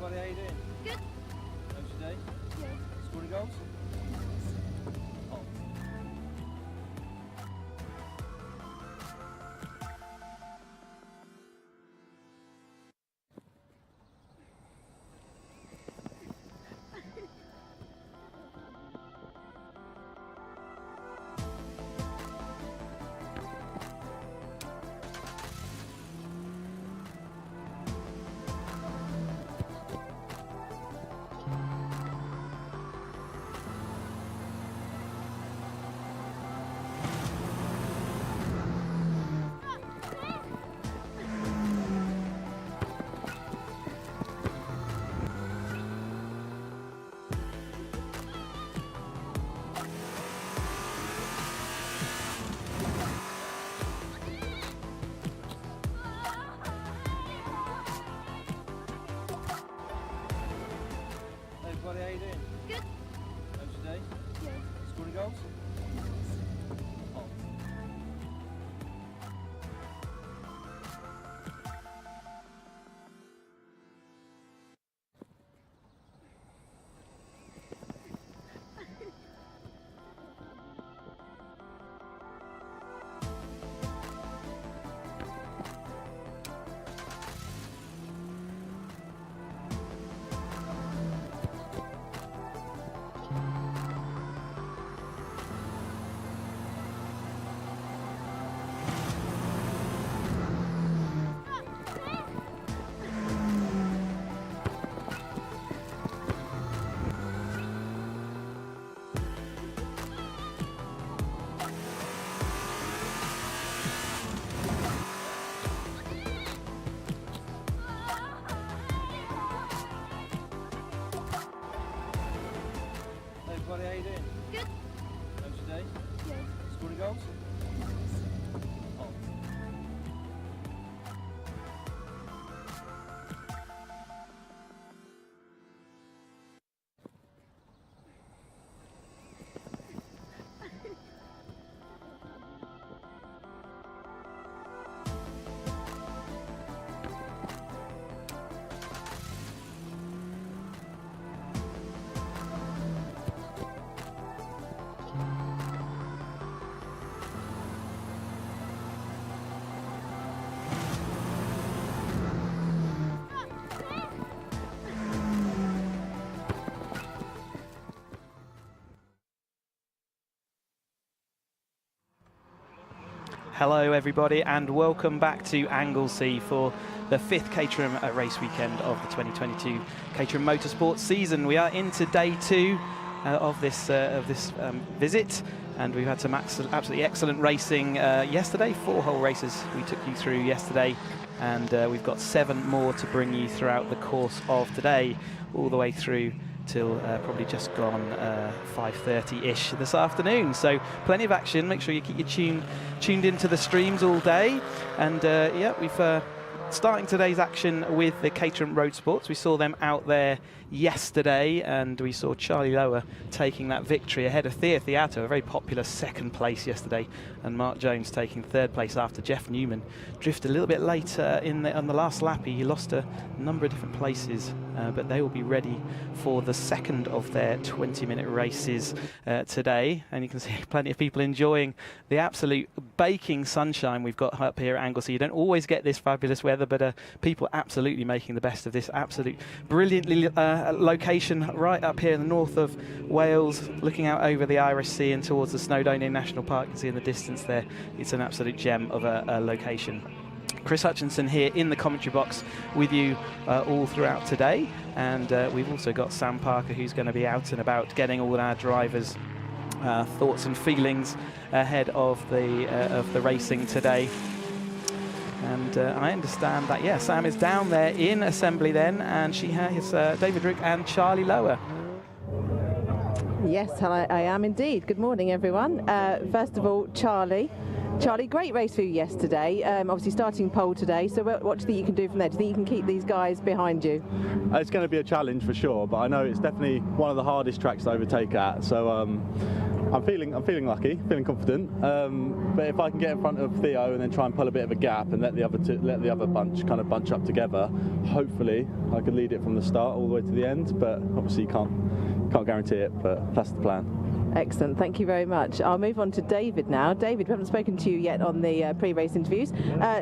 everybody, how you doing? Good. How's your day? Good. Scoring goals? Oh. Everybody, how you doing? Good. How's your day? Good. Scoring goals? Oh. Everybody, how you doing? Good. How's your day? Good. Scoring goals? Oh. Hello everybody and welcome back to Anglesey for the 5th Caterham race weekend of the 2022 Caterham Motorsport season. We are into day 2 of this visit, and we've had some absolutely excellent racing yesterday. 4-hole races we took you through yesterday, and we've got 7 more to bring you throughout the course of today, all the way through till probably just gone 5:30-ish this afternoon. So plenty of action. Make sure you keep your tuned into the streams all day. And yeah, we've starting today's action with the Caterham Roadsports. We saw them out there yesterday, and we saw Charlie Lower taking that victory ahead of Thea Theato, a very popular 2nd place yesterday, and Mark Jones taking 3rd place after Jeff Newman drifted a little bit later on the last lap. He lost a number of different places, but they will be ready for the 2nd of their 20-minute races today. And you can see plenty of people enjoying the absolute baking sunshine we've got up here at Anglesey. You don't always get this fabulous weather, but people absolutely making the best of this absolute brilliantly location right up here in the north of Wales, looking out over the Irish Sea and towards the Snowdonia National Park. You can see in the distance there, it's an absolute gem of a location. Chris Hutchinson here in the commentary box with you all throughout today, and we've also got Sam Parker, who's going to be out and about getting all our drivers' thoughts and feelings ahead of the racing today. And I understand that, yeah, Sam is down there in assembly then, and she has David Rick and Charlie Lower. Yes, I am indeed. Good morning, everyone. First of all, Charlie, great race for you yesterday. Obviously starting pole today, so what do you think you can do from there? Do you think you can keep these guys behind you? It's going to be a challenge for sure, but I know it's definitely one of the hardest tracks to overtake at, so I'm feeling lucky, feeling confident. But if I can get in front of Theo and then try and pull a bit of a gap and let the other bunch kind of bunch up together, hopefully I could lead it from the start all the way to the end. But obviously you can't guarantee it, but that's the plan. Excellent, thank you very much. I'll move on to David now. David, we haven't spoken to you yet on the pre-race interviews.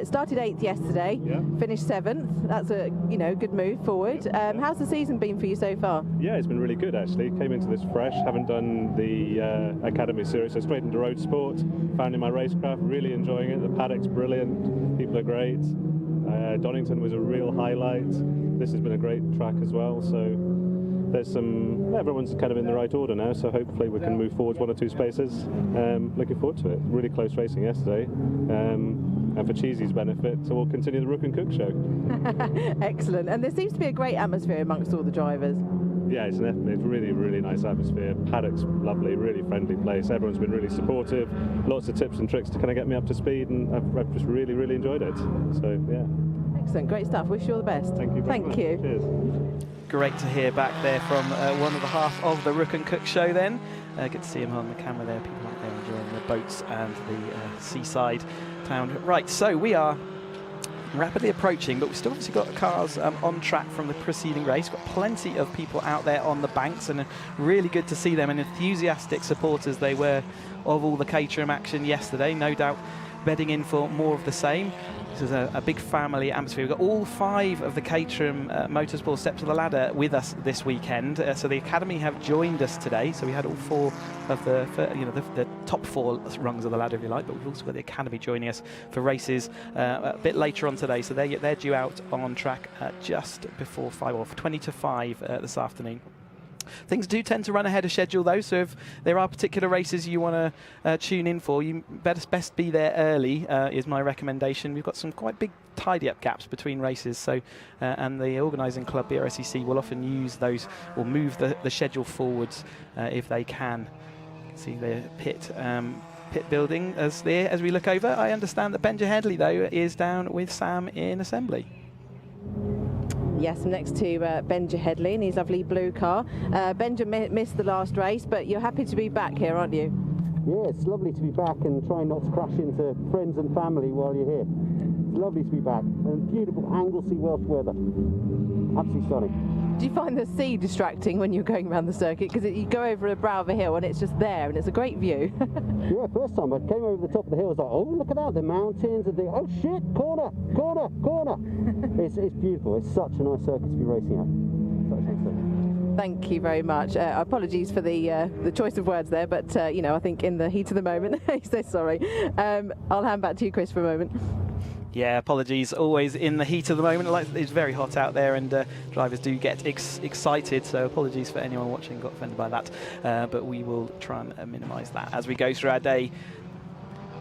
Started 8th yesterday, finished 7th. That's a good move forward. How's the season been for you so far? Yeah, it's been really good actually. Came into this fresh, haven't done the Academy series, so straight into Roadsport. Found in my racecraft, really enjoying it. The paddock's brilliant, people are great. Donington was a real highlight. This has been a great track as well, so everyone's kind of in the right order now, so hopefully we can move forward 1 or 2 spaces. Looking forward to it. Really close racing yesterday, and for Cheesy's benefit, so we'll continue the Rook and Cook show. Excellent, and there seems to be a great atmosphere amongst all the drivers. Yeah, it's really, really nice atmosphere. Paddock's lovely, really friendly place. Everyone's been really supportive. Lots of tips and tricks to kind of get me up to speed, and I've just really, really enjoyed it. So yeah. Excellent, great stuff. Wish you all the best. Thank you very much. Thank you. Cheers. Great to hear back there from one of the half of the Rook and Cook show then. Good to see him on the camera there, people out there enjoying the boats and the seaside town. Right, so we are rapidly approaching, but we've still obviously got cars on track from the preceding race. Got plenty of people out there on the banks, and really good to see them, and enthusiastic supporters they were of all the Caterham action yesterday. No doubt bedding in for more of the same. This is a big family atmosphere. We've got all 5 of the Caterham Motorsport steps of the ladder with us this weekend. So the Academy have joined us today. So we had all 4 of the top 4 rungs of the ladder, if you like. But we've also got the Academy joining us for races a bit later on today. So they're due out on track just before 5, or 20 to 5 this afternoon. Things do tend to run ahead of schedule though, so if there are particular races you want to tune in for, you best be there early, is my recommendation. We've got some quite big tidy-up gaps between races, so and the organising club, BRSEC, will often use those or move the schedule forwards if they can. You can see the pit building as we look over. I understand that Benja Headley though is down with Sam in assembly. Yes, I'm next to Benja Headley in his lovely blue car. Benja missed the last race, but you're happy to be back here, aren't you? Yeah, it's lovely to be back and try not to crash into friends and family while you're here. It's lovely to be back. And beautiful Anglesey Welsh weather. Absolutely stunning. Do you find the sea distracting when you're going around the circuit? Because you go over a brow of a hill and it's just there and it's a great view. Yeah, first time I came over the top of the hill, I was like, oh, look at that, the mountains, and oh shit, corner. It's beautiful. It's such a nice circuit to be racing at. Such a nice circuit. Thank you very much. Apologies for the choice of words there, but I think in the heat of the moment, he says sorry. I'll hand back to you, Chris, for a moment. Yeah, apologies. Always in the heat of the moment. It's very hot out there, and drivers do get excited. So apologies for anyone watching got offended by that. But we will try and minimise that as we go through our day.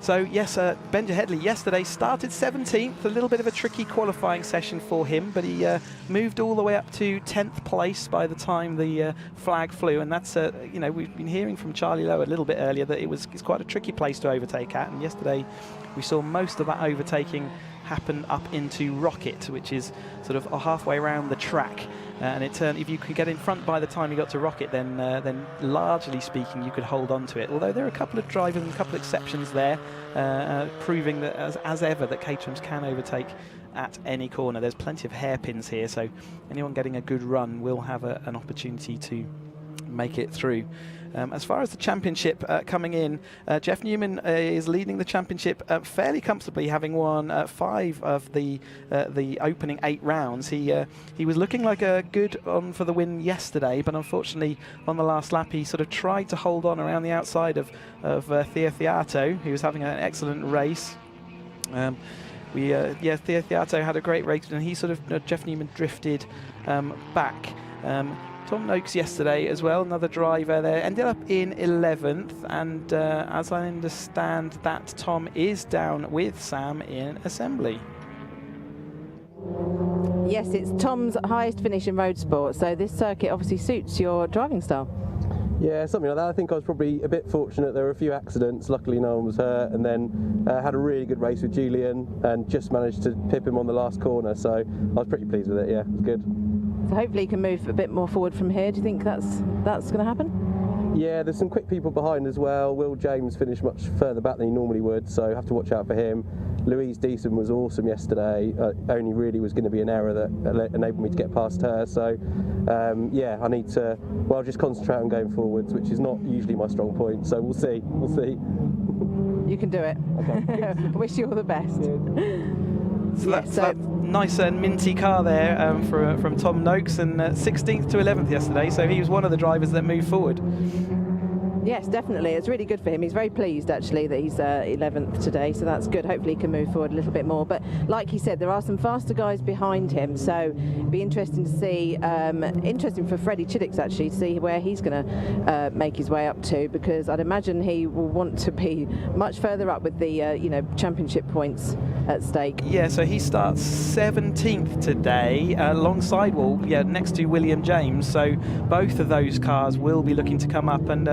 So yes, Benja Headley yesterday started 17th. A little bit of a tricky qualifying session for him, but he moved all the way up to 10th place by the time the flag flew. And that's we've been hearing from Charlie Lowe a little bit earlier that it's quite a tricky place to overtake at. And yesterday we saw most of that overtaking happen up into Rocket, which is sort of halfway around the track. And it turned, if you could get in front by the time you got to Rocket, then largely speaking you could hold on to it. Although there are a couple of drivers and a couple of exceptions there, proving that as ever that Caterhams can overtake at any corner. There's plenty of hairpins here, so anyone getting a good run will have an opportunity to make it through. As far as the championship coming in, Jeff Newman is leading the championship fairly comfortably, having won 5 of the opening 8 rounds. He was looking like a good on for the win yesterday, but unfortunately on the last lap he sort of tried to hold on around the outside of Theato, who was having an excellent race. Theo Theato had a great race, and he sort of Jeff Newman drifted back. Tom Noakes yesterday as well, another driver there, ended up in 11th, and as I understand that Tom is down with Sam in assembly. Yes, it's Tom's highest finish in Roadsport, so this circuit obviously suits your driving style. Yeah, something like that. I think I was probably a bit fortunate. There were a few accidents, luckily no one was hurt, and then had a really good race with Julian and just managed to pip him on the last corner, so I was pretty pleased with it. Yeah, it was good. So hopefully you can move a bit more forward from here. Do you think that's going to happen? Yeah, there's some quick people behind as well. Will James finished much further back than he normally would, so have to watch out for him. Louise Deason was awesome yesterday. Only really was going to be an error that enabled me to get past her. So, yeah, I need to, well, just concentrate on going forwards, which is not usually my strong point. So we'll see. We'll see. You can do it. Okay. Wish you all the best. So that's that nice minty car there from Tom Noakes, and 16th to 11th yesterday, so he was one of the drivers that moved forward. Yes, definitely. It's really good for him. He's very pleased, actually, that he's 11th today, so that's good. Hopefully he can move forward a little bit more. But like he said, there are some faster guys behind him, so it'd be interesting to see, interesting for Freddie Chiddicks, actually, to see where he's going to make his way up to, because I'd imagine he will want to be much further up with the, you know, championship points at stake. Yeah, so he starts 17th today, alongside, well, yeah, next to William James, so both of those cars will be looking to come up, and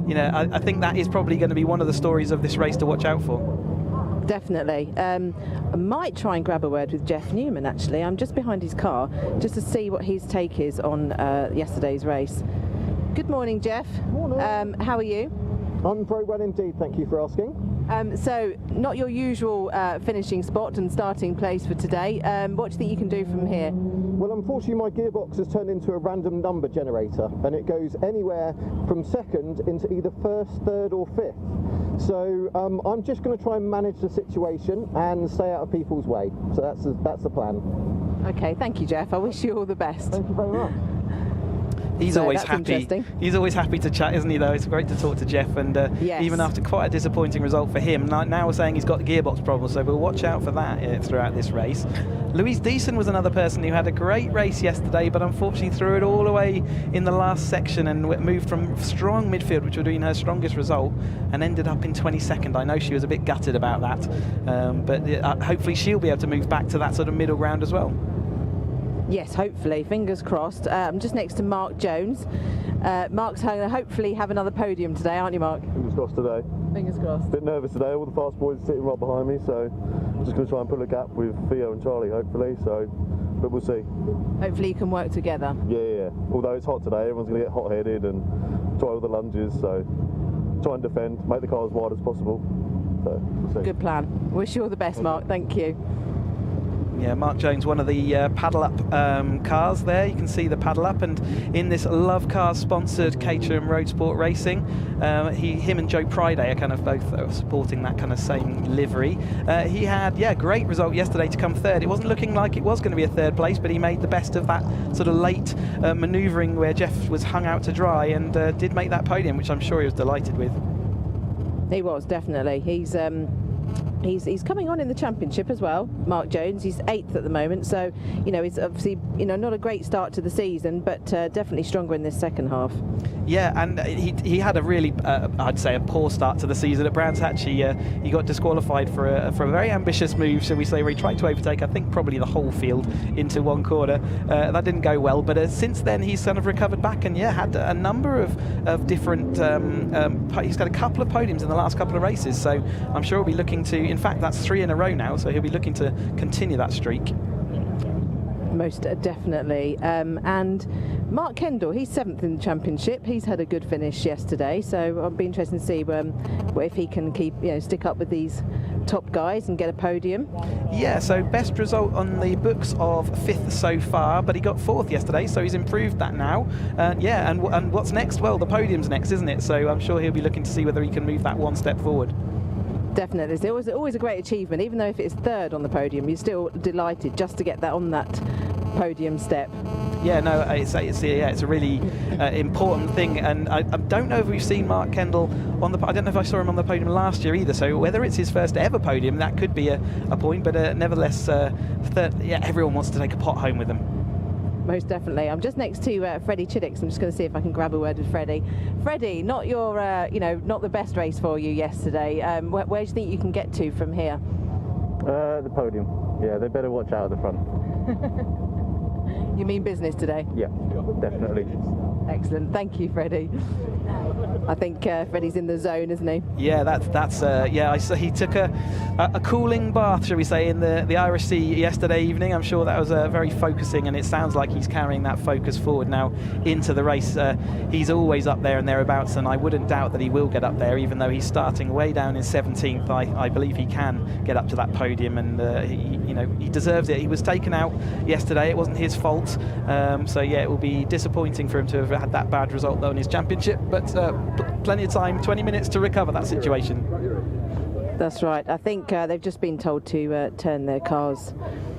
you know, I think that is probably going to be one of the stories of this race to watch out for. Definitely. I might try and grab a word with Jeff Newman, actually. I'm just behind his car, just to see what his take is on yesterday's race. Good morning, Jeff. Morning. How are you? I'm very well indeed, thank you for asking. So, not your usual finishing spot and starting place for today. What do you think you can do from here? Well, unfortunately, my gearbox has turned into a random number generator, and it goes anywhere from second into either first, third, or fifth. So I'm just going to try and manage the situation and stay out of people's way. So that's the plan. Okay, thank you, Jeff. I wish you all the best. Thank you very much. He's always happy. He's always happy to chat, isn't he? Though it's great to talk to Jeff, and yes. Even after quite a disappointing result for him, now we're saying he's got the gearbox problem. So we'll watch out for that throughout this race. Louise Deason was another person who had a great race yesterday, but unfortunately threw it all away in the last section and moved from strong midfield, which would have been her strongest result, and ended up in 22nd. I know she was a bit gutted about that, but hopefully she'll be able to move back to that sort of middle ground as well. Yes, hopefully, fingers crossed. I'm just next to Mark Jones. Mark's going to hopefully have another podium today, aren't you, Mark? Fingers crossed today. Fingers crossed. A bit nervous today, all the fast boys are sitting right behind me, so I'm just going to try and pull a gap with Theo and Charlie, hopefully, so, but we'll see. Hopefully you can work together. Yeah. Although it's hot today, everyone's going to get hot-headed and try all the lunges, so try and defend, make the car as wide as possible. So, we'll see. Good plan. Wish you all the best, Mark. Thank you. Yeah, Mark Jones, one of the paddle up cars there. You can see the paddle up, and in this Lovecars sponsored Caterham Roadsport Racing, him and Joe Priday are kind of both sporting that kind of same livery. He had, great result yesterday to come third. It wasn't looking like it was going to be a third place, but he made the best of that sort of late manoeuvring where Jeff was hung out to dry, and did make that podium, which I'm sure he was delighted with. He was, definitely. He's coming on in the championship as well, Mark Jones. He's 8th at the moment, so you know, it's obviously, you know, not a great start to the season, but definitely stronger in this second half. Yeah, and he had a really, I'd say, a poor start to the season at Brands Hatch. He got disqualified for a very ambitious move, shall we say, where he tried to overtake, I think, probably the whole field into one corner. That didn't go well, but since then he's kind of recovered back, and had a number of different, he's got a couple of podiums in the last couple of races, so I'm sure he'll be looking to, in fact, that's 3 in a row now, so he'll be looking to continue that streak. Most definitely. And Mark Kendall, he's 7th in the championship. He's had a good finish yesterday, so I'll be interested to see if he can keep, stick up with these top guys and get a podium. Yeah, so best result on the books of 5th so far, but he got 4th yesterday, so he's improved that now. And what's next? Well, the podium's next, isn't it? So I'm sure he'll be looking to see whether he can move that one step forward. Definitely. It's always a great achievement, even though if it's 3rd on the podium, you're still delighted just to get that on that podium step. Yeah, no, it's a really important thing, and I don't know if we've seen Mark Kendall on the. I don't know if I saw him on the podium last year either. So whether it's his first ever podium, that could be a point. But nevertheless, everyone wants to take a pot home with them. Most definitely. I'm just next to Freddie Chiddicks. I'm just going to see if I can grab a word with Freddie. Freddie, not your, not the best race for you yesterday. Where do you think you can get to from here? The podium. Yeah, they better watch out at the front. You mean business today? Yeah, definitely. Excellent. Thank you, Freddie. I think Freddie's in the zone, isn't he? Yeah, yeah. He took a cooling bath, shall we say, in the Irish Sea yesterday evening. I'm sure that was very focusing, and it sounds like he's carrying that focus forward now into the race. He's always up there and thereabouts, and I wouldn't doubt that he will get up there, even though he's starting way down in 17th. I believe he can get up to that podium, and he deserves it. He was taken out yesterday. It wasn't his fault. So yeah, it will be disappointing for him to have had that bad result though in his championship, but plenty of time, 20 minutes to recover that situation. That's right. I think they've just been told to turn their cars'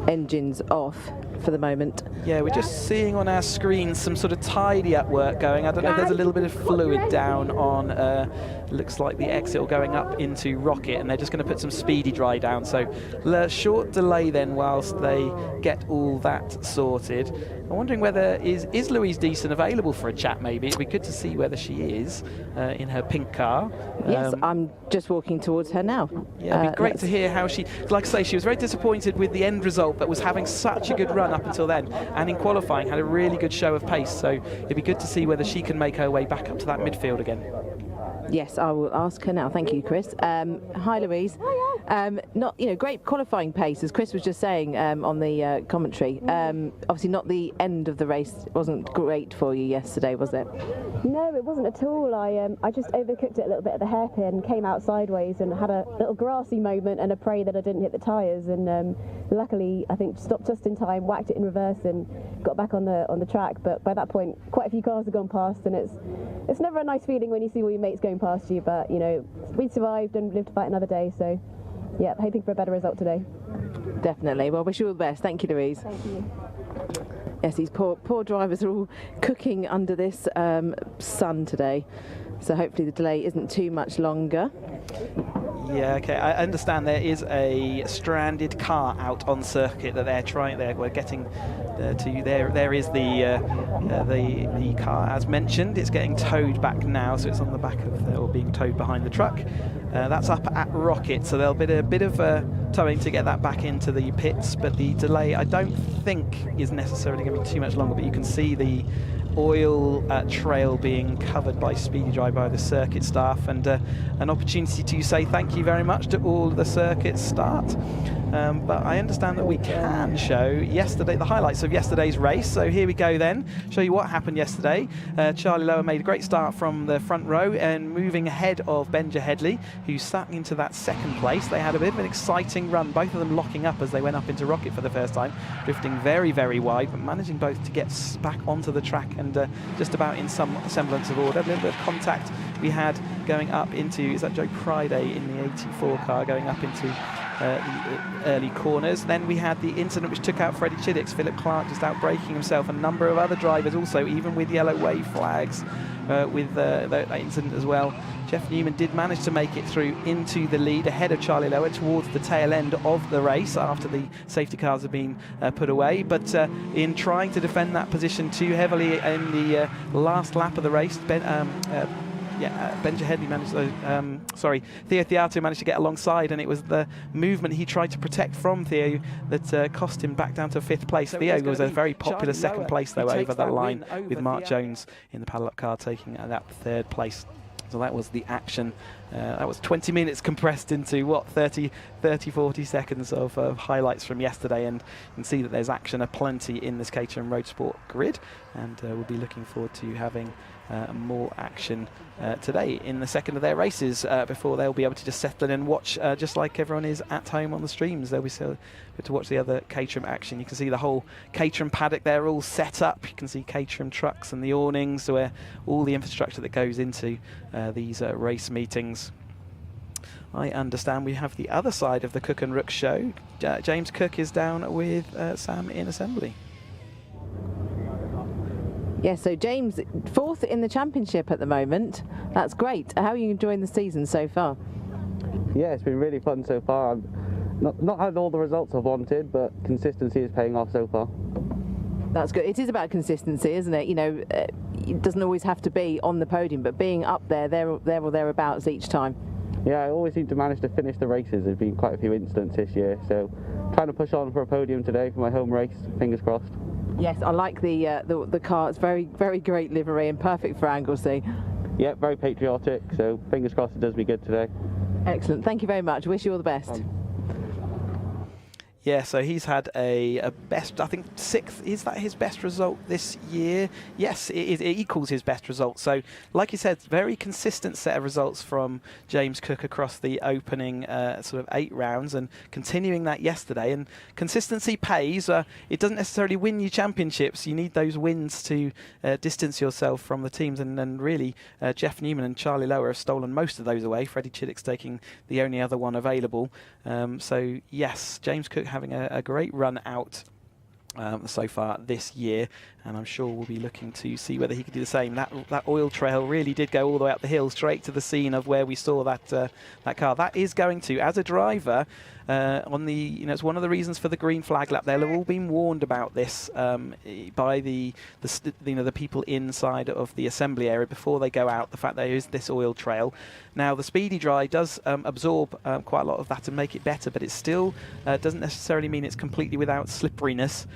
engines off for the moment. Yeah, we're just seeing on our screen some sort of tidy up work going. I don't know if there's a little bit of fluid down on looks like the exit or going up into Rocket, and they're just going to put some speedy dry down. So short delay then whilst they get all that sorted. I'm wondering whether is Louise Deason available for a chat maybe. It'd be good to see whether she is in her pink car. Yes, I'm just walking towards her now. Yeah, it'd be great to hear how she, like I say, she was very disappointed with the end result, but was having such a good run up until then, and in qualifying had a really good show of pace. So it'd be good to see whether she can make her way back up to that midfield again. Yes, I will ask her now. Thank you, Chris. Hi, Louise. Not, great qualifying pace, as Chris was just saying on the commentary. Obviously, not the end of the race wasn't great for you yesterday, was it? No, it wasn't at all. I just overcooked it a little bit at the hairpin, came out sideways, and had a little grassy moment and a pray that I didn't hit the tyres. And luckily, I think stopped just in time, whacked it in reverse, and got back on the track. But by that point, quite a few cars had gone past, and it's never a nice feeling when you see all your mates going past you, but we survived and lived to fight another day, so yeah, hoping for a better result today. Definitely. Well, wish you all the best. Thank you, Louise. Thank you. Yes, these poor drivers are all cooking under this sun today, so hopefully the delay isn't too much longer. Yeah, okay. I understand there is a stranded car out on circuit that they're trying. We're getting to there. There is the car as mentioned. It's getting towed back now, so it's on the back of or being towed behind the truck. That's up at Rocket, so there'll be a bit of towing to get that back into the pits. But the delay, I don't think, is necessarily going to be too much longer. But you can see the oil trail being covered by speedy dry by the circuit staff, and an opportunity to say thank you very much to all the circuit start. But I understand that we can show the highlights of yesterday's race. So here we go then, show you what happened yesterday. Charlie Lower made a great start from the front row and moving ahead of Benja Headley, who sat into that second place. They had a bit of an exciting run, both of them locking up as they went up into Rocket for the first time, drifting very, very wide, but managing both to get back onto the track and just about in some semblance of order. A little bit of contact we had going up into, is that Joe Priday in the 84 car going up into the early corners. Then we had the incident which took out Freddie Chiddicks, Philip Clark just out braking himself, a number of other drivers also, even with yellow wave flags with that incident as well. Jeff Newman did manage to make it through into the lead ahead of Charlie Lower towards the tail end of the race after the safety cars have been put away, but in trying to defend that position too heavily in the last lap of the race, Benja Headley managed to, Theo Theato managed to get alongside, and it was the movement he tried to protect from Theo that cost him back down to 5th place. So Theo was a very popular second place though over the line, with Mark Jones in the paddock car taking that 3rd place. So that was the action. That was 20 minutes compressed into, what, 30, 40 seconds of highlights from yesterday. And you can see that there's action aplenty in this Caterham Roadsport grid. And we'll be looking forward to having more action today in the second of their races before they'll be able to just settle in and watch, just like everyone is at home on the streams. They'll be able to watch the other Caterham action. You can see the whole Caterham paddock there all set up. You can see Caterham trucks and the awnings, where all the infrastructure that goes into these race meetings. I understand we have the other side of the Cook and Rook show. James Cook is down with Sam in assembly. Yeah, so James, 4th in the championship at the moment. That's great. How are you enjoying the season so far? Yeah, it's been really fun so far. I've not had all the results I've wanted, but consistency is paying off so far. That's good. It is about consistency, isn't it? It doesn't always have to be on the podium, but being up there or thereabouts each time. Yeah, I always seem to manage to finish the races. There's been quite a few incidents this year, so trying to push on for a podium today for my home race. Fingers crossed. Yes, I like the car. It's very, very great livery and perfect for Anglesey. yeah, very patriotic, so fingers crossed it does me good today. Excellent. Thank you very much. Wish you all the best. Yeah, so he's had a best, I think 6th, is that his best result this year? Yes, it equals his best result. So, like you said, very consistent set of results from James Cook across the opening sort of 8 rounds, and continuing that yesterday. And consistency pays. It doesn't necessarily win you championships. You need those wins to distance yourself from the teams. And really, Jeff Newman and Charlie Lower have stolen most of those away. Freddie Chiddick's taking the only other one available. So, yes, James Cook having a great run out so far this year, and I'm sure we'll be looking to see whether he could do the same. That oil trail really did go all the way up the hill, straight to the scene of where we saw that car. That is going to, as a driver, on the, it's one of the reasons for the green flag lap. They'll have all been warned about this by the people inside of the assembly area before they go out. The fact there is this oil trail. Now the speedy dry does absorb quite a lot of that and make it better, but it still doesn't necessarily mean it's completely without slipperiness.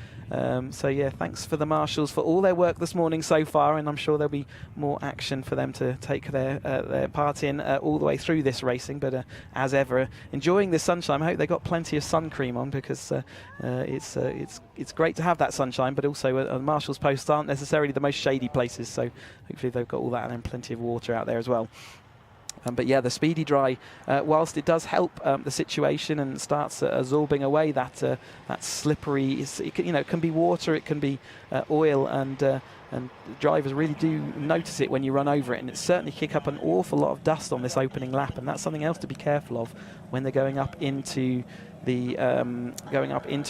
So yeah, thanks for the marshals for all their work this morning so far, and I'm sure there'll be more action for them to take their part in all the way through this racing. But as ever, enjoying the sunshine. I hope they got plenty of sun cream on, because it's great to have that sunshine, but also marshals' posts aren't necessarily the most shady places, so hopefully they've got all that and then plenty of water out there as well. But yeah, the speedy dry, whilst it does help the situation and starts absorbing away that slippery, it can be water, it can be oil, and drivers really do notice it when you run over it, and it certainly kick up an awful lot of dust on this opening lap, and that's something else to be careful of when they're going up into the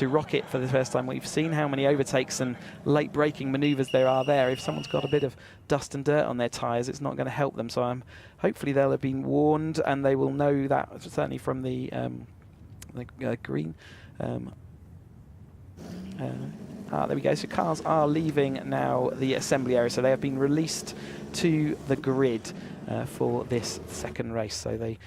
Rocket for the first time. We've seen how many overtakes and late braking manoeuvres there are there. If someone's got a bit of dust and dirt on their tyres, it's not going to help them. So hopefully they'll have been warned, and they will know that, certainly from the green. There we go. So cars are leaving now the assembly area, so they have been released to the grid for this second race. So they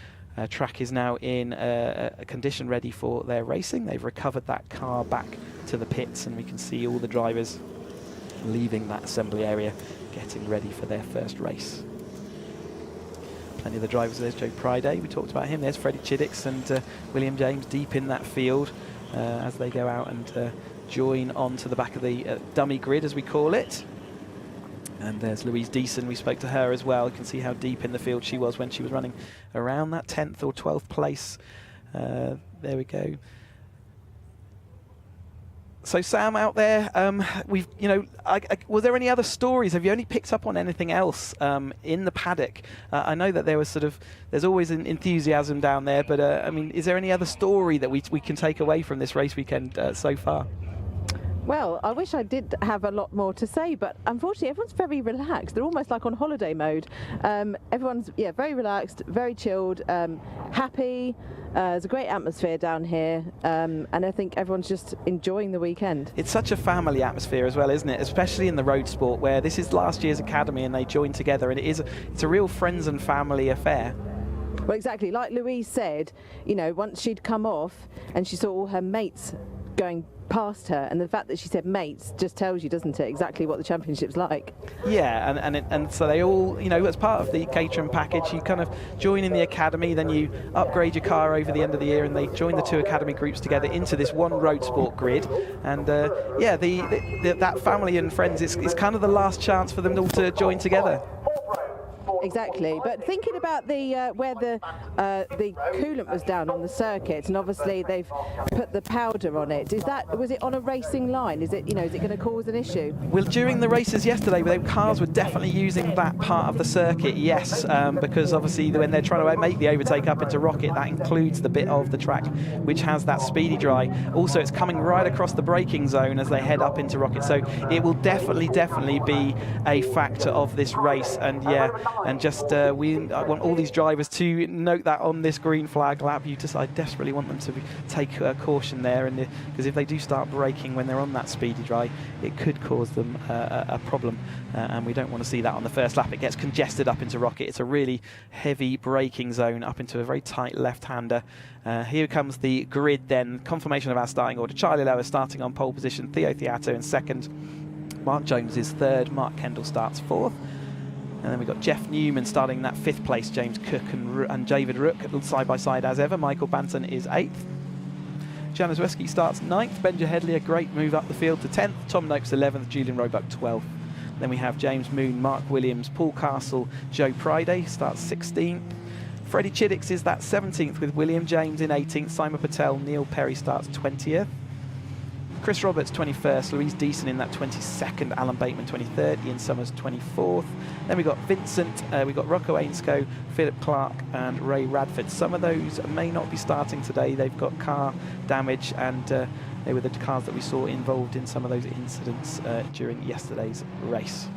track is now in a condition ready for their racing. They've recovered that car back to the pits, and we can see all the drivers leaving that assembly area, getting ready for their first race. Plenty of the drivers. There's Joe Priday, we talked about him. There's Freddie Chiddick and William James deep in that field as they go out and join on to the back of the dummy grid, as we call it. And there's Louise Deason. We spoke to her as well. You can see how deep in the field she was when she was running around that 10th or 12th place. There we go. So Sam, out there, were there any other stories? Have you only picked up on anything else in the paddock? I know that there was there's always an enthusiasm down there, but is there any other story that we can take away from this race weekend so far? Well, I wish I did have a lot more to say, but unfortunately everyone's very relaxed. They're almost like on holiday mode. Everyone's very relaxed, very chilled, happy. There's a great atmosphere down here, and I think everyone's just enjoying the weekend. It's such a family atmosphere as well, isn't it? Especially in the road sport, where this is last year's academy and they join together, and it's a real friends and family affair. Well, exactly. Like Louise said, once she'd come off and she saw all her mates going past her, and the fact that she said mates just tells you, doesn't it, exactly what the championship's like. Yeah, and so they all, as part of the Caterham package, you kind of join in the academy, then you upgrade your car over the end of the year, and they join the 2 academy groups together into this one road sport grid. And that family and friends, it's kind of the last chance for them all to join together. Exactly, but thinking about the where the coolant was down on the circuit, and obviously they've put the powder on it. Was it on a racing line? Is it going to cause an issue? Well, during the races yesterday, the cars were definitely using that part of the circuit, yes, because obviously when they're trying to make the overtake up into Rocket, that includes the bit of the track which has that speedy dry. Also, it's coming right across the braking zone as they head up into Rocket, so it will definitely be a factor of this race. And and just I want all these drivers to note that on this green flag lap. I desperately want them to take caution there, and because if they do start braking when they're on that speedy dry, it could cause them a problem, and we don't want to see that on the first lap. It gets congested up into Rocket. It's a really heavy braking zone up into a very tight left-hander. Here comes the grid then. Confirmation of our starting order. Charlie Lower starting on pole position. Theo Theato in second. Mark Jones is third. Mark Kendall starts fourth. And then we've got Jeff Newman starting that 5th place, James Cook and David Rook side by side as ever. Michael Banton is 8th. Janusz Weski starts 9th. Benja Headley, a great move up the field to 10th. Tom Noakes 11th. Julian Roebuck 12th. Then we have James Moon, Mark Williams, Paul Castle, Joe Priday starts 16th. Freddie Chiddicks is that 17th with William James in 18th. Simon Patel, Neil Perry starts 20th. Chris Roberts 21st, Louise Deason in that 22nd, Alan Bateman 23rd, Ian Summers 24th. Then we've got Vincent, we've got Rocco Ainscoe, Philip Clark and Ray Radford. Some of those may not be starting today. They've got car damage and they were the cars that we saw involved in some of those incidents during yesterday's race.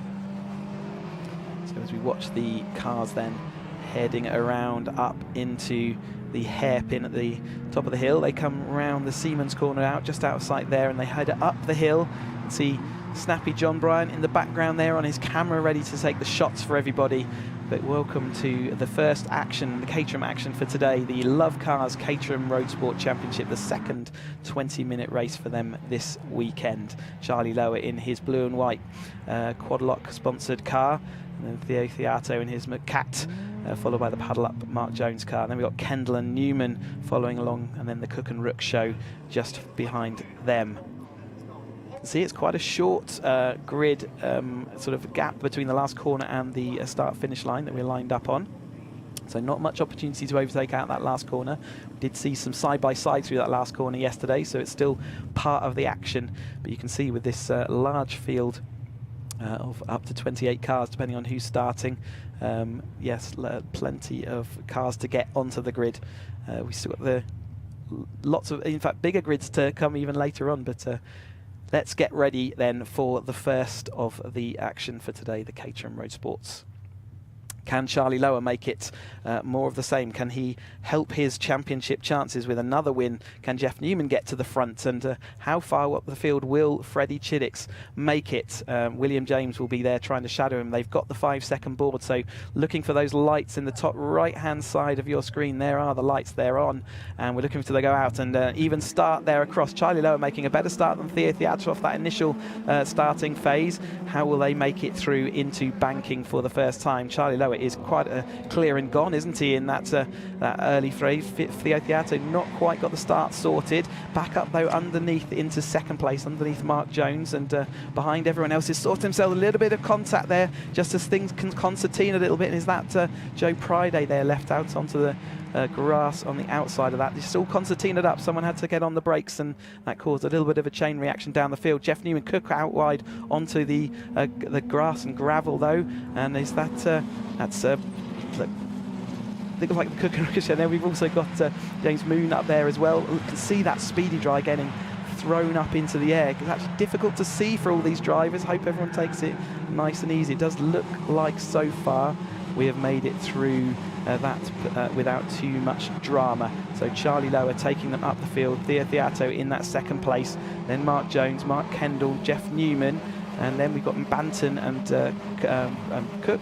So as we watch the cars then heading around up into the hairpin at the top of the hill, they come round the Siemens corner out just out of sight there, and they head up the hill. You see snappy John Bryan in the background there on his camera, ready to take the shots for everybody. But welcome to the first action, the Caterham action for today, the Lovecars Caterham Roadsport Championship, the second 20-minute race for them this weekend. Charlie Lower in his blue and white Quadlock sponsored car, and then Theo Theato in his McCat, followed by the Paddle Up Mark Jones car. And then we've got Kendall and Newman following along, and then the Cook and Rook show just behind them. You can see it's quite a short grid, sort of gap between the last corner and the start-finish line that we're lined up on. So not much opportunity to overtake out that last corner. We did see some side-by-side through that last corner yesterday, so it's still part of the action. But you can see with this large field of up to 28 cars, depending on who's starting. Yes, plenty of cars to get onto the grid. We still got the lots of, in fact, bigger grids to come even later on. But let's get ready then for the first of the action for today, the Caterham Roadsports. Can Charlie Lower make it more of the same? Can he help his championship chances with another win? Can Jeff Newman get to the front? And how far up the field will Freddie Chiddicks make it? William James will be there trying to shadow him. They've got the 5-second board, so looking for those lights in the top right-hand side of your screen. There are the lights, they're on, and we're looking for them to go out and even start there across. Charlie Lower making a better start than Theo Theatre off that initial starting phase. How will they make it through into banking for the first time? Charlie Lower is quite clear and gone, isn't he, in that early phase. Theo Theato not quite got the start sorted. Back up though underneath into second place, underneath Mark Jones, and behind everyone else is sorting himself a little bit of contact there, just as things can concertina a little bit. And is that Joe Priday there left out onto the grass on the outside of that? It's still concertinaed up. Someone had to get on the brakes, and that caused a little bit of a chain reaction down the field. Jeff Newman Cook out wide onto the grass and gravel though, and is that that's looks like the Cook and Ricochet. And then we've also got James Moon up there as well. You can see that speedy dry getting thrown up into the air. It's actually difficult to see for all these drivers. Hope everyone takes it nice and easy. It does look like so far we have made it through that without too much drama. So Charlie Lower taking them up the field. Theo Theato in that second place. Then Mark Jones, Mark Kendall, Jeff Newman, and then we've got Banton and Cook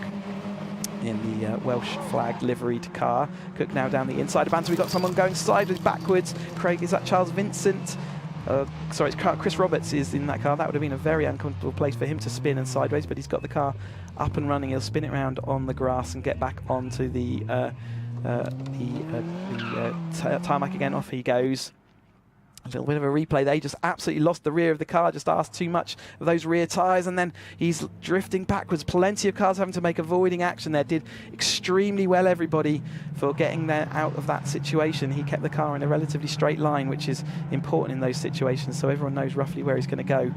in the Welsh flagged liveried car. Cook now down the inside of Banton. We've got someone going sideways backwards. Craig, is that Charles Vincent? Sorry, it's Chris Roberts is in that car. That would have been a very uncomfortable place for him to spin and sideways, but he's got the car up and running. He'll spin it around on the grass and get back onto the tarmac again. Off he goes. A little bit of a replay there. He just absolutely lost the rear of the car, just asked too much of those rear tyres, and then he's drifting backwards. Plenty of cars having to make avoiding action there. Did extremely well, everybody, for getting there out of that situation. He kept the car in a relatively straight line, which is important in those situations, so everyone knows roughly where he's going to go.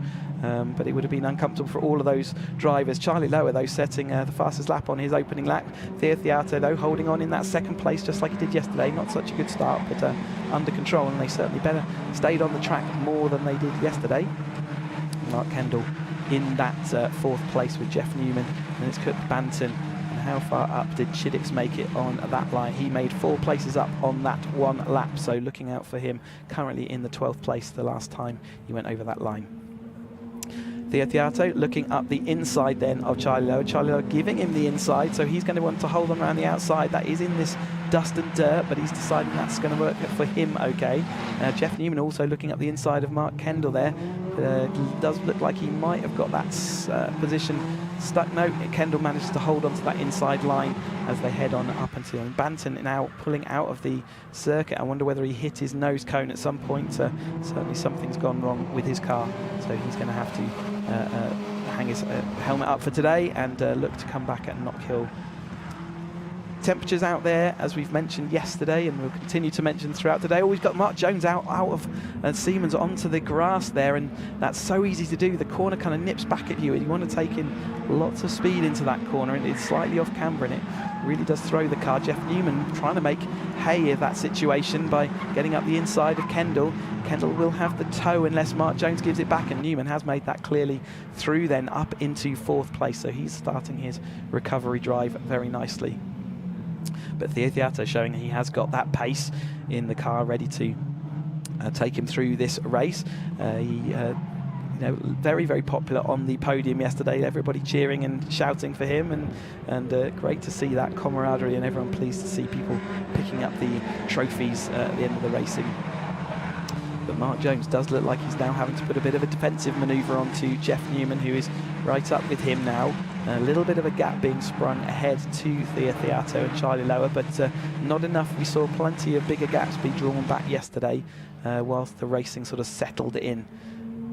But it would have been uncomfortable for all of those drivers. Charlie Lower, though, setting the fastest lap on his opening lap. Theo Theato, though, holding on in that second place, just like he did yesterday. Not such a good start, but under control, and they certainly stayed on the track more than they did yesterday. Mark Kendall in that fourth place with Jeff Newman, and it's Cook, Banton. And how far up did Chiddicks make it on that line? He made 4 places up on that one lap, so looking out for him. Currently in the 12th place the last time he went over that line. Theo Theato looking up the inside then of Charlie Lower. Charlie Lower giving him the inside, so he's going to want to hold on around the outside. That is in this dust and dirt, but he's deciding that's going to work for him okay. Jeff Newman also looking up the inside of Mark Kendall there. Does look like he might have got that position stuck. No, Kendall managed to hold onto that inside line as they head on up until Banton now pulling out of the circuit. I wonder whether he hit his nose cone at some point. Certainly something's gone wrong with his car, so he's going to have to hang his helmet up for today and look to come back at Knock Hill. Temperatures out there, as we've mentioned yesterday and we'll continue to mention throughout today. Oh, we've got Mark Jones out of Siemens onto the grass there, and that's so easy to do. The corner kind of nips back at you and you want to take in lots of speed into that corner, and it's slightly off camber and it really does throw the car. Jeff Newman trying to make hay of that situation by getting up the inside of Kendall. Kendall will have the toe unless Mark Jones gives it back, and Newman has made that clearly through then up into 4th place, so he's starting his recovery drive very nicely. But Theato showing he has got that pace in the car ready to take him through this race. Very, very popular on the podium yesterday. Everybody cheering and shouting for him, and great to see that camaraderie and everyone pleased to see people picking up the trophies at the end of the racing. But Mark Jones does look like he's now having to put a bit of a defensive manoeuvre onto Jeff Newman, who is right up with him now. A little bit of a gap being sprung ahead to Theato and Charlie Lower, but not enough. We saw plenty of bigger gaps be drawn back yesterday whilst the racing sort of settled in.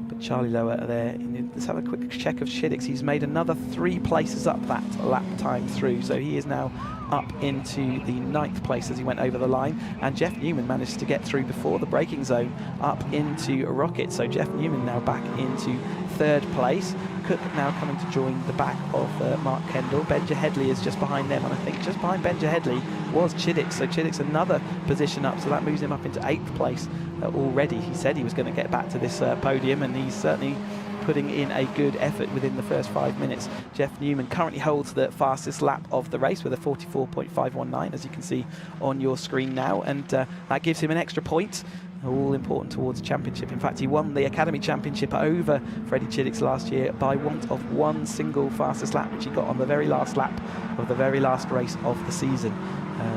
But Charlie Lower there. Let's have a quick check of Chiddix. He's made another 3 places up that lap time through, so he is now up into the 9th place as he went over the line. And Jeff Newman managed to get through before the braking zone up into Rocket, so Jeff Newman now back into 3rd place. Cook now coming to join the back of Mark Kendall. Benja Headley is just behind them, and I think just behind Benja Headley was Chiddix, so Chiddix another position up, so that moves him up into 8th place already. He said he was going to get back to this podium, and he's certainly putting in a good effort within the first 5 minutes. Jeff Newman currently holds the fastest lap of the race with a 44.519, as you can see on your screen now, and that gives him an extra point, all important towards the championship. In fact, he won the Academy Championship over Freddie Chiddix last year by want of 1 single fastest lap, which he got on the very last lap of the very last race of the season.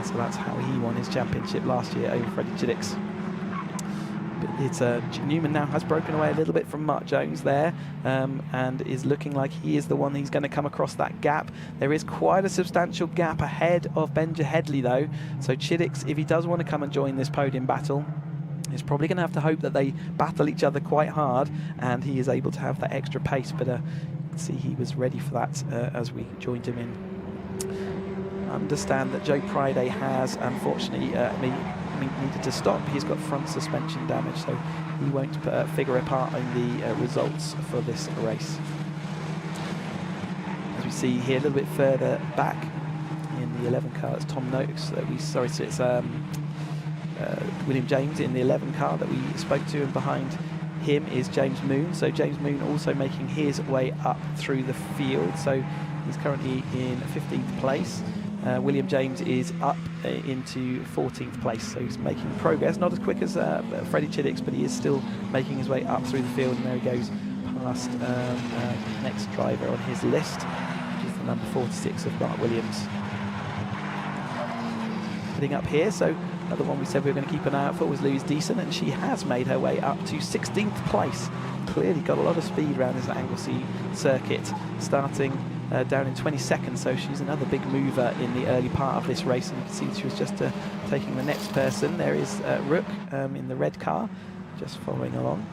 So that's how he won his championship last year over Freddie Chiddix. It's Newman now has broken away a little bit from Mark Jones there, and is looking like he is the one who's going to come across that gap. There is quite a substantial gap ahead of Benja Headley though, so Chiddix, if he does want to come and join this podium battle, he's probably going to have to hope that they battle each other quite hard and he is able to have that extra pace, but you can see he was ready for that as we joined him in. Understand that Joe Priday has unfortunately needed to stop. He's got front suspension damage, so he won't figure a part in the results for this race. As we see here a little bit further back in the 11 car, it's Tom Noakes that it's William James in the 11 car that we spoke to, and behind him is James Moon. So James Moon also making his way up through the field, so he's currently in 15th place. William James is up into 14th place, so he's making progress, not as quick as Freddie Chiddix, but he is still making his way up through the field, and there he goes past next driver on his list, which is the number 46 of Mark Williams. Heading up here, so another one we said we were going to keep an eye out for was Louise Deason, and she has made her way up to 16th place. Clearly got a lot of speed around this Anglesey circuit, starting down in 22nd, so she's another big mover in the early part of this race, and you can see she was just taking the next person. There is Rook in the red car, just following along,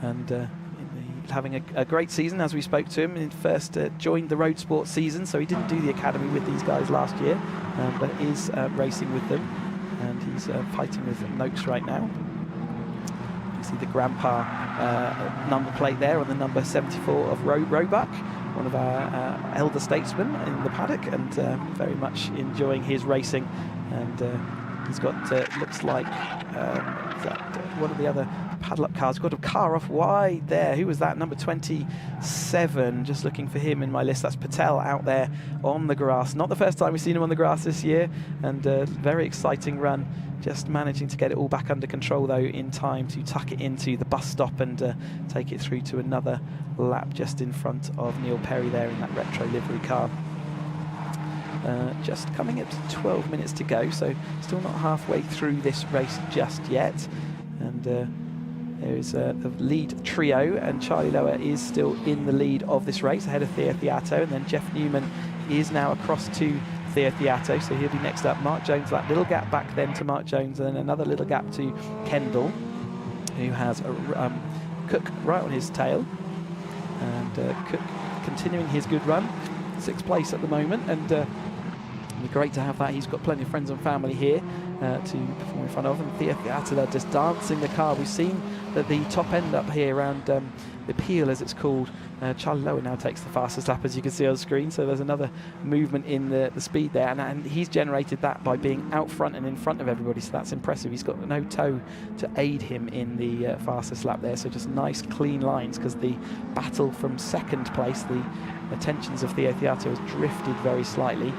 and having a great season. As we spoke to him, he first joined the Roadsport season, so he didn't do the academy with these guys last year, but is racing with them, and he's fighting with Noakes right now. You see the grandpa number plate there on the number 74 of Roebuck, one of our elder statesmen in the paddock, and very much enjoying his racing. And he's got, looks like, one of the other padlock cars. Got a car off wide there. Who was that? Number 27. Just looking for him in my list. That's Patel out there on the grass. Not the first time we've seen him on the grass this year, and very exciting run. Just managing to get it all back under control though in time to tuck it into the bus stop and take it through to another lap just in front of Neil Perry there in that retro livery car. Just coming up to 12 minutes to go, so still not halfway through this race just yet. And There is the lead trio, and Charlie Lower is still in the lead of this race, ahead of Theo Theato, and then Jeff Newman is now across to Theo Theato, so he'll be next up. Mark Jones, that little gap back then to Mark Jones, and then another little gap to Kendall, who has Cook right on his tail, and Cook continuing his good run, 6th place at the moment, and it'd be great to have that. He's got plenty of friends and family here to perform in front of, and Theo Theato just dancing the car. We've seen that the top end up here around the Peel, as it's called, Charlie Lower now takes the fastest lap, as you can see on the screen, so there's another movement in the speed there, and he's generated that by being out front and in front of everybody, so that's impressive. He's got no toe to aid him in the fastest lap there, so just nice clean lines, because the battle from 2nd place, the attentions of Theo Theato has drifted very slightly.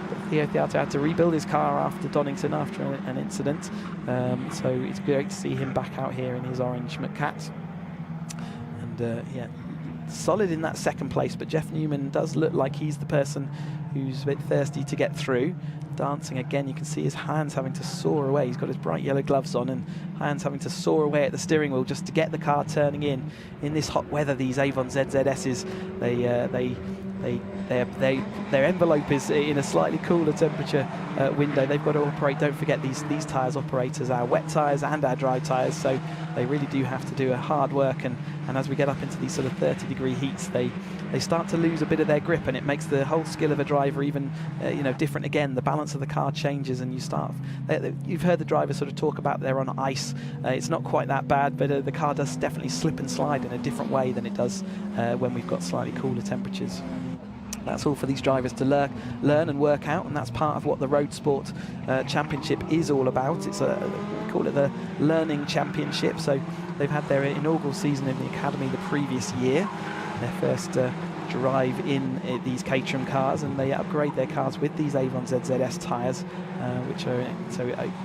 But Theo Theato had to rebuild his car after Donington after an incident, so it's great to see him back out here in his orange McCat. And yeah, solid in that 2nd place, but Jeff Newman does look like he's the person who's a bit thirsty to get through. Dancing again, you can see his hands having to saw away. He's got his bright yellow gloves on, and hands having to saw away at the steering wheel just to get the car turning in this hot weather. These Avon ZZSs, their envelope is in a slightly cooler temperature window. They've got to operate, don't forget, these tyres operate as our wet tyres and our dry tyres, so they really do have to do a hard work, and as we get up into these sort of 30-degree heats, they start to lose a bit of their grip, and it makes the whole skill of a driver even different again. The balance of the car changes, and you've heard the drivers sort of talk about they're on ice. It's not quite that bad, but the car does definitely slip and slide in a different way than it does when we've got slightly cooler temperatures. That's all for these drivers to learn and work out, and that's part of what the Roadsport Championship is all about. It's we call it the Learning Championship. So they've had their inaugural season in the academy the previous year, their first drive in these Caterham cars, and they upgrade their cars with these Avon ZZS tyres, which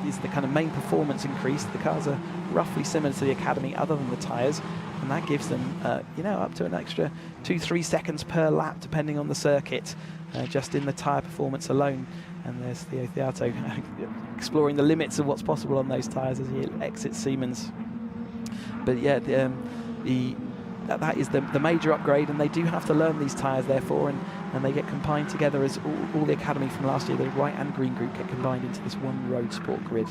is the kind of main performance increase. The cars are roughly similar to the academy other than the tyres, and that gives them up to an extra 2-3 seconds per lap depending on the circuit, just in the tyre performance alone. And there's Theo Theato exploring the limits of what's possible on those tyres as he exits Siemens. But yeah, that is the major upgrade, and they do have to learn these tyres therefore, and they get combined together as all the academy from last year, the white and green group, get combined into this one Roadsport grid.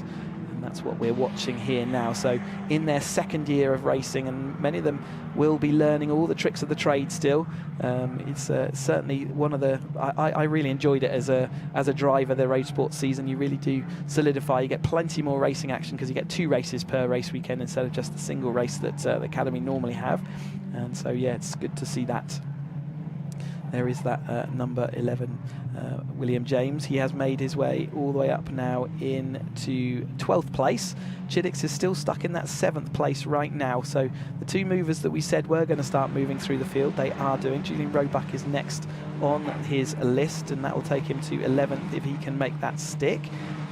And that's what we're watching here now. So in their 2nd year of racing, and many of them will be learning all the tricks of the trade still. It's certainly one of the, I really enjoyed it as a driver, the Roadsport season. You really do solidify. You get plenty more racing action because you get 2 races per race weekend instead of just the single race that the academy normally have. And so yeah, it's good to see that. There is that number 11, William James. He has made his way all the way up now into 12th place. Chiddix is still stuck in that 7th place right now. So the 2 movers that we said were going to start moving through the field, they are doing. Julian Roebuck is next on his list, and that will take him to 11th if he can make that stick.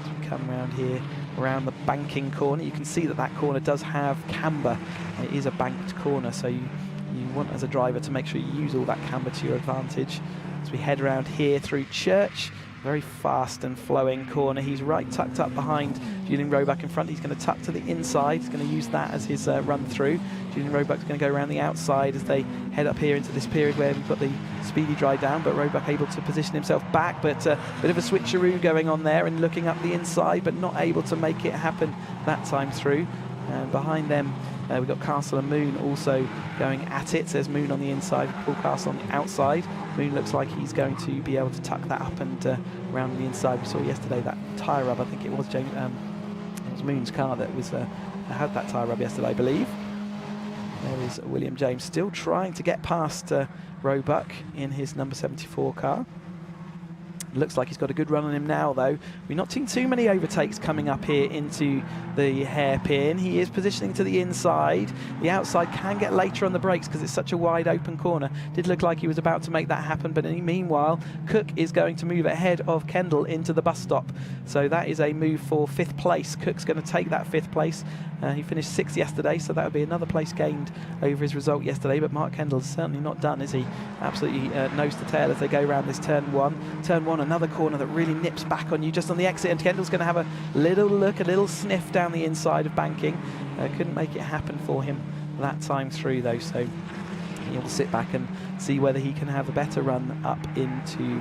As we come around here, around the banking corner, you can see that corner does have camber. It is a banked corner, so you want as a driver to make sure you use all that camber to your advantage. As we head around here through Church, very fast and flowing corner. He's right tucked up behind Julian Roebuck in front. He's going to tuck to the inside. He's going to use that as his run through. Julian Roebuck's going to go around the outside as they head up here into this period where we've got the speedy dry down, but Roebuck able to position himself back, but a bit of a switcheroo going on there and looking up the inside, but not able to make it happen that time through. And behind them, we've got Castle and Moon also going at it. There's Moon on the inside, Paul Castle on the outside. Moon looks like he's going to be able to tuck that up and around the inside. We saw yesterday that tyre rub. I think it was it was Moon's car that was had that tyre rub yesterday, I believe. There is William James still trying to get past Roebuck in his number 74 car. Looks like he's got a good run on him now, though. We're not seeing too many overtakes coming up here into the hairpin. He is positioning to the inside. The outside can get later on the brakes because it's such a wide open corner. Did look like he was about to make that happen, but meanwhile, Cook is going to move ahead of Kendall into the bus stop. So that is a move for 5th place. Cook's going to take that 5th place. He finished 6th yesterday, so that would be another place gained over his result yesterday. But Mark Kendall's certainly not done, is he? Absolutely nose to tail as they go around this turn 1. Turn 1 on, another corner that really nips back on you just on the exit, and Kendall's going to have a little look, a little sniff down the inside of banking. Couldn't make it happen for him that time through though, so he'll sit back and see whether he can have a better run up into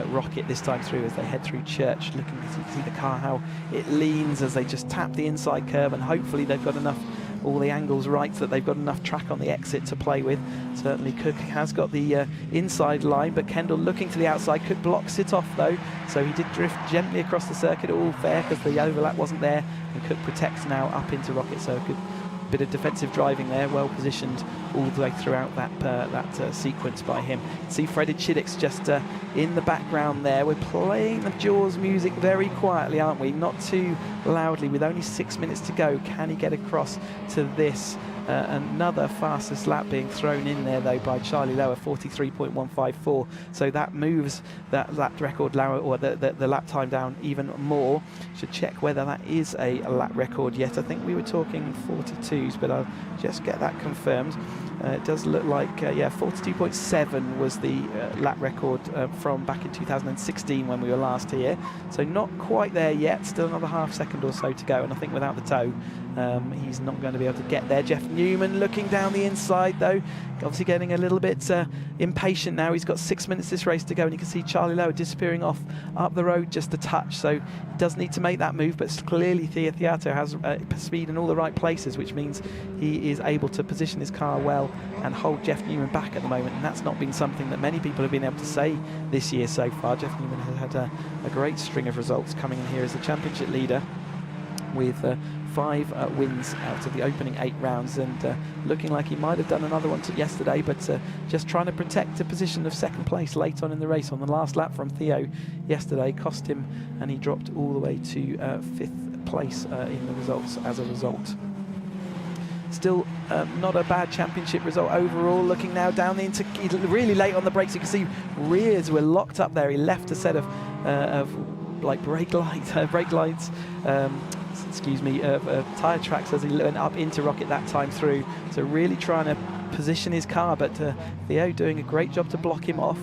Rocket this time through as they head through Church. Looking as you can see the car, how it leans as they just tap the inside curve, and hopefully they've got enough, all the angles right, that they've got enough track on the exit to play with. Certainly Cook has got the inside line, but Kendall looking to the outside. Cook blocks it off though, so he did drift gently across the circuit, all fair because the overlap wasn't there, and Cook protects now up into Rocket, so a good bit of defensive driving there, well positioned all the way throughout that sequence by him. See Freddie Chiddick's just in the background there. We're playing the Jaws music very quietly, aren't we? Not too loudly, with only 6 minutes to go. Can he get across to this? Another fastest lap being thrown in there though by Charlie Lower, 43.154, so that moves that lap record Lower, or the lap time down even more. Should check whether that is a lap record yet. I think we were talking 42s, but I'll just get that confirmed. It does look like, yeah, 42.7 was the lap record from back in 2016 when we were last here. So not quite there yet, still another half second or so to go, and I think without the tow, he's not going to be able to get there. Jeff Newman looking down the inside though, obviously getting a little bit impatient now. He's got 6 minutes this race to go, and you can see Charlie Lowe disappearing off up the road just a touch, so he does need to make that move, but clearly Thea Theato has speed in all the right places, which means he is able to position his car well and hold Jeff Newman back at the moment, and that's not been something that many people have been able to say this year so far. Jeff Newman has had a great string of results, coming in here as the championship leader with 5 wins out of the opening 8 rounds, and looking like he might have done another one yesterday, but just trying to protect a position of second place late on in the race. On the last lap from Theo yesterday cost him, and he dropped all the way to 5th place in the results as a result. Still not a bad championship result overall. Looking now down into really late on the brakes, you can see rears were locked up there. He left a set of like brake lights, excuse me, tyre tracks as he went up into Rocket that time through. So really trying to position his car, but Theo doing a great job to block him off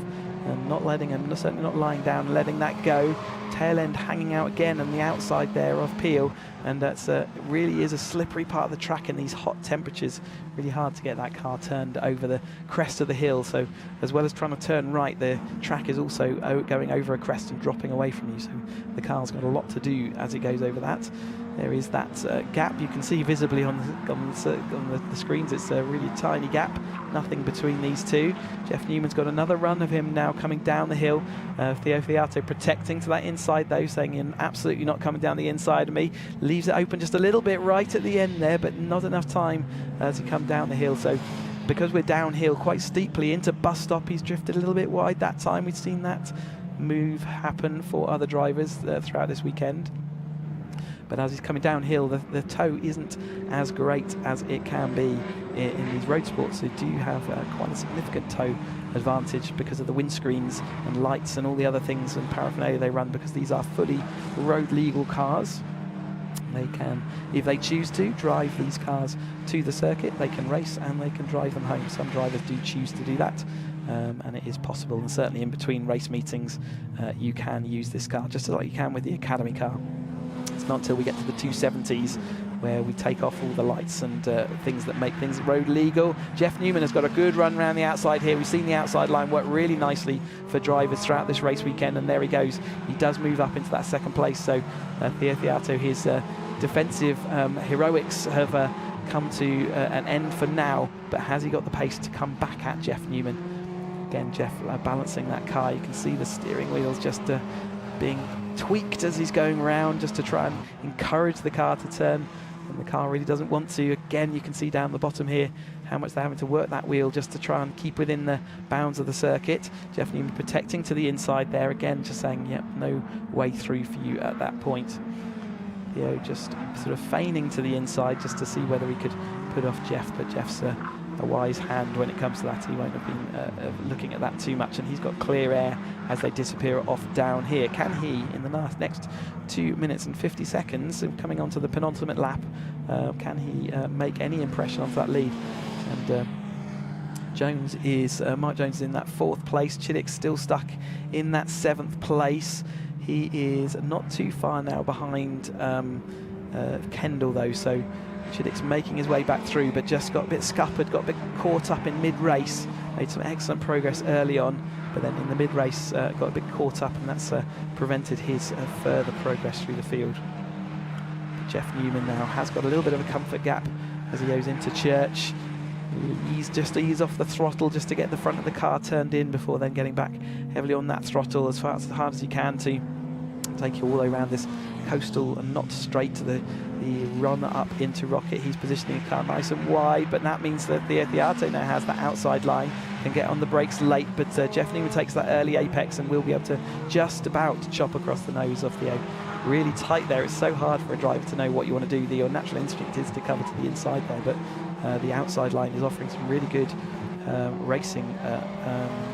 and not letting him, certainly not lying down, letting that go. Tail end hanging out again on the outside there of Peel, and that's really is a slippery part of the track in these hot temperatures. Really hard to get that car turned over the crest of the hill, so as well as trying to turn right, the track is also going over a crest and dropping away from you, so the car's got a lot to do as it goes over that. There is that gap you can see visibly on the screens. It's a really tiny gap, nothing between these two. Jeff Newman's got another run of him now coming down the hill. Theo Theato protecting to that inside though, saying you're absolutely not coming down the inside of me. Leaves it open just a little bit right at the end there, but not enough time to come down the hill. So because we're downhill quite steeply into bus stop, he's drifted a little bit wide that time. We've seen that move happen for other drivers throughout this weekend. But as he's coming downhill, the tow isn't as great as it can be in these road sports. They do have quite a significant tow advantage because of the windscreens and lights and all the other things and paraphernalia they run, because these are fully road legal cars. They can, if they choose to, drive these cars to the circuit. They can race and they can drive them home. Some drivers do choose to do that, and it is possible. And certainly in between race meetings, you can use this car just like you can with the Academy car. It's not until we get to the 270s where we take off all the lights and things that make things road legal. Jeff Newman has got a good run around the outside here. We've seen the outside line work really nicely for drivers throughout this race weekend, and there he goes. He does move up into that second place, so Theo Theato, his defensive heroics have come to an end for now, but has he got the pace to come back at Jeff Newman? Again, Jeff balancing that car. You can see the steering wheels just being tweaked as he's going around just to try and encourage the car to turn, and the car really doesn't want to. Again, you can see down the bottom here how much they're having to work that wheel just to try and keep within the bounds of the circuit. Jeff Newman protecting to the inside there, again just saying, yep, no way through for you at that point. Theo just sort of feigning to the inside just to see whether he could put off Jeff, but Jeff's a wise hand when it comes to that. He won't have been looking at that too much, and he's got clear air as they disappear off down here. Can he, in the next 2 minutes and 50 seconds, coming onto the penultimate lap, can he make any impression onto that lead? And Mark Jones is in that 4th place. Chiddick's still stuck in that 7th place. He is not too far now behind Kendall though, so Chiddick's making his way back through, but just got a bit scuppered, got a bit caught up in mid-race. Made some excellent progress early on, but then in the mid-race got a bit caught up, and that's prevented his further progress through the field. But Jeff Newman now has got a little bit of a comfort gap as he goes into Church. Ease off the throttle just to get the front of the car turned in before then getting back heavily on that throttle as hard as he can to take you all the way around this coastal and not straight to the run up into Rocket. He's positioning the car nice and wide, but that means that the Theato now has that outside line, can get on the brakes late, but Jeff Newman takes that early apex and will be able to just about chop across the nose of Theo. Really tight there. It's so hard for a driver to know what you want to do. Your natural instinct is to cover to the inside there, but the outside line is offering some really good racing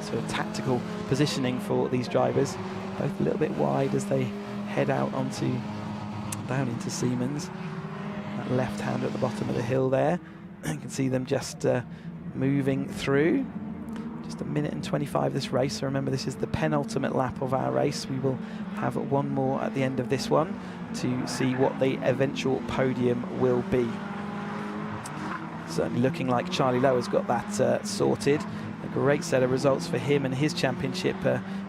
sort of tactical positioning for these drivers. Both a little bit wide as they head out down into Siemens. That left hand at the bottom of the hill there. You can see them just moving through. Just a minute and 25 this race, so remember this is the penultimate lap of our race. We will have one more at the end of this one to see what the eventual podium will be. Certainly looking like Charlie Lower's got that sorted. A great set of results for him and his championship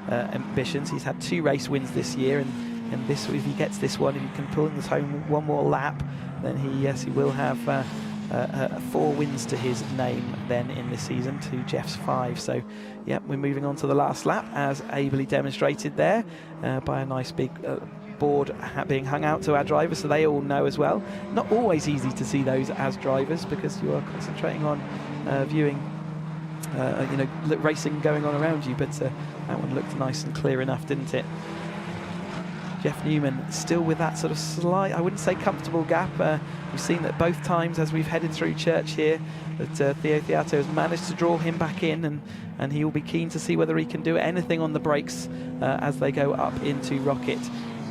ambitions. He's had 2 race wins this year, and this, if he gets this one, if he can pull this home one more lap, then he will have 4 wins to his name then in this season to Jeff's 5. So yeah, we're moving on to the last lap as ably demonstrated there by a nice big board being hung out to our drivers, so they all know as well. Not always easy to see those as drivers because you are concentrating on viewing racing going on around you, but that one looked nice and clear enough, didn't it? Jeff Newman still with that sort of slight, I wouldn't say comfortable gap. We've seen that both times as we've headed through Church here, that Theo Theato has managed to draw him back in, and he will be keen to see whether he can do anything on the brakes as they go up into Rocket.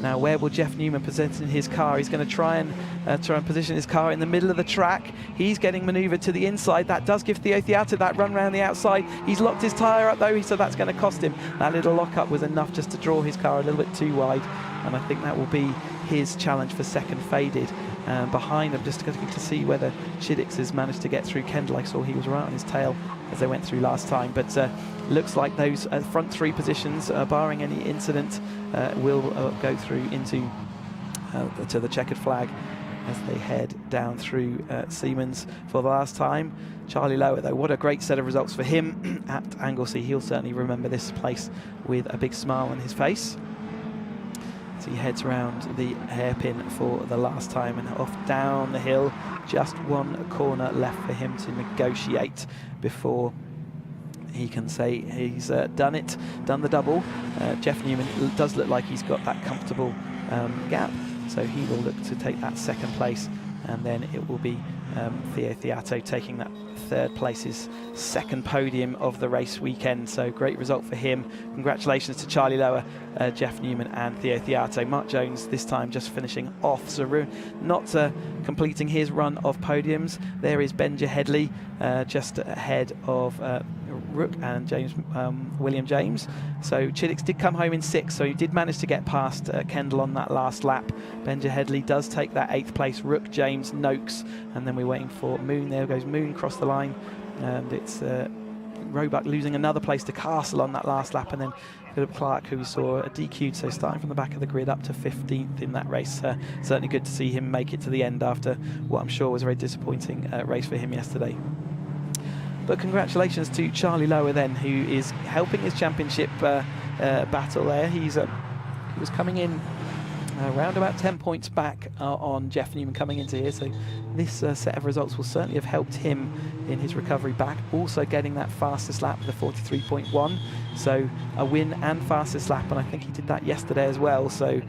Now, where will Jeff Newman position his car? He's going to try and position his car in the middle of the track. He's getting manoeuvred to the inside. That does give Theo Theato that run round the outside. He's locked his tyre up though, so that's going to cost him. That little lock-up was enough just to draw his car a little bit too wide, and I think that will be his challenge for second faded. Behind them, just to see whether Chiddix has managed to get through Kendall. I saw he was right on his tail as they went through last time, but looks like those front 3 positions, barring any incident, will go through into to the checkered flag as they head down through Siemens for the last time. Charlie Lower though, what a great set of results for him at Anglesey. He'll certainly remember this place with a big smile on his face. So he heads around the hairpin for the last time and off down the hill. Just 1 corner left for him to negotiate before he can say he's done the double. Jeff Newman does look like he's got that comfortable gap, so he will look to take that 2nd place, and then it will be Theo Theato taking that 3rd place, his 2nd podium of the race weekend. So great result for him. Congratulations to Charlie Lower, Jeff Newman and Theo Theato. Mark Jones this time just finishing off, so not completing his run of podiums. There is Benja Headley just ahead of Rook and William James. So Chiddix did come home in 6th, so he did manage to get past Kendall on that last lap. Benja Headley does take that 8th place. Rook, James, Noakes, and then we're waiting for Moon. There goes Moon across the line, and it's Roebuck losing another place to Castle on that last lap, and then Philip Clark, who we saw DQ'd, so starting from the back of the grid up to 15th in that race. Certainly good to see him make it to the end after what I'm sure was a very disappointing race for him yesterday. But congratulations to Charlie Lower then, who is helping his championship battle there. He was coming in around about 10 points back on Jeff Newman coming into here, so this set of results will certainly have helped him in his recovery back. Also getting that fastest lap with the 43.1, so a win and fastest lap, and I think he did that yesterday as well, so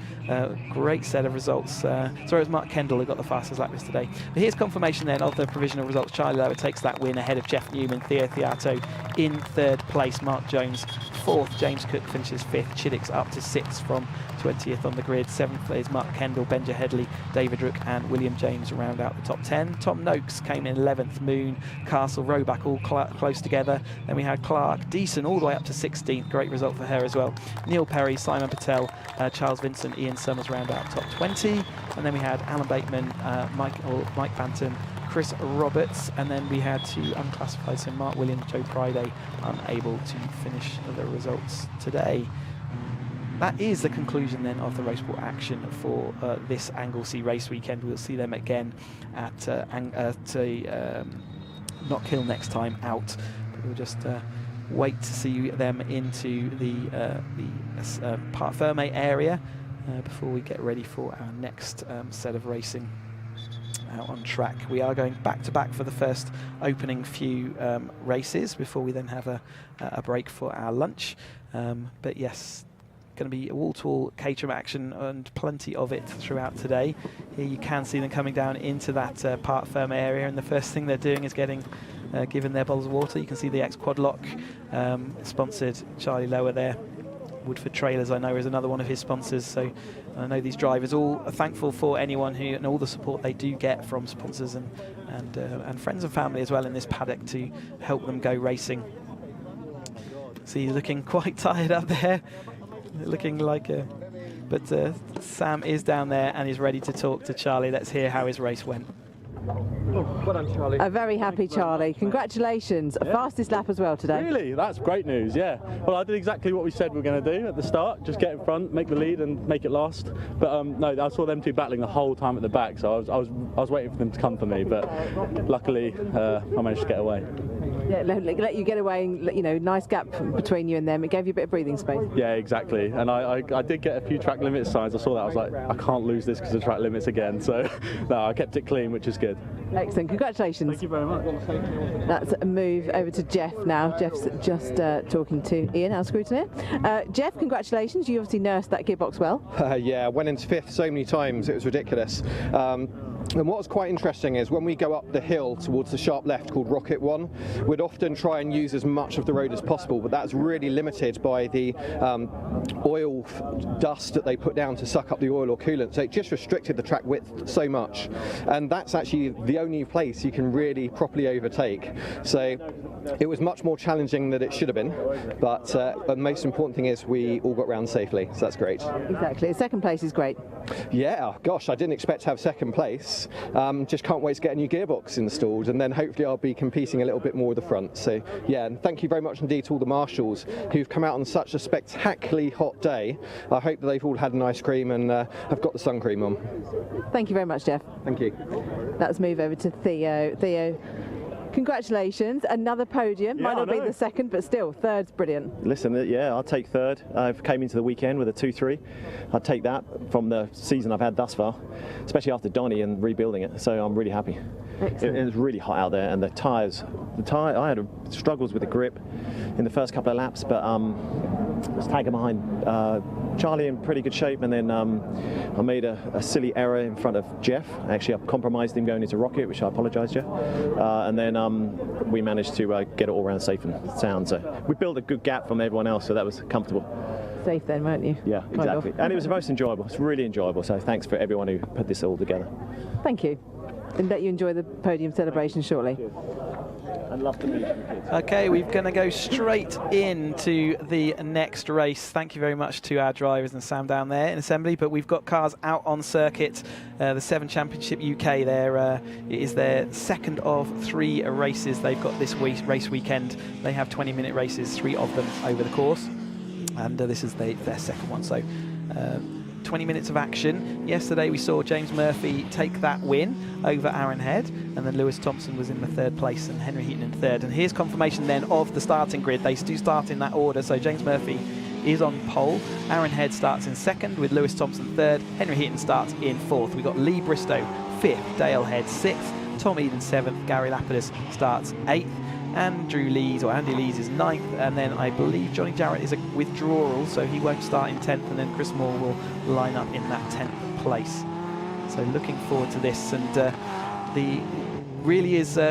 great set of results. Sorry, it was Mark Kendall who got the fastest lap yesterday. But here's confirmation then of the provisional results. Charlie Lower takes that win ahead of Jeff Newman. Theo Theato in 3rd place, Mark Jones 4th, James Cook finishes 5th, Chiddix up to 6th from 20th on the grid. 7th is Mark Kendall, Benja Headley, David Rook and William James round out the top top 10. Tom Noakes came in 11th, Moon, Castle, Roback all close together. Then we had Clark, Deason all the way up to 16th, great result for her as well. Neil Perry, Simon Patel, Charles Vincent, Ian Summers round out top 20. And then we had Alan Bateman, Mike Banton, Chris Roberts, and then we had 2 unclassified, so Mark Williams, Joe Priday, unable to finish the results today. That is the conclusion then of the Roadsport action for this Anglesey race weekend. We'll see them again at Knockhill next time out. But we'll just wait to see them into the Parc Fermé area before we get ready for our next set of racing out on track. We are going back to back for the first opening few races before we then have a break for our lunch. But yes, going to be wall-to-wall Caterham action and plenty of it throughout today. Here you can see them coming down into that Parc Fermé area, and the first thing they're doing is getting given their bottles of water. You can see the ex-Quad Lock sponsored Charlie Lower there. Woodford Trailers, I know, is another one of his sponsors, so I know these drivers all are thankful for anyone who and all the support they do get from sponsors and friends and family as well in this paddock to help them go racing. So he's looking quite tired up there, looking like a... But Sam is down there and is ready to talk to Charlie. Let's hear how his race went. Well done, Charlie. A very happy Charlie. Congratulations. Yeah. Fastest lap as well today. Really? That's great news, yeah. Well, I did exactly what we said we were going to do at the start, just get in front, make the lead and make it last. But no, I saw them two battling the whole time at the back, so I was waiting for them to come for me, but luckily I managed to get away. Yeah, let you get away, and, you know, nice gap between you and them. It gave you a bit of breathing space. Yeah, exactly. And I did get a few track limits signs. I saw that. I was like, I can't lose this because of track limits again. So no, I kept it clean, which is good. Excellent. Congratulations. Thank you very much. That's a move over to Jeff now. Jeff's just talking to Ian, our scrutineer. Jeff, congratulations. You obviously nursed that gearbox well. Yeah, went into fifth so many times, it was ridiculous. And what was quite interesting is when we go up the hill towards the sharp left called Rocket 1, we'd often try and use as much of the road as possible, but that's really limited by the oil dust that they put down to suck up the oil or coolant. So it just restricted the track width so much. And that's actually the only place you can really properly overtake. So it was much more challenging than it should have been. But the most important thing is we all got round safely, so that's great. Exactly. Second place is great. Yeah, gosh, I didn't expect to have second place. Just can't wait to get a new gearbox installed, and then hopefully I'll be competing a little bit more with the front. So yeah, and thank you very much indeed to all the marshals who've come out on such a spectacularly hot day. I hope that they've all had an ice cream and have got the sun cream on. Thank you very much, Jeff. Thank you. Let's move over to Theo. Theo, congratulations, another podium. Yeah, Might not be the second, but still, third's brilliant. Listen, yeah, I'll take third. I came into the weekend with a 2-3. I'd take that from the season I've had thus far, especially after Donny and rebuilding it. So I'm really happy. It was really hot out there, and the tyres. I had struggles with the grip in the first couple of laps, but I was tagging behind Charlie in pretty good shape, and then I made a silly error in front of Jeff. Actually, I compromised him going into Rocket, which I apologise, Jeff. And then we managed to get it all around safe and sound. So we built a good gap from everyone else, so that was comfortable. Safe then, weren't you? Yeah, exactly. And it was most enjoyable. It's really enjoyable. So thanks for everyone who put this all together. Thank you. And let you enjoy the podium celebration shortly. I'd love to meet you kids. Okay, we're going to go straight into the next race. Thank you very much to our drivers and Sam down there in assembly, but we've got cars out on circuit. The 7 Championship UK, it is their second of 3 races they've got this race weekend. They have 20-minute races, 3 of them over the course, and this is their second one. So 20 minutes of action. Yesterday we saw James Murphy take that win over Aaron Head, and then Lewis Thompson was in the 3rd place and Henry Heaton in 3rd. And here's confirmation then of the starting grid. They do start in that order, so James Murphy is on pole. Aaron Head starts in 2nd with Lewis Thompson 3rd. Henry Heaton starts in 4th. We've got Lee Bristow 5th, Dale Head 6th, Tom Eden 7th, Gary Lapidus starts 8th. Andy Lees is 9th, and then I believe Johnny Jarrett is a withdrawal, so he won't start in 10th, and then Chris Moore will line up in that 10th place. So looking forward to this, and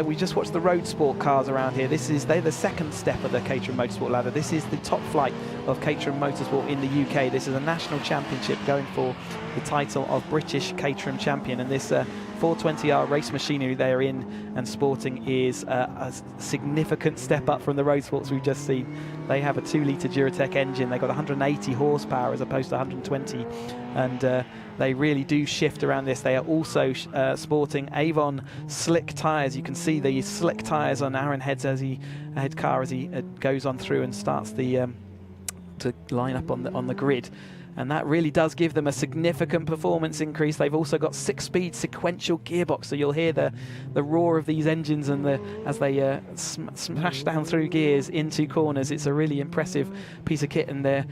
we just watched the Roadsport cars around here. They're the second step of the Caterham Motorsport ladder. This is the top flight of Caterham Motorsport in the UK. This is a national championship going for the title of British Caterham champion, and this 420R race machinery they're in and sporting is a significant step up from the road sports we've just seen. They have a 2-litre Duratec engine. They've got 180 horsepower as opposed to 120, and they really do shift around this. They are also sporting Avon slick tyres. You can see the slick tyres on Aaron Head's car as he goes on through and starts the to line up on the grid. And that really does give them a significant performance increase. They've also got 6-speed sequential gearbox, so you'll hear the roar of these engines and as they smash down through gears into corners. It's a really impressive piece of kit, and they're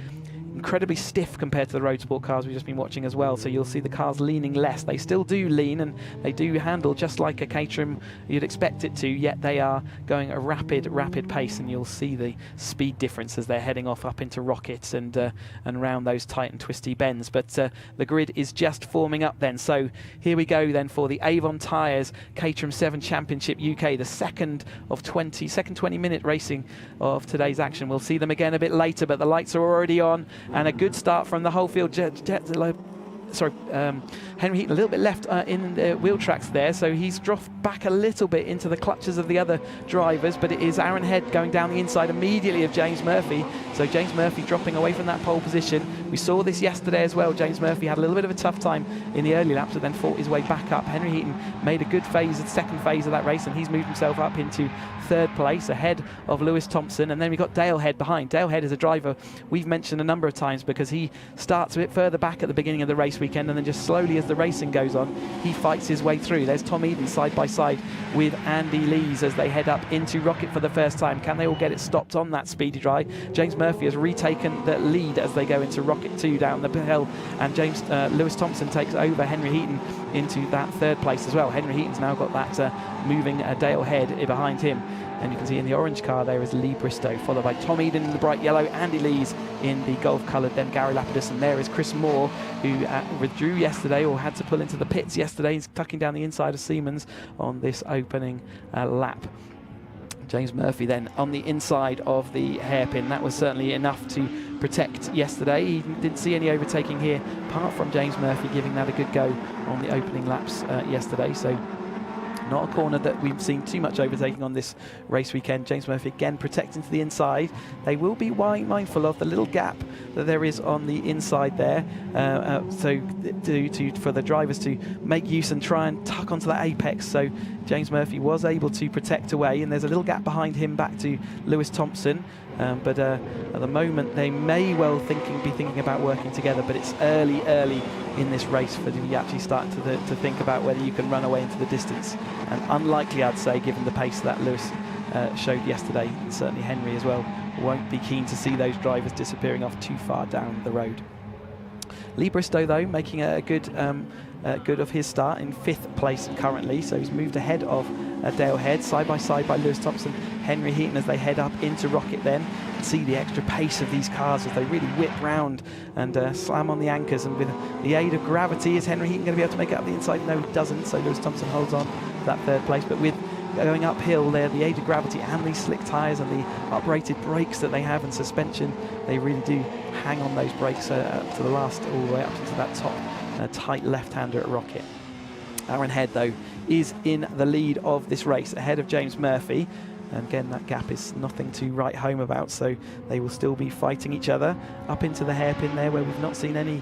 incredibly stiff compared to the road sport cars we've just been watching as well. So you'll see the cars leaning less. They still do lean, and they do handle just like a Caterham you'd expect it to, yet they are going at a rapid pace, and you'll see the speed difference as they're heading off up into rockets and around those tight and twisty bends. But the grid is just forming up then. So here we go then for the Avon Tyres Caterham 7 Championship UK, the second 20-minute racing of today's action. We'll see them again a bit later, but the lights are already on. And a good start from the whole field. Henry Heaton a little bit left in the wheel tracks there, so he's dropped back a little bit into the clutches of the other drivers, but it is Aaron Head going down the inside immediately of James Murphy. So James Murphy dropping away from that pole position. We saw this yesterday as well. James Murphy had a little bit of a tough time in the early laps, but then fought his way back up. Henry Heaton made a good second phase of that race, and he's moved himself up into third place ahead of Lewis Thompson. And then we've got Dale Head behind. Dale Head is a driver we've mentioned a number of times because he starts a bit further back at the beginning of the race weekend, and then just slowly as the racing goes on, he fights his way through. There's Tom Eden side by side with Andy Lees as they head up into Rocket for the first time. Can they all get it stopped on that speedy dry? James Murphy has retaken the lead as they go into Rocket 2 down the hill, and Lewis Thompson takes over Henry Heaton into that third place as well. Henry Heaton's now got that moving Dale Head behind him. And you can see in the orange car there is Lee Bristow, followed by Tom Eden in the bright yellow, Andy Lees in the golf-coloured, then Gary Lapidus, and there is Chris Moore, who withdrew yesterday or had to pull into the pits yesterday. He's tucking down the inside of Siemens on this opening lap. James Murphy then on the inside of the hairpin. That was certainly enough to protect yesterday. He didn't see any overtaking here, apart from James Murphy giving that a good go on the opening laps yesterday. So not a corner that we've seen too much overtaking on this race weekend. James Murphy again protecting to the inside. They will be mindful of the little gap that there is on the inside there, for the drivers to make use and try and tuck onto that apex. So James Murphy was able to protect away, and there's a little gap behind him back to Lewis Thompson. But at the moment they may well be thinking about working together, but it's early in this race for you actually start to think about whether you can run away into the distance, and unlikely I'd say given the pace that Lewis showed yesterday, and certainly Henry as well won't be keen to see those drivers disappearing off too far down the road. Lee Bristow though making a good of his start in 5th place currently, so he's moved ahead of Dale Head, side by side by Lewis Thompson, Henry Heaton as they head up into Rocket. Then you can see the extra pace of these cars as they really whip round and slam on the anchors, and with the aid of gravity, is Henry Heaton going to be able to make it up the inside? No, he doesn't, so Lewis Thompson holds on to that 3rd place, but with going uphill there, the aid of gravity and these slick tyres and the uprated brakes that they have and suspension, they really do hang on those brakes to the last, all the way up into that top tight left-hander at Rocket. Aaron Head though is in the lead of this race ahead of James Murphy, and again that gap is nothing to write home about, so they will still be fighting each other up into the hairpin there where we've not seen any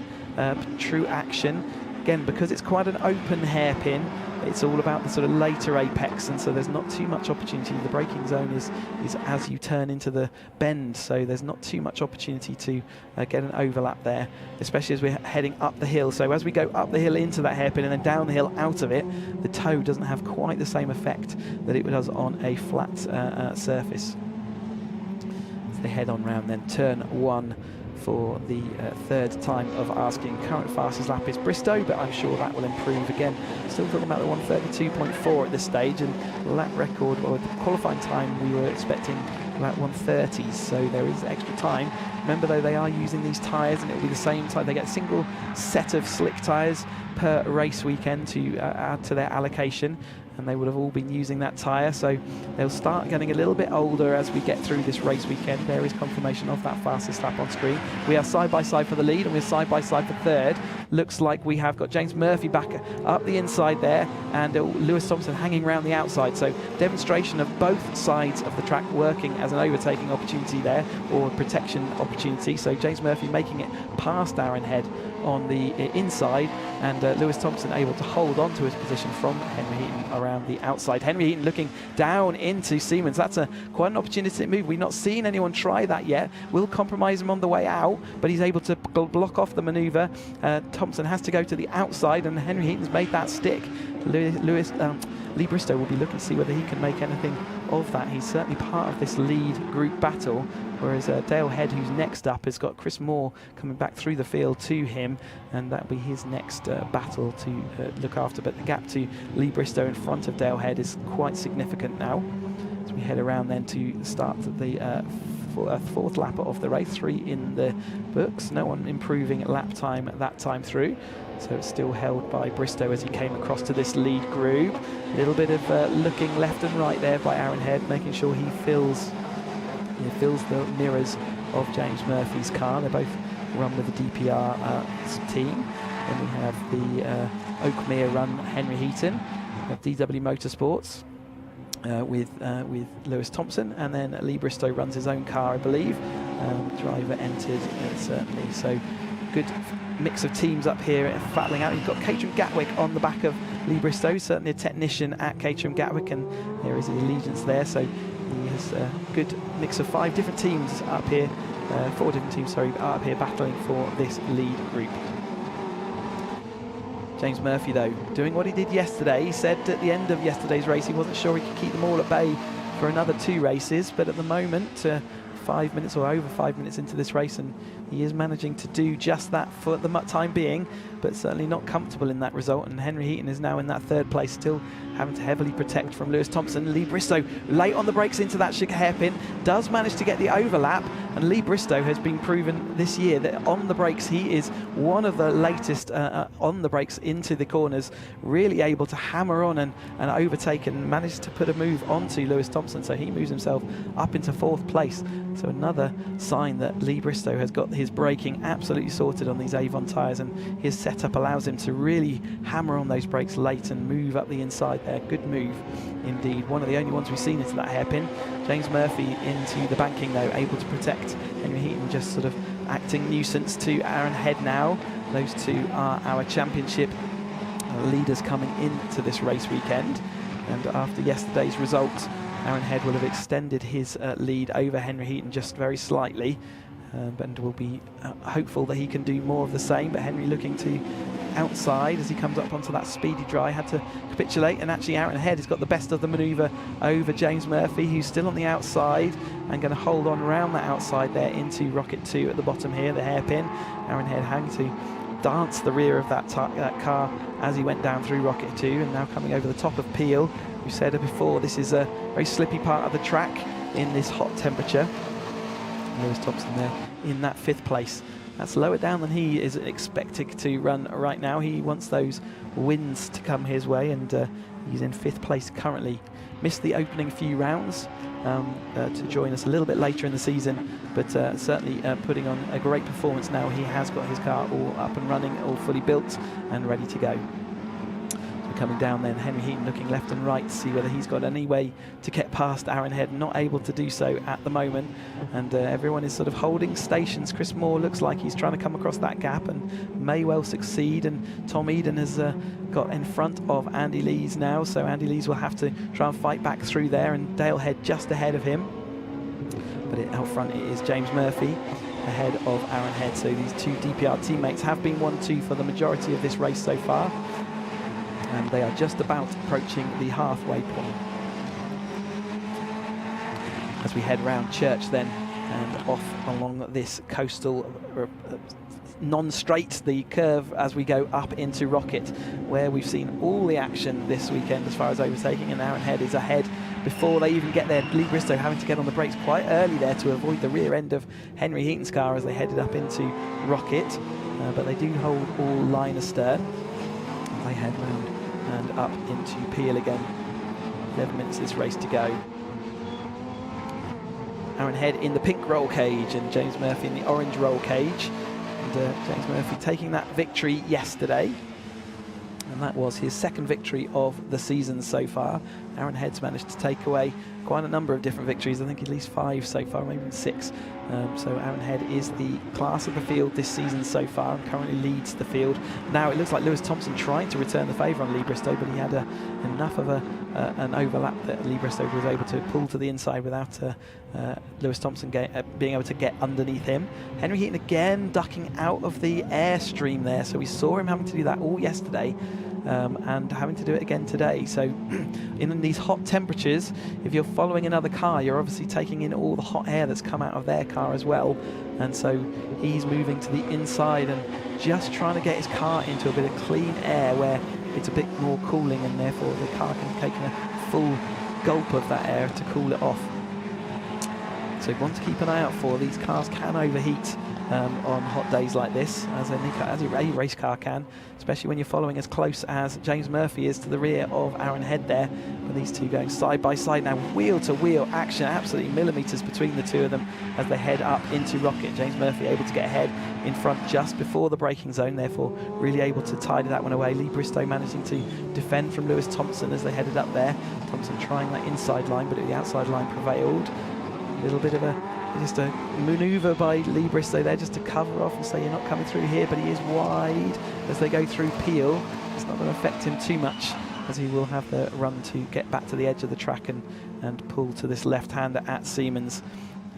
true action. Again, because it's quite an open hairpin, it's all about the sort of later apex, and so there's not too much opportunity. The braking zone is as you turn into the bend, so there's not too much opportunity to get an overlap there, especially as we're heading up the hill. So as we go up the hill into that hairpin and then down the hill out of it, the toe doesn't have quite the same effect that it does on a flat surface. As they head on round then, turn 1 for the 3rd time of asking. Current fastest lap is Bristow, but I'm sure that will improve again. Still talking about the 1:32.4 at this stage, and lap record, or the qualifying time we were expecting about 1:30s, so there is extra time. Remember though, they are using these tyres, and it will be the same type. They get a single set of slick tyres per race weekend to add to their allocation, and they would have all been using that tyre, so they'll start getting a little bit older as we get through this race weekend. There is confirmation of that fastest lap on screen. We are side by side for the lead, and we're side by side for 3rd. looks like we have got James Murphy back up the inside there, and Lewis Thompson hanging around the outside. So demonstration of both sides of the track working as an overtaking opportunity there, or protection opportunity. So James Murphy making it past Aaron Head on the inside, and Lewis Thompson able to hold on to his position from Henry Heaton around the outside. Henry Heaton looking down into Siemens. That's quite an opportunistic move. We've not seen anyone try that yet. Will compromise him on the way out, but he's able to block off the manoeuvre. Thompson has to go to the outside, and Henry Heaton's made that stick. Lee Bristow will be looking to see whether he can make anything of that. He's certainly part of this lead group battle, whereas Dale Head, who's next up, has got Chris Moore coming back through the field to him, and that'll be his next battle to look after. But the gap to Lee Bristow in front of Dale Head is quite significant now. As we head around then to start the fourth lap of the race, 3 in the books. No one improving lap time that time through. So it's still held by Bristow as he came across to this lead group. A little bit of looking left and right there by Aaron Head, making sure he fills the mirrors of James Murphy's car. They both run with the DPR team. Then we have the Oakmere run Henry Heaton of DW Motorsports with Lewis Thompson, and then Lee Bristow runs his own car, I believe. Driver entered certainly. So good mix of teams up here battling out. You've got Caterham Gatwick on the back of Lee Bristow, certainly a technician at Caterham Gatwick, and there is his allegiance there. So he has a good mix of 5 different teams up here, 4 different teams, sorry, up here battling for this lead group. James Murphy, though, doing what he did yesterday. He said at the end of yesterday's race he wasn't sure he could keep them all at bay for another 2 races, but at the moment, 5 minutes or over 5 minutes into this race, and he is managing to do just that for the time being, but certainly not comfortable in that result. And Henry Heaton is now in that 3rd place, still having to heavily protect from Lewis Thompson. Lee Bristow late on the brakes into that hairpin, does manage to get the overlap, and Lee Bristow has been proven this year that on the brakes he is one of the latest on the brakes into the corners, really able to hammer on and overtake, and manage to put a move onto Lewis Thompson, so he moves himself up into 4th place. So another sign that Lee Bristow has got his braking absolutely sorted on these Avon tyres, and his setup allows him to really hammer on those brakes late and move up the inside there. Good move indeed. One of the only ones we've seen into that hairpin. James Murphy into the banking though, able to protect Henry Heaton, just sort of acting nuisance to Aaron Head now. Those two are our championship leaders coming into this race weekend, and after yesterday's results, Aaron Head will have extended his lead over Henry Heaton just very slightly, and will be hopeful that he can do more of the same. But Henry looking to outside as he comes up onto that speedy dry, had to capitulate, and actually Aaron Head has got the best of the manoeuvre over James Murphy, who's still on the outside and going to hold on around that outside there into Rocket 2 at the bottom here, the hairpin. Aaron Head having to dance the rear of that car as he went down through Rocket 2, and now coming over the top of Peel. We said it before, this is a very slippy part of the track in this hot temperature. Lewis Thompson there in that 5th place. That's lower down than he is expected to run right now. He wants those wins to come his way, and he's in 5th place currently. Missed the opening few rounds to join us a little bit later in the season, but certainly putting on a great performance now. He has got his car all up and running, all fully built and ready to go. Coming down then, Henry Heaton looking left and right to see whether he's got any way to get past Aaron Head, not able to do so at the moment, and everyone is sort of holding stations. Chris Moore looks like he's trying to come across that gap and may well succeed, and Tom Eden has got in front of Andy Lees now, so Andy Lees will have to try and fight back through there, and Dale Head just ahead of him. But out front it is James Murphy ahead of Aaron Head, so these 2 DPR teammates have been 1-2 for the majority of this race so far, and they are just about approaching the halfway point. As we head round Church then, and off along this coastal non-straight, the curve as we go up into Rocket, where we've seen all the action this weekend as far as overtaking, and Aaron Head is ahead before they even get there. Lee Bristow having to get on the brakes quite early there to avoid the rear end of Henry Heaton's car as they headed up into Rocket, but they do hold all line astern. They head round and up into Peel again. 11 minutes this race to go. Aaron Head in the pink roll cage and James Murphy in the orange roll cage. And James Murphy taking that victory yesterday. And that was his second victory of the season so far. Aaron Head's managed to take away quite a number of different victories. I think at least 5 so far, maybe even 6. So Aaron Head is the class of the field this season so far and currently leads the field. Now it looks like Lewis Thompson trying to return the favour on Lee Bristow, but he had enough of an overlap that Lee Bristow was able to pull to the inside without Lewis Thompson being able to get underneath him. Henry Heaton again ducking out of the airstream there, so we saw him having to do that all yesterday. And having to do it again today. So in these hot temperatures, if you're following another car, you're obviously taking in all the hot air that's come out of their car as well. And so he's moving to the inside and just trying to get his car into a bit of clean air where it's a bit more cooling, and therefore the car can take a full gulp of that air to cool it off. So one to keep an eye out for. These cars can overheat on hot days like this, as a race car can, especially when you're following as close as James Murphy is to the rear of Aaron Head there. With these two going side by side now, wheel to wheel action, absolutely millimetres between the two of them as they head up into Rocket. James Murphy able to get ahead in front just before the braking zone, therefore really able to tidy that one away. Lee Bristow managing to defend from Lewis Thompson as they headed up there. Thompson trying that inside line, but the outside line prevailed. A little bit of just a manoeuvre by Lee Bristow there just to cover off and say you're not coming through here, but he is wide as they go through Peel. It's not going to affect him too much, as he will have the run to get back to the edge of the track and pull to this left-hander at Siemens.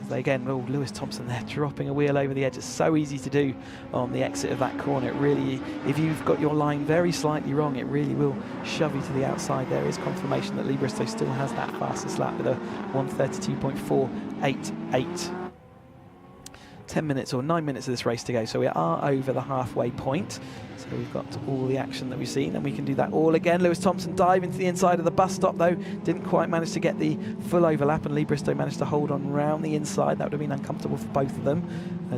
As they again, Lewis Thompson there dropping a wheel over the edge. It's so easy to do on the exit of that corner. It really, if you've got your line very slightly wrong, it really will shove you to the outside. There is confirmation that Lee Bristow still has that fastest lap with a 1:32.488. 10 minutes or 9 minutes of this race to go, so we are over the halfway point. So we've got all the action that we've seen, and we can do that all again. Lewis Thompson diving to the inside of the bus stop though, didn't quite manage to get the full overlap, and Lee Bristow managed to hold on round the inside. That would have been uncomfortable for both of them,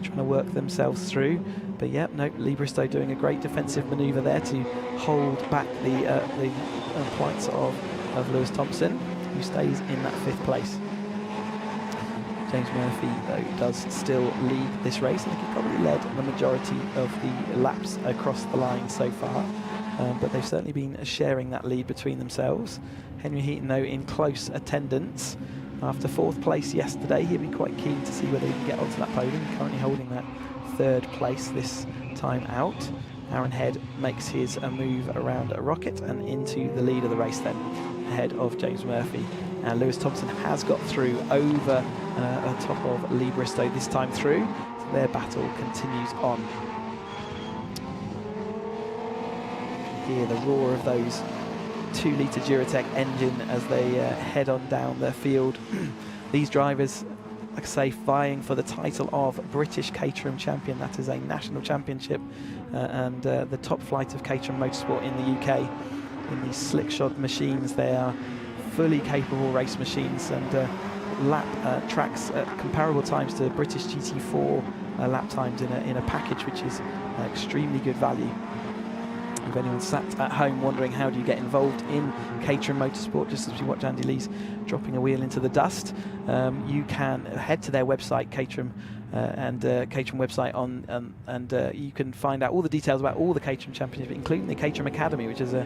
trying to work themselves through. But yeah, no, Lee Bristow doing a great defensive manoeuvre there to hold back the points of Lewis Thompson, who stays in that 5th place. James Murphy, though, does still lead this race. I think he probably led the majority of the laps across the line so far, but they've certainly been sharing that lead between themselves. Henry Heaton, though, in close attendance. After 4th place yesterday, he'd be quite keen to see whether he can get onto that podium, currently holding that 3rd place this time out. Aaron Head makes his move around a Rocket and into the lead of the race then, ahead of James Murphy. And Lewis Thompson has got through over on top of Lee Bristow this time through. So their battle continues on. Hear the roar of those 2-litre Duratec engine as they head on down the field. These drivers, like I say, vying for the title of British Caterham champion. That is a national championship and the top flight of Caterham Motorsport in the UK. In these slickshod machines, they are fully capable race machines and lap tracks at comparable times to British GT4 lap times in a package, which is extremely good value. If anyone sat at home wondering how do you get involved in Caterham Motorsport, just as we watch Andy Lee's dropping a wheel into the dust, you can head to their website, Caterham, and Caterham website and you can find out all the details about all the Caterham Championship, including the Caterham Academy, which is a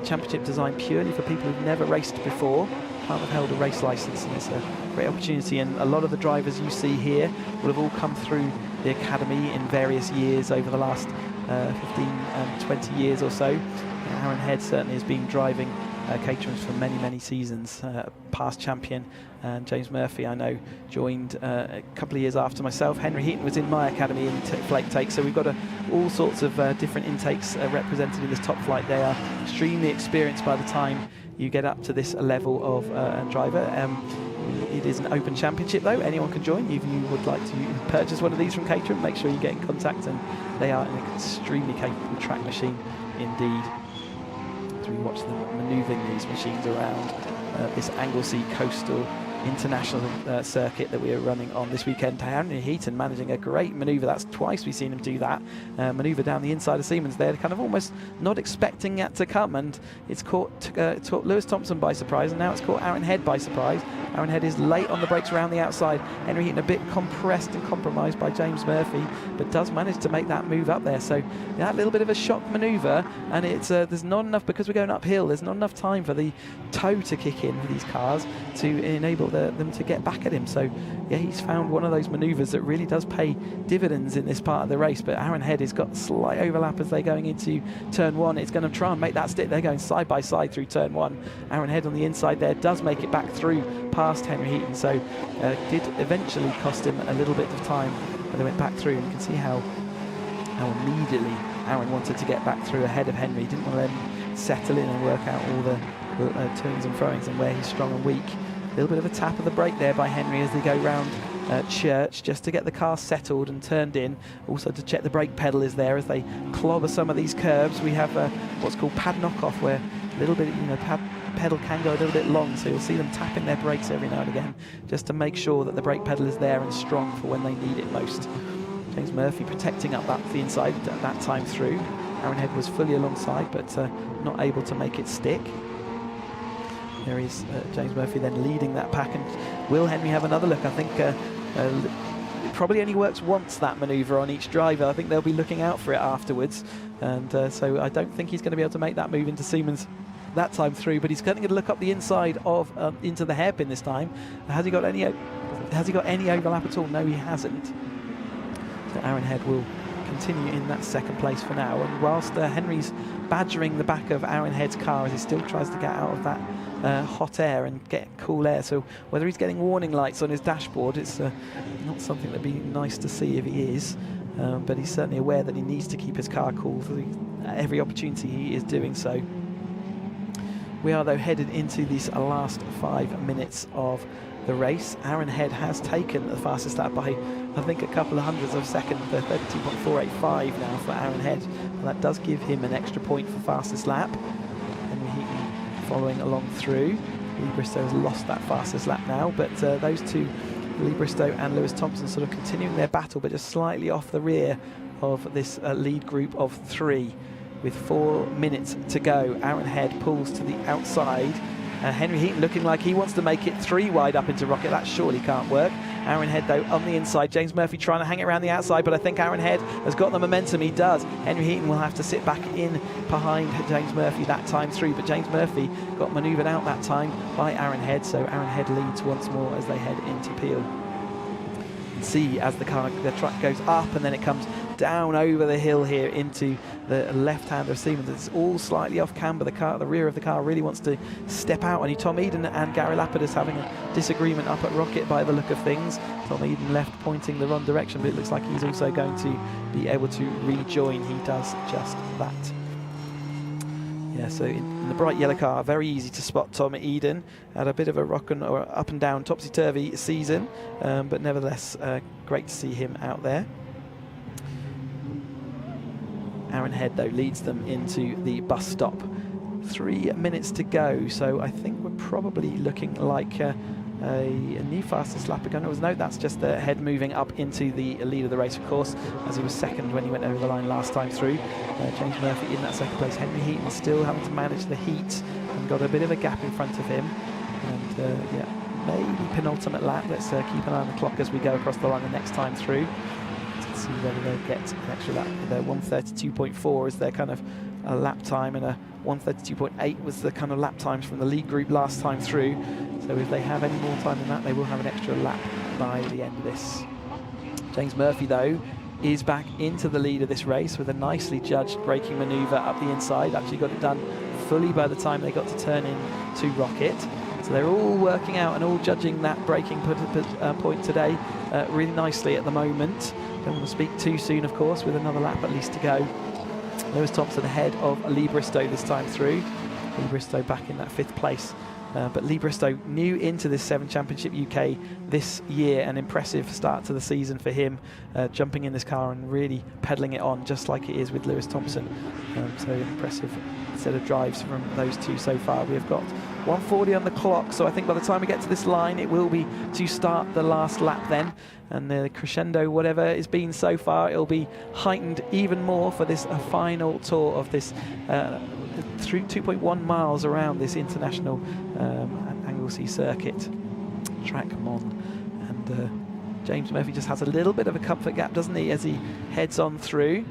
championship designed purely for people who've never raced before, can't have held a race license, and it's a great opportunity. And a lot of the drivers you see here will have all come through the academy in various years over the last 15 and 20 years or so. Aaron Head certainly has been driving Caterhams for many seasons, past champion. And James Murphy, I know, joined a couple of years after myself. Henry Heaton was in my academy in Flake Take, so we've got all sorts of different intakes represented in this top flight. They are extremely experienced by the time you get up to this level of driver. It is an open championship though, anyone can join. If you would like to purchase one of these from Caterham, make sure you get in contact, and they are an extremely capable track machine indeed. As we watch them manoeuvring these machines around this Anglesey coastal international circuit that we are running on this weekend. Henry Heaton managing a great manoeuvre. That's twice we've seen him do that. Manoeuvre down the inside of Siemens there, kind of almost not expecting that to come, and it's caught Lewis Thompson by surprise, and now it's caught Aaron Head by surprise. Aaron Head is late on the brakes around the outside. Henry Heaton a bit compressed and compromised by James Murphy, but does manage to make that move up there. So that little bit of a shock manoeuvre, and it's there's not enough, because we're going uphill, there's not enough time for the toe to kick in for these cars to enable them to get back at him. So yeah, he's found one of those manoeuvres that really does pay dividends in this part of the race. But Aaron Head has got slight overlap as they're going into turn 1. It's going to try and make that stick. They're going side by side through turn 1. Aaron Head on the inside there does make it back through past Henry Heaton, so did eventually cost him a little bit of time when they went back through. And you can see how immediately Aaron wanted to get back through ahead of Henry. Didn't want to let him settle in and work out all the turns and throwings and where he's strong and weak. A little bit of a tap of the brake there by Henry as they go round Church, just to get the car settled and turned in. Also to check the brake pedal is there as they clobber some of these curves. We have what's called pad knockoff, where a little bit, pedal can go a little bit long, so you'll see them tapping their brakes every now and again just to make sure that the brake pedal is there and strong for when they need it most. James Murphy protecting up the inside at that time through. Aaron Head was fully alongside, but not able to make it stick. There is James Murphy then leading that pack, and will Henry have another look? I think it probably only works once, that manoeuvre, on each driver. I think they'll be looking out for it afterwards, and so I don't think he's going to be able to make that move into Siemens that time through, but he's going to look up the inside of into the hairpin this time. Has he got any overlap at all? No, he hasn't. So Aaron Head will continue in that second place for now, and whilst Henry's badgering the back of Aaron Head's car as he still tries to get out of that hot air and get cool air. So whether he's getting warning lights on his dashboard, it's not something that'd be nice to see if he is, but he's certainly aware that he needs to keep his car cool for every opportunity he is doing so. We are though headed into these last 5 minutes of the race. Aaron Head has taken the fastest lap by, I think, a couple of hundredths of a second, 32.485 now for Aaron Head, and that does give him an extra point for fastest lap. Henry Heaton following along through. Lee Bristow has lost that fastest lap now, but those two, Lee Bristow and Lewis Thompson, sort of continuing their battle, but just slightly off the rear of this lead group of 3. With 4 minutes to go, Aaron Head pulls to the outside. Henry Heaton looking like he wants to make it 3 wide up into Rocket. That surely can't work. Aaron Head, though, on the inside. James Murphy trying to hang it around the outside, but I think Aaron Head has got the momentum. He does. Henry Heaton will have to sit back in behind James Murphy that time through, but James Murphy got manoeuvred out that time by Aaron Head, so Aaron Head leads once more as they head into Peel. See as the truck goes up and then it comes down over the hill here into the left hand of Siemens. It's all slightly off camber. The rear of the car really wants to step out. And Tom Eden and Gary Lapidus having a disagreement up at Rocket by the look of things. Tom Eden left pointing the wrong direction, but it looks like he's also going to be able to rejoin. He does just that. Yeah, so in the bright yellow car, very easy to spot Tom Eden. Had a bit of a up and down, topsy-turvy season, but nevertheless, great to see him out there. Aaron Head, though, leads them into the bus stop. 3 minutes to go, so I think we're probably looking like a new fastest lap again. No, that's just the Head moving up into the lead of the race, of course, as he was second when he went over the line last time through. James Murphy in that second place. Henry Heaton still having to manage the heat and got a bit of a gap in front of him. And yeah, maybe penultimate lap. Let's keep an eye on the clock as we go across the line the next time through. Let's see whether they get an extra lap. Their 1:32.4 is their kind of a lap time, and a 1:32.8 was the kind of lap times from the lead group last time through. So if they have any more time than that, they will have an extra lap by the end of this. James Murphy, though, is back into the lead of this race with a nicely judged braking manoeuvre up the inside. Actually got it done fully by the time they got to turn in to Rocket. So they're all working out and all judging that braking point today really nicely at the moment. Don't want to speak too soon, of course, with another lap at least to go. Lewis Thompson ahead of Lee Bristow this time through. Lee Bristow back in that 5th place. But Lee Bristow new into this 7 Championship UK this year. An impressive start to the season for him, jumping in this car and really pedalling it on just like it is with Lewis Thompson. So impressive set of drives from those two so far. We have got 1:40 on the clock, so I think by the time we get to this line, it will be to start the last lap then. And the crescendo, whatever it's been so far, it'll be heightened even more for this final tour of this through 2.1 miles around this international Anglesey Circuit track on. And James Murphy just has a little bit of a comfort gap, doesn't he, as he heads on through.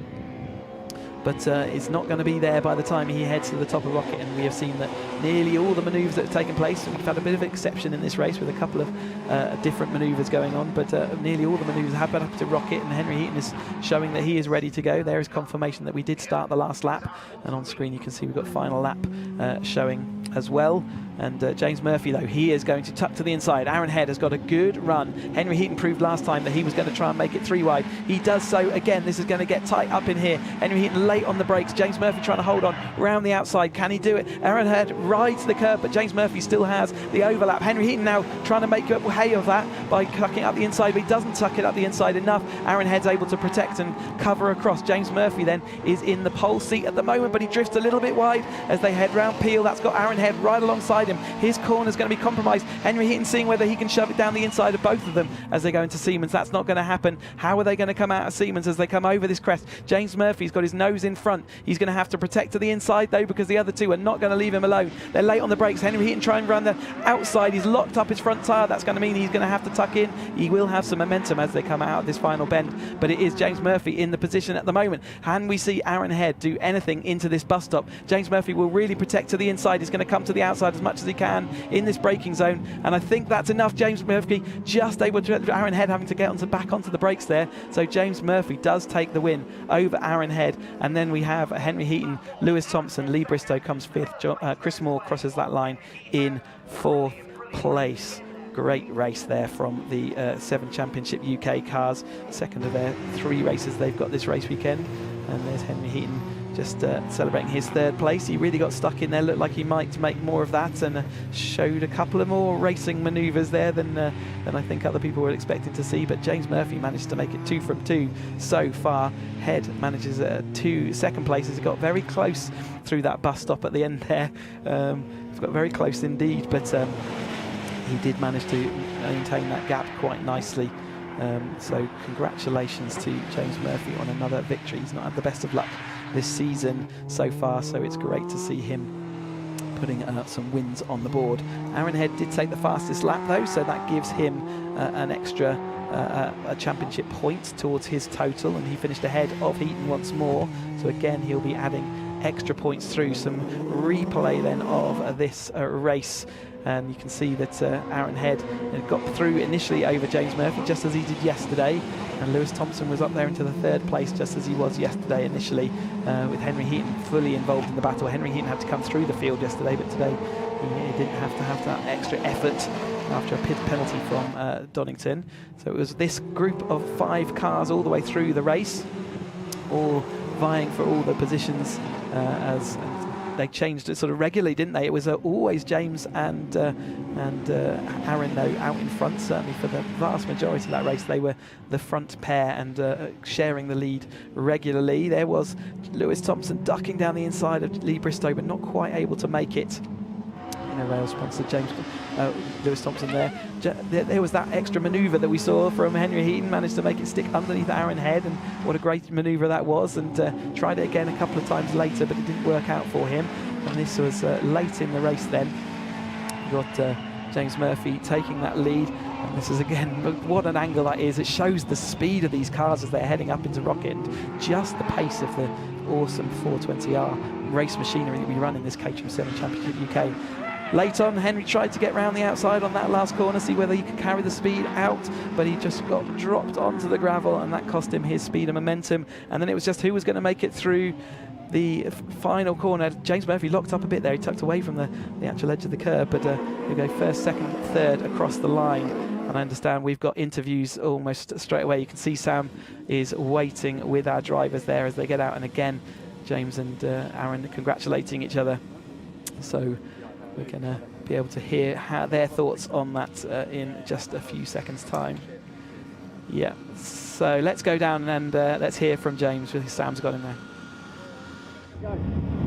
But it's not going to be there by the time he heads to the top of Rocket, and we have seen that nearly all the manoeuvres that have taken place, and we've had a bit of exception in this race with a couple of different manoeuvres going on, but nearly all the manoeuvres have been up to Rocket, and Henry Heaton is showing that he is ready to go. There is confirmation that we did start the last lap, and on screen you can see we've got final lap showing as well. And James Murphy, though, he is going to tuck to the inside. Aaron Head has got a good run. Henry Heaton proved last time that he was going to try and make it 3 wide. He does so again. This is going to get tight up in here. Henry Heaton late on the brakes. James Murphy trying to hold on round the outside. Can he do it? Aaron Head rides the curb, but James Murphy still has the overlap. Henry Heaton now trying to make hay of that by tucking up the inside, but he doesn't tuck it up the inside enough. Aaron Head's able to protect and cover across. James Murphy then is in the pole seat at the moment, but he drifts a little bit wide as they head round Peel. That's got Aaron Head right alongside him. His corner's going to be compromised. Henry Heaton seeing whether he can shove it down the inside of both of them as they go into Siemens. That's not going to happen. How are they going to come out of Siemens as they come over this crest? James Murphy's got his nose in front. He's going to have to protect to the inside, though, because the other two are not going to leave him alone. They're late on the brakes. Henry Heaton trying to run the outside. He's locked up his front tyre. That's going to mean he's going to have to tuck in. He will have some momentum as they come out of this final bend, but it is James Murphy in the position at the moment. Can we see Aaron Head do anything into this bus stop? James Murphy will really protect to the inside. He's going to come to the outside as much as he can in this braking zone, and I think that's enough. James Murphy just able to, Aaron Head having to get back onto the brakes there, so James Murphy does take the win over Aaron Head. And then we have Henry Heaton, Lewis Thompson, Lee Bristow comes 5th, Chris Moore crosses that line in 4th place. Great race there from the 7 Championship UK cars, second of their 3 races they've got this race weekend. And there's Henry Heaton just celebrating his 3rd place. He really got stuck in there, looked like he might make more of that, and showed a couple of more racing manoeuvres there than I think other people were expecting to see. But James Murphy managed to make it 2 from 2 so far. Head manages 2 second places. He got very close through that bus stop at the end there. He's got very close indeed, but he did manage to maintain that gap quite nicely. So congratulations to James Murphy on another victory. He's not had the best of luck this season so far, so it's great to see him putting some wins on the board. Aaron Head did take the fastest lap though, so that gives him an extra a championship point towards his total, and he finished ahead of Heaton once more, so again he'll be adding extra points through. Some replay then of this race, and you can see that Aaron Head got through initially over James Murphy just as he did yesterday, and Lewis Thompson was up there into the 3rd place just as he was yesterday initially, with Henry Heaton fully involved in the battle. Henry Heaton had to come through the field yesterday, but today he didn't have to have that extra effort after a pit penalty from Donington. So it was this group of 5 cars all the way through the race, all vying for all the positions, as they changed it sort of regularly, didn't they? It was always James and Aaron though out in front. Certainly for the vast majority of that race they were the front pair and sharing the lead regularly. There was Lewis Thompson ducking down the inside of Lee Bristow, but not quite able to make it. Rail sponsor Lewis Thompson there. There was that extra manoeuvre that we saw from Henry Heaton, managed to make it stick underneath Aaron Head, and what a great manoeuvre that was, and tried it again a couple of times later, but it didn't work out for him. And this was late in the race then. You got James Murphy taking that lead, and this is again, what an angle that is. It shows the speed of these cars as they're heading up into Rocket, and just the pace of the awesome 420R race machinery that we run in this Caterham 7 Championship UK. Late on, Henry tried to get round the outside on that last corner, see whether he could carry the speed out, but he just got dropped onto the gravel, and that cost him his speed and momentum. And then it was just who was going to make it through the final corner. James Murphy locked up a bit there. He tucked away from the actual edge of the curb, but he'll go 1st, 2nd, 3rd across the line. And I understand we've got interviews almost straight away. You can see Sam is waiting with our drivers there as they get out, and again, James and Aaron congratulating each other. So we're going to be able to hear their thoughts on that in just a few seconds' time. Yeah, so let's go down and let's hear from James. Sam's got him there.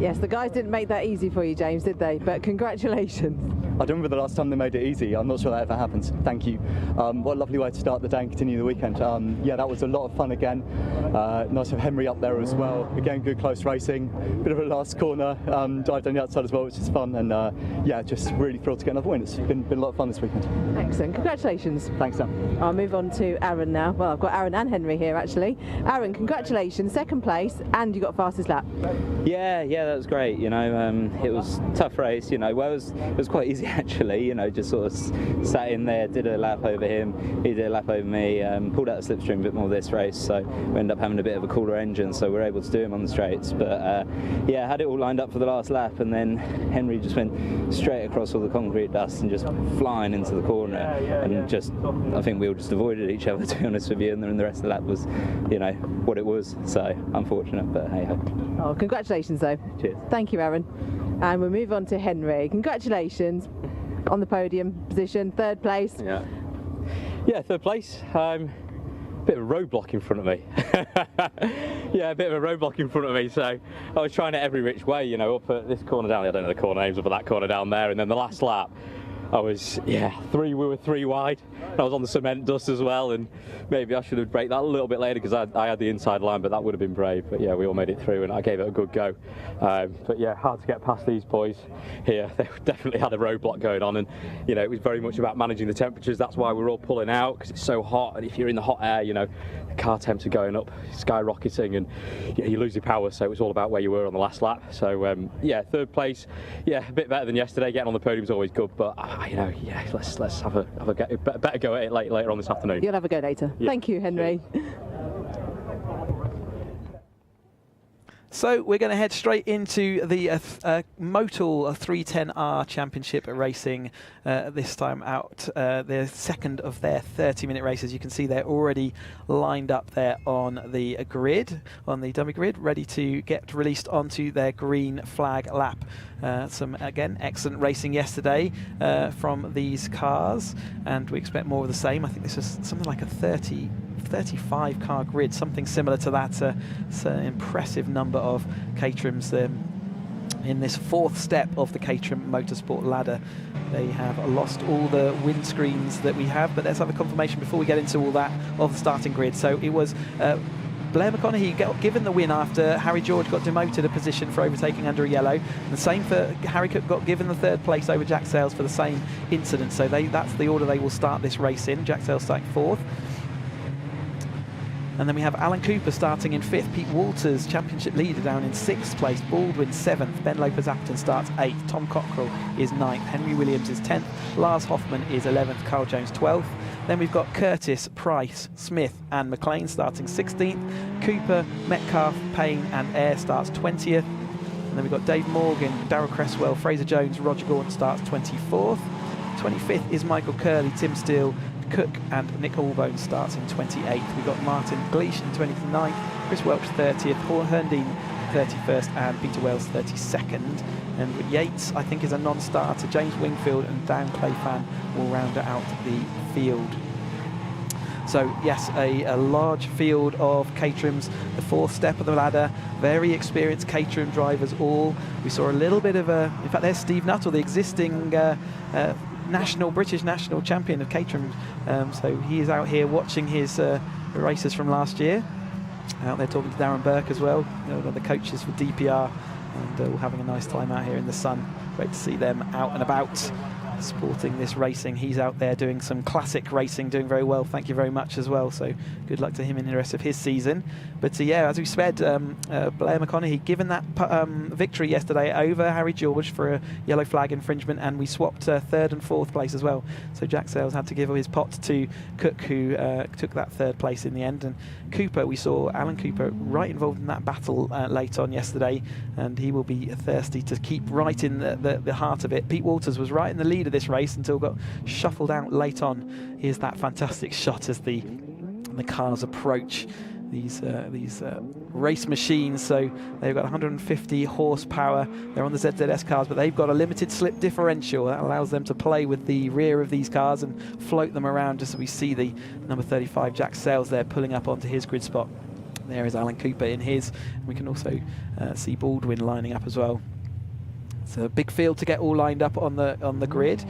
Yes, the guys didn't make that easy for you, James, did they? But congratulations. don't remember the last time they made it easy. I'm not sure that ever happens. Thank you. What a lovely way to start the day and continue the weekend. Yeah, that was a lot of fun again. Nice to have Henry up there as well. Again, good close racing. Bit of a last corner dive down the outside as well, which is fun. And yeah, just really thrilled to get another win. It's been a lot of fun this weekend. Excellent. Congratulations. Thanks, Sam. I'll move on to Aaron now. Well, I've got Aaron and Henry here actually. Aaron, congratulations, second place, and you got fastest lap. Yeah, that was great. You know, it was a tough race. You know, well, it was quite easy actually. You know, just sort of sat in there, did a lap over him, he did a lap over me, pulled out the slipstream a bit more this race, so we ended up having a bit of a cooler engine, so we were able to do him on the straights. But yeah, had it all lined up for the last lap, and then Henry just went straight across all the concrete dust and just flying into the corner, and just I think we all just avoided each other, to be honest with you, and then the rest of the lap was, you know, what it was. So unfortunate, but hey ho. Oh, congratulations though. Cheers. Thank you, Aaron. And we'll move on to Henry. Congratulations on the podium position, third place. Yeah, third place. Bit of a roadblock in front of me. Yeah, a bit of a roadblock in front of me. So I was trying it every which way, you know, up at this corner down. I don't know the corner names, up at that corner down there, and then the last lap. I was, we were three wide. I was on the cement dust as well, and maybe I should have braked that a little bit later because I had the inside line, but that would have been brave. But yeah, we all made it through, and I gave it a good go. But yeah, hard to get past these boys here. They definitely had a roadblock going on, and you know, it was very much about managing the temperatures. That's why we're all pulling out, because it's so hot, and if you're in the hot air, you know, the car temps are going up, skyrocketing, and you lose your power. So it was all about where you were on the last lap. So yeah, third place. Yeah, a bit better than yesterday. Getting on the podium is always good, but you know, yeah, let's have a better go at it later on this afternoon. You'll have a go later. Yeah. Thank you, Henry. So we're going to head straight into the Motul 310R Championship racing, this time out, the second of their 30-minute races. You can see they're already lined up there on the grid, on the dummy grid, ready to get released onto their green flag lap. Some, again, excellent racing yesterday from these cars, and we expect more of the same. I think this is something like a 35 car grid, something similar to that. It's an impressive number of Caterhams in this fourth step of the Caterham Motorsport ladder. They have lost all the windscreens that we have, but let's have a confirmation before we get into all that of the starting grid. So it was Blair McConaughey got given the win after Harry George got demoted a position for overtaking under a yellow. And the same for Harry Cook, got given the third place over Jack Sales for the same incident. So that's the order they will start this race in. Jack Sales starting fourth. And then we have Alan Cooper starting in fifth, Pete Walters, championship leader, down in sixth place, Baldwin seventh, Ben Lopez-Appleton starts eighth, Tom Cockrell is ninth, Henry Williams is 10th, Lars Hoffman is 11th, Carl Jones 12th. Then we've got Curtis, Price, Smith and McLean starting 16th, Cooper, Metcalf, Payne and Eyre starts 20th. And then we've got Dave Morgan, Darryl Cresswell, Fraser Jones, Roger Gordon starts 24th. 25th is Michael Curley, Tim Steele, Cook and Nick Allbone starts in 28th. We've got Martin Gleish in 29th, Chris Welch 30th, Paul Herndine 31st and Peter Wells 32nd. And Yates, I think, is a non-starter. James Wingfield and Dan Clayfan will round out the field. So yes, a large field of Caterhams, the fourth step of the ladder, very experienced Caterham drivers all. We saw a little bit of a, in fact there's Steve Nuttall, the existing British national champion of Caterham. So he is out here watching his races from last year. Out there talking to Darren Burke as well, one of the coaches for DPR, and all having a nice time out here in the sun. Great to see them out and about supporting this racing. He's out there doing some classic racing, doing very well, thank you very much as well, so good luck to him in the rest of his season. But yeah, as we said, Blair McConaughey given that victory yesterday over Harry George for a yellow flag infringement, and we swapped third and fourth place as well, so Jack Sales had to give his pot to Cook, who took that third place in the end. And Cooper, we saw Alan Cooper right involved in that battle late on yesterday, and he will be thirsty to keep right in the heart of it. Pete Walters was right in the lead of this race until got shuffled out late on. Here's that fantastic shot as the cars approach these race machines. So they've got 150 horsepower. They're on the ZZS cars, but they've got a limited slip differential that allows them to play with the rear of these cars and float them around, just so we see the number 35 Jack Sales there pulling up onto his grid spot. There is Alan Cooper in his. We can also see Baldwin lining up as well. It's a big field to get all lined up on the grid.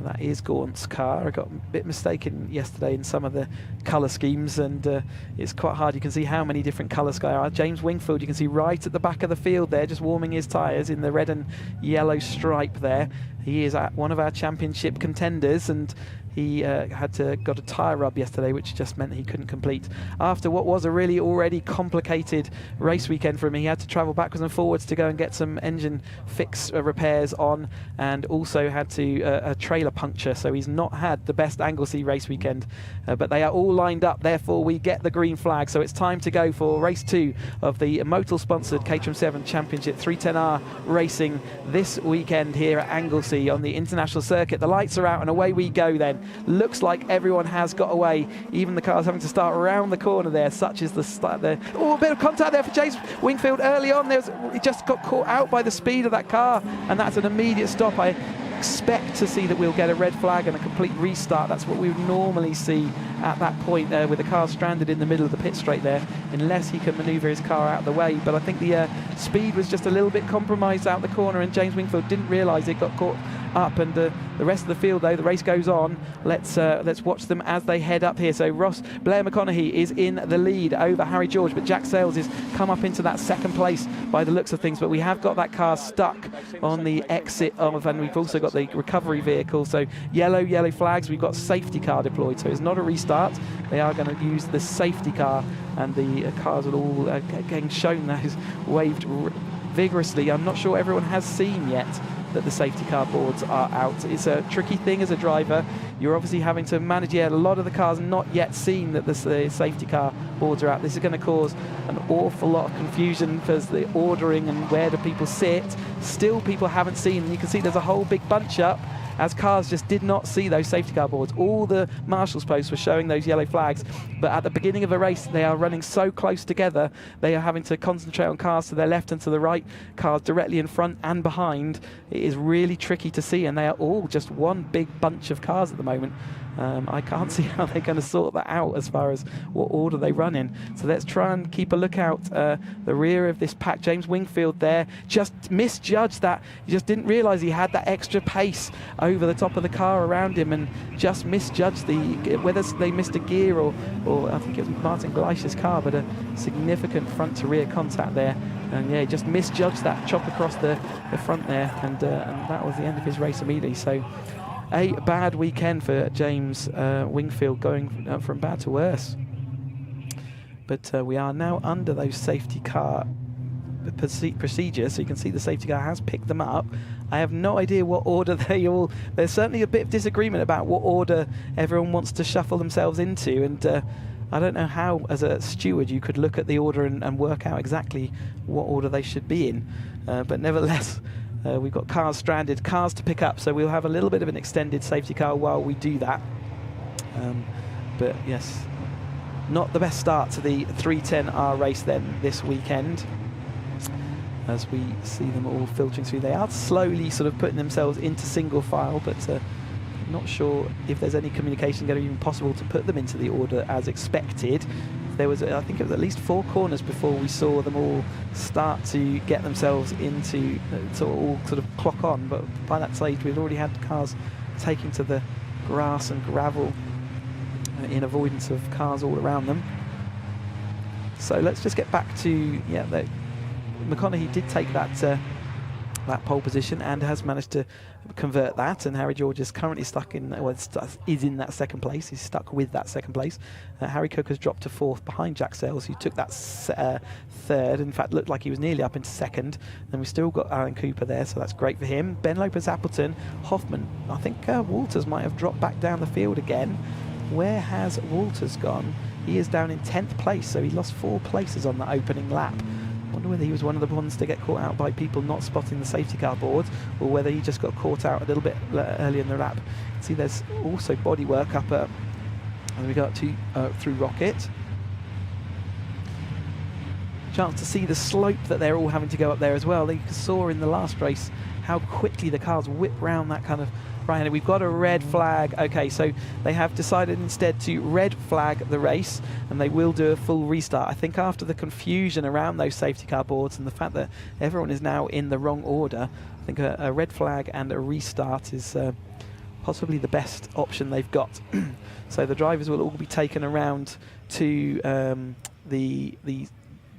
That is Gaunt's car. I got a bit mistaken yesterday in some of the colour schemes, and it's quite hard. You can see how many different colours there are. James Wingfield, you can see right at the back of the field there, just warming his tyres in the red and yellow stripe there. He is one of our championship contenders, and he got a tyre rub yesterday, which just meant he couldn't complete. After what was a really already complicated race weekend for him, he had to travel backwards and forwards to go and get some engine fix repairs on, and also had to a trailer puncture, so he's not had the best Anglesey race weekend, but they are all lined up, therefore we get the green flag. So it's time to go for race 2 of the Motul sponsored Caterham 7 Championship 310R racing this weekend here at Anglesey on the international circuit. The lights are out and away we go then. Looks like everyone has got away, even the cars having to start around the corner there, such as the start there. Oh, a bit of contact there for James Wingfield early on. He just got caught out by the speed of that car, and that's an immediate stop. I expect to see that we'll get a red flag and a complete restart. That's what we would normally see at that point there, with the car stranded in the middle of the pit straight there, unless he can manoeuvre his car out of the way. But I think the speed was just a little bit compromised out the corner, and James Wingfield didn't realise it got caught up. And the rest of the field, though, the race goes on. Let's watch them as they head up here. So Blair McConaughey is in the lead over Harry George, but Jack Sales has come up into that second place by the looks of things. But we have got that car stuck on the exit of, and we've also got the recovery vehicle. So yellow flags. We've got safety car deployed, so it's not a restart. They are going to use the safety car, and the cars are all getting shown that is waved vigorously. I'm not sure everyone has seen yet that the safety car boards are out. It's a tricky thing as a driver. You're obviously having to manage. A lot of the cars not yet seen that the safety car boards are out. This is going to cause an awful lot of confusion because the ordering and where do people sit. Still, people haven't seen, and you can see there's a whole big bunch up, as cars just did not see those safety car boards. All the marshals posts were showing those yellow flags, but at the beginning of a race they are running so close together, they are having to concentrate on cars to their left and to the right, cars directly in front and behind. It is really tricky to see, and they are all just one big bunch of cars at the moment. I can't see how they're going to sort that out as far as what order they run in. So let's try and keep a lookout the rear of this pack. James Wingfield there just misjudged that. He just didn't realise he had that extra pace over the top of the car around him, and just misjudged whether they missed a gear or I think it was Martin Gleish's car, but a significant front to rear contact there. And yeah, he just misjudged that chop across the front there, and that was the end of his race immediately. So a bad weekend for James Wingfield, going from bad to worse. But we are now under those safety car procedures, so you can see the safety car has picked them up. I have no idea what order there's certainly a bit of disagreement about what order everyone wants to shuffle themselves into, and I don't know how, as a steward, you could look at the order and work out exactly what order they should be in. But nevertheless, we've got cars stranded, cars to pick up, so we'll have a little bit of an extended safety car while we do that. But yes, not the best start to the 310R race then this weekend, as we see them all filtering through. They are slowly sort of putting themselves into single file, but not sure if there's any communication going to be even possible to put them into the order as expected. There was, I think it was at least 4 corners before we saw them all start to get themselves into, all sort of clock on, but by that stage we'd already had cars taking to the grass and gravel in avoidance of cars all around them. So let's just get back to, McConaughey did take that pole position and has managed to convert that, and Harry George is currently stuck in, is in that second place. He's stuck with that second place. Harry Cook has dropped to 4th behind Jack Sales, who took that 3rd. In fact, looked like he was nearly up into 2nd. Then we've still got Alan Cooper there, so that's great for him. Ben Lopez Appleton, Hoffman. I think Walters might have dropped back down the field again. Where has Walters gone? He is down in 10th place, so he lost 4 places on the opening lap. I wonder whether he was one of the ones to get caught out by people not spotting the safety car boards, or whether he just got caught out a little bit early in the lap. See, there's also bodywork up at, and we got to through Rocket. chance to see the slope that they're all having to go up there as well. You saw in the last race how quickly the cars whip round that kind of right-handed. We've got a red flag. Okay, so they have decided instead to red flag the race, and they will do a full restart. I think after the confusion around those safety car boards and the fact that everyone is now in the wrong order, I think a red flag and a restart is possibly the best option they've got. So the drivers will all be taken around to the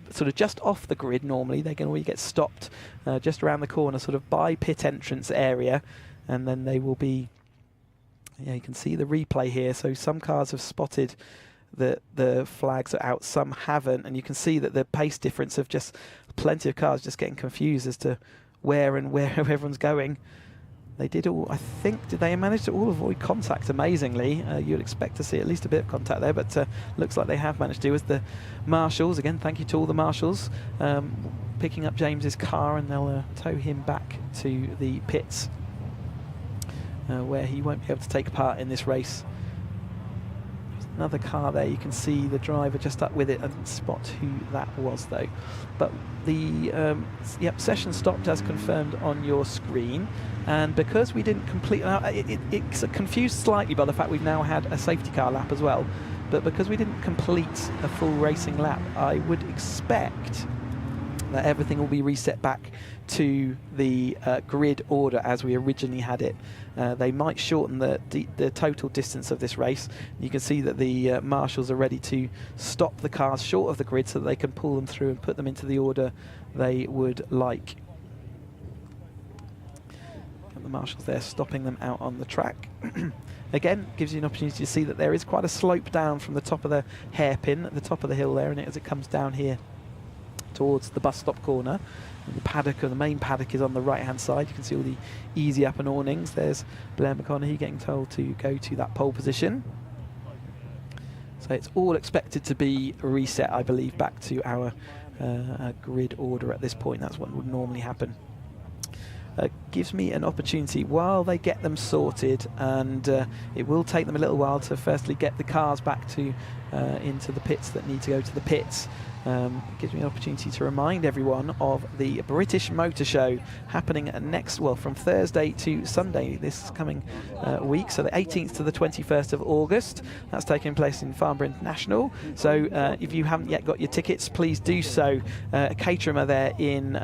sort of just off the grid. Normally they can always get stopped just around the corner, sort of by pit entrance area, and then they will be, yeah, you can see the replay here. So some cars have spotted that the flags are out, some haven't, and you can see that the pace difference of just plenty of cars just getting confused as to where everyone's going. They did all, I think, did they manage to all avoid contact amazingly? You'd expect to see at least a bit of contact there, but looks like they have managed to. As the marshals, again, thank you to all the marshals, picking up James's car, and they'll tow him back to the pits where he won't be able to take part in this race. There's another car there. You can see the driver just up with it. I didn't spot who that was though. But the session stopped as confirmed on your screen. And because we didn't complete, it's confused slightly by the fact we've now had a safety car lap as well. But because we didn't complete a full racing lap, I would expect that everything will be reset back to the grid order as we originally had it. They might shorten the total distance of this race. You can see that the marshals are ready to stop the cars short of the grid so that they can pull them through and put them into the order they would like. And the marshals there stopping them out on the track. Again, gives you an opportunity to see that there is quite a slope down from the top of the hairpin at the top of the hill there, and as it comes down here towards the bus stop corner. And the paddock, or the main paddock, is on the right hand side. You can see all the easy up and awnings. There's Blair McConaughey getting told to go to that pole position. So it's all expected to be reset, I believe, back to our grid order at this point. That's what would normally happen. Gives me an opportunity while they get them sorted, and it will take them a little while to firstly get the cars back to into the pits that need to go to the pits. It gives me an opportunity to remind everyone of the British Motor Show happening from Thursday to Sunday this coming week, so the 18th to the 21st of August. That's taking place in Farnborough International. So if you haven't yet got your tickets, please do so. Caterham are there in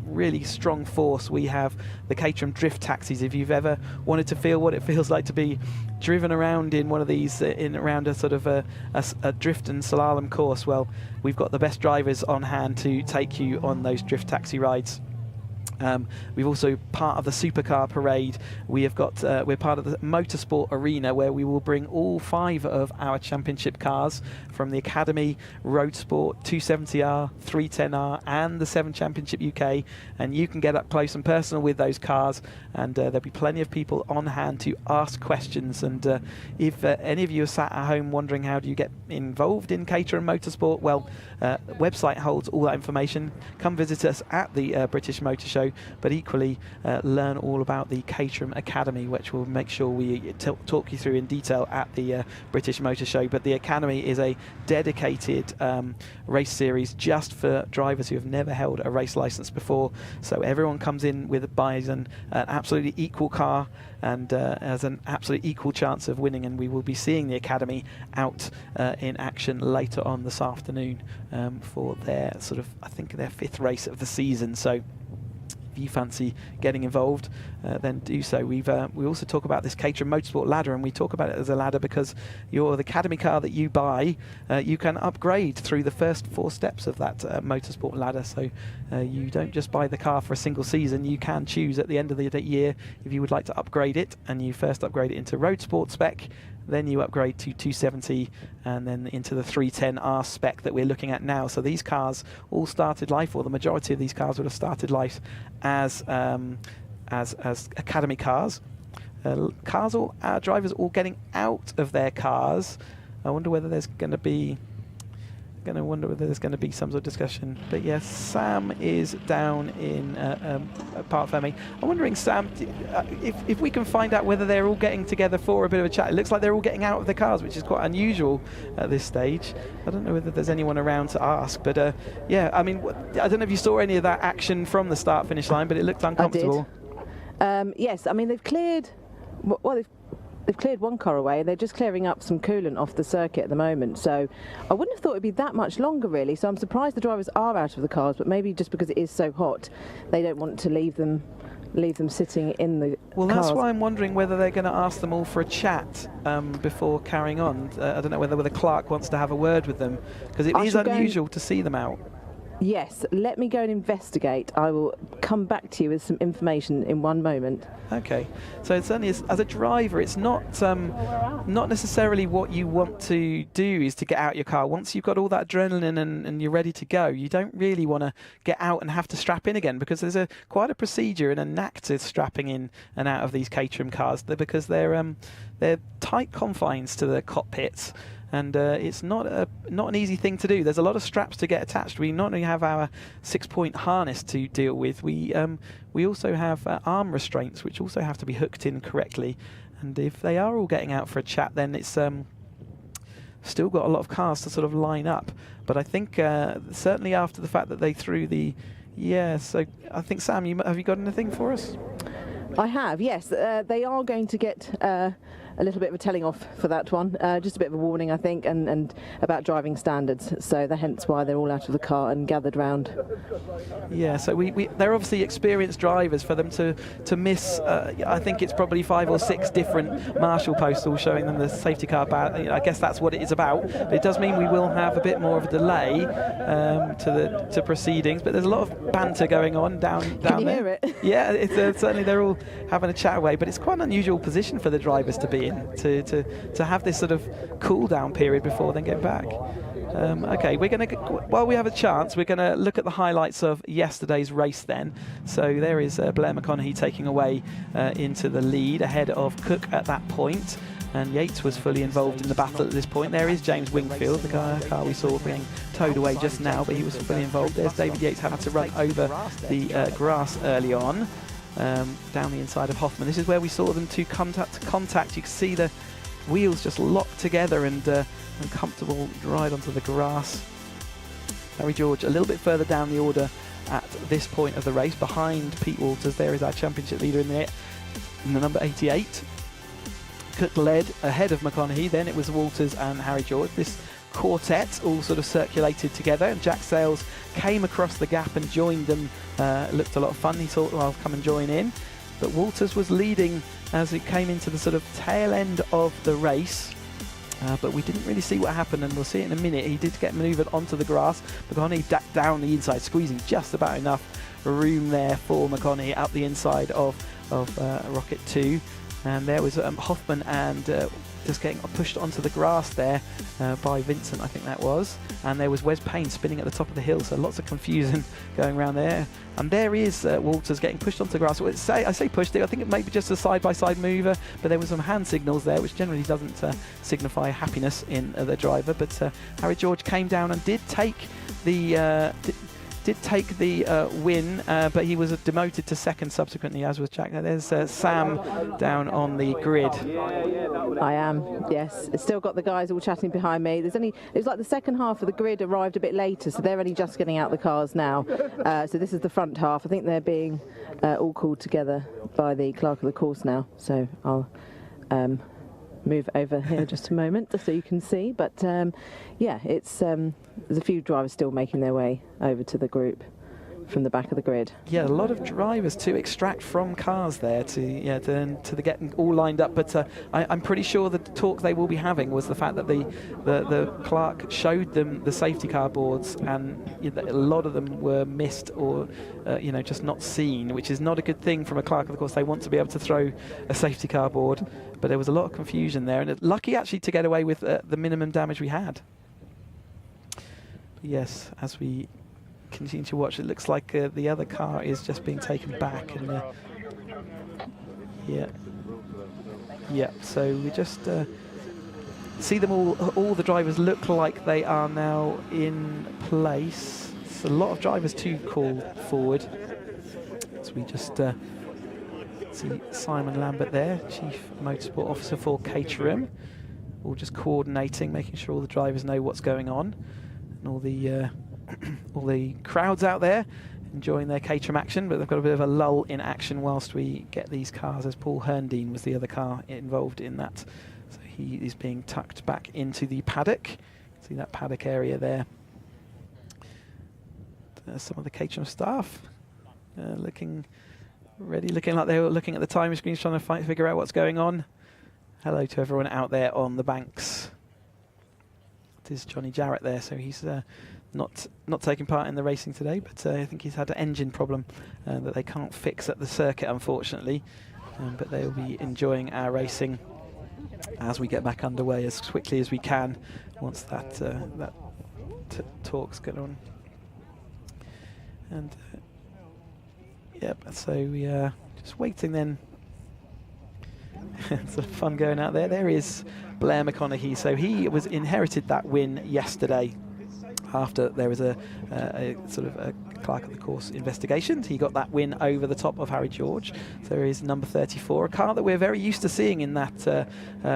really strong force. We have the Caterham drift taxis. If you've ever wanted to feel what it feels like to be driven around in one of these, around a sort of a drift and slalom course, well, we've got the best drivers on hand to take you on those drift taxi rides. We've also part of the supercar parade. We have got we're part of the Motorsport arena, where we will bring all 5 of our championship cars from the Academy, Roadsport, 270R, 310R, and the 7 Championship UK, and you can get up close and personal with those cars, and there'll be plenty of people on hand to ask questions. And if any of you are sat at home wondering how do you get involved in Caterham Motorsport, well, the website holds all that information. Come visit us at the British Motor Show, but equally learn all about the Caterham Academy, which we'll make sure we talk you through in detail at the British Motor Show. But the Academy is a dedicated race series just for drivers who have never held a race license before. So everyone comes in buys an absolutely equal car and has an absolute equal chance of winning, and we will be seeing the Academy out in action later on this afternoon for their I think their 5th race of the season. So if you fancy getting involved, then do so. We also talk about this Caterham Motorsport ladder, and we talk about it as a ladder because the Academy car that you buy, you can upgrade through the first 4 steps of that Motorsport ladder. So you don't just buy the car for a single season. You can choose at the end of the year if you would like to upgrade it, and you first upgrade it into Roadsport spec, then you upgrade to 270, and then into the 310R spec that we're looking at now. So these cars all started life, or the majority of these cars would have started life as Academy cars. Drivers all getting out of their cars. I wonder whether there's going to be Going to wonder whether there's going to be some sort of discussion. But yes, Sam is down in Parc Fermé. I'm wondering, Sam, if we can find out whether they're all getting together for a bit of a chat. It looks like they're all getting out of the cars, which is quite unusual at this stage. I don't know whether there's anyone around to ask, but yeah, I mean, I don't know if you saw any of that action from the start-finish line, but it looked uncomfortable. I did. Yes, I mean, they've cleared, well, they've cleared one car away. They're just clearing up some coolant off the circuit at the moment. So I wouldn't have thought it'd be that much longer, really. So I'm surprised the drivers are out of the cars, but maybe just because it is so hot, they don't want to leave them sitting in the Well, cars. that's why I'm wondering whether they're going to ask them all for a chat before carrying on. I don't know whether Clark wants to have a word with them, because it is unusual to see them out. Yes, let me go and investigate. I will come back to you with some information in one moment. Okay, so it certainly is, as a driver, it's not necessarily what you want to do is to get out your car. Once you've got all that adrenaline and you're ready to go, you don't really want to get out and have to strap in again, because there's quite a procedure and a knack to strapping in and out of these Caterham cars, because they're tight confines to the cockpits. And it's not an easy thing to do. There's a lot of straps to get attached. We not only have our 6-point harness to deal with, we also have arm restraints, which also have to be hooked in correctly. And if they are all getting out for a chat, then it's still got a lot of cars to sort of line up. But I think certainly after the fact that they threw the... Yeah, so I think, Sam, have you got anything for us? I have, yes. They are going to get a little bit of a telling off for that one. Just a bit of a warning, I think, and about driving standards. So hence why they're all out of the car and gathered round. Yeah, so they're obviously experienced drivers. For them to miss, I think it's probably 5 or 6 different marshal posts all showing them the safety car badge. I guess that's what it is about. But it does mean we will have a bit more of a delay to proceedings. But there's a lot of banter going on down Can you there. hear it? Yeah, it's, certainly they're all having a chat away. But it's quite an unusual position for the drivers to be in, to have this sort of cool down period before they get back. Okay, we're going to, while we have a chance, we're going to look at the highlights of yesterday's race then. So there is Blair McConaughey taking away into the lead ahead of Cook at that point. And Yates was fully involved in the battle at this point. There is James Wingfield, the car we saw being towed away just now, but he was fully involved. There's David Yates having to run over the grass early on, down the inside of Hoffman. This is where we saw them two come to contact. You can see the wheels just locked together and uncomfortable ride onto the grass. Harry George a little bit further down the order at this point of the race, behind Pete Walters. There is our championship leader in the number 88. Cook led ahead of McConaughey, then it was Walters and Harry George. This quartet all sort of circulated together, and Jack Sales came across the gap and joined them. It looked a lot of fun. He thought, well, I'll come and join in. But Walters was leading as it came into the sort of tail end of the race. But we didn't really see what happened, and we'll see it in a minute. He did get manoeuvred onto the grass. McConaughey down the inside, squeezing just about enough room there for McConaughey up the inside of Rocket 2. And there was Hoffman and just getting pushed onto the grass there by Vincent, I think that was. And there was Wes Payne spinning at the top of the hill, so lots of confusion going around there. And there is Walters getting pushed onto the grass. Well, I say pushed, I think it may be just a side-by-side mover, but there were some hand signals there, which generally doesn't signify happiness in the driver. But Harry George came down and did take the... win, but he was demoted to second subsequently, as was Jack. Now there's Sam down on the grid. I am, yes. It's still got the guys all chatting behind me. It was like the second half of the grid arrived a bit later, so they're only just getting out the cars now. So this is the front half. I think they're being all called together by the clerk of the course now. So I'll move over here just a moment so you can see. But yeah, it's there's a few drivers still making their way over to the group from the back of the grid. Yeah, a lot of drivers to extract from cars there to get all lined up. But I'm pretty sure the talk they will be having was the fact that the clerk showed them the safety car boards, and a lot of them were missed or just not seen, which is not a good thing from a clerk. Of course, they want to be able to throw a safety car board, but there was a lot of confusion there, and lucky actually to get away with the minimum damage we had. Yes, as we continue to watch, it looks like the other car is just being taken back, and yeah, so we just see them all the drivers look like they are now in place. It's a lot of drivers to call forward. So we just see Simon Lambert there, Chief Motorsport Officer for Caterham, all just coordinating, making sure all the drivers know what's going on, and all the crowds out there enjoying their Caterham action, but they've got a bit of a lull in action whilst we get these cars, as Paul Herndeen was the other car involved in that. So he is being tucked back into the paddock. See that paddock area there. Some of the Caterham staff looking ready, looking like they were looking at the time screens, trying to figure out what's going on. Hello to everyone out there on the banks. It is Johnny Jarrett there, so he's not taking part in the racing today, but I think he's had an engine problem that they can't fix at the circuit, unfortunately. But they'll be enjoying our racing as we get back underway as quickly as we can once that talk's going on. And yep, so we are just waiting then. It's fun going out there. There is Blair McConaughey. So he inherited that win yesterday after there was a sort of a clerk of the course investigation. He got that win over the top of Harry George. So there is number 34, a car that we're very used to seeing in that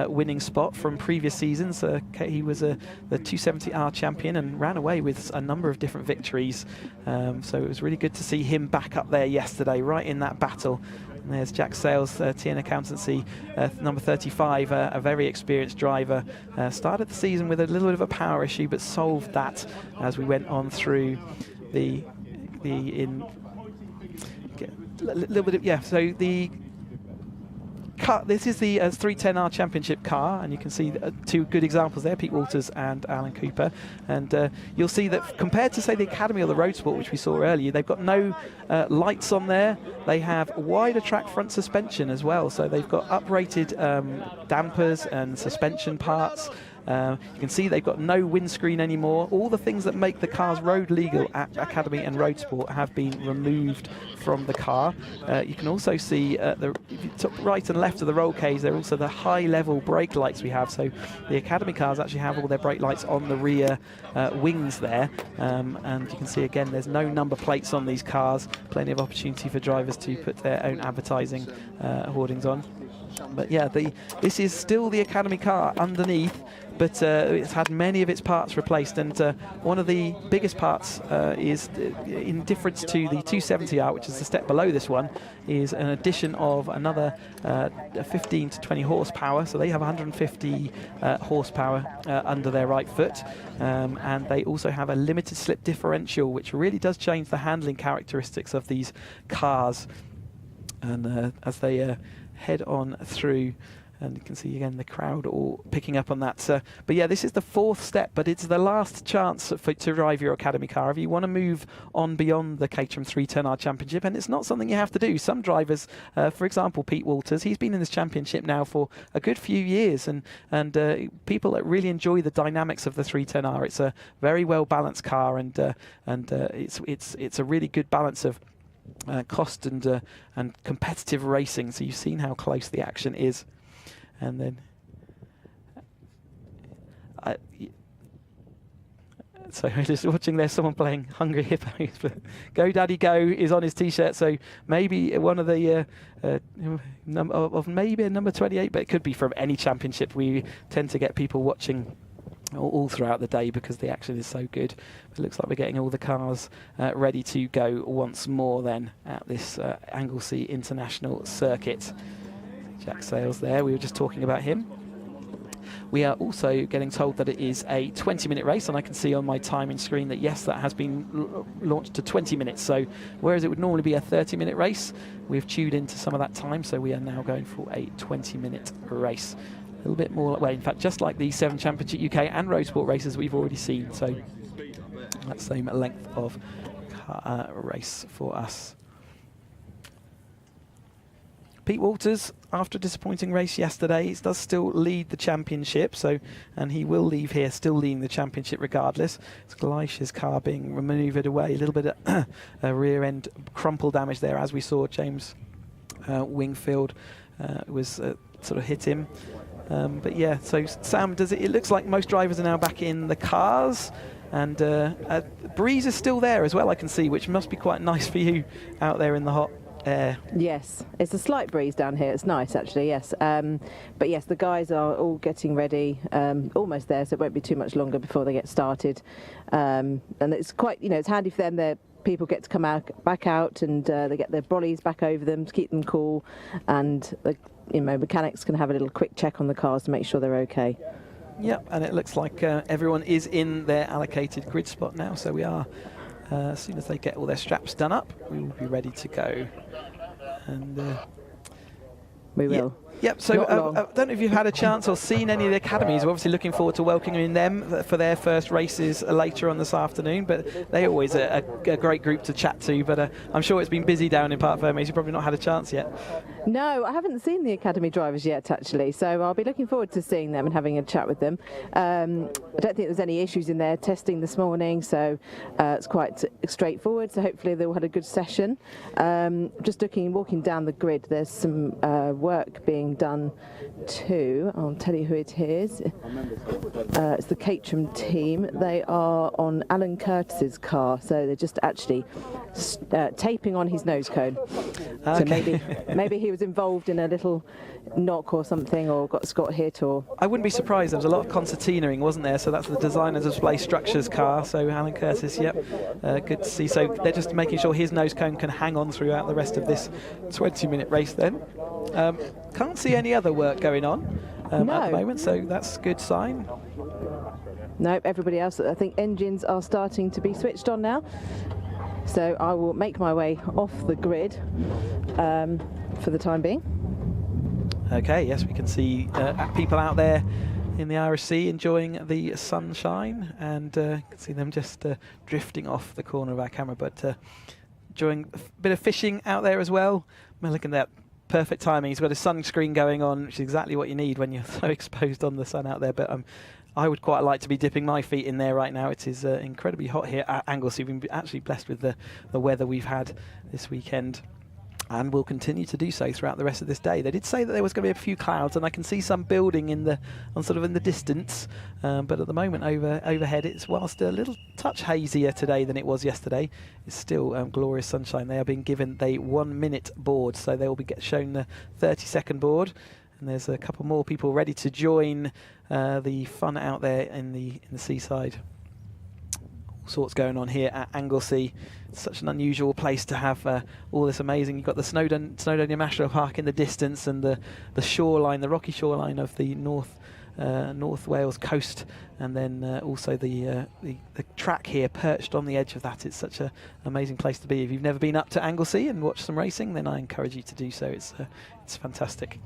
winning spot from previous seasons. He was the 270R champion and ran away with a number of different victories. So it was really good to see him back up there yesterday, right in that battle. And there's Jack Sales, TN Accountancy, number 35, a very experienced driver. Started the season with a little bit of a power issue, but solved that as we went on through the little bit of, yeah. So the car, this is the 310R Championship car, and you can see two good examples there, Pete Walters and Alan Cooper. And you'll see that compared to, say, the Academy or the Roadsport, which we saw earlier, they've got no lights on there. They have wider track front suspension as well, so they've got uprated dampers and suspension parts. You can see they've got no windscreen anymore. All the things that make the cars road legal at Academy and Roadsport have been removed from the car. You can also see the top right and left of the roll cage, there are also the high-level brake lights we have. So the Academy cars actually have all their brake lights on the rear wings there. And you can see again, there's no number plates on these cars. Plenty of opportunity for drivers to put their own advertising hoardings on. But yeah, this is still the Academy car underneath, but it's had many of its parts replaced, and one of the biggest parts is, in difference to the 270R, which is the step below this one, is an addition of another 15 to 20 horsepower. So they have 150 horsepower under their right foot, and they also have a limited slip differential, which really does change the handling characteristics of these cars. And as they head on through, and you can see again the crowd all picking up on that. But yeah, this is the fourth step, but it's the last chance to drive your Academy car if you want to move on beyond the Caterham 310R Championship, and it's not something you have to do. Some drivers, for example, Pete Walters, he's been in this championship now for a good few years, and people that really enjoy the dynamics of the 310R. It's a very well balanced car, and it's a really good balance of cost and competitive racing. So you've seen how close the action is. And then so just watching there, someone playing Hungry Hippos. Go Daddy Go is on his t-shirt, so maybe one of the maybe a number 28, but it could be from any championship. We tend to get people watching all throughout the day because the action is so good. It looks like we're getting all the cars ready to go once more then at this Anglesey International Circuit. Jack Sales there, we were just talking about him. We are also getting told that it is a 20-minute race, and I can see on my timing screen that yes, that has been launched to 20 minutes. So whereas it would normally be a 30-minute race, we've tuned into some of that time, so we are now going for a 20-minute race. A little bit more, well, in fact, just like the 7 Championship UK and Roadsport races we've already seen. So that same length of race for us. Pete Walters, after a disappointing race yesterday, does still lead the championship, and he will leave here still leading the championship regardless. It's Gleish's car being manoeuvred away, a little bit of rear end crumple damage there, as we saw James Wingfield was sort of hit him. But yeah, so Sam, it looks like most drivers are now back in the cars, and breeze is still there as well, I can see, which must be quite nice for you out there in the hot air. Yes, it's a slight breeze down here. It's nice, actually, yes. But yes, the guys are all getting ready, almost there, so it won't be too much longer before they get started. And it's quite, it's handy for them. People get to come back out, and they get their brollies back over them to keep them cool, and mechanics can have a little quick check on the cars to make sure they're okay. Yep, and it looks like everyone is in their allocated grid spot now, so we are, as soon as they get all their straps done up, we will be ready to go. And we will. Yep, so I don't know if you've had a chance or seen any of the academies. We're obviously looking forward to welcoming them for their first races later on this afternoon, but they always are a great group to chat to. But I'm sure it's been busy down in Parc Fermé, so you've probably not had a chance yet. No, I haven't seen the academy drivers yet, actually, so I'll be looking forward to seeing them and having a chat with them. I don't think there's any issues in their testing this morning, so it's quite straightforward, so hopefully they'll have a good session. Just walking down the grid, there's some work being done too. I'll tell you who it is. It's the Caterham team. They are on Alan Curtis's car, so they're just actually taping on his nose cone. Okay. So maybe he was involved in a little knock or something, or got hit, or... I wouldn't be surprised. There was a lot of concertinaing, wasn't there? So that's the Designers Display Structures car. So Alan Curtis, yep, good to see. So they're just making sure his nose cone can hang on throughout the rest of this 20-minute race then. Can't see any other work going on at the moment, so that's a good sign. Nope, everybody else, I think engines are starting to be switched on now. So I will make my way off the grid for the time being. Okay, yes, we can see people out there in the Irish Sea enjoying the sunshine, and can see them just drifting off the corner of our camera, but enjoying a bit of fishing out there as well. Look at that. Perfect timing. He's got a sunscreen going on, which is exactly what you need when you're so exposed on the sun out there. But I would quite like to be dipping my feet in there right now. It is incredibly hot here at Anglesey. We've been actually blessed with the weather we've had this weekend, and will continue to do so throughout the rest of this day. They did say that there was going to be a few clouds, and I can see some building in the distance. But at the moment, overhead, it's whilst a little touch hazier today than it was yesterday. It's still glorious sunshine. They are being given the 1 minute board, so they will be shown the 30-second board. And there's a couple more people ready to join the fun out there in the seaside. All sorts going on here at Anglesey. It's such an unusual place to have all this amazing. You've got the Snowdonia National Park in the distance, and the shoreline, the rocky shoreline of the North Wales coast, and then also the track here perched on the edge of that. It's such an amazing place to be. If you've never been up to Anglesey and watched some racing, then I encourage you to do so. It's fantastic.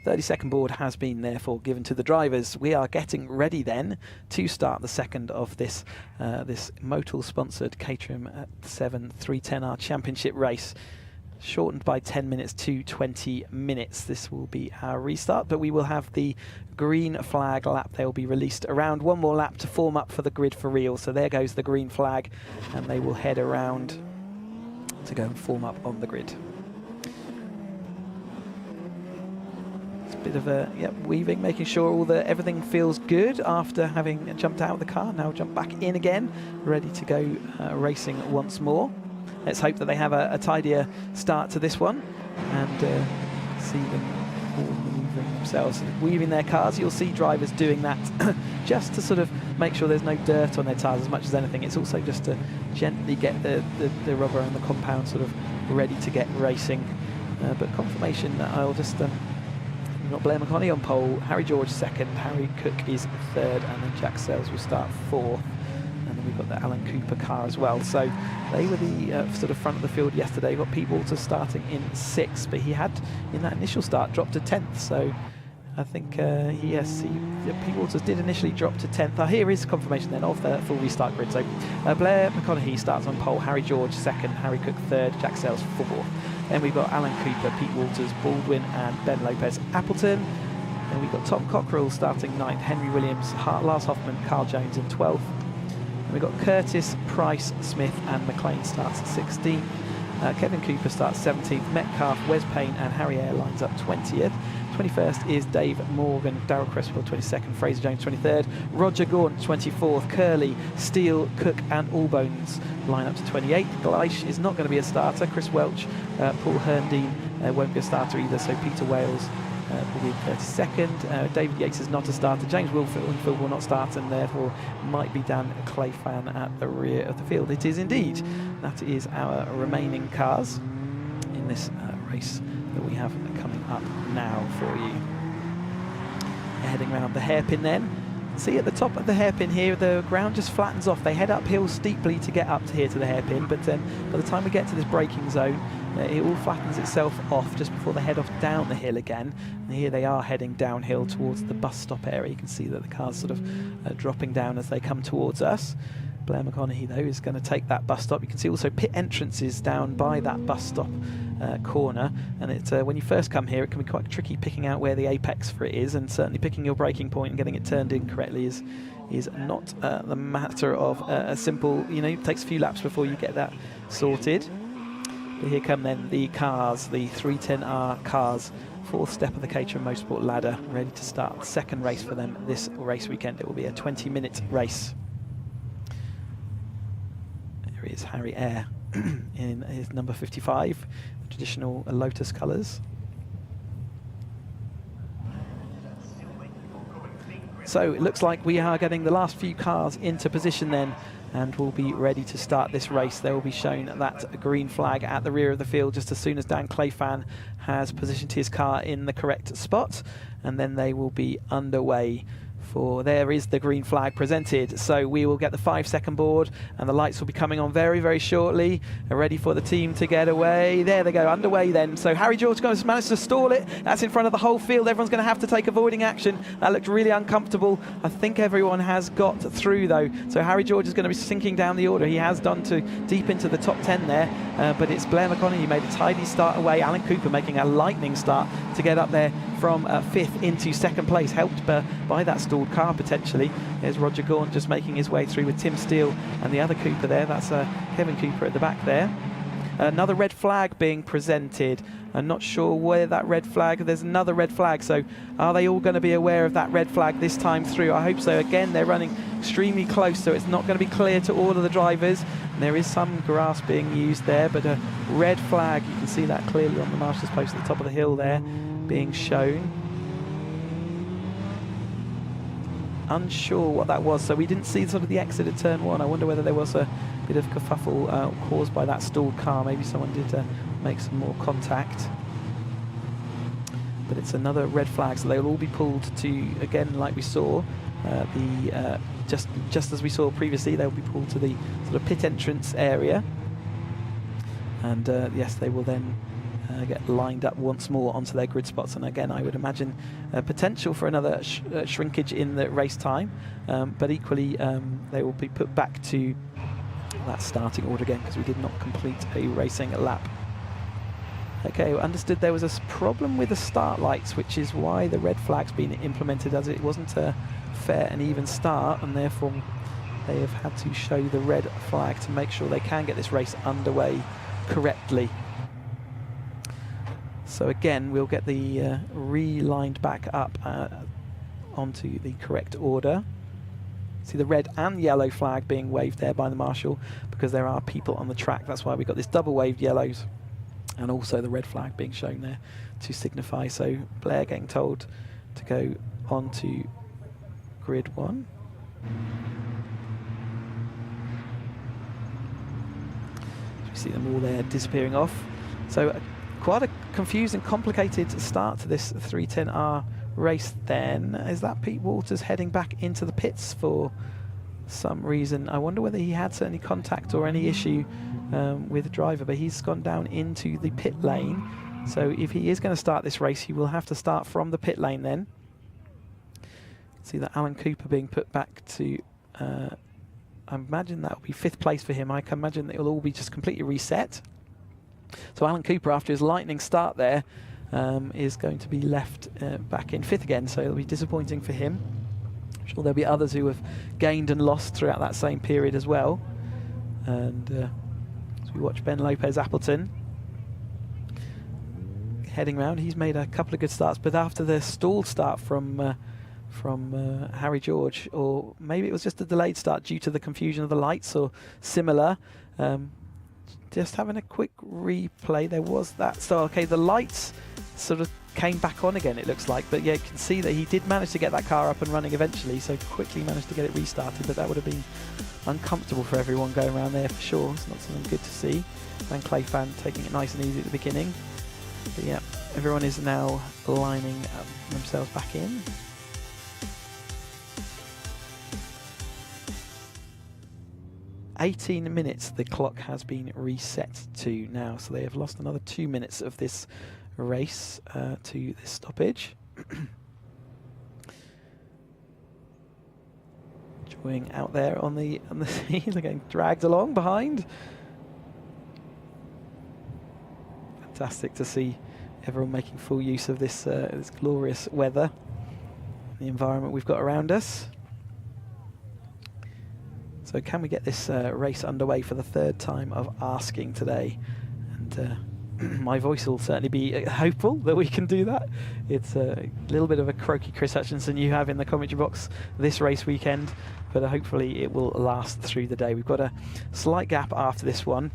30-second board has been therefore given to the drivers. We are getting ready then to start the second of this Motul sponsored Caterham 7 310R Championship race, shortened by 10 minutes to 20 minutes. This will be our restart, but we will have the green flag lap. They will be released around one more lap to form up for the grid for real. So there goes the green flag, and they will head around to go and form up on the grid. Bit of a weaving, making sure everything feels good after having jumped out of the car. Now jump back in again, ready to go racing once more. Let's hope that they have a tidier start to this one, and see them all maneuvering themselves, weaving their cars. You'll see drivers doing that just to sort of make sure there's no dirt on their tyres as much as anything. It's also just to gently get the rubber and the compound sort of ready to get racing. But confirmation that I'll just... We've got Blair McConney on pole, Harry George second, Harry Cook is third, and then Jack Sells will start fourth. And then we've got the Alan Cooper car as well. So they were the sort of front of the field yesterday. We've got Pete Walters starting in 6th, but he had, in that initial start, dropped to 10th. So I think, Pete Walters did initially drop to 10th. Here is confirmation then of the full restart grid. So Blair McConaughey starts on pole, Harry George second, Harry Cook third, Jack Sells fourth. Then we've got Alan Cooper, Pete Walters, Baldwin and Ben Lopez Appleton. Then we've got Tom Cockrell starting 9th, Henry Williams, Lars Hoffman, Carl Jones in 12th. And we've got Curtis, Price, Smith and McLean starts 16th. Kevin Cooper starts 17th, Metcalf, Wes Payne and Harry Eyre lines up 20th. 21st is Dave Morgan, Darrell Cresswell 22nd, Fraser Jones 23rd, Roger Gaunt 24th, Curley, Steele, Cook and Allbones line up to 28th. Gleish is not going to be a starter. Chris Welch, Paul Herndine won't be a starter either, so Peter Wales will be in 32nd. David Yates is not a starter. James Wilfield will not start and therefore might be Dan Clayfan at the rear of the field. It is indeed. That is our remaining cars in this race that we have coming up now for you. Heading around the hairpin then. See at the top of the hairpin here, the ground just flattens off. They head uphill steeply to get up to here to the hairpin, but then by the time we get to this braking zone, it all flattens itself off just before they head off down the hill again. And here they are heading downhill towards the bus stop area. You can see that the car's sort of dropping down as they come towards us. Blair McConaughey, though, is going to take that bus stop. You can see also pit entrances down by that bus stop corner. And it's when you first come here, it can be quite tricky picking out where the apex for it is, and certainly picking your braking point and getting it turned in correctly is not the matter of a simple, it takes a few laps before you get that sorted. But here come then the cars, the 310R cars, fourth step of the Caterham Motorsport ladder, ready to start the second race for them this race weekend. It will be a 20-minute race. There is Harry Eyre in his number 55, traditional Lotus colours. So it looks like we are getting the last few cars into position then, and we'll be ready to start this race. They will be shown that green flag at the rear of the field just as soon as Dan Clayfan has positioned his car in the correct spot, and then they will be underway. For there is the green flag presented, so we will get the 5-second board and the lights will be coming on very, very shortly, ready for the team to get away. There they go, underway then. So Harry George has managed to stall it. That's in front of the whole field. Everyone's going to have to take avoiding action. That looked really uncomfortable. I think everyone has got through though. So Harry George is going to be sinking down the order. He has done to deep into the top 10 there, but it's Blair McConaughey made a tidy start away. Alan Cooper making a lightning start to get up there from 5th into 2nd place, helped by that stalled car potentially. There's Roger Gaunt just making his way through with Tim Steele and the other Cooper there. That's Kevin Cooper at the back there. Another red flag being presented. I'm not sure where that red flag, there's another red flag, so are they all going to be aware of that red flag this time through? I hope so. Again, they're running extremely close, so it's not going to be clear to all of the drivers. And there is some grass being used there, but a red flag, you can see that clearly on the marshal's post at the top of the hill there being shown. Unsure what that was, so we didn't see sort of the exit at turn 1. I wonder whether there was a bit of kerfuffle caused by that stalled car. Maybe someone did make some more contact, but it's another red flag, so they'll all be pulled to, again, like we saw just as we saw previously, they'll be pulled to the sort of pit entrance area, and yes, they will then get lined up once more onto their grid spots. And again, I would imagine potential for another shrinkage in the race time, but equally they will be put back to that starting order again because we did not complete a racing lap. Okay, well, understood there was a problem with the start lights, which is why the red flag's been implemented, as it wasn't a fair and even start, and therefore they have had to show the red flag to make sure they can get this race underway correctly. So again, we'll get the relined back up onto the correct order. See the red and yellow flag being waved there by the marshal because there are people on the track. That's why we got this double waved yellows, and also the red flag being shown there to signify. So Blair getting told to go on to grid 1. So we see them all there disappearing off. So quite a confusing, complicated start to this 310R race then. Is that Pete Walters heading back into the pits for some reason? I wonder whether he had any contact or any issue with the driver, but he's gone down into the pit lane. So if he is going to start this race, he will have to start from the pit lane then. See that Alan Cooper being put back to, I imagine that will be 5th place for him. I can imagine that it will all be just completely reset. So Alan Cooper, after his lightning start there, is going to be left back in 5th again, so it'll be disappointing for him. I'm sure there'll be others who have gained and lost throughout that same period as well. And as we watch Ben Lopez Appleton heading round. He's made a couple of good starts, but after the stalled start from Harry George, or maybe it was just a delayed start due to the confusion of the lights or similar. Just having a quick replay, there was that. So, okay, the lights sort of came back on again, it looks like, but yeah, you can see that he did manage to get that car up and running eventually, so quickly managed to get it restarted, but that would have been uncomfortable for everyone going around there for sure. It's not something good to see. Van Cleefan taking it nice and easy at the beginning. But yeah, everyone is now lining themselves back in. "18 minutes the clock has been reset to now, so they have lost another 2 minutes of this race to this stoppage." Enjoying out there on the scene, they're getting dragged along behind. Fantastic to see everyone making full use of this this glorious weather, the environment we've got around us. So can we get this race underway for the third time of asking today? And my voice will certainly be hopeful that we can do that. It's a little bit of a croaky Chris Hutchinson you have in the commentary box this race weekend, but hopefully it will last through the day. We've got a slight gap after this one,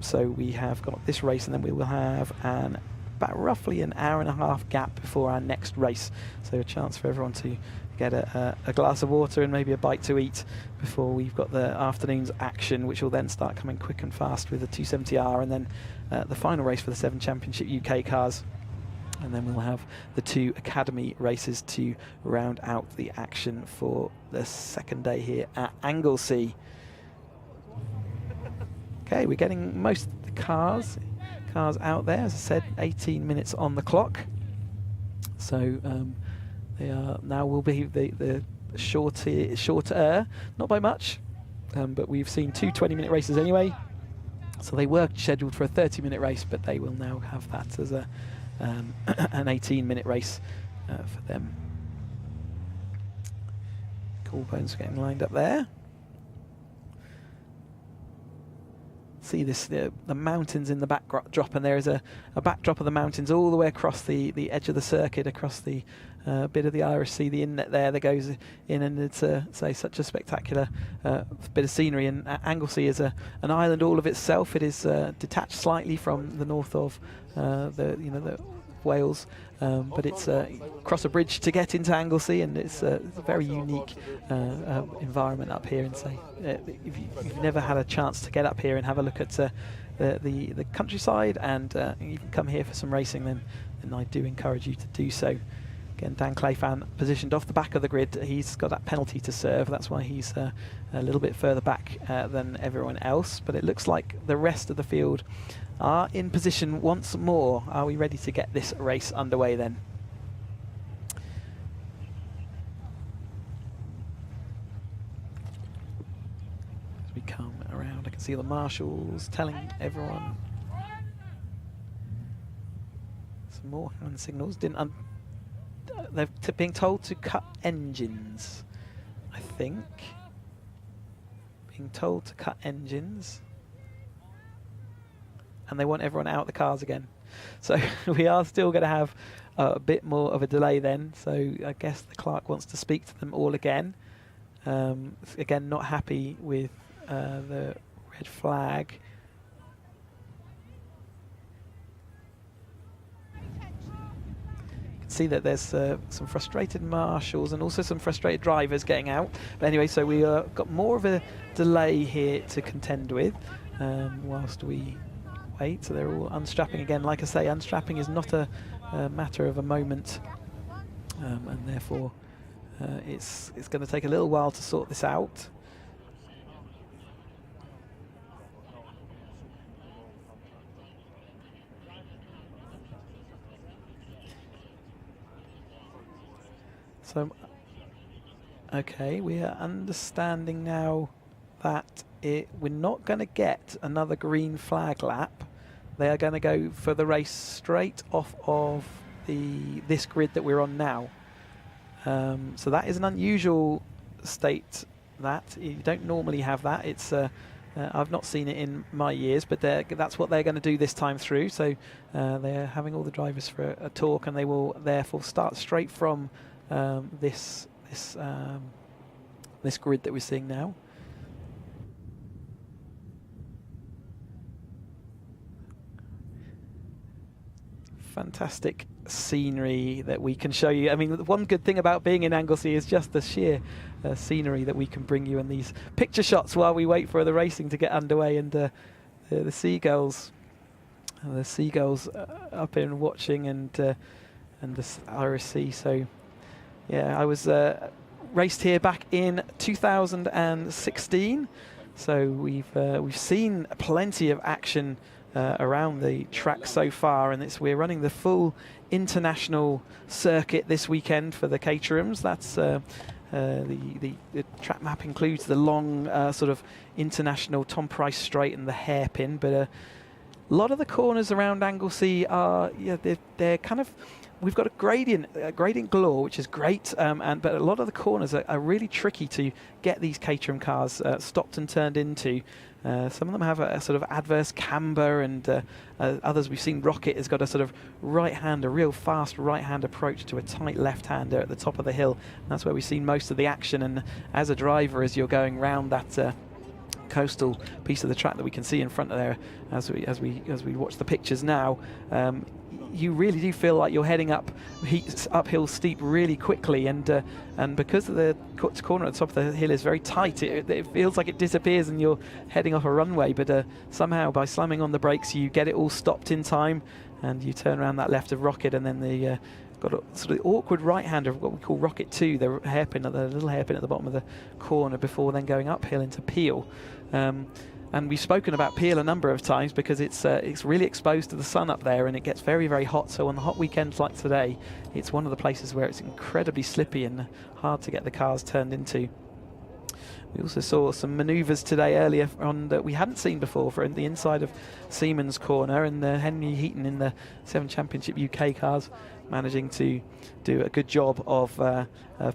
so we have got this race and then we will have about roughly an hour and a half gap before our next race. So a chance for everyone to get a glass of water and maybe a bite to eat before we've got the afternoon's action, which will then start coming quick and fast with the 270R and then the final race for the 7 Championship UK cars. And then we'll have the 2 Academy races to round out the action for the second day here at Anglesey. Okay, we're getting most of the cars out there. As I said, 18 minutes on the clock. So they are now will be the shorter, not by much, but we've seen 2 20-minute races anyway. So they were scheduled for a 30-minute race, but they will now have that as a an 18-minute race for them. Coolbones getting lined up there. See this the mountains in the backdrop, and there is a backdrop of the mountains all the way across the edge of the circuit, across the bit of the Irish Sea, the inlet there that goes in, and it's say such a spectacular bit of scenery. And Anglesey is an island all of itself. It is detached slightly from the north of the Wales, but it's cross a bridge to get into Anglesey, and it's a very unique environment up here. And say if you've never had a chance to get up here and have a look at the countryside, and you can come here for some racing, then I do encourage you to do so. Again, Dan Cleefan positioned off the back of the grid. He's got that penalty to serve. That's why he's a little bit further back than everyone else. But it looks like the rest of the field are in position once more. Are we ready to get this race underway then? As we come around, I can see the marshals telling everyone some more hand signals. They're being told to cut engines, I think. Being told to cut engines. And they want everyone out of the cars again. So we are still going to have a bit more of a delay then. So I guess the clerk wants to speak to them all again. Again, not happy with the red flag. See that there's some frustrated marshals and also some frustrated drivers getting out. But anyway, so we got more of a delay here to contend with whilst we wait. So they're all unstrapping again. Like I say, unstrapping is not a matter of a moment, and therefore it's going to take a little while to sort this out. So, okay, we are understanding now that we're not going to get another green flag lap. They are going to go for the race straight off of this grid that we're on now. So that is an unusual state. That you don't normally have that. It's I've not seen it in my years, but that's what they're going to do this time through. So they're having all the drivers for a talk, and they will therefore start straight from this grid that we're seeing now. Fantastic scenery that we can show you. I mean, the one good thing about being in Anglesey is just the sheer scenery that we can bring you, and these picture shots while we wait for the racing to get underway, and the seagulls up here and watching, and the Irish Sea. So yeah, I was raced here back in 2016, so we've seen plenty of action around the track so far, and we're running the full international circuit this weekend for the Caterhams. That's the track map includes the long sort of international Tom Price Straight and the hairpin, but a lot of the corners around Anglesey are they're kind of, we've got a gradient galore, which is great, but a lot of the corners are really tricky to get these Caterham cars stopped and turned into. Some of them have a sort of adverse camber, and others we've seen. Rocket has got a sort of right-hand, a real fast right-hand approach to a tight left-hander at the top of the hill. And that's where we've seen most of the action. And as a driver, as you're going round that coastal piece of the track that we can see in front of there, as we watch the pictures now, you really do feel like you're heading uphill steep really quickly, and because the corner at the top of the hill is very tight, it feels like it disappears and you're heading off a runway, but somehow by slamming on the brakes you get it all stopped in time, and you turn around that left of Rocket, and then the got a sort of awkward right-hander of what we call Rocket 2, the little hairpin at the bottom of the corner before then going uphill into Peel. And we've spoken about Peel a number of times because it's really exposed to the sun up there, and it gets very, very hot. So on the hot weekends like today, it's one of the places where it's incredibly slippy and hard to get the cars turned into. We also saw some manoeuvres today earlier on that we hadn't seen before for the inside of Siemens corner, and Henry Heaton in the 7 Championship UK cars managing to do a good job of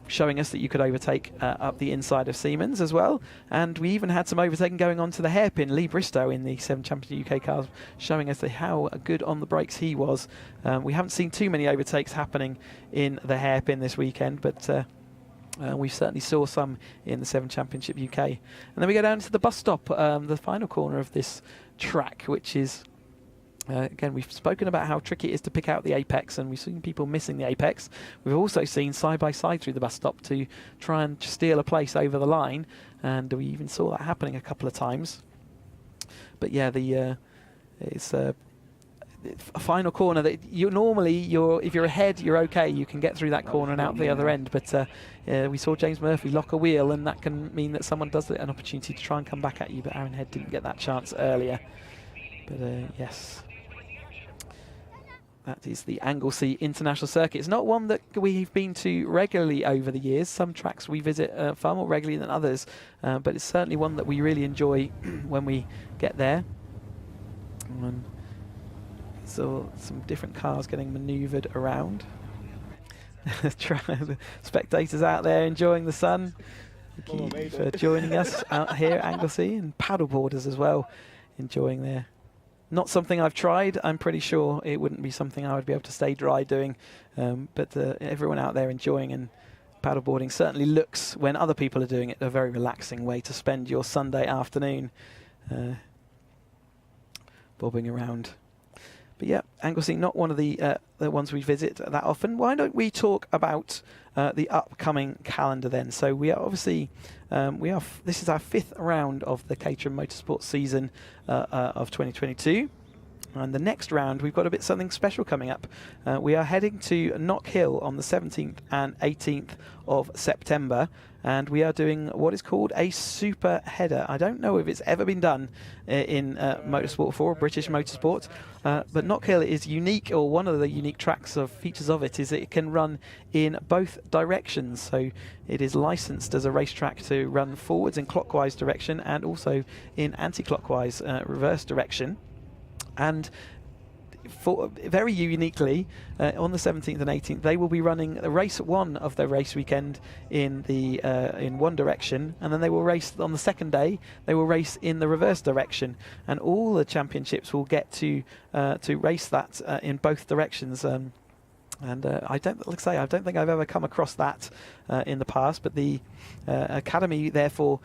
showing us that you could overtake up the inside of Siemens as well. And we even had some overtaking going on to the hairpin. Lee Bristow in the 7 Championship UK cars showing us how good on the brakes he was. We haven't seen too many overtakes happening in the hairpin this weekend, but we certainly saw some in the 7 Championship UK. And then we go down to the bus stop, the final corner of this track, which is again, we've spoken about how tricky it is to pick out the apex, and we've seen people missing the apex. We've also seen side-by-side through the bus stop to try and steal a place over the line, and we even saw that happening a couple of times. But yeah, it's a final corner that if you're ahead, you're okay. You can get through that corner and out the other end. But we saw James Murphy lock a wheel, and that can mean that someone does get an opportunity to try and come back at you. But Aaron Head didn't get that chance earlier. But yes. That is the Anglesey International Circuit. It's not one that we've been to regularly over the years. Some tracks we visit far more regularly than others, but it's certainly one that we really enjoy when we get there. And so some different cars getting manoeuvred around. The spectators out there enjoying the sun. Thank you for joining us out here at Anglesey, and paddleboarders as well enjoying their. Not something I've tried. I'm pretty sure it wouldn't be something I would be able to stay dry doing. But everyone out there enjoying, and paddleboarding certainly looks, when other people are doing it, a very relaxing way to spend your Sunday afternoon bobbing around. But yeah, Anglesey, not one of the ones we visit that often. Why don't we talk about the upcoming calendar then? So we are obviously, this is our 5th round of the Caterham Motorsport season of 2022. And the next round, we've got something special coming up. We are heading to Knock Hill on the 17th and 18th of September, and we are doing what is called a super header. I don't know if it's ever been done in motorsport before, British motorsport, but Knock Hill is unique, or one of the unique features of it is that it can run in both directions. So it is licensed as a racetrack to run forwards in clockwise direction and also in anti-clockwise reverse direction. And very uniquely, on the 17th and 18th, they will be running race 1 of their race weekend in one direction, and then they will race on the second day. They will race in the reverse direction, and all the championships will get to race that in both directions. I don't think I've ever come across that in the past, but the Academy, therefore,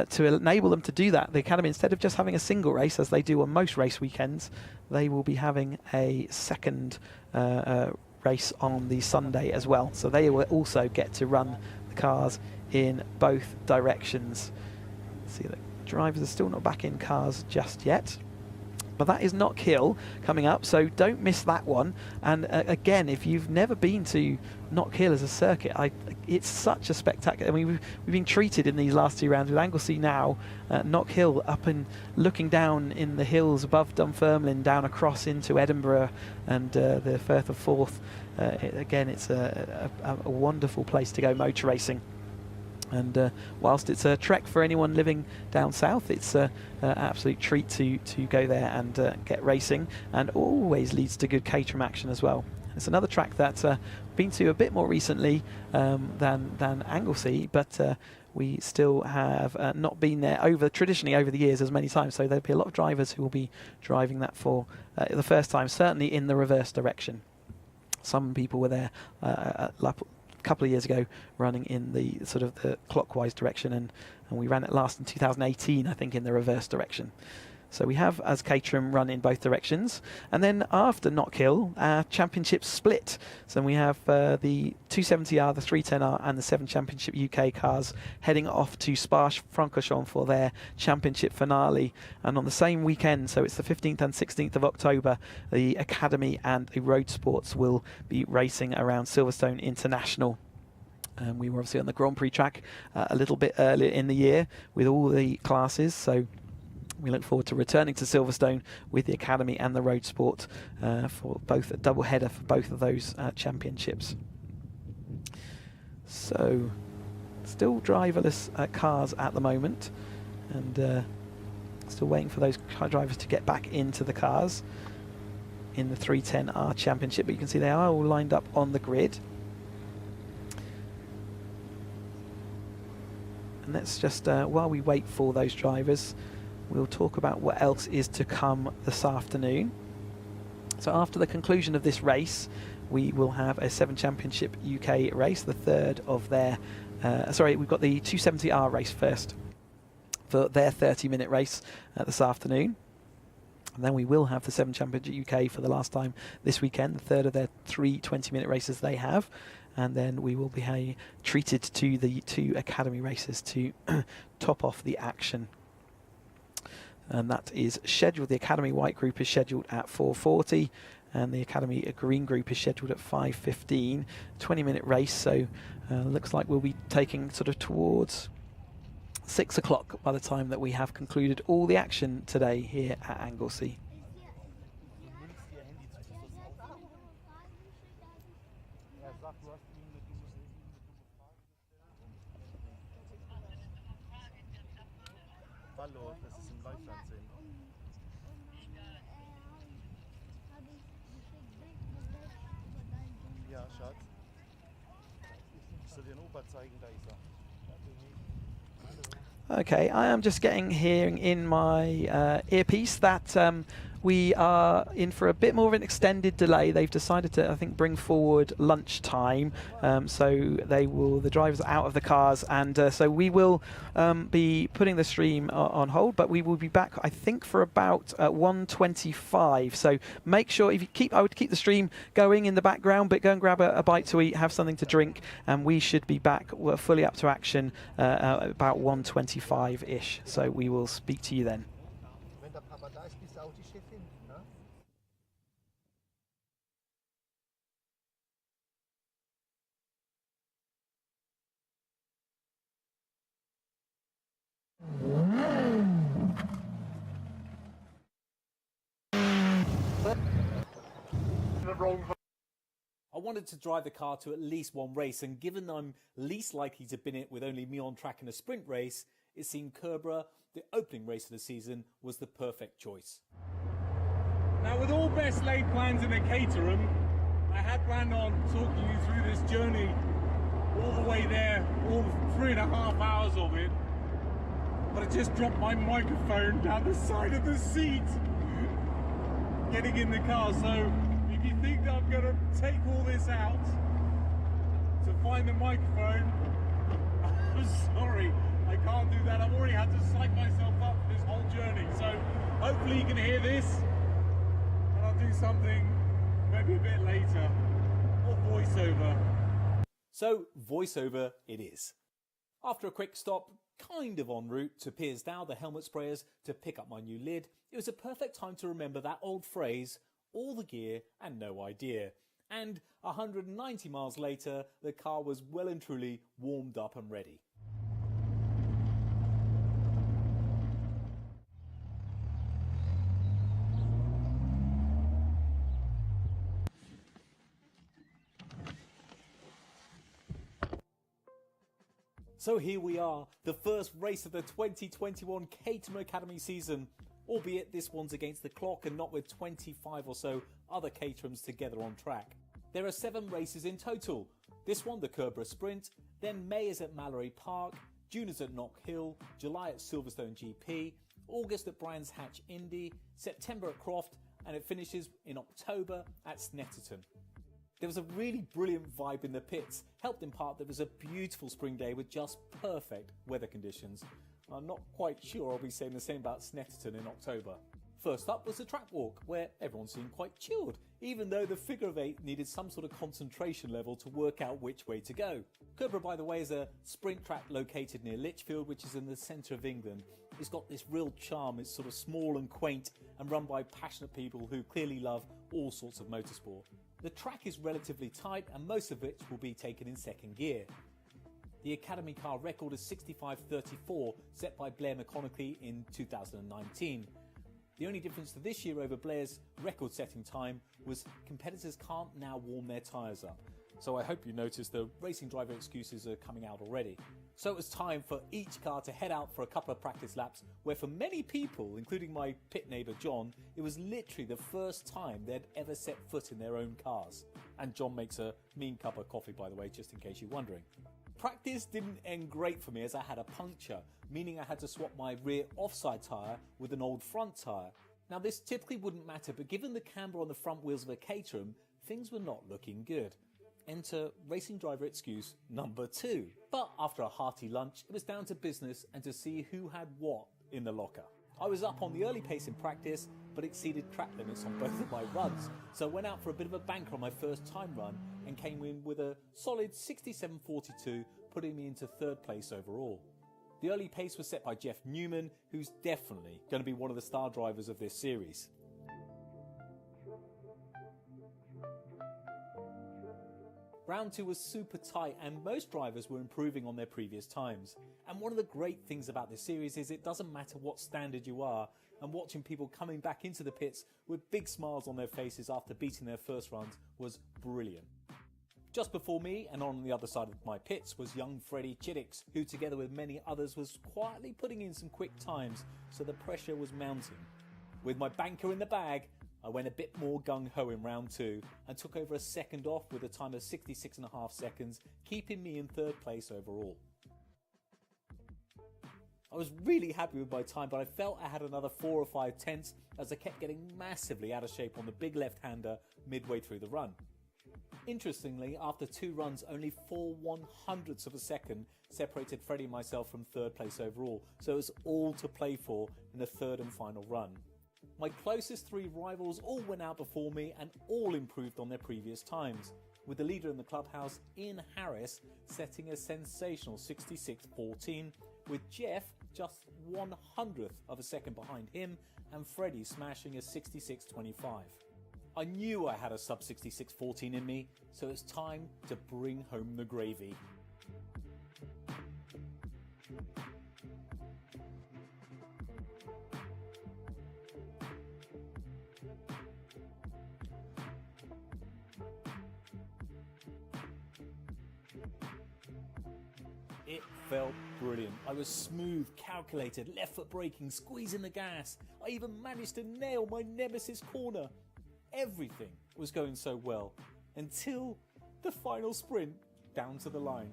to enable them to do that, the Academy, instead of just having a single race, as they do on most race weekends, they will be having a second race on the Sunday as well. So they will also get to run the cars in both directions. See, the drivers are still not back in cars just yet. But that is Knock Hill coming up, so don't miss that one. And again, if you've never been to Knock Hill as a circuit, it's such a spectacular. I mean, we've been treated in these last 2 rounds with Anglesey now, Knock Hill up and looking down in the hills above Dunfermline, down across into Edinburgh and the Firth of Forth. Again, it's a wonderful place to go motor racing. And whilst it's a trek for anyone living down south, it's an absolute treat to go there and get racing, and always leads to good Caterham action as well. It's another track that I've been to a bit more recently than Anglesey, but we still have not been there traditionally over the years as many times, so there'll be a lot of drivers who will be driving that for the first time, certainly in the reverse direction. Some people were there couple of years ago running in the sort of the clockwise direction, and we ran it last in 2018, I think, in the reverse direction. So we have, as Caterham, run in both directions. And then after Knock Hill, our championship split. So we have the 270R, the 310R and the 7 Championship UK cars heading off to Spa-Francorchamps for their championship finale. And on the same weekend, so it's the 15th and 16th of October, the Academy and the Roadsports will be racing around Silverstone International. We were obviously on the Grand Prix track a little bit earlier in the year with all the classes, so we look forward to returning to Silverstone with the Academy and the Roadsport for both a double header for both of those championships. So, still driverless cars at the moment, and still waiting for those drivers to get back into the cars in the 310R Championship. But you can see they are all lined up on the grid. And let's just, while we wait for those drivers, we'll talk about what else is to come this afternoon. So after the conclusion of this race, we will have a 7 Championship UK race, the third of their... we've got the 270R race first for their 30-minute race this afternoon. And then we will have the 7 Championship UK for the last time this weekend, the third of their 3 20-minute races they have. And then we will be treated to the 2 Academy races to top off the action. And that is scheduled. The Academy White Group is scheduled at 4:40, and the Academy Green Group is scheduled at 5:15. 20-minute race, so looks like we'll be taking sort of towards 6 o'clock by the time that we have concluded all the action today here at Anglesey. Hallo, das ist im Live-Fernsehen. Ja, Schatz. Ich soll dir einen Opa zeigen, da ist er. Okay, I am just hearing in my earpiece that we are in for a bit more of an extended delay. They've decided to, I think, bring forward lunch time, so the drivers are out of the cars, and so we will be putting the stream on hold, but we will be back, I think, for about 1:25. So make sure, I would keep the stream going in the background, but go and grab a bite to eat, have something to drink, and we should be back fully up to action about 1:25-ish. So we will speak to you then. I wanted to drive the car to at least one race, and given I'm least likely to bin it with only me on track in a sprint race, it seemed Kerbera, the opening race of the season, was the perfect choice. Now, with all best laid plans in a Caterham, I had planned on talking you through this journey all the way there, all 3.5 hours of it, but I just dropped my microphone down the side of the seat getting in the car. So if you think that I'm going to take all this out to find the microphone, I'm sorry, I can't do that. I've already had to psych myself up for this whole journey. So hopefully you can hear this, and I'll do something maybe a bit later, or voiceover. So, voiceover it is. After a quick stop, kind of en route to Pearsdow, the helmet sprayers, to pick up my new lid, it was a perfect time to remember that old phrase, all the gear and no idea. And 190 miles later, the car was well and truly warmed up and ready. So here we are, the first race of the 2021 Caterham Academy season, albeit this one's against the clock and not with 25 or so other Caterhams together on track. There are 7 races in total. This one, the Kerbera Sprint, then May is at Mallory Park, June is at Knock Hill, July at Silverstone GP, August at Brands Hatch Indy, September at Croft, and it finishes in October at Snetterton. There was a really brilliant vibe in the pits, helped in part that it was a beautiful spring day with just perfect weather conditions. I'm not quite sure I'll be saying the same about Snetterton in October. First up was the track walk, where everyone seemed quite chilled, even though the figure of 8 needed some sort of concentration level to work out which way to go. Kerbera, by the way, is a sprint track located near Lichfield, which is in the centre of England. It's got this real charm, it's sort of small and quaint and run by passionate people who clearly love all sorts of motorsport. The track is relatively tight and most of it will be taken in second gear. The Academy car record is 65.34, set by Blair McConaughey in 2019. The only difference to this year over Blair's record-setting time was competitors can't now warm their tyres up. So I hope you noticed the racing driver excuses are coming out already. So it was time for each car to head out for a couple of practice laps, where for many people, including my pit neighbour John, it was literally the first time they'd ever set foot in their own cars. And John makes a mean cup of coffee, by the way, just in case you're wondering. Practice didn't end great for me as I had a puncture, meaning I had to swap my rear offside tyre with an old front tyre. Now this typically wouldn't matter, but given the camber on the front wheels of a Caterham, things were not looking good. Enter racing driver excuse number 2. But after a hearty lunch, it was down to business and to see who had what in the locker. I was up on the early pace in practice, but exceeded track limits on both of my runs, so I went out for a bit of a banker on my first time run and came in with a solid 67.42, putting me into 3rd place overall. The early pace was set by Jeff Newman, who's definitely going to be one of the star drivers of this series. Round 2 was super tight and most drivers were improving on their previous times. And one of the great things about this series is it doesn't matter what standard you are, and watching people coming back into the pits with big smiles on their faces after beating their first runs was brilliant. Just before me and on the other side of my pits was young Freddie Chiddix, who together with many others was quietly putting in some quick times, so the pressure was mounting. With my banker in the bag, I went a bit more gung-ho in round 2 and took over a second off with a time of 66.5 seconds, keeping me in 3rd place overall. I was really happy with my time, but I felt I had another 4 or 5 tenths as I kept getting massively out of shape on the big left-hander midway through the run. Interestingly, after 2 runs, only 4 100ths of a second separated Freddie and myself from 3rd place overall, so it was all to play for in the 3rd and final run. My closest 3 rivals all went out before me and all improved on their previous times, with the leader in the clubhouse, Ian Harris, setting a sensational 66.14, with Jeff just 100th of a second behind him and Freddie smashing a 66.25. I knew I had a sub 66.14 in me, so it's time to bring home the gravy. It felt brilliant. I was smooth, calculated, left foot braking, squeezing the gas. I even managed to nail my nemesis corner. Everything was going so well until the final sprint down to the line.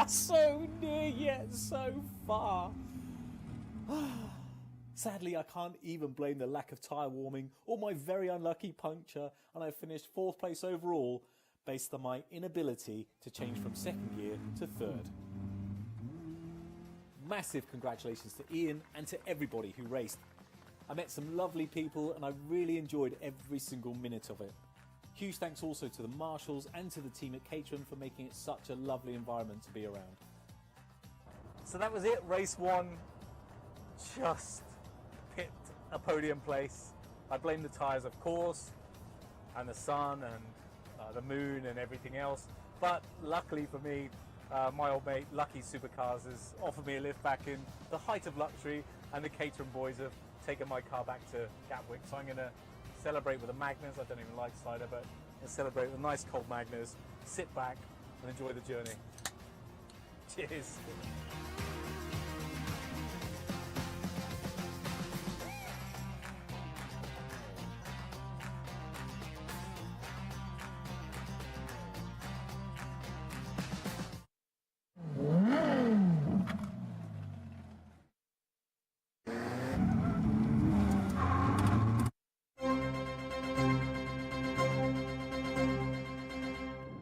So near yet so far. Sadly, I can't even blame the lack of tyre warming or my very unlucky puncture, and I finished 4th place overall based on my inability to change from 2nd gear to 3rd. Massive congratulations to Ian and to everybody who raced. I met some lovely people and I really enjoyed every single minute of it. Huge thanks also to the marshals and to the team at Caterham for making it such a lovely environment to be around. So that was it, race 1. Just picked a podium place. I blame the tyres, of course, and the sun and the moon and everything else. But luckily for me, my old mate Lucky Supercars has offered me a lift back in the height of luxury, and the Caterham boys have taken my car back to Gatwick. So I'm going to celebrate with a Magnus. I don't even like cider, but I'll celebrate with a nice cold Magnus, sit back and enjoy the journey. Cheers.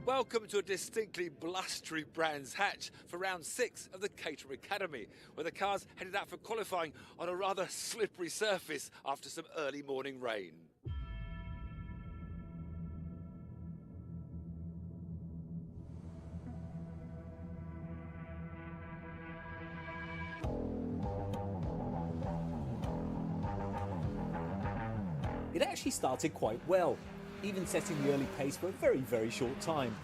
Welcome to a distinctly blustery Brands Hatch for round 6 of the Caterham Academy, where the cars headed out for qualifying on a rather slippery surface after some early morning rain. It actually started quite well, even setting the early pace for a very, very short time.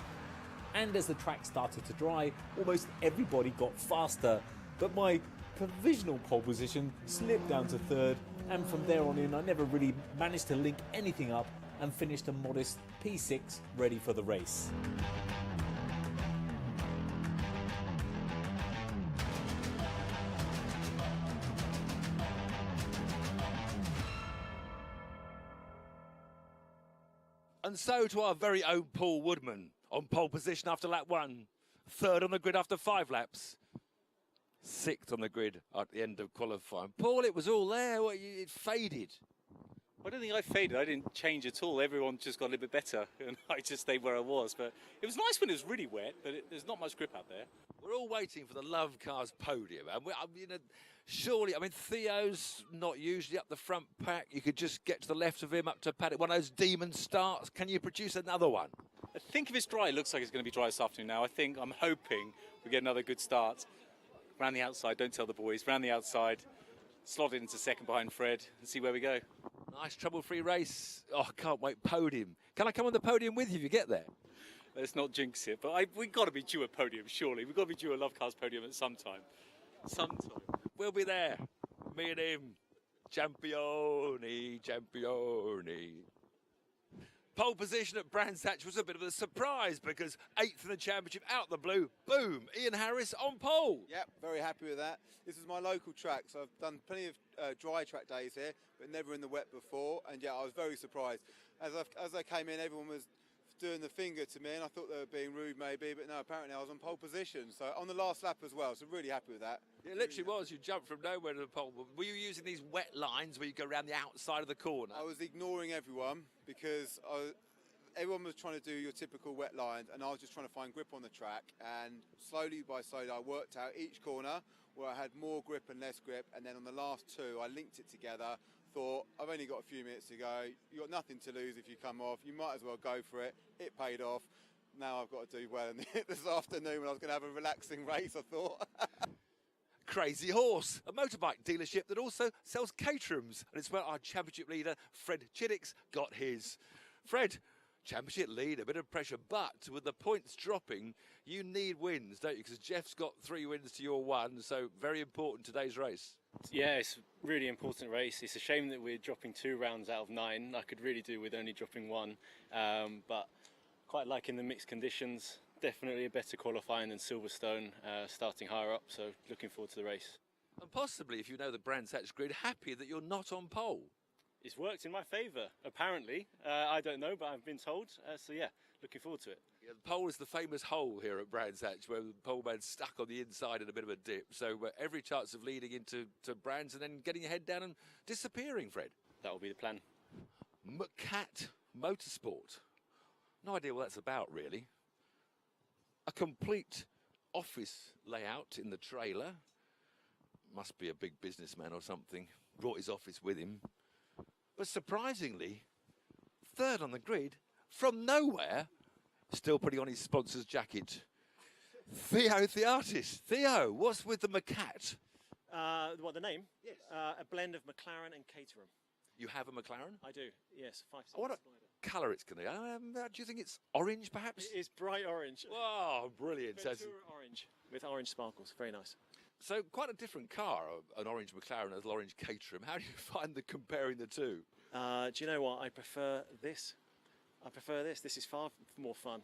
And as the track started to dry, almost everybody got faster, but my provisional pole position slipped down to 3rd, and from there on in I never really managed to link anything up and finished a modest P6 ready for the race. And so to our very own Paul Woodman, on pole position after lap 1, 3rd on the grid after 5 laps, 6th on the grid at the end of qualifying. Paul, it was all there, it faded. I don't think I faded. I didn't change at all. Everyone just got a little bit better, and I just stayed where I was. But it was nice when it was really wet, but there's not much grip out there. We're all waiting for the Lovecars podium, and surely, Theo's not usually up the front pack. You could just get to the left of him up to paddock. One of those demon starts. Can you produce another one? I think if it's dry, it looks like it's going to be dry this afternoon now. I'm hoping we get another good start. Round the outside, don't tell the boys. Round the outside, slot it into 2nd behind Fred, and see where we go. Nice trouble-free race. Oh, I can't wait. Podium. Can I come on the podium with you if you get there? Let's not jinx it, but we've got to be due a podium, surely. We've got to be due a Lovecars podium at some time. Sometime. We'll be there. Me and him. Champione, champione. Pole position at Brands Hatch was a bit of a surprise because 8th in the championship out the blue. Boom, Ian Harris on pole. Yep, very happy with that. This is my local track, so I've done plenty of dry track days here, but never in the wet before. And yeah, I was very surprised. As I came in, everyone was doing the finger to me, and I thought they were being rude maybe, but no, apparently I was on pole position. So on the last lap as well, so really happy with that. It literally was. You jumped from nowhere to the pole. Were you using these wet lines where you go around the outside of the corner? I was ignoring everyone because everyone was trying to do your typical wet lines, and I was just trying to find grip on the track. And slowly by slowly, I worked out each corner where I had more grip and less grip. And then on the last 2, I linked it together. Thought, I've only got a few minutes to go. You've got nothing to lose if you come off. You might as well go for it. It paid off. now I've got to do well. And this afternoon when I was going to have a relaxing race, I thought. Crazy Horse, a motorbike dealership that also sells Caterhams, and it's where our championship leader Fred Chiddicks got his. Fred, championship leader, a bit of pressure, but with the points dropping, you need wins, don't you? Because Jeff's got 3 wins to your 1, so very important today's race. Yeah, it's a really important race. It's a shame that we're dropping 2 rounds out of 9. I could really do with only dropping 1, but quite liking the mixed conditions. Definitely a better qualifying than Silverstone, starting higher up, so looking forward to the race. And possibly, if you know the Brands Hatch grid, happy that you're not on pole. It's worked in my favour, apparently. I don't know, but I've been told, so yeah, looking forward to it. Yeah, the pole is the famous hole here at Brands Hatch, where the pole man's stuck on the inside in a bit of a dip, so every chance of leading into Brands and then getting your head down and disappearing, Fred. That will be the plan. McCat Motorsport. No idea what that's about, really. A complete office layout in the trailer. Must be a big businessman or something. Brought his office with him. But surprisingly, 3rd on the grid, from nowhere, still putting on his sponsor's jacket. Theo Theatis. Theo, what's with the McCat? What, the name? Yes. A blend of McLaren and Caterham. You have a McLaren? I do, yes. 5 What colour it's going to be? Do you think it's orange, perhaps? It is bright orange. Wow, brilliant. Ventura orange, with orange sparkles. Very nice. So quite a different car, an orange McLaren and an orange Caterham. How do you find comparing the two? Do you know what? I prefer this. I prefer this. This is far more fun.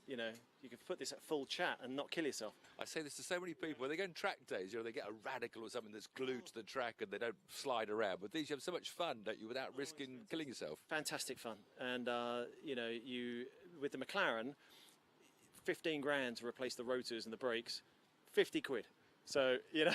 You know, you can put this at full chat and not kill yourself. I say this to so many people. When they go on track days, you know, they get a radical or something that's glued to the track and they don't slide around. But these, you have so much fun, don't you, without risking killing yourself? Fantastic fun. And, you know, with the McLaren, 15 grand to replace the rotors and the brakes, 50 quid. So, you know.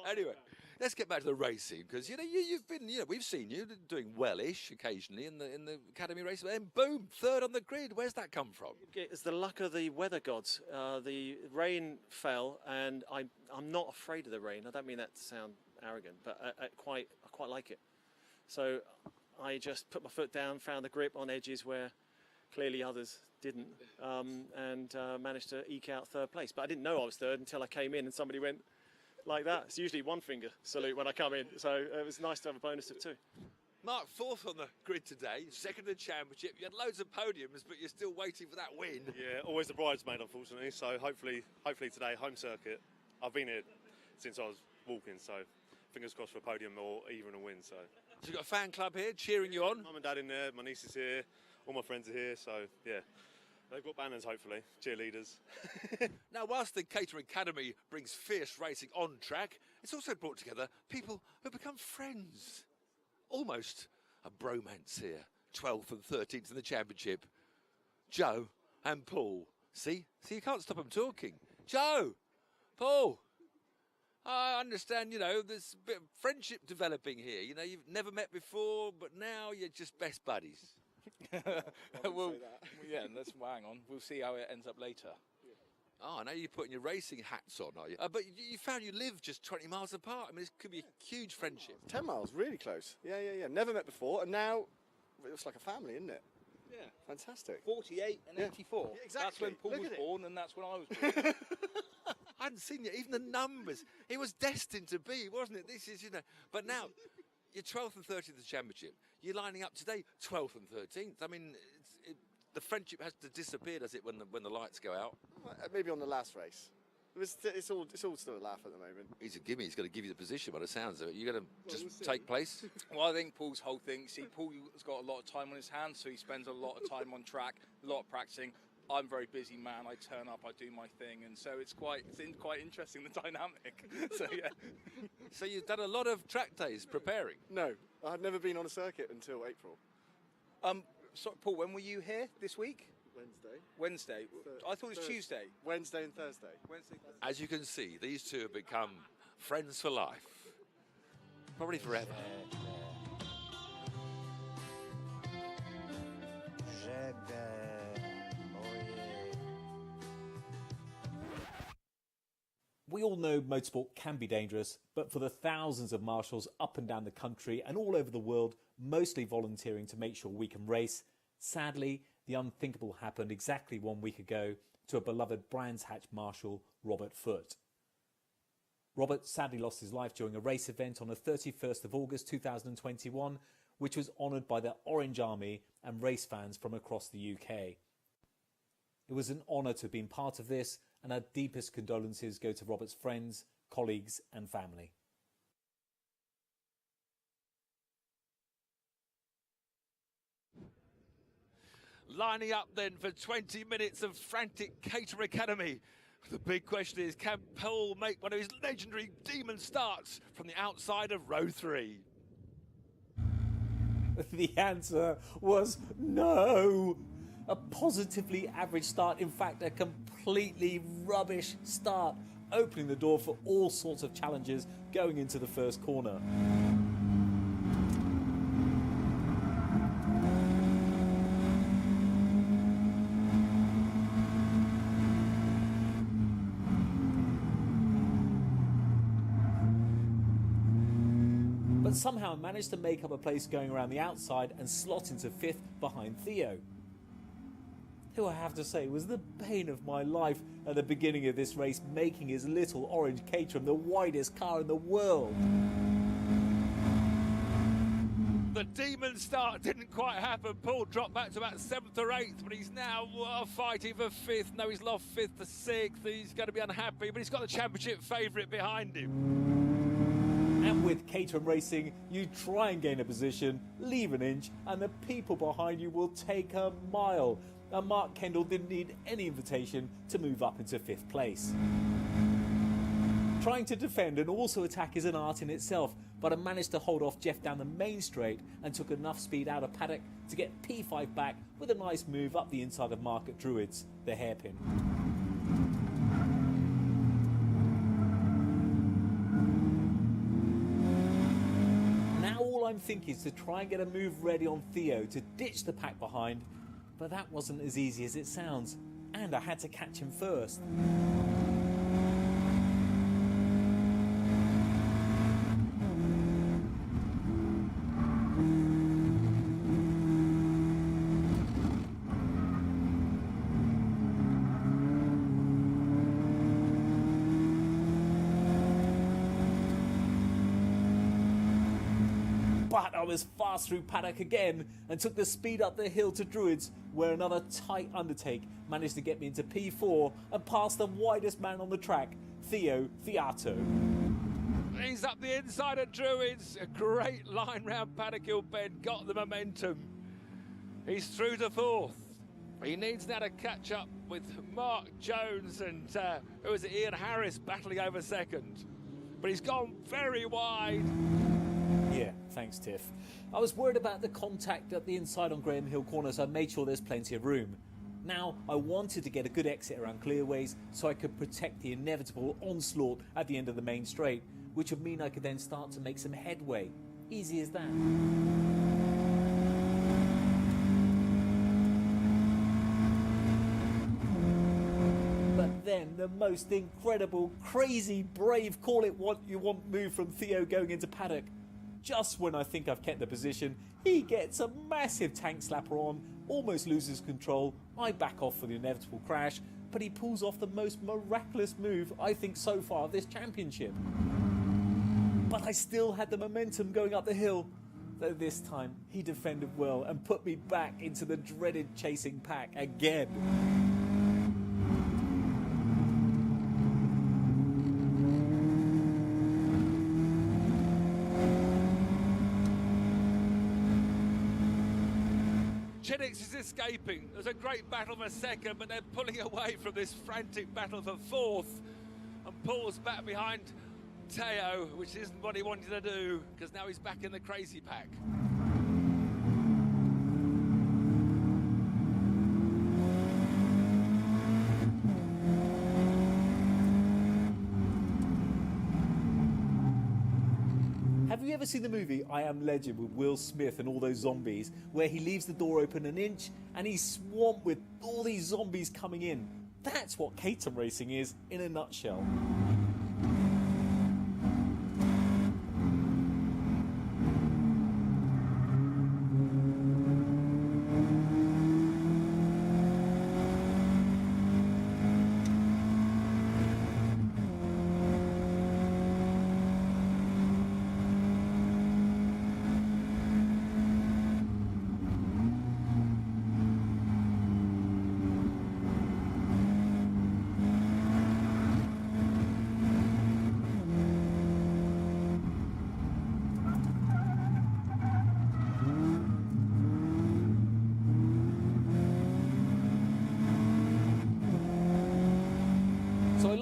Anyway, let's get back to the racing, because, you know, you've been, you know, we've seen you doing well-ish occasionally in the Academy race, and then boom, 3rd on the grid. Where's that come from? It's the luck of the weather gods. The rain fell, and I'm not afraid of the rain. I don't mean that to sound arrogant, but I quite like it. So I just put my foot down, found the grip on edges where clearly others didn't, and managed to eke out 3rd place. But I didn't know I was 3rd until I came in and somebody went like that. It's usually 1 finger salute when I come in, so it was nice to have a bonus of 2. Mark, 4th on the grid today, 2nd in the championship. You had loads of podiums, but you're still waiting for that win. Yeah, always the bridesmaid, unfortunately. So hopefully today, home circuit. I've been here since I was walking, so fingers crossed for a podium or even a win. So you've got a fan club here cheering you on. Mum and Dad in there, my niece is here, all my friends are here. So yeah, they've got banners, hopefully, cheerleaders. Now, whilst the Caterham Academy brings fierce racing on track, it's also brought together people who become friends. Almost a bromance here. 12th and 13th in the championship. Joe and Paul. See, you can't stop them talking. Joe, Paul, I understand, you know, there's a bit of friendship developing here. You know, you've never met before, but now you're just best buddies. Well, yeah, let's hang on. We'll see how it ends up later. Oh, now you're putting your racing hats on, are you? But you found you live just 20 miles apart. I mean, it could be a huge friendship. 10 miles, really close. Yeah. Never met before, and now it looks like a family, isn't it? Yeah. Fantastic. 48 and 84. Yeah, exactly. That's when Paul Look was at it. born, and that's when I was born. I hadn't seen you, even the numbers. It was destined to be, wasn't it? This is, you know. But now, you're 12th and 13th of the championship. You're lining up today, 12th and 13th. I mean, the friendship has to disappear, does it, when the lights go out? Maybe on the last race. It's all still a laugh at the moment. He's a gimme. He's got to give you the position by the sounds of it. You're going to just take place? Well, I think Paul's whole thing, see, Paul's got a lot of time on his hands, so he spends a lot of time on track, a lot of practicing. I'm a very busy man. I turn up, I do my thing, and so it's quite interesting, the dynamic. So yeah. So you've done a lot of track days preparing? No, I've never been on a circuit until April. Sorry, Paul, when were you here this week? Wednesday. I thought it was Tuesday. Wednesday and Thursday. As you can see, these two have become friends for life. Probably forever. We all know motorsport can be dangerous, but for the thousands of marshals up and down the country and all over the world, mostly volunteering to make sure we can race, sadly, the unthinkable happened exactly 1 week ago to a beloved Brands Hatch marshal, Robert Foote. Robert sadly lost his life during a race event on the 31st of August 2021, which was honoured by the Orange Army and race fans from across the UK. It was an honour to have been part of this, and our deepest condolences go to Robert's friends, colleagues and family. Lining up then for 20 minutes of frantic Caterham Academy. The big question is, can Paul make one of his legendary demon starts from the outside of row 3? The answer was no. A positively average start, in fact a completely rubbish start, opening the door for all sorts of challenges going into the first corner. But somehow managed to make up a place going around the outside and slot into 5th behind Theo, who I have to say was the bane of my life at the beginning of this race, making his little orange Caterham the widest car in the world. The demon start didn't quite happen. Paul dropped back to about 7th or 8th, but he's now fighting for 5th. No, he's lost 5th to 6th. He's going to be unhappy, but he's got the championship favourite behind him. And with Caterham Racing, you try and gain a position, leave an inch, and the people behind you will take a mile. And Mark Kendall didn't need any invitation to move up into 5th place. Trying to defend and also attack is an art in itself, but I managed to hold off Jeff down the main straight and took enough speed out of paddock to get P5 back with a nice move up the inside of Market Druids, the hairpin. I'm thinking is to try and get a move ready on Theo to ditch the pack behind, but that wasn't as easy as it sounds, and I had to catch him first. But I was fast through paddock again and took the speed up the hill to Druids, where another tight undertake managed to get me into P4 and past the widest man on the track, Theo Theato. He's up the inside of Druids. A great line round Paddock Hill Bend, got the momentum. He's through to 4th. He needs now to catch up with Mark Jones and who is it, Ian Harris battling over 2nd. But he's gone very wide. Yeah, thanks Tiff. I was worried about the contact at the inside on Graham Hill Corner, so I made sure there's plenty of room. Now, I wanted to get a good exit around clearways so I could protect the inevitable onslaught at the end of the main straight, which would mean I could then start to make some headway. Easy as that. But then the most incredible, crazy, brave, call it what you want move from Theo going into paddock. Just when I think I've kept the position, he gets a massive tank slapper on, almost loses control. I back off for the inevitable crash, but he pulls off the most miraculous move I think so far of this championship. But I still had the momentum going up the hill, though this time he defended well and put me back into the dreaded chasing pack again. Chinnix is escaping. There's a great battle for 2nd, but they're pulling away from this frantic battle for 4th. And Paul's back behind Teo, which isn't what he wanted to do, because now he's back in the crazy pack. Have you ever seen the movie I Am Legend with Will Smith and all those zombies, where he leaves the door open an inch and he's swamped with all these zombies coming in? That's what Caterham Racing is in a nutshell.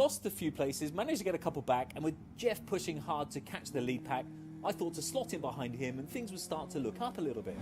lost a few places, managed to get a couple back, and with Jeff pushing hard to catch the lead pack, I thought to slot in behind him and things would start to look up a little bit.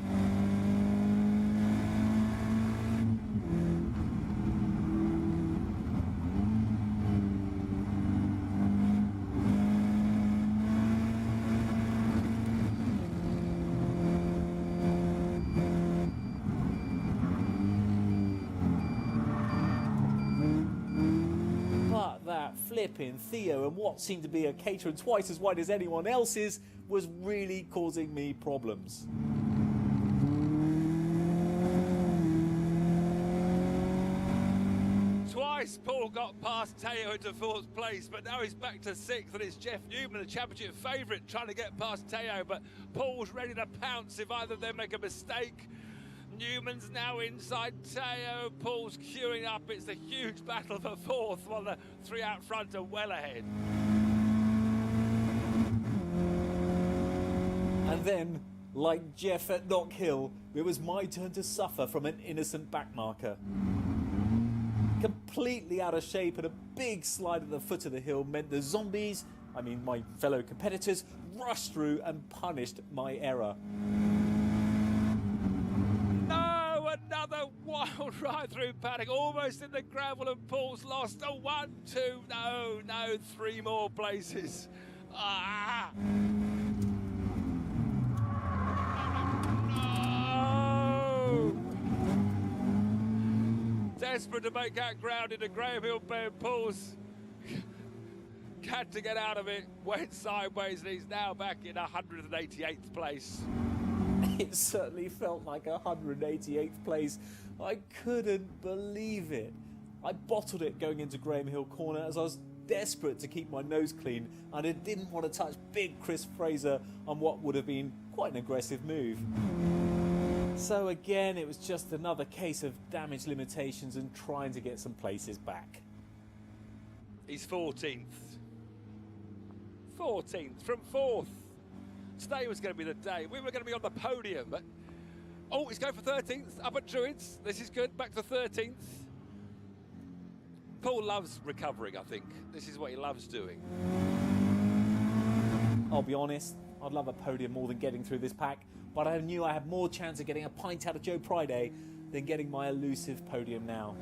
Flipping Theo and what seemed to be a Caterham twice as wide as anyone else's was really causing me problems. Twice Paul got past Teo into 4th place, but now he's back to 6th, and it's Jeff Newman, the championship favourite, trying to get past Teo, but Paul's ready to pounce if either of them make a mistake. Newman's now inside Teo, Paul's queuing up, it's a huge battle for 4th while the 3 out front are well ahead. And then, like Jeff at Knock Hill, it was my turn to suffer from an innocent backmarker. Completely out of shape and a big slide at the foot of the hill meant the zombies, I mean my fellow competitors, rushed through and punished my error. Another wild ride through paddock, almost in the gravel, and Paul's lost a 1, 2, no, 3 more places. Ah! No! Desperate to make that ground into Graham Hill Bend, Paul's had to get out of it, went sideways, and he's now back in 188th place. It certainly felt like 188th place. I couldn't believe it. I bottled it going into Graham Hill Corner as I was desperate to keep my nose clean, and I didn't want to touch big Chris Fraser on what would have been quite an aggressive move. So again, it was just another case of damage limitations and trying to get some places back. He's 14th. 14th from 4th. Today was going to be the day. We were going to be on the podium. But oh, he's going for 13th up at Druids. This is good. Back to 13th. Paul loves recovering, I think. This is what he loves doing. I'll be honest, I'd love a podium more than getting through this pack, but I knew I had more chance of getting a pint out of Joe Priday than getting my elusive podium now.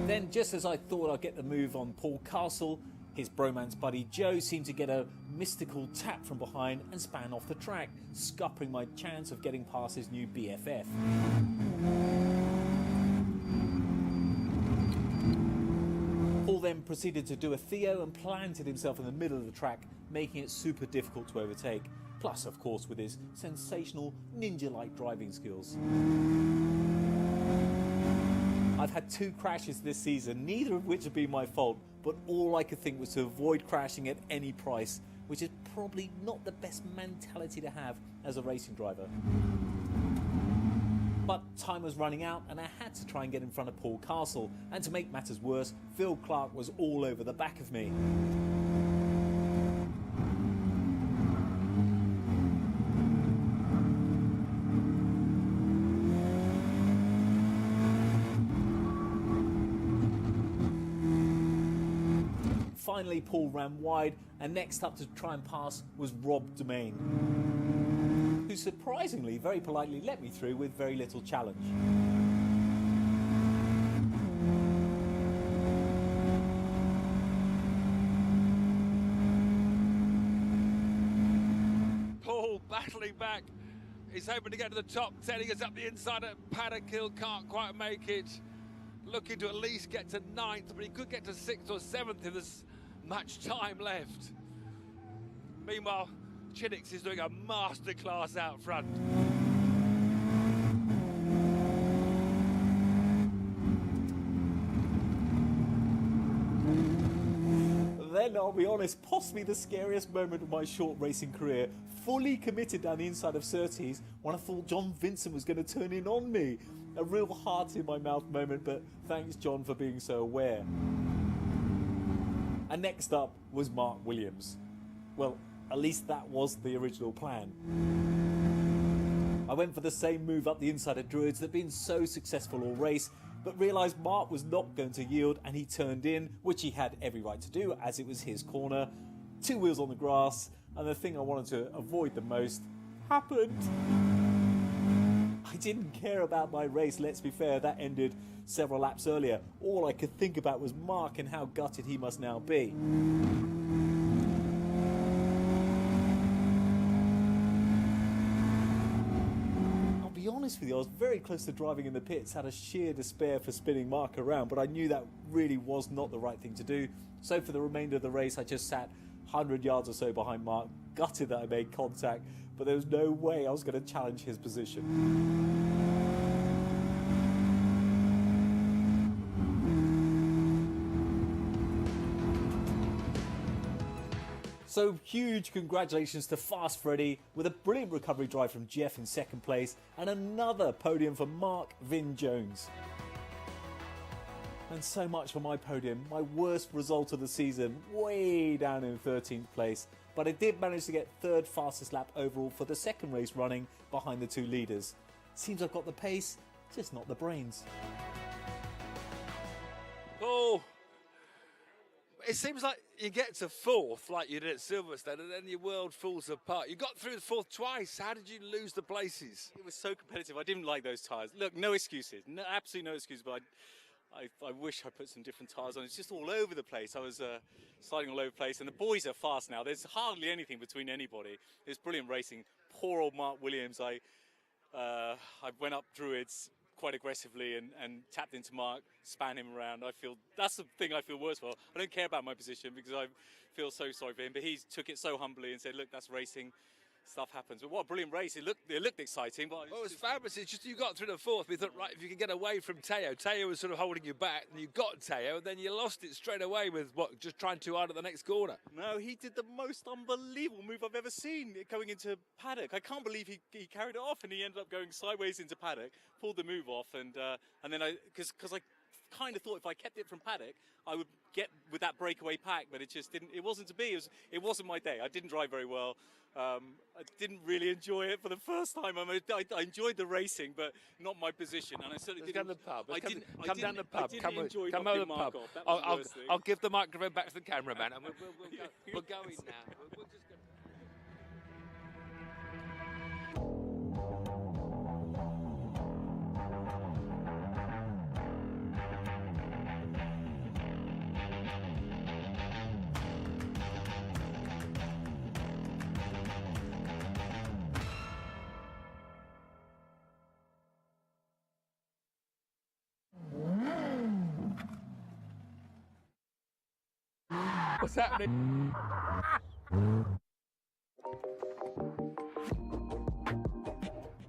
Then, just as I thought I'd get the move on Paul Castle, his bromance buddy Joe seemed to get a mystical tap from behind and span off the track, scuppering my chance of getting past his new BFF. Paul then proceeded to do a Theo and planted himself in the middle of the track, making it super difficult to overtake. Plus, of course, with his sensational ninja-like driving skills. I've had 2 crashes this season, neither of which have been my fault, but all I could think was to avoid crashing at any price, which is probably not the best mentality to have as a racing driver. But time was running out and I had to try and get in front of Paul Castle, and to make matters worse, Phil Clark was all over the back of me. Finally, Paul ran wide, and next up to try and pass was Rob Domain, who surprisingly, very politely let me through with very little challenge. Paul battling back. He's hoping to get to the top 10. He gets up the inside at Paddock Hill, can't quite make it. Looking to at least get to 9th, but he could get to 6th or 7th if there's much time left. Meanwhile, Chinnix is doing a masterclass out front. Then, I'll be honest, possibly the scariest moment of my short racing career, fully committed down the inside of Surtees when I thought John Vincent was going to turn in on me. A real heart in my mouth moment, but thanks John for being so aware. And next up was Mark Williams. Well, at least that was the original plan. I went for the same move up the inside at Druids that had been so successful all race, but realised Mark was not going to yield and he turned in, which he had every right to do as it was his corner. 2 wheels on the grass, and the thing I wanted to avoid the most happened. I didn't care about my race, let's be fair, that ended several laps earlier. All I could think about was Mark and how gutted he must now be. I'll be honest with you, I was very close to driving in the pits, had a sheer despair for spinning Mark around, but I knew that really was not the right thing to do. So for the remainder of the race, I just sat 100 yards or so behind Mark, gutted that I made contact, but there was no way I was going to challenge his position. So huge congratulations to Fast Freddy with a brilliant recovery drive from Jeff in second place and another podium for Mark Vin Jones. And so much for my podium, my worst result of the season, way down in 13th place. But I did manage to get third fastest lap overall for the second race running behind the 2 leaders. Seems I've got the pace, just not the brains. Oh, it seems like you get to 4th like you did at Silverstone and then your world falls apart. You got through the 4th twice. How did you lose the places? It was so competitive. I didn't like those tyres. Look, no excuses. No, absolutely no excuses, but I wish I put some different tyres on. It's just all over the place. I was sliding all over the place, and the boys are fast now. There's hardly anything between anybody. It's brilliant racing. Poor old Mark Williams. I went up Druids quite aggressively and tapped into Mark, span him around. That's the thing I feel worse for. I don't care about my position because I feel so sorry for him, but he took it so humbly and said, look, that's racing. Stuff happens. But what a brilliant race. It looked exciting. But Well, it was fabulous. It's just you got through the 4th. We thought, right, if you could get away from Teo. Teo was sort of holding you back, and you got Teo, and then you lost it straight away with, just trying too hard at the next corner. No, he did the most unbelievable move I've ever seen going into paddock. I can't believe he carried it off, and he ended up going sideways into paddock, pulled the move off, and then because I kind of thought if I kept it from paddock, I would get with that breakaway pack, but it just didn't. It wasn't to be. It wasn't my day. I didn't drive very well. I didn't really enjoy it for the first time. I enjoyed the racing, but not my position. And I certainly didn't. Come to the pub. Come down the pub. Come over to the pub. I'll give the microphone back to the cameraman, and we'll go in now. We'll just go. What's happening?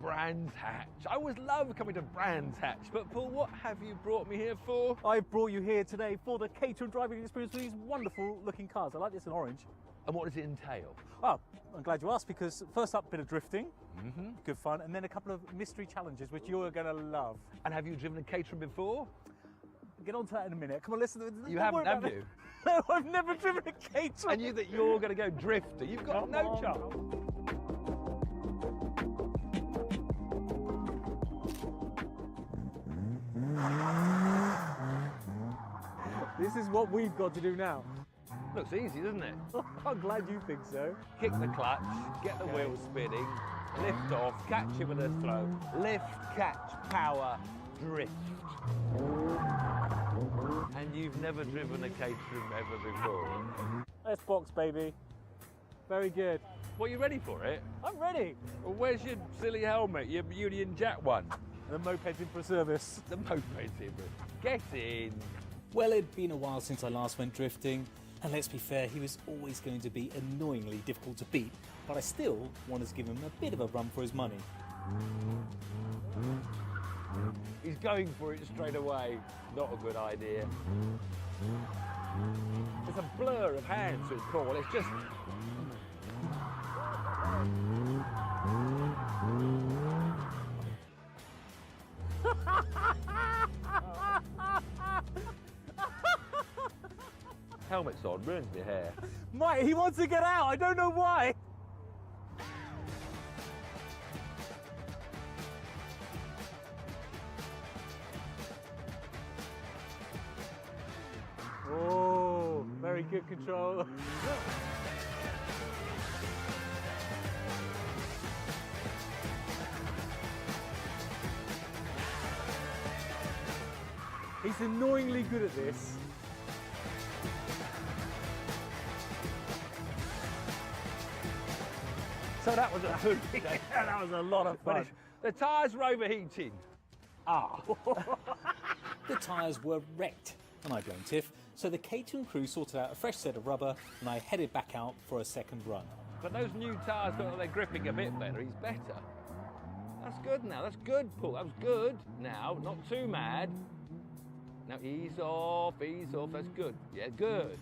Brands Hatch. I always love coming to Brands Hatch, but Paul, what have you brought me here for? I brought you here today for the Caterham driving experience with these wonderful looking cars. I like this in orange. And what does it entail? Oh, I'm glad you asked, because first up, a bit of drifting, good fun, and then a couple of mystery challenges, which you're going to love. And have you driven a Caterham before? Get on to that in a minute. Come on, listen. You haven't, have you? No, I've never driven a Caterham. And you that you're going to go drifter. You've got no chance. This is what we've got to do now. Looks easy, doesn't it? I'm glad you think so. Kick the clutch, get the wheels spinning, lift off, catch it with a throw. Lift, catch, power, drift. And you've never driven a Caterham ever before? Let's box, baby. Very good. Well, you ready for it? I'm ready. Well, where's your silly helmet, your Union Jack one? The moped's in for a service. The moped's in for Get in. Well, it'd been a while since I last went drifting, and let's be fair, he was always going to be annoyingly difficult to beat, but I still wanted to give him a bit of a run for his money. He's going for it straight away. Not a good idea. It's a blur of hands with Paul. It's just... Helmet's on, ruins my hair. Mate, he wants to get out. I don't know why. very good control. He's annoyingly good at this. So that was that was a lot of fun. The tyres were overheating. The tyres were wrecked, and I blame Tiff, so the Caterham crew sorted out a fresh set of rubber, and I headed back out for a second run. But those new tyres, they're gripping a bit better. He's better. That's good now. That's good, Paul. That was good. Now, not too mad. Now ease off. That's good. Yeah, good.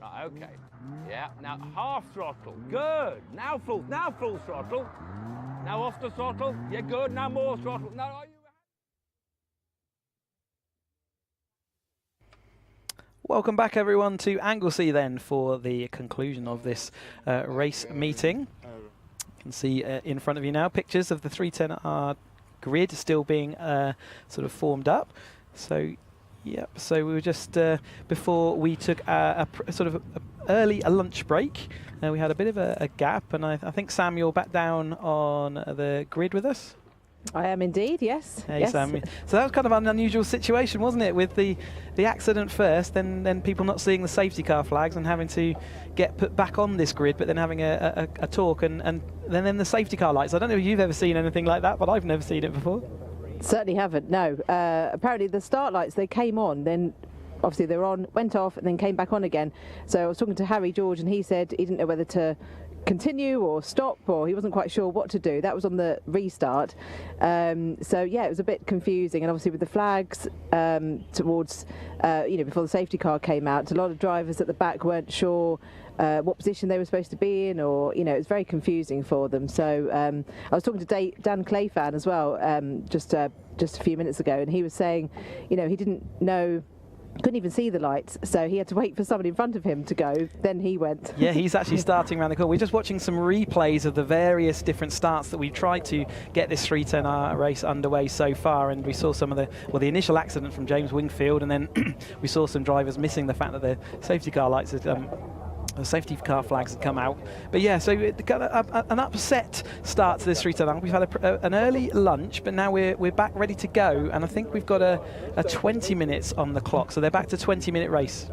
Right, okay. Yeah. Now half throttle. Good. Now full throttle. Now off the throttle. Yeah, good. Now more throttle. Now are you? Welcome back, everyone, to Anglesey then for the conclusion of this race meeting. You can see in front of you now pictures of the 310R grid still being sort of formed up. So, yep. So we were just before we took a early lunch break. We had a bit of a gap, and I think Sam, you're back down on the grid with us. I am indeed, yes. Hey, yes. Sam. So that was kind of an unusual situation, wasn't it, with the accident first, then people not seeing the safety car flags and having to get put back on this grid, but then having a talk, and then the safety car lights. I don't know if you've ever seen anything like that, but I've never seen it before. Certainly haven't, no. Apparently the start lights, they came on, then obviously they were on, went off, and then came back on again. So I was talking to Harry George, and he said he didn't know whether to continue or stop, or he wasn't quite sure what to do. That was on the restart. So yeah, it was a bit confusing, and obviously with the flags towards before the safety car came out, a lot of drivers at the back weren't sure what position they were supposed to be in, or it was very confusing for them. So I was talking to Dan Clayfan as well just a few minutes ago, and he was saying he didn't know, couldn't even see the lights, so he had to wait for somebody in front of him to go, then he went. Yeah, he's actually starting around the corner. We're just watching some replays of the various different starts that we've tried to get this 310R race underway so far, and we saw some of the initial accident from James Wingfield, and then we saw some drivers missing the fact that the safety car lights had the safety car flags had come out. But yeah, so it got an upset start to this 310R. We've had an early lunch, but now we're back ready to go, and I think we've got a 20 minutes on the clock, so they're back to 20-minute race.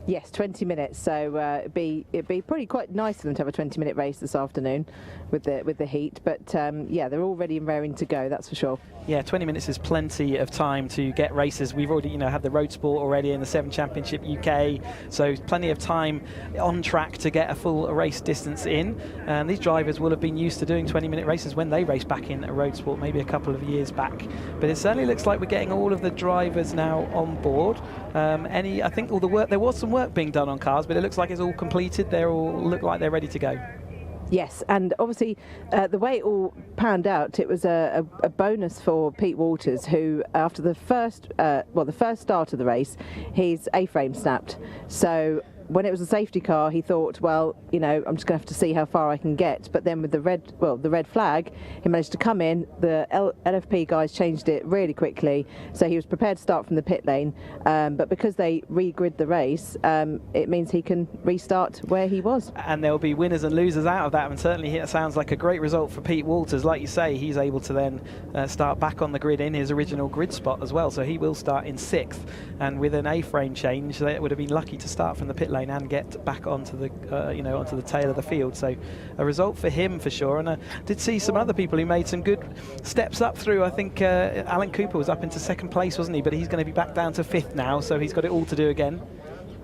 Yes, 20 minutes. So it'd be pretty quite nice for them to have a 20-minute race this afternoon with the heat. But yeah, they're all ready and raring to go. That's for sure. Yeah, 20 minutes is plenty of time to get races. We've already, had the Roadsport already in the 7 Championship UK, so plenty of time on track to get a full race distance in. And these drivers will have been used to doing 20-minute races when they raced back in a Roadsport, maybe a couple of years back. But it certainly looks like we're getting all of the drivers now on board. I think all the work, there was some work being done on cars, but it looks like it's all completed. They all look like they're ready to go. Yes, and obviously the way it all panned out, it was a bonus for Pete Walters, who after the first start of the race, his A-frame snapped. So when it was a safety car, he thought, well, I'm just going to have to see how far I can get. But then with the red flag, he managed to come in. The LFP guys changed it really quickly, so he was prepared to start from the pit lane. But because they re-grid the race, it means he can restart where he was. And there will be winners and losers out of that, and certainly it sounds like a great result for Pete Walters. Like you say, he's able to then start back on the grid in his original grid spot as well. So he will start in 6th, and with an A-frame change, they would have been lucky to start from the pit lane and get back onto the onto the tail of the field. So a result for him for sure. And I did see some other people who made some good steps up through. I think Alan Cooper was up into 2nd place, wasn't he? But he's going to be back down to 5th now, so he's got it all to do again.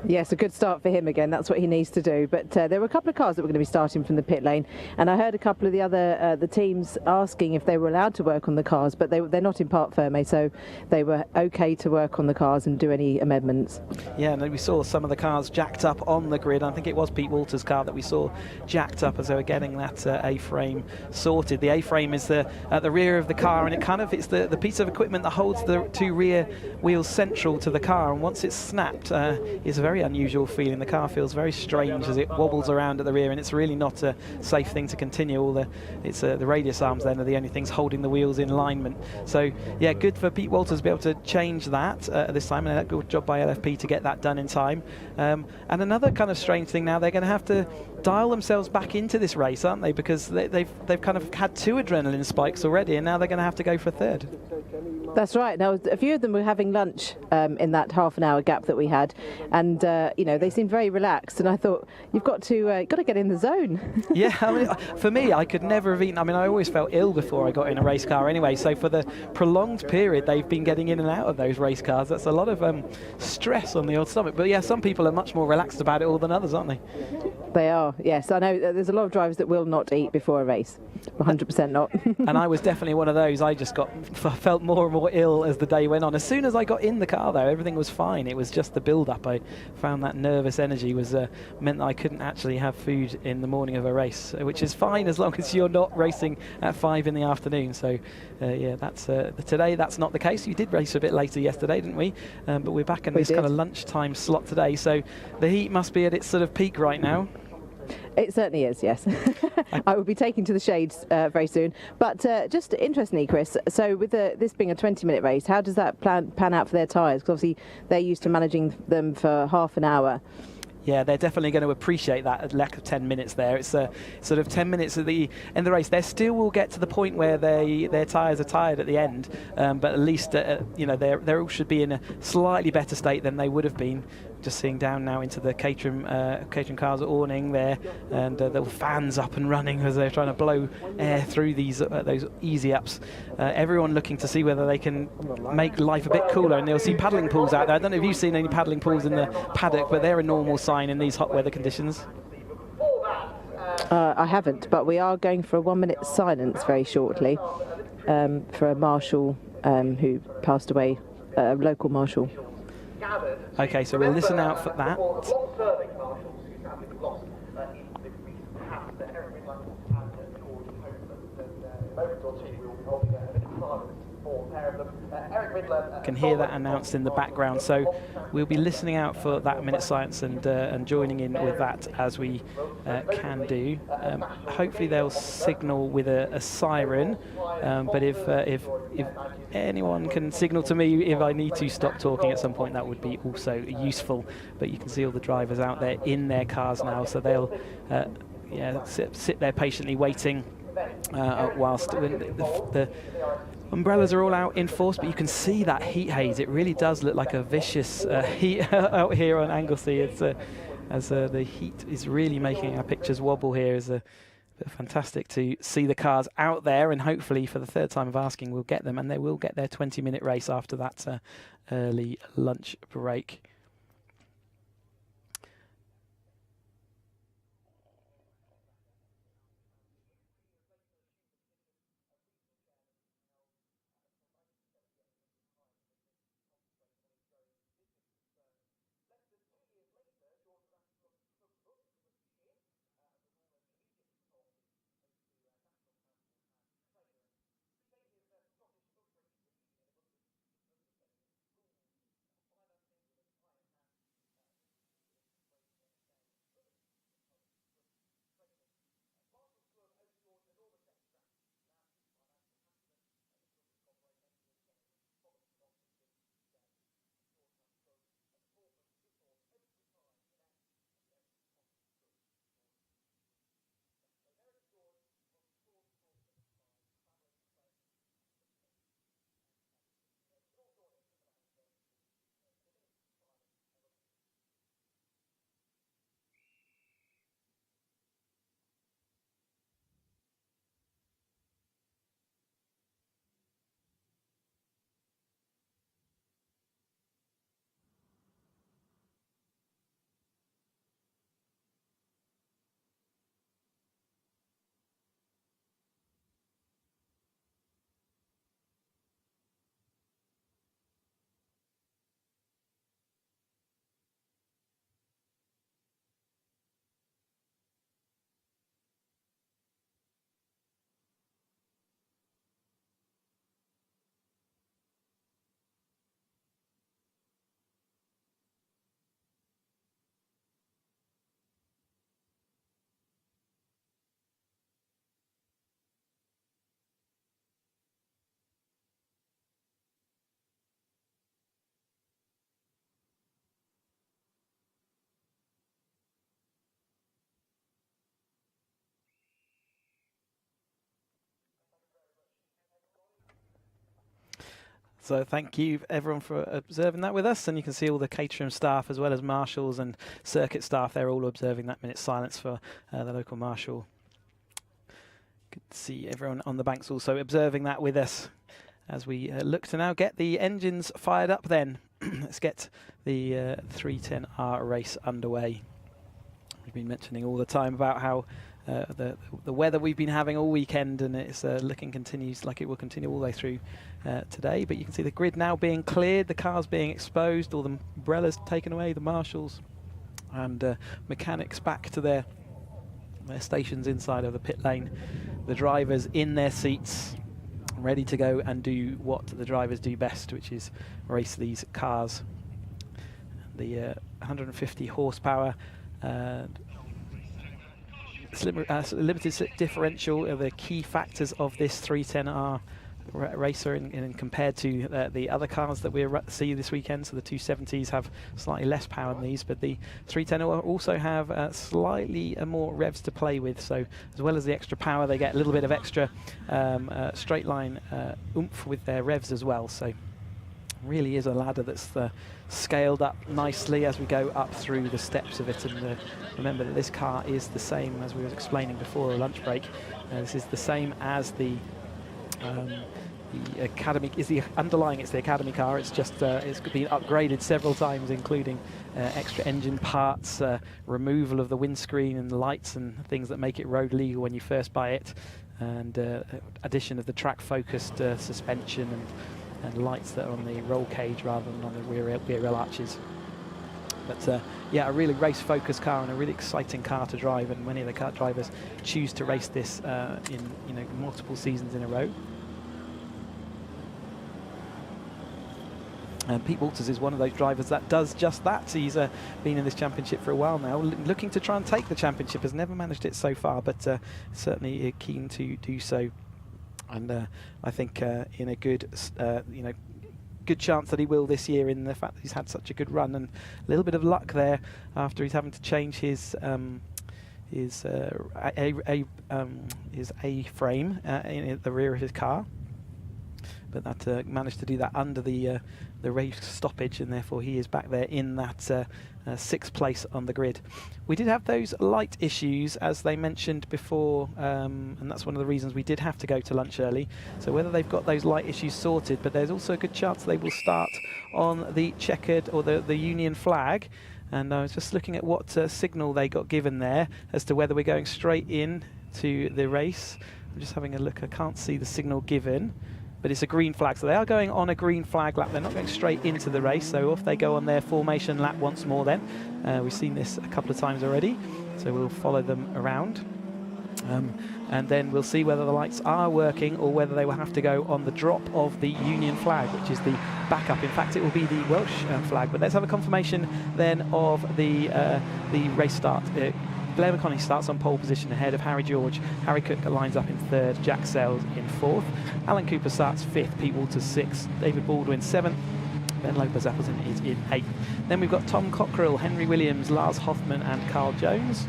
Yes, a good start for him again. That's what he needs to do. But there were a couple of cars that were going to be starting from the pit lane, and I heard a couple of the other the teams asking if they were allowed to work on the cars, but they're not in Parc Fermé, so they were okay to work on the cars and do any amendments. Yeah, and we saw some of the cars jacked up on the grid. I think it was Pete Walters' car that we saw jacked up as they were getting that A-frame sorted. The A-frame is at the rear of the car, and it's the piece of equipment that holds the 2 rear wheels central to the car, and once it's snapped, it's a very very unusual feeling. The car feels very strange as it wobbles around at the rear, and it's really not a safe thing to continue. The radius arms then are the only things holding the wheels in alignment. So yeah, good for Pete Walters to be able to change that this time, and a good job by LFP to get that done in time. And another kind of strange thing now, they're going to have to dial themselves back into this race, aren't they? Because they've kind of had 2 adrenaline spikes already, and now they're going to have to go for a third. That's right. Now, a few of them were having lunch in that half an hour gap that we had, and they seemed very relaxed. And I thought, you've got to get in the zone. Yeah, I mean, for me, I could never have eaten. I mean, I always felt ill before I got in a race car anyway. So for the prolonged period they've been getting in and out of those race cars, that's a lot of stress on the old stomach. But yeah, some people are much more relaxed about it all than others, aren't they? They are, yes. I know there's a lot of drivers that will not eat before a race. 100% not. And I was definitely one of those. I just felt more and more ill as the day went on. As soon as I got in the car, though, everything was fine. It was just the build-up. I found that nervous energy meant that I couldn't actually have food in the morning of a race, which is fine as long as you're not racing at 5 in the afternoon. So, yeah, that's today. That's not the case. You did race a bit later yesterday, didn't we? But we're back in this kind of lunchtime slot today. So the heat must be at its sort of peak right now. It certainly is, yes. I will be taking to the shades very soon. But just interestingly, Chris, so with this being a 20-minute race, how does that pan out for their tyres? Because obviously they're used to managing them for half an hour. Yeah, they're definitely going to appreciate that lack of 10 minutes there. It's sort of 10 minutes at the end of the race. They still will get to the point where their tyres are tired at the end, but at least they all should be in a slightly better state than they would have been. Just seeing down now into the Caterham cars awning there, and the fans up and running as they're trying to blow air through those easy ups. Everyone looking to see whether they can make life a bit cooler, and they'll see paddling pools out there. I don't know if you've seen any paddling pools in the paddock, but they're a normal sign in these hot weather conditions. I haven't, but we are going for a 1-minute silence very shortly for a marshal who passed away, a local marshal. Okay, so we'll listen out for that. Can hear that announced in the background, so we'll be listening out for that minute silence and joining in with that as we can do. Hopefully they'll signal with a siren, but if anyone can signal to me if I need to stop talking at some point, that would be also useful. But you can see all the drivers out there in their cars now, so they'll sit there patiently waiting whilst the umbrellas are all out in force, but you can see that heat haze. It really does look like a vicious heat out here on Anglesey. It's as the heat is really making our pictures wobble here. Is fantastic to see the cars out there, and hopefully for the third time of asking we'll get them, and they will get their 20-minute race after that early lunch break. So thank you everyone for observing that with us, and you can see all the Caterham staff as well as marshals and circuit staff. They're all observing that minute silence for the local marshal. Good to see everyone on the banks also observing that with us as we look to now get the engines fired up then. Let's get the 310R race underway. We've been mentioning all the time about how the weather we've been having all weekend, and it's continues like it will continue all the way through today. But you can see the grid now being cleared, the cars being exposed, all the umbrellas taken away, the marshals and mechanics back to their stations inside of the pit lane, the drivers in their seats ready to go and do what the drivers do best, which is race these cars. The 150 horsepower limited differential are the key factors of this 310R racer in compared to the other cars that we see this weekend. So the 270s have slightly less power than these, but the 310R also have slightly more revs to play with. So as well as the extra power, they get a little bit of extra straight line oomph with their revs as well. So really is a ladder that's scaled up nicely as we go up through the steps of it. And remember that this car is the same as we were explaining before a lunch break. This is the same as the Academy. Is the underlying? It's the Academy car. It's just it's been upgraded several times, including extra engine parts, removal of the windscreen and the lights and things that make it road legal when you first buy it, and addition of the track-focused suspension and lights that are on the roll cage rather than on the rear wheel arches. But yeah, a really race-focused car and a really exciting car to drive, and many of the car drivers choose to race this in multiple seasons in a row. And Pete Walters is one of those drivers that does just that. He's been in this championship for a while now, looking to try and take the championship. Has never managed it so far, but certainly keen to do so. And I think in a good, good chance that he will this year, in the fact that he's had such a good run, and a little bit of luck there after he's having to change his A-frame in the rear of his car. But that managed to do that under the race stoppage, and therefore he is back there in that sixth place on the grid. We did have those light issues, as they mentioned before, and that's one of the reasons we did have to go to lunch early. So whether they've got those light issues sorted, but there's also a good chance they will start on the checkered or the Union flag. And I was just looking at what signal they got given there as to whether we're going straight in to the race. I'm just having a look. I can't see the signal given, but it's a green flag. So they are going on a green flag lap. They're not going straight into the race. So off they go on their formation lap once more then. We've seen this a couple of times already. So we'll follow them around. And then we'll see whether the lights are working or whether they will have to go on the drop of the Union flag, which is the backup. In fact, it will be the Welsh flag. But let's have a confirmation then of the race start. Blair McConney starts on pole position ahead of Harry George. Harry Cook lines up in third, Jack Sells in fourth. Alan Cooper starts fifth, Pete Walters sixth, David Baldwin seventh, Ben Lopez-Appleton is in eighth. Then we've got Tom Cockrell, Henry Williams, Lars Hoffman and Carl Jones,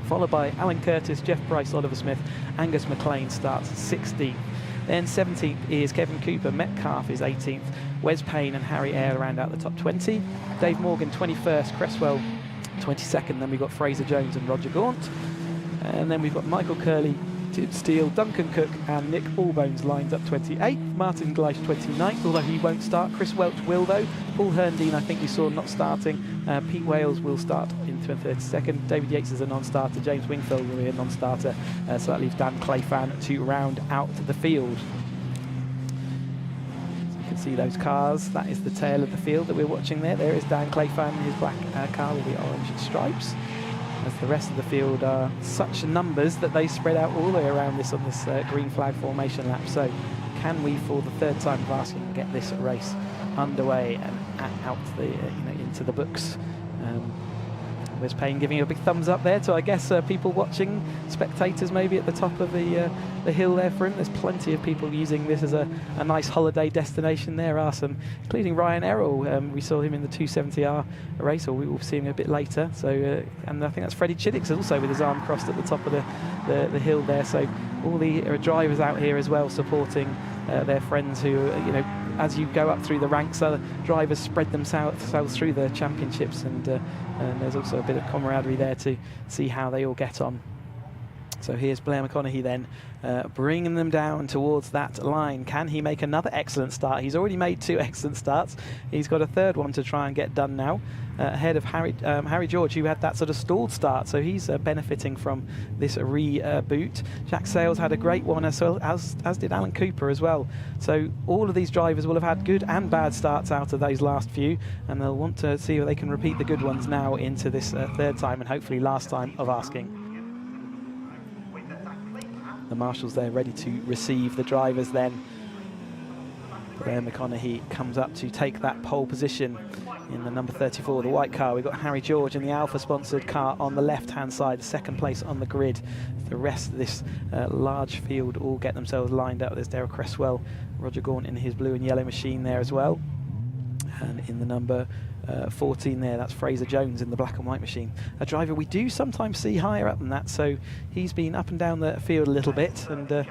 followed by Alan Curtis, Jeff Price, Oliver Smith. Angus McLean starts 16th. Then 17th is Kevin Cooper, Metcalf is 18th, Wes Payne and Harry Eyre round out the top 20. Dave Morgan 21st, Cresswell 22nd, then we've got Fraser Jones and Roger Gaunt. And then we've got Michael Curley, Tim Steele, Duncan Cook and Nick Allbones lines up 28th. Martin Gleish 29th, although he won't start. Chris Welch will though. Paul Herndine I think we saw not starting. Pete Wales will start in 32nd. David Yates is a non-starter. James Wingfield will be a non-starter. So that leaves Dan Clayfan to round out the field. See those cars, that is the tail of the field that we're watching there. There is Dan Clayfan in his black car with the orange stripes, as the rest of the field are such numbers that they spread out all the way around this on this green flag formation lap. So can we, for the third time of asking, get this race underway and out into the books? Wes Payne giving a big thumbs up there to, I guess, people watching, spectators maybe at the top of the hill there for him. There's plenty of people using this as a nice holiday destination. There are some, including Ryan Errol. We saw him in the 270R race, or we will see him a bit later. So, and I think that's Freddie Chiddicks also with his arm crossed at the top of the hill there. So all the drivers out here as well supporting their friends who, as you go up through the ranks, other drivers spread themselves through the championships, and there's also a bit of camaraderie there to see how they all get on. So here's Blair McConaughey then, bringing them down towards that line. Can he make another excellent start? He's already made 2 excellent starts. He's got a third one to try and get done now, ahead of Harry George, who had that sort of stalled start. So he's benefiting from this reboot. Jack Sales had a great one, as well as did Alan Cooper as well. So all of these drivers will have had good and bad starts out of those last few, and they'll want to see if they can repeat the good ones now into this third time, and hopefully last time of asking. The marshals there ready to receive the drivers then. Blair McConaughey comes up to take that pole position in the number 34, the white car. We've got Harry George in the Alpha-sponsored car on the left-hand side, second place on the grid. The rest of this large field all get themselves lined up. There's Darrell Cresswell, Roger Gaunt in his blue and yellow machine there as well. And in the number 14 there, that's Fraser Jones in the black and white machine. A driver we do sometimes see higher up than that, so he's been up and down the field a little bit, and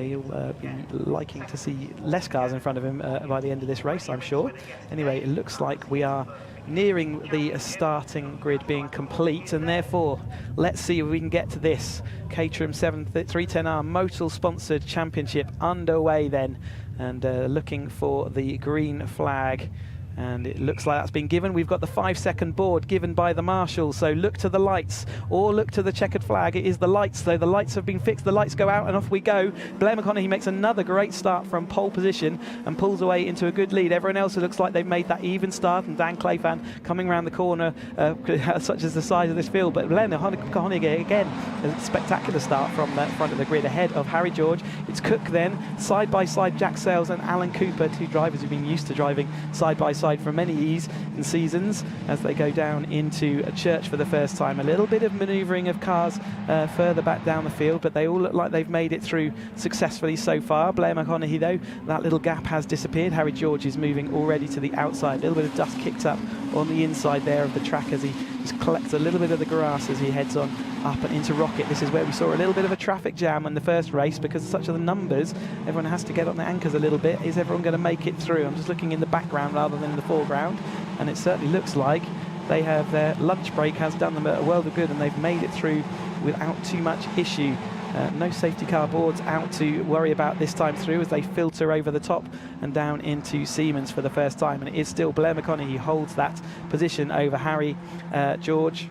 he'll be liking to see less cars in front of him by the end of this race, I'm sure. Anyway, it looks like we are nearing the starting grid being complete, and therefore let's see if we can get to this Caterham 310R Motul sponsored championship underway then, and looking for the green flag. And it looks like that's been given. We've got the 5-second board given by the marshal. So look to the lights or look to the checkered flag. It is the lights, though. The lights have been fixed. The lights go out and off we go. Blair McConaughey makes another great start from pole position and pulls away into a good lead. Everyone else, it looks like they've made that even start. And Dan Clayfan coming around the corner, such as the size of this field. But Blair McConaughey, again, a spectacular start from the front of the grid ahead of Harry George. It's Cook then, side by side Jack Sales and Alan Cooper, 2 drivers who've been used to driving side by side for many years and seasons, as they go down into a church for the first time. A little bit of manoeuvring of cars further back down the field, but they all look like they've made it through successfully so far. Blair McConaughey, though, that little gap has disappeared. Harry George is moving already to the outside. A little bit of dust kicked up on the inside there of the track as he just collects a little bit of the grass as he heads on up and into Rocket. This is where we saw a little bit of a traffic jam in the first race because of such are the numbers. Everyone has to get on their anchors a little bit. Is everyone going to make it through? I'm just looking in the background rather than in the foreground, and it certainly looks like they have their lunch break has done them a world of good, and they've made it through without too much issue. No safety car boards out to worry about this time through as they filter over the top and down into Siemens for the first time. And it is still Blair McConaughey holds that position over Harry George.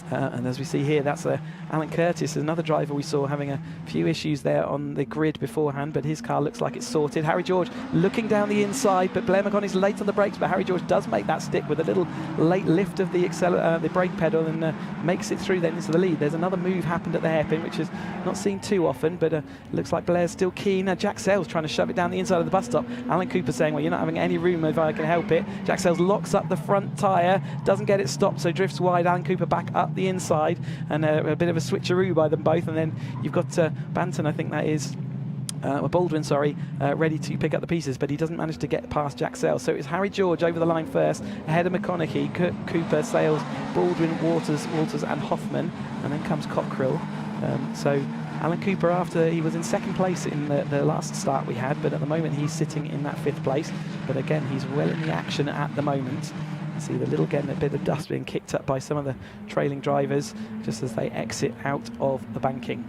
And as we see here, that's Alan Curtis, another driver we saw having a few issues there on the grid beforehand, but his car looks like it's sorted. Harry George looking down the inside, but Blair McConaughey's late on the brakes, but Harry George does make that stick with a little late lift of the brake pedal and makes it through then into the lead. There's another move happened at the hairpin, which is not seen too often, but looks like Blair's still keen. Jack Sales trying to shove it down the inside of the bus stop. Alan Cooper saying, well, you're not having any room if I can help it. Jack Sales locks up the front tyre, doesn't get it stopped, so drifts wide. Alan Cooper back up the inside, and a bit of a switcheroo by them both. And then you've got Banton, I think that is, Baldwin, sorry, ready to pick up the pieces, but he doesn't manage to get past Jack Sales. So it's Harry George over the line first, ahead of McConaughey, Cooper, Sales, Baldwin, Waters and Hoffman, and then comes Cockrell. So Alan Cooper, after he was in second place in the last start we had, but at the moment he's sitting in that 5th place. But again, he's well in the action at the moment. See the little, again, a bit of dust being kicked up by some of the trailing drivers just as they exit out of the banking.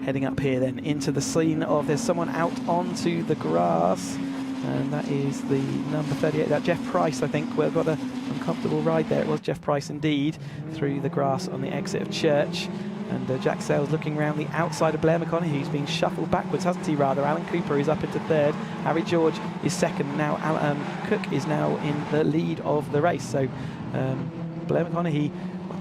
Heading up here then into the scene of there's someone out onto the grass, and that is the number 38, that Jeff Price, I think. We've got an uncomfortable ride there. It was Jeff Price indeed, through the grass on the exit of Church. And Jack Sales looking around the outside of Blair McConaughey, who's been shuffled backwards, hasn't he, rather? Alan Cooper is up into 3rd. Harry George is 2nd. Now Cook is now in the lead of the race. So Blair McConaughey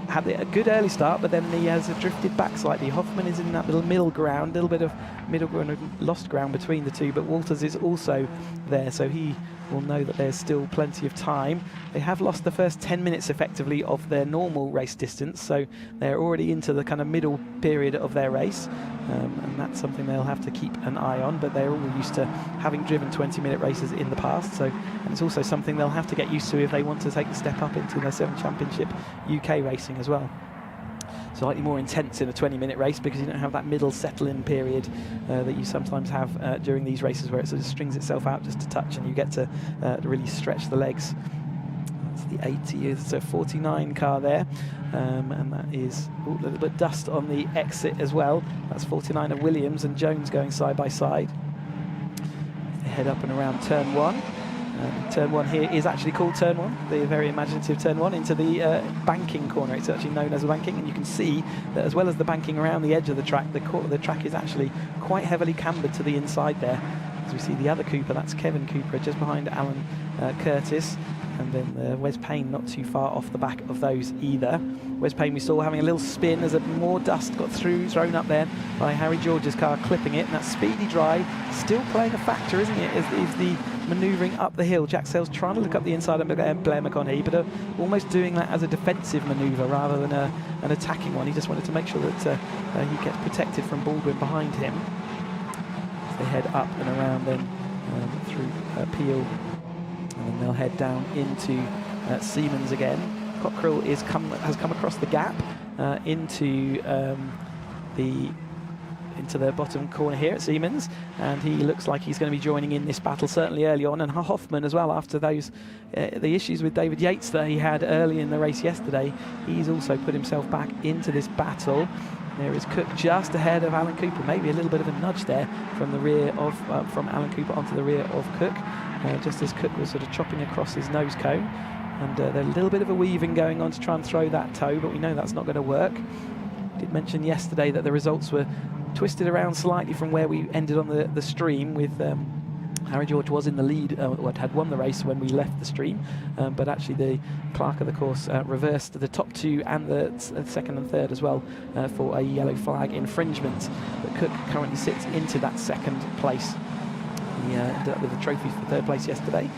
had a good early start, but then he has drifted back slightly. Hoffman is in that little middle ground, a little bit of middle ground, lost ground between the two, but Walters is also there, so he will know that there's still plenty of time. They have lost the first 10 minutes effectively of their normal race distance, so they're already into the kind of middle period of their race, and that's something they'll have to keep an eye on, but they're all used to having driven 20-minute races in the past, so, and it's also something they'll have to get used to if they want to take the step up into their 7th Championship UK racing as well. slightly more intense in a 20-minute race because you don't have that middle settle-in period that you sometimes have during these races where it sort of strings itself out just a touch and you get to really stretch the legs. That's the 80, it's a 49 car there, and that is a little bit of dust on the exit as well. That's 49 of Williams and Jones going side by side. They head up and around turn 1. Turn 1 here is actually called turn 1, the very imaginative turn 1, into the banking corner. It's actually known as a banking, and you can see that as well as the banking around the edge of the track, the track is actually quite heavily cambered to the inside there. As we see the other Cooper, that's Kevin Cooper, just behind Alan Curtis, and then Wes Payne not too far off the back of those either. Wes Payne we saw having a little spin as more dust got thrown up there by Harry George's car, clipping it, and that speedy drive still playing a factor, isn't it, is the manoeuvring up the hill. Jack Sayles trying to look up the inside of Blair McConaughey, but almost doing that as a defensive manoeuvre rather than an attacking one. He just wanted to make sure that he gets protected from Baldwin behind him. As they head up and around then through Peel, and then they'll head down into Siemens again. Cockrell has come across the gap into the bottom corner here at Siemens, and he looks like he's going to be joining in this battle certainly early on. And Hoffman as well, after those the issues with David Yates that he had early in the race yesterday, he's also put himself back into this battle. There is Cook just ahead of Alan Cooper, maybe a little bit of a nudge there from the rear of from Alan Cooper onto the rear of Cook, just as Cook was sort of chopping across his nose cone. And there's a little bit of a weaving going on to try and throw that toe, but we know that's not going to work. I did mention yesterday that the results were twisted around slightly from where we ended on the stream, with Harry George was in the lead, had won the race when we left the stream, but actually the clerk of the course reversed the top two and the second and third as well for a yellow flag infringement. But Cook currently sits into that second place. He ended up with a trophy for third place yesterday.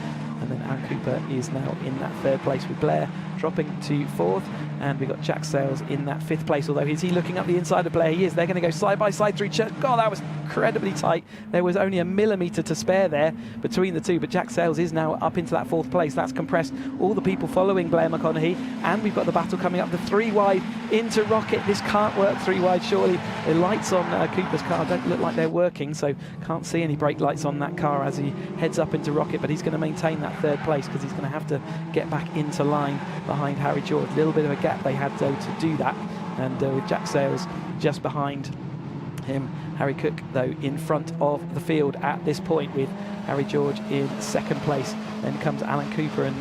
And then Alan Cooper is now in that third place, with Blair dropping to fourth, and we've got Jack Sayles in that fifth place. Although is he looking up the inside of Blair? He is. They're going to go side by side through Church. God, that was incredibly tight. There was only a millimetre to spare there between the two, but Jack Sayles is now up into that fourth place. That's compressed all the people following Blair McConaughey, and we've got the battle coming up, the 3 wide into Rocket. This can't work 3 wide, surely. The lights on Cooper's car don't look like they're working, so can't see any brake lights on that car as he heads up into Rocket, but he's going to maintain that third place because he's going to have to get back into line behind Harry George. A little bit of a gap they had though to do that, and with Jack Sayles just behind him. Harry Cook though in front of the field at this point, with Harry George in second place. Then comes Alan Cooper and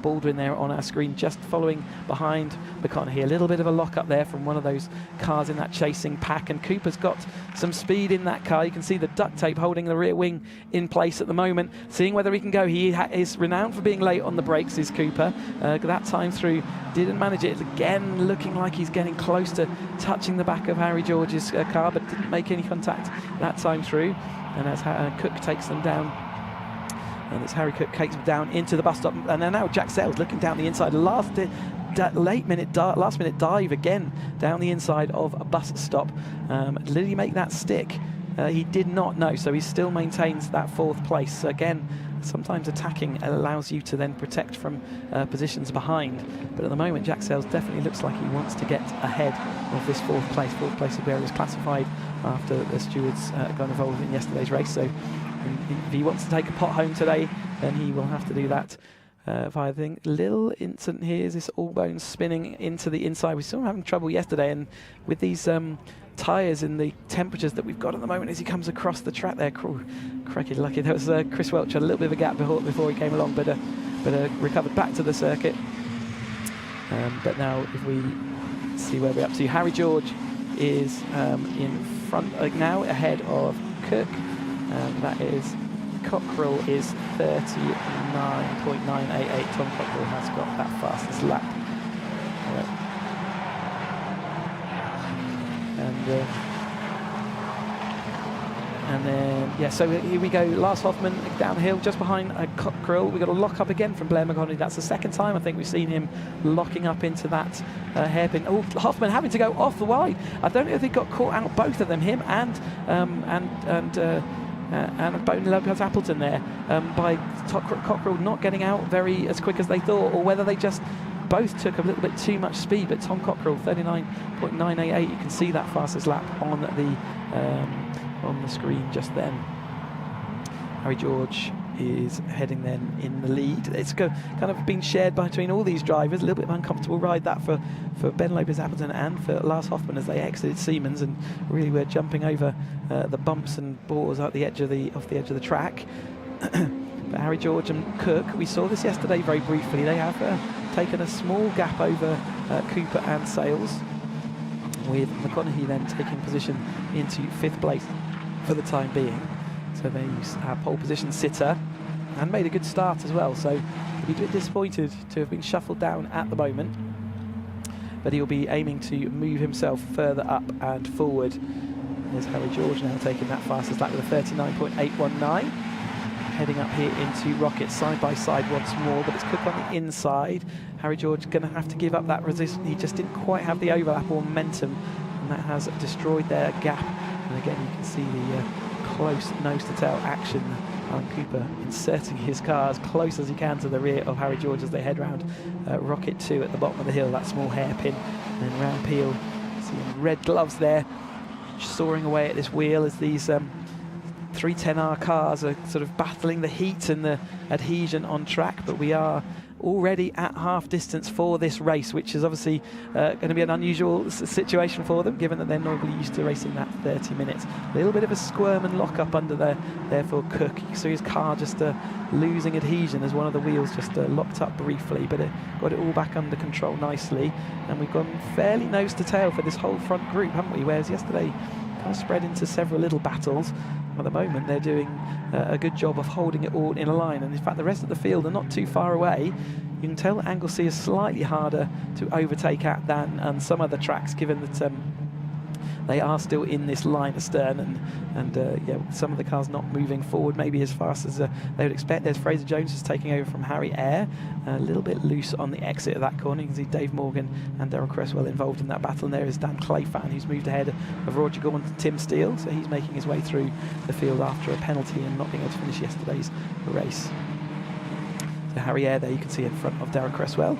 Baldwin there on our screen just following behind McConaughey. A little bit of a lock up there from one of those cars in that chasing pack, and Cooper's got some speed in that car. You can see the duct tape holding the rear wing in place at the moment, seeing whether he can go. He is renowned for being late on the brakes, is Cooper. That time through didn't manage it. Again, looking like he's getting close to touching the back of Harry George's car, but didn't make any contact that time through. And as Cook takes them down, and it's Harry Cook takes them down into the bus stop, and then now Jack Sayles looking down the inside. Last minute dive again down the inside of a bus stop. Did he make that stick? He did not, no, so he still maintains that fourth place. So again, sometimes attacking allows you to then protect from positions behind, but at the moment Jack Sayles definitely looks like he wants to get ahead of this fourth place. Fourth place is where he was classified after the stewards got involved in yesterday's race, so if he wants to take a pot home today, then he will have to do that via the thing. Little incident here is this all-bone spinning into the inside. We saw him having trouble yesterday, and with these tyres and the temperatures that we've got at the moment as he comes across the track there, cracky lucky. There was Chris Welch had a little bit of a gap before he came along, but recovered back to the circuit. But now if we see where we're up to, Harry George is in front now, ahead of Cook. That is, Cockrell is 39.988. Tom Cockrell has got that fastest lap. And then, yeah, so here we go. Lars Hoffman downhill just behind Cockrell. We've got a lock up again from Blair McConaughey. That's the second time I think we've seen him locking up into that hairpin. Oh, Hoffman having to go off the wide. I don't know if he got caught out, both of them, him and Bowden Lopez Appleton there, by Cockrell not getting out as quick as they thought, or whether they just both took a little bit too much speed, but Tom Cockrell, 39.988, you can see that fastest lap on the screen just then. Harry George is heading then in the lead. It's kind of been shared between all these drivers. A little bit of an uncomfortable ride that for Ben Lopez-Appleton and for Lars Hoffmann as they exited Siemens and really were jumping over the bumps and bores off the edge of the track. But Harry George and Cook, we saw this yesterday very briefly. They have taken a small gap over Cooper and Sales, with McConaughey then taking position into 5th place for the time being. So he's our pole position sitter and made a good start as well. So he'll be a bit disappointed to have been shuffled down at the moment, but he'll be aiming to move himself further up and forward. There's Harry George now taking that fastest lap with a 39.819. Heading up here into Rocket side by side once more, but it's Cook on the inside. Harry George going to have to give up that resistance. He just didn't quite have the overlap or momentum, and that has destroyed their gap. And again, you can see the close nose-to-tail action. Alan Cooper inserting his car as close as he can to the rear of Harry George as they head round Rocket 2 at the bottom of the hill, that small hairpin. And then round Peel, seeing red gloves there, soaring away at this wheel as these 310R cars are sort of battling the heat and the adhesion on track. But we are already at half distance for this race, which is obviously going to be an unusual situation for them, given that they're normally used to racing that 30 minutes. A little bit of a squirm and lock up under there for Cook. You saw his car just losing adhesion as one of the wheels just locked up briefly, but it got it all back under control nicely. And we've gone fairly nose to tail for this whole front group, haven't we? Whereas yesterday kind of spread into several little battles. At the moment, they're doing a good job of holding it all in a line, and in fact the rest of the field are not too far away. You can tell that Anglesey is slightly harder to overtake at than some other tracks, given that they are still in this line astern, and yeah, some of the cars not moving forward maybe as fast as they would expect. There's Fraser Jones just taking over from Harry Eyre, a little bit loose on the exit of that corner. You can see Dave Morgan and Darrell Cresswell involved in that battle, and there is Dan Clayfan, who's moved ahead of Roger Gorman and Tim Steele, so he's making his way through the field after a penalty and not being able to finish yesterday's race. So Harry Eyre there you can see in front of Darrell Cresswell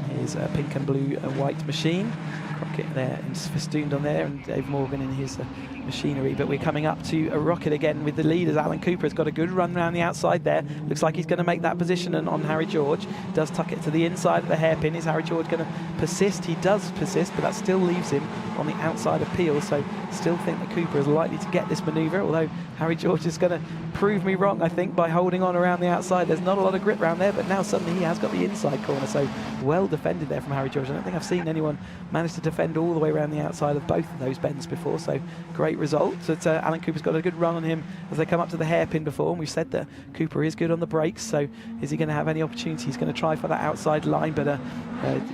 in his pink and blue white machine. Crockett there and festooned on there, and Dave Morgan in his machinery. But we're coming up to a Rocket again with the leaders. Alan Cooper has got a good run around the outside there. Looks like he's going to make that position, and on Harry George does tuck it to the inside of the hairpin. Is Harry George going to persist? He does persist, but that still leaves him on the outside of Peel. So still think that Cooper is likely to get this manoeuvre, although Harry George is going to prove me wrong, I think, by holding on around the outside. There's not a lot of grip around there, but now suddenly he has got the inside corner. So well defended there from Harry George. I don't think I've seen anyone manage to defend all the way around the outside of both of those bends before, so great result. But Alan Cooper's got a good run on him as they come up to the hairpin before, and we've said that Cooper is good on the brakes, so is he going to have any opportunity? He's going to try for that outside line, but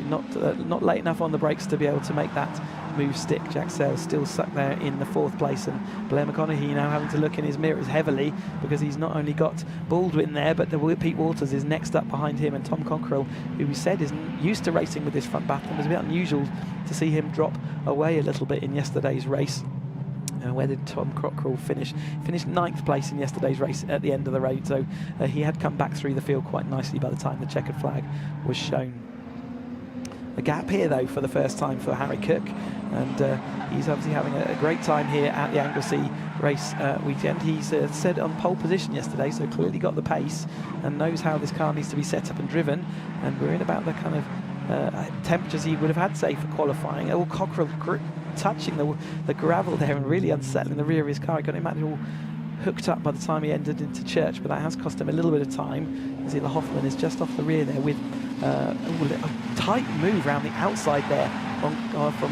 not late enough on the brakes to be able to make that move stick. Jack Sales still stuck there in the 4th place, and Blair McConaughey now having to look in his mirrors heavily because he's not only got Baldwin there, but Pete Walters is next up behind him, and Tom Cockrell, who we said is used to racing with this front battle. It was a bit unusual to see him drop away a little bit in yesterday's race. Where did Tom Cockrell finish? Finished 9th place in yesterday's race at the end of the road, so he had come back through the field quite nicely by the time the checkered flag was shown. A gap here though for the first time for Harry Cook, and he's obviously having a great time here at the Anglesey race weekend. He's said on pole position yesterday, so clearly got the pace and knows how this car needs to be set up and driven, and we're in about the kind of temperatures he would have had, say, for qualifying. Oh, Cockrell touching the gravel there and really unsettling the rear of his car. I can't imagine all hooked up by the time he entered into church, but that has cost him a little bit of time. You see the Hoffman is just off the rear there with a tight move around the outside there from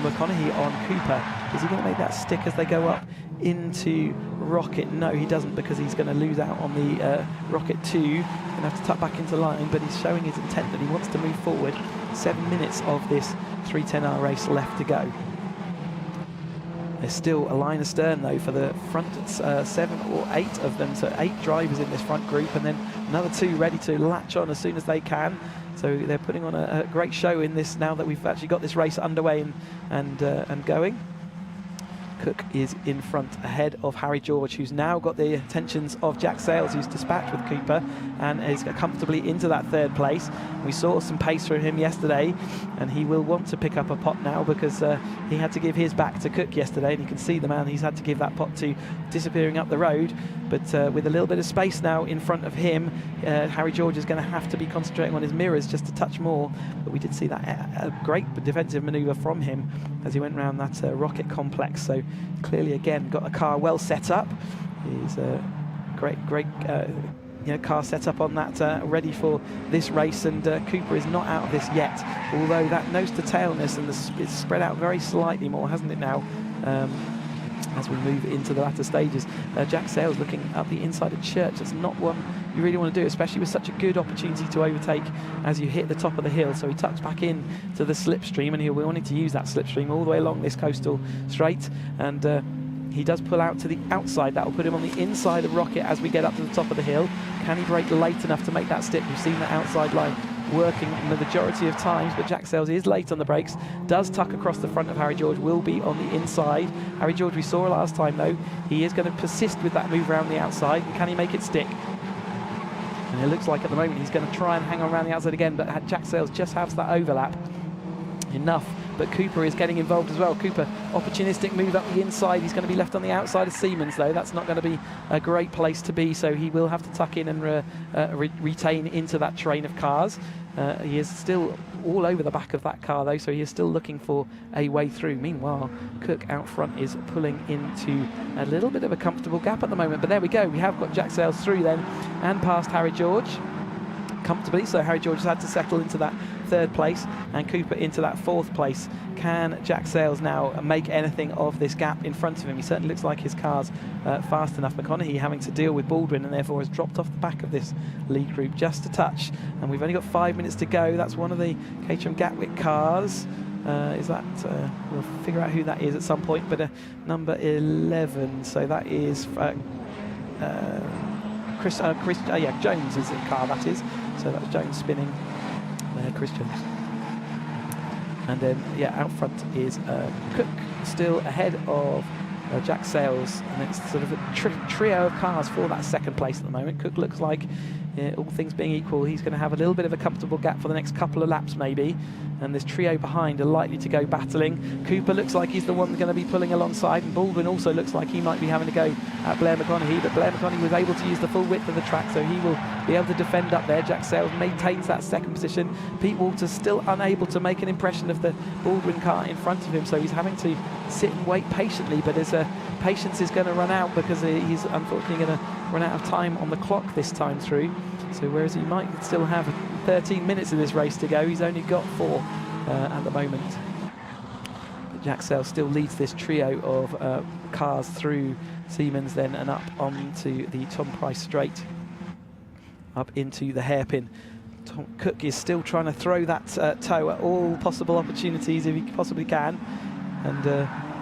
McConaughey on Cooper. Is he going to make that stick as they go up into Rocket? No, he doesn't, because he's going to lose out on the Rocket 2. He's going to have to tuck back into line, but he's showing his intent that he wants to move forward. 7 minutes of this 310R race left to go. There's still a line astern though for the front 7 or 8 of them, so 8 drivers in this front group, and then another 2 ready to latch on as soon as they can. So they're putting on a great show in this now that we've actually got this race underway and going. Cook is in front ahead of Harry George, who's now got the attentions of Jack Sales, who's dispatched with Cooper and is comfortably into that third place. We saw some pace from him yesterday, and he will want to pick up a pot now because he had to give his back to Cook yesterday, and you can see the man he's had to give that pot to disappearing up the road. But with a little bit of space now in front of him, Harry George is going to have to be concentrating on his mirrors just a touch more. But we did see that a great defensive manoeuvre from him as he went around that rocket complex. So clearly, again, got a car well set up. He's a great car set up on that, ready for this race. And Cooper is not out of this yet, although that nose to tailness and it's spread out very slightly more, hasn't it now? As we move into the latter stages. Jack Sales looking up the inside of Church. That's not one you really want to do, especially with such a good opportunity to overtake as you hit the top of the hill. So he tucks back in to the slipstream, and he'll be wanting to use that slipstream all the way along this coastal straight. And he does pull out to the outside. That will put him on the inside of Rocket as we get up to the top of the hill. Can he brake late enough to make that stick? We've seen the outside line working the majority of times, but Jack Sales is late on the brakes, does tuck across the front of Harry George, will be on the inside. Harry George, we saw last time though, he is going to persist with that move around the outside. Can he make it stick? And it looks like at the moment he's going to try and hang on around the outside again, but Jack Sales just has that overlap enough. But Cooper is getting involved as well. Cooper, opportunistic move up the inside. He's going to be left on the outside of Siemens, though. That's not going to be a great place to be, so he will have to tuck in and retain into that train of cars. He is still all over the back of that car, though, so he is still looking for a way through. Meanwhile, Cook out front is pulling into a little bit of a comfortable gap at the moment. But there we go. We have got Jack Sales through then and past Harry George comfortably. So Harry George has had to settle into that third place and Cooper into that fourth place. Can Jack Sales now make anything of this gap in front of him? He certainly looks like his car's fast enough. McConaughey having to deal with Baldwin and therefore has dropped off the back of this lead group just a touch. And we've only got 5 minutes to go. That's one of the Caterham Gatwick cars. Is that, we'll figure out who that is at some point, but number 11. So that is Jones is the car, that is. So that's Jones spinning there, Chris Jones. And then, out front is Cook, still ahead of Jack Sales. And it's sort of a trio of cars for that second place at the moment. Cook looks like, all things being equal, he's going to have a little bit of a comfortable gap for the next couple of laps maybe. And this trio behind are likely to go battling. Cooper looks like he's the one going to be pulling alongside, and Baldwin also looks like he might be having to go at Blair McConaughey, but Blair McConaughey was able to use the full width of the track, so he will be able to defend up there. Jack Sales maintains that second position. Pete Walters still unable to make an impression of the Baldwin car in front of him, so he's having to sit and wait patiently, but his patience is going to run out because he's unfortunately going to run out of time on the clock this time through. So whereas he might still have 13 minutes of this race to go, he's only got 4 at the moment. But Jack Sales still leads this trio of cars through Siemens then and up onto the Tom Price Straight, up into the hairpin. Tom Cook is still trying to throw that toe at all possible opportunities if he possibly can, and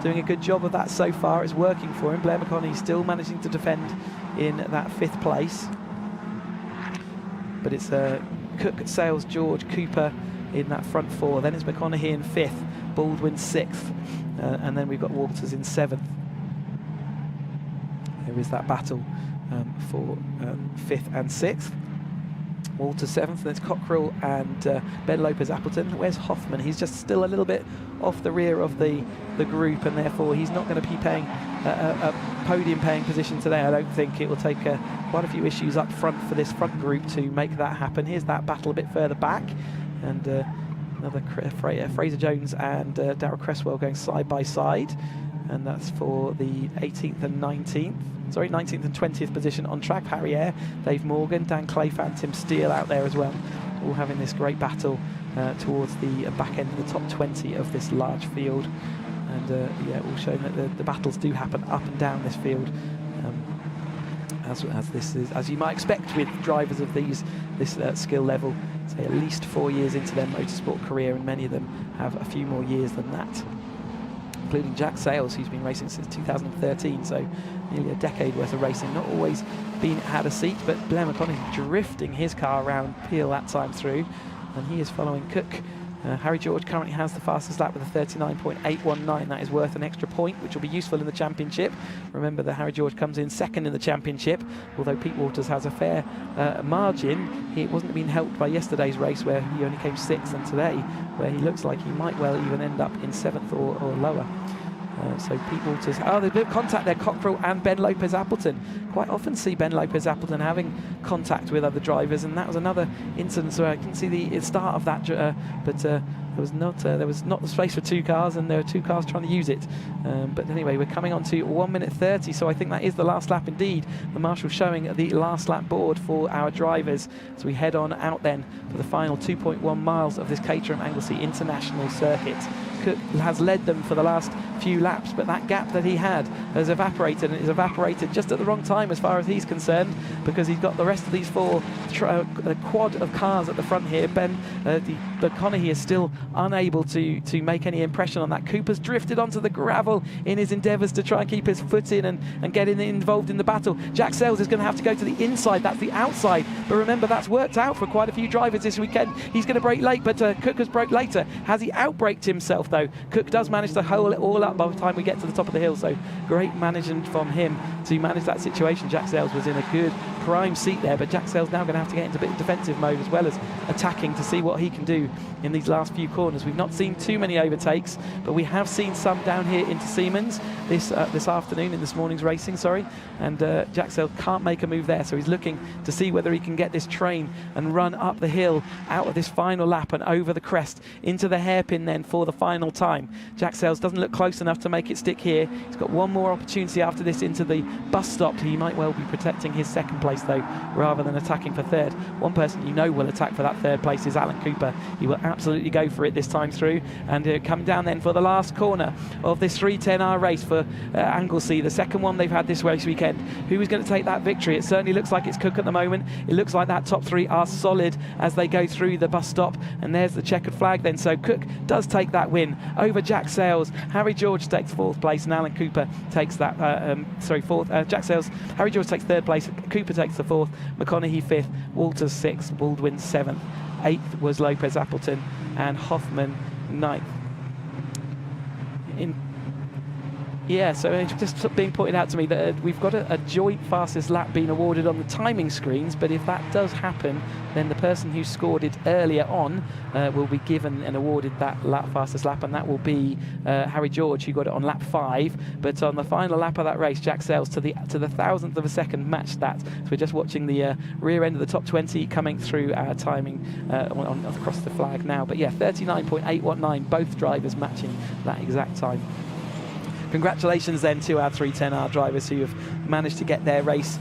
doing a good job of that so far. It's working for him. Blair McConaughey still managing to defend in that 5th place. But it's Cook, Sales, George, Cooper in that front 4. Then it's McConaughey in 5th, Baldwin 6th, and then we've got Walters in 7th. There is that battle for 5th and 6th. Walters 7th, then it's Cockrell and Ben Lopez-Appleton. Where's Hoffman? He's just still a little bit off the rear of the group, and therefore he's not going to be paying a podium paying position today. I don't think. It will take quite a few issues up front for this front group to make that happen. Here's that battle a bit further back, and another Fraser Jones and Darryl Cresswell going side by side, and that's for the 18th and 19th. Sorry, 19th and 20th position on track. Harry Eyre, Dave Morgan, Dan Clayfan, Tim Steele out there as well, all having this great battle towards the back end of the top 20 of this large field. And all showing that the battles do happen up and down this field, as this is, as you might expect with drivers of this skill level, say at least 4 years into their motorsport career, and many of them have a few more years than that, including Jack Sales, who's been racing since 2013, so nearly a decade worth of racing. Not always had a seat, but Blair McConaughey drifting his car around Peel that time through, and he is following Cook Harry George currently has the fastest lap with a 39.819. That is worth an extra point, which will be useful in the championship. Remember that Harry George comes in second in the championship, although Pete Walters has a fair margin. He wasn't being helped by yesterday's race, where he only came 6th, and today, where he looks like he might well even end up in 7th or lower. So Pete Walters, there's a bit of contact there, Cockrell and Ben Lopez-Appleton. Quite often see Ben Lopez-Appleton having contact with other drivers, and that was another incident where I didn't see the start of that, but there was not the space for 2 cars, and there were 2 cars trying to use it. But anyway, we're coming on to 1 minute 30, so I think that is the last lap indeed. The marshal showing the last lap board for our drivers. So we head on out then for the final 2.1 miles of this Caterham Anglesey International Circuit. Cook has led them for the last few laps, but that gap that he had has evaporated, and it has evaporated just at the wrong time as far as he's concerned, because he's got the rest of these 4 quad of cars at the front here. Ben McConaughey is still unable to make any impression on that. Cooper's drifted onto the gravel in his endeavours to try and keep his foot in and get involved in the battle. Jack Sells is going to have to go to the inside, that's the outside, but remember that's worked out for quite a few drivers this weekend. He's going to brake late, but Cook has broke later. Has he outbraked himself though? Cook does manage to hold it all up by the time we get to the top of the hill, so great management from him to manage that situation. Jack Sells was in a good prime seat there, but Jack Sells now going to have to get into a bit of defensive mode as well as attacking to see what he can do in these last few corners. We've not seen too many overtakes, but we have seen some down here into Siemens this afternoon, in this morning's racing, and Jack Sells can't make a move there, so he's looking to see whether he can get this train and run up the hill out of this final lap and over the crest into the hairpin then for the final time. Jack Sells doesn't look close enough to make it stick here. He's got one more opportunity after this into the bus stop. He might well be protecting his 2nd place though, rather than attacking for 3rd. One person you know will attack for that 3rd place is Alan Cooper. He will absolutely go for it this time through, and come down then for the last corner of this 310R race for Anglesey, the 2nd one they've had this race weekend. Who is going to take that victory? It certainly looks like it's Cook at the moment. It looks like that top 3 are solid as they go through the bus stop, and there's the checkered flag then. So Cook does take that win over Jack Sells. Harry George takes 4th place, and Alan Cooper takes that 4th. Jack Sells, Harry George takes 3rd place, Cooper takes the 4th, McConaughey 5th, Walters 6th, Baldwin 7th, 8th was Lopez-Appleton, and Hoffman 9th. So it's just being pointed out to me that we've got a joint fastest lap being awarded on the timing screens, but if that does happen, then the person who scored it earlier on will be given and awarded that fastest lap, and that will be Harry George, who got it on lap 5. But on the final lap of that race, Jack Sells to the 1,000th of a second matched that. So we're just watching the rear end of the top 20 coming through our timing across the flag now. But yeah, 39.819, both drivers matching that exact time. Congratulations then to our 310R drivers who have managed to get their race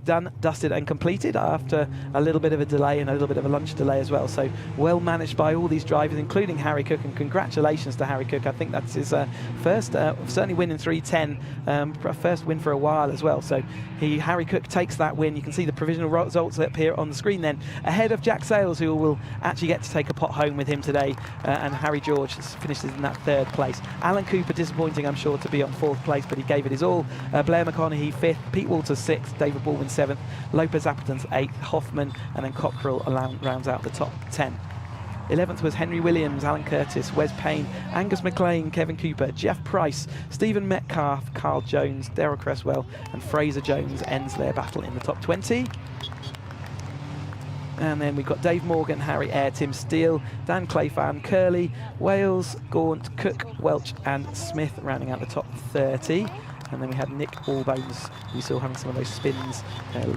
done, dusted and completed after a little bit of a delay and a little bit of a lunch delay as well. So well managed by all these drivers, including Harry Cook, and congratulations to Harry Cook. I think that's his first, certainly win in 310, first win for a while as well. So Harry Cook takes that win. You can see the provisional results up here on the screen then, ahead of Jack Sells, who will actually get to take a pot home with him today, and Harry George finishes in that 3rd place. Alan Cooper, disappointing I'm sure to be on 4th place, but he gave it his all. Blair McConaughey 5th, Pete Walters 6th, David Baldwin 7th, Lopez-Appleton's 8th, Hoffman, and then Cockrell rounds out the top 10. 11th was Henry Williams, Alan Curtis, Wes Payne, Angus McLean, Kevin Cooper, Jeff Price, Stephen Metcalf, Carl Jones, Daryl Cresswell, and Fraser Jones ends their battle in the top 20. And then we've got Dave Morgan, Harry Eyre, Tim Steele, Dan Clayfan, Curley, Wales, Gaunt, Cook, Welch, and Smith rounding out the top 30. And then we had Nick Allbones, who we saw having some of those spins,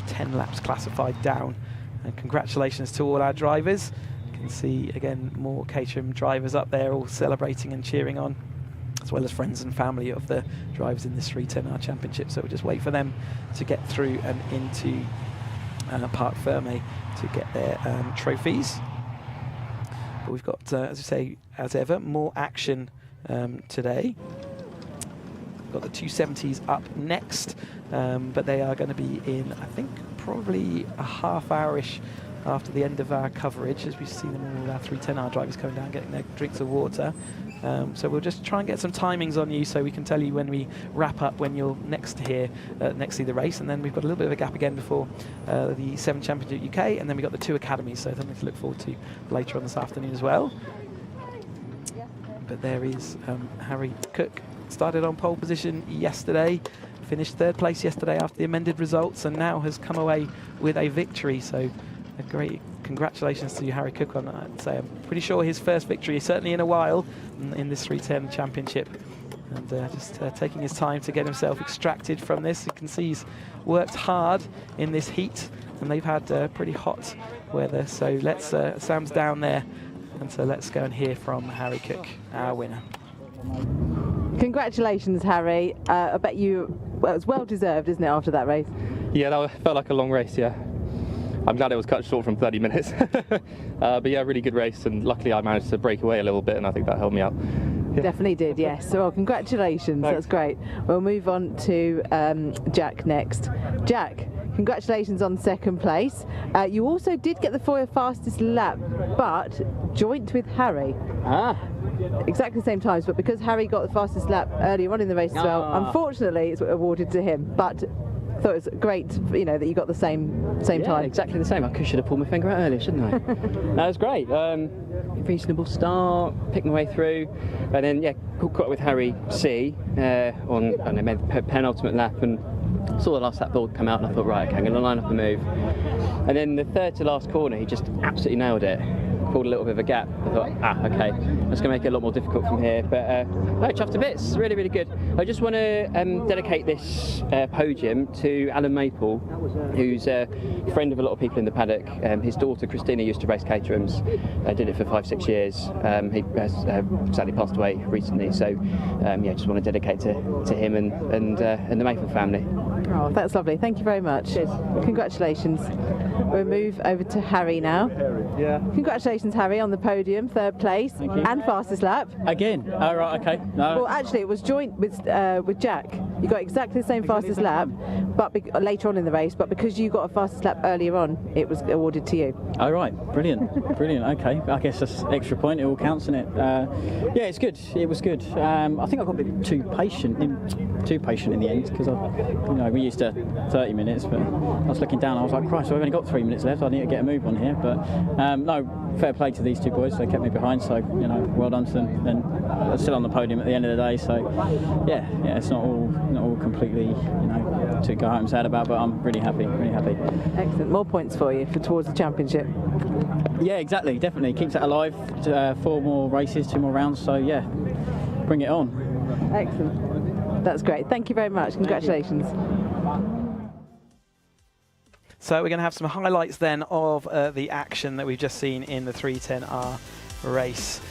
10 laps classified down. And congratulations to all our drivers. You can see, again, more Caterham drivers up there all celebrating and cheering on, as well as friends and family of the drivers in this 310R Championship. So we'll just wait for them to get through and into Parc Fermé to get their trophies. But we've got, as I say, as ever, more action today. Got the 270s up next, but they are going to be in, I think, probably a half-hour-ish after the end of our coverage, as we see them all, our 310R drivers coming down getting their drinks of water. So we'll just try and get some timings on you so we can tell you when we wrap up, when you're next here, next to the race. And then we've got a little bit of a gap again before the 7 Championship UK, and then we've got the 2 Academies, so something to look forward to later on this afternoon as well. but there is Harry Cook. Started on pole position yesterday, finished 3rd place yesterday after the amended results, and now has come away with a victory. So a great congratulations to Harry Cook on that. I'd say I'm pretty sure his first victory, certainly in a while, in this 310 championship. And just taking his time to get himself extracted from this. You can see he's worked hard in this heat, and they've had pretty hot weather. So let's, Sam's down there, and so let's go and hear from Harry Cook, our winner. Congratulations, Harry. I bet you, well, it was well deserved, isn't it, after that race? Yeah, that felt like a long race, yeah. I'm glad it was cut short from 30 minutes. But yeah, really good race, and luckily I managed to break away a little bit, and I think that helped me out. Yeah. Definitely did, yes. So, well, congratulations. Thanks. That's great. We'll move on to Jack next. Jack, congratulations on 2nd place. You also did get the four fastest lap, but joint with Harry. Exactly the same times, but because Harry got the fastest lap earlier on in the race as well, unfortunately it's awarded to him. But I thought it was great, you know, that you got the same time. Exactly the same. I should have pulled my finger out earlier, shouldn't I? That was great. Reasonable start, picked my way through, and then caught up with Harry C on I made the penultimate lap and saw the last lap board come out, and I thought, right, okay, I'm going to line up a move. And then the 3rd to last corner, he just absolutely nailed it. Pulled a little bit of a gap. I thought, okay, that's going to make it a lot more difficult from here. But no, chuffed to bits. Really, really good. I just want to dedicate this podium to Alan Maple, who's a friend of a lot of people in the paddock. His daughter Christina used to race Caterhams. Did it for 5-6 years. He has sadly passed away recently. So just want to dedicate to him and the Maple family. Oh, that's lovely. Thank you very much. Cheers. Congratulations. We'll move over to Harry now. Yeah. Congratulations, Harry, on the podium, 3rd place and fastest lap. Again? Oh, right, okay. No. Well, actually, it was joint with Jack. You got exactly the same fastest lap, but later on in the race. But because you got a fastest lap earlier on, it was awarded to you. Oh, right. Brilliant. Brilliant. Okay. I guess that's extra point. It all counts, isn't it? Yeah, it's good. It was good. I think I got a bit too patient in the end, because we used to 30 minutes, but I was looking down. I was like, Christ, I've only got 3 minutes left. I need to get a move on here. But no, fair play to these two boys. They kept me behind, so well done to them. And they're still on the podium at the end of the day. So yeah, it's not all completely to go home sad about, but I'm really happy. Excellent. More points for you towards the championship. Yeah, exactly. Definitely keeps that alive. 4 more races, 2 more rounds. So yeah, bring it on. Excellent. That's great. Thank you very much. Congratulations. So we're going to have some highlights then of the action that we've just seen in the 310R race.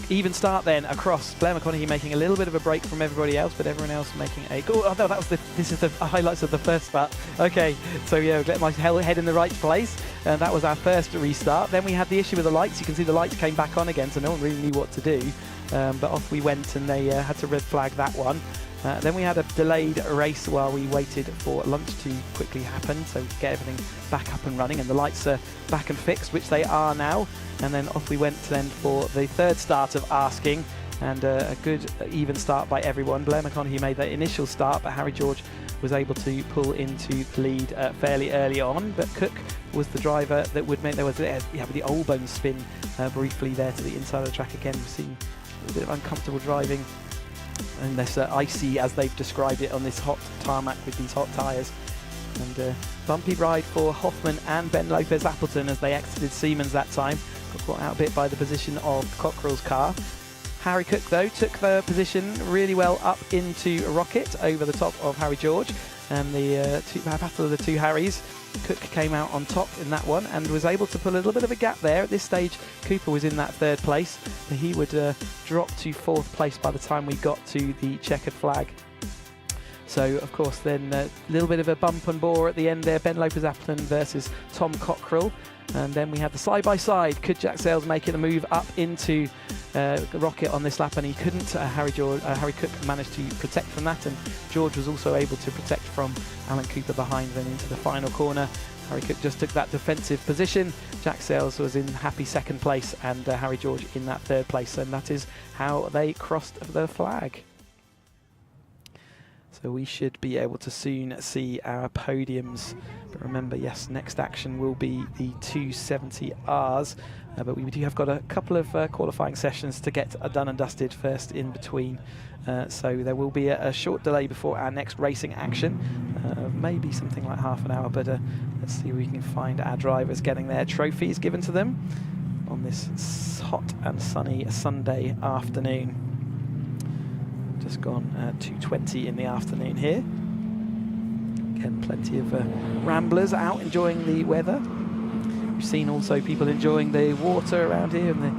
Even start then across. Blair McConaughey making a little bit of a break from everybody else, but everyone else making a... Oh, no, this is the highlights of the first start. Okay, so yeah, get my head in the right place. That was our first restart. Then we had the issue with the lights. You can see the lights came back on again, so no one really knew what to do. But off we went, and they had to red flag that one. Then we had a delayed race while we waited for lunch to quickly happen, so get everything back up and running, and the lights are back and fixed, which they are now. And then off we went then for the 3rd start of asking, and a good even start by everyone. Blair McConaughey made that initial start, but Harry George was able to pull into the lead fairly early on. But Cook was the driver that would make there was with the old bone spin briefly there to the inside of the track again. We've seen a little bit of uncomfortable driving. And this icy, as they've described it, on this hot tarmac with these hot tyres. And bumpy ride for Hoffman and Ben Lopez Appleton as they exited Siemens that time. Got caught out a bit by the position of Cockrell's car. Harry Cook, though, took the position really well up into Rocket over the top of Harry George. And the battle of the two Harrys. Cook came out on top in that one and was able to pull a little bit of a gap there. At this stage, Cooper was in that 3rd place, but he would drop to 4th place by the time we got to the checkered flag. So, of course, then a little bit of a bump and bore at the end there. Ben Lopez Appleton versus Tom Cockrell. And then we had the side-by-side. Could Jack Sales making a move up into Rocket on this lap, and he couldn't. Harry Cook managed to protect from that, and George was also able to protect from Alan Cooper behind then into the final corner. Harry Cook just took that defensive position. Jack Sales was in happy 2nd place, and Harry George in that 3rd place, and that is how they crossed the flag. So we should be able to soon see our podiums. But remember, yes, next action will be the 270Rs. But we do have got a couple of qualifying sessions to get done and dusted first in between. So there will be a short delay before our next racing action. Maybe something like half an hour, but let's see if we can find our drivers getting their trophies given to them on this hot and sunny Sunday afternoon. Just gone 2:20 in the afternoon here. Again, plenty of ramblers out enjoying the weather. We've seen also people enjoying the water around here, and we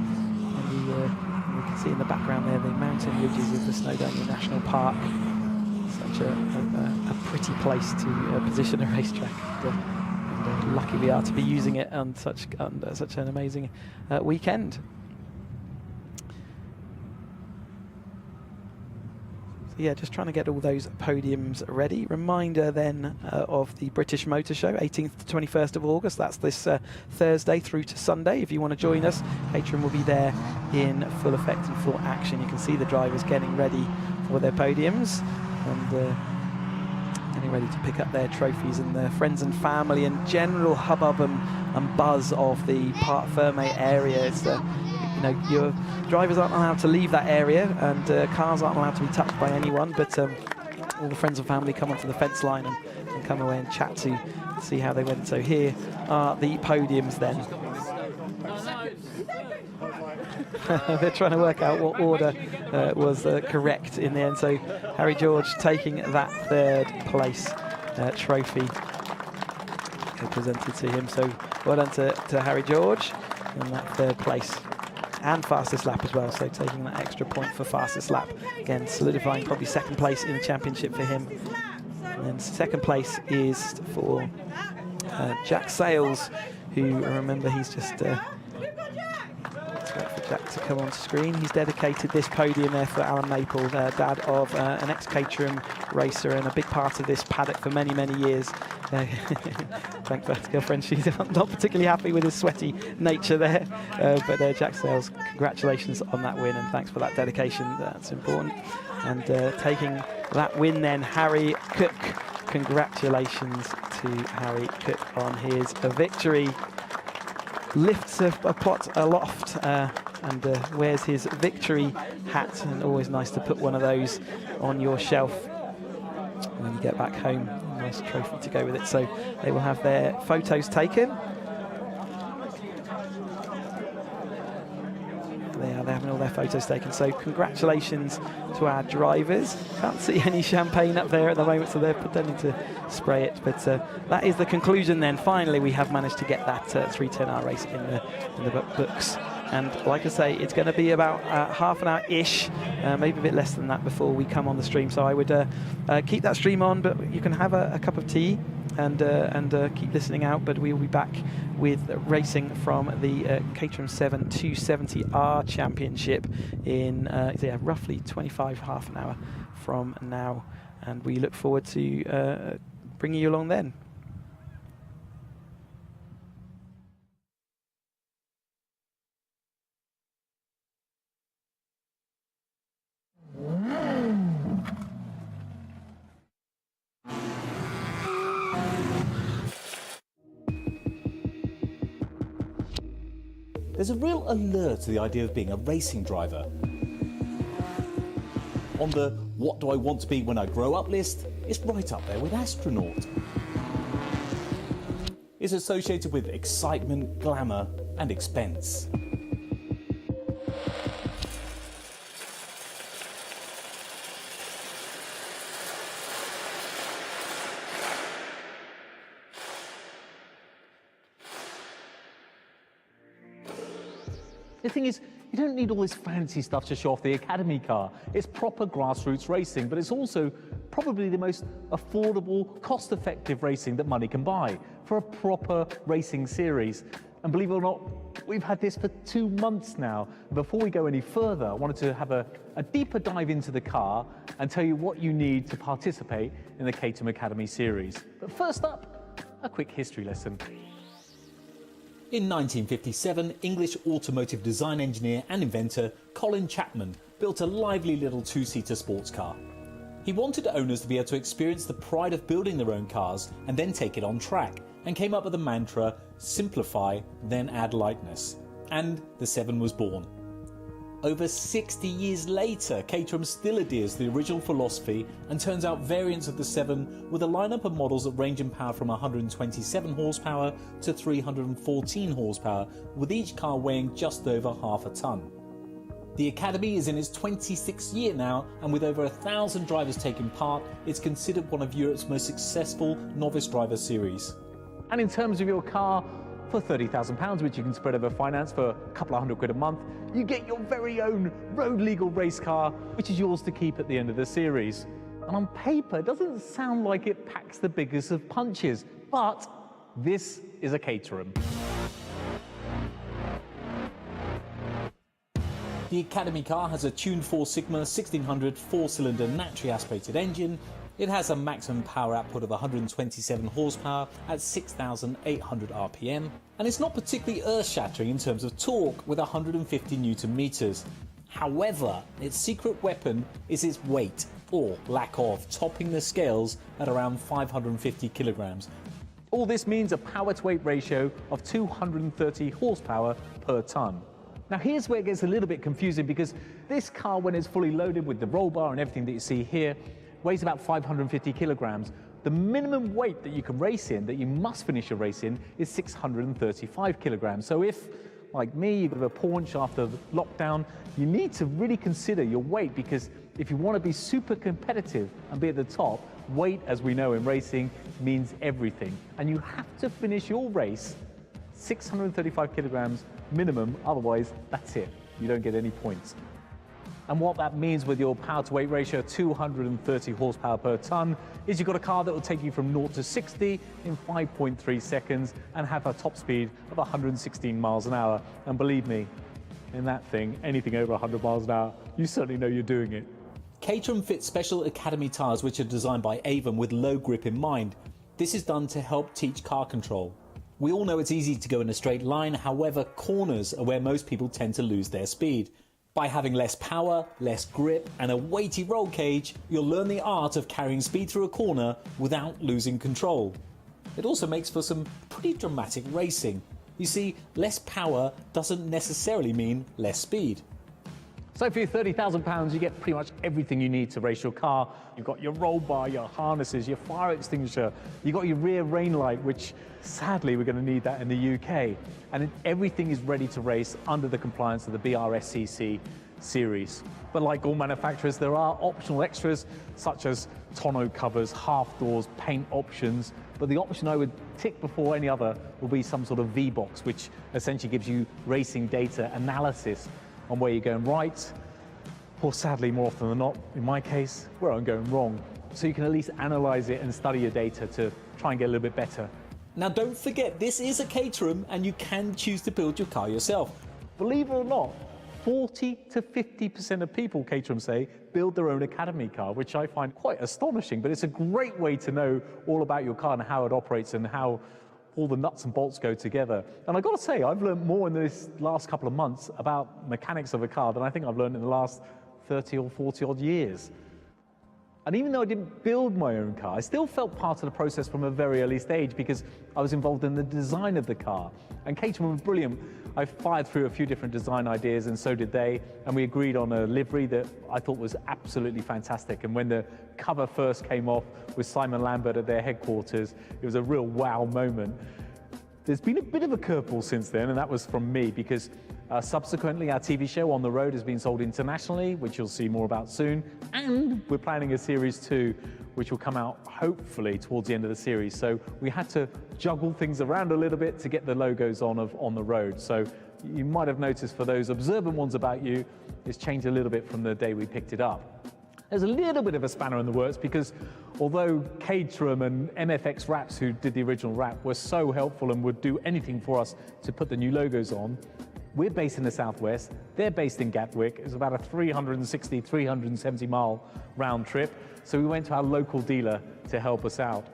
can see in the background there the mountain ridges of the Snowdonia National Park. Such a pretty place to position a racetrack. And lucky we are to be using it on such an amazing weekend. So yeah, just trying to get all those podiums ready. Reminder then of the British Motor Show, 18th to 21st of August. That's this Thursday through to Sunday. If you want to join us, Caterham will be there in full effect and full action. You can see the drivers getting ready for their podiums and getting ready to pick up their trophies, and the friends and family and general hubbub and buzz of the Parc Fermé area. It's you know, your drivers aren't allowed to leave that area, and cars aren't allowed to be touched by anyone, but all the friends and family come onto the fence line and come away and chat to see how they went. So here are the podiums then. They're trying to work out what order was correct in the end. So Harry George taking that third place trophy presented to him. So well done to Harry George in that third place. And fastest lap as well, so taking that extra point for fastest lap. Again, solidifying probably second place in the championship for him. And then second place is for Jack Sales, who, remember, he's just... let's wait for Jack to come on screen. He's dedicated this podium there for Alan Maple, dad of an ex-Caterham racer and a big part of this paddock for many, many years. Thanks for his girlfriend. She's not particularly happy with his sweaty nature there. But Jack Sales, congratulations on that win, and thanks for that dedication. That's important. And taking that win then, Harry Cook. Congratulations to Harry Cook on his victory. Lifts a pot aloft and wears his victory hat, and always nice to put one of those on your shelf when you get back home. Nice trophy to go with it. So they will have their photos taken. They're having all their photos taken. So congratulations to our drivers. Can't see any champagne up there at the moment, so they're pretending to spray it. But that is the conclusion then. Finally, we have managed to get that 310R race in the books. And like I say, it's going to be about half an hour-ish, maybe a bit less than that before we come on the stream. So I would keep that stream on, but you can have a cup of tea and keep listening out. But we will be back with racing from the Caterham 7 270R Championship in roughly 25, half an hour from now. And we look forward to bringing you along then. There's a real allure to the idea of being a racing driver. On the what do I want to be when I grow up list, it's right up there with astronaut. It's associated with excitement, glamour and expense. The thing is, you don't need all this fancy stuff to show off the Academy car. It's proper grassroots racing, but it's also probably the most affordable, cost-effective racing that money can buy for a proper racing series. And believe it or not, we've had this for 2 months now. Before we go any further, I wanted to have a deeper dive into the car and tell you what you need to participate in the Caterham Academy series. But first up, a quick history lesson. In 1957, English automotive design engineer and inventor Colin Chapman built a lively little two-seater sports car. He wanted owners to be able to experience the pride of building their own cars and then take it on track, and came up with the mantra, simplify, then add lightness. And the 7 was born. Over 60 years later, Caterham still adheres to the original philosophy and turns out variants of the 7 with a lineup of models that range in power from 127 horsepower to 314 horsepower, with each car weighing just over half a tonne. The Academy is in its 26th year now, and with over 1,000 drivers taking part, it's considered one of Europe's most successful novice driver series. And in terms of your car, for £30,000, which you can spread over finance for a couple of £100 a month, you get your very own road legal race car, which is yours to keep at the end of the series. And on paper, it doesn't sound like it packs the biggest of punches, but this is a Caterham. The Academy car has a tuned 4 Sigma 1600 4-cylinder naturally aspirated engine. It has a maximum power output of 127 horsepower at 6,800 RPM, and it's not particularly earth-shattering in terms of torque with 150 Newton meters. However, its secret weapon is its weight, or lack of, topping the scales at around 550 kilograms. All this means a power-to-weight ratio of 230 horsepower per tonne. Now here's where it gets a little bit confusing, because this car, when it's fully loaded with the roll bar and everything that you see here, weighs about 550 kilograms. The minimum weight that you can race in, that you must finish a race in, is 635 kilograms. So if, like me, you've got a paunch after lockdown, you need to really consider your weight, because if you want to be super competitive and be at the top, weight, as we know in racing, means everything. And you have to finish your race 635 kilograms minimum, otherwise that's it. You don't get any points. And what that means with your power-to-weight ratio, 230 horsepower per tonne, is you've got a car that will take you from 0 to 60 in 5.3 seconds and have a top speed of 116 miles an hour. And believe me, in that thing, anything over 100 miles an hour, you certainly know you're doing it. Caterham fits special Academy tyres which are designed by Avon with low grip in mind. This is done to help teach car control. We all know it's easy to go in a straight line, however, corners are where most people tend to lose their speed. By having less power, less grip and a weighty roll cage, you'll learn the art of carrying speed through a corner without losing control. It also makes for some pretty dramatic racing. You see, less power doesn't necessarily mean less speed. So for your £30,000, you get pretty much everything you need to race your car. You've got your roll bar, your harnesses, your fire extinguisher, you've got your rear rain light, which sadly we're going to need that in the UK. And everything is ready to race under the compliance of the BRSCC series. But like all manufacturers, there are optional extras such as tonneau covers, half doors, paint options. But the option I would tick before any other will be some sort of V-box, which essentially gives you racing data analysis on where you're going right, or sadly, more often than not, in my case, where I'm going wrong. So you can at least analyze it and study your data to try and get a little bit better. Now don't forget, this is a Caterham and you can choose to build your car yourself. Believe it or not, 40 to 50% of people, Caterham say, build their own Academy car, which I find quite astonishing, but it's a great way to know all about your car and how it operates and how all the nuts and bolts go together. And I've got to say, I've learned more in this last couple of months about mechanics of a car than I think I've learned in the last 30 or 40 odd years. And even though I didn't build my own car, I still felt part of the process from a very early stage because I was involved in the design of the car. And Caterham was brilliant. I fired through a few different design ideas and so did they. And we agreed on a livery that I thought was absolutely fantastic. And when the cover first came off with Simon Lambert at their headquarters, it was a real wow moment. There's been a bit of a curveball since then, and that was from me because subsequently our TV show On the Road has been sold internationally, which you'll see more about soon. And we're planning a series 2, which will come out hopefully towards the end of the series. So we had to juggle things around a little bit to get the logos on the road. So you might have noticed for those observant ones about you, it's changed a little bit from the day we picked it up. There's a little bit of a spanner in the works because although Caterham and MFX Wraps, who did the original wrap, were so helpful and would do anything for us to put the new logos on, we're based in the southwest, they're based in Gatwick. It's about a 360, 370 mile round trip. So we went to our local dealer to help us out.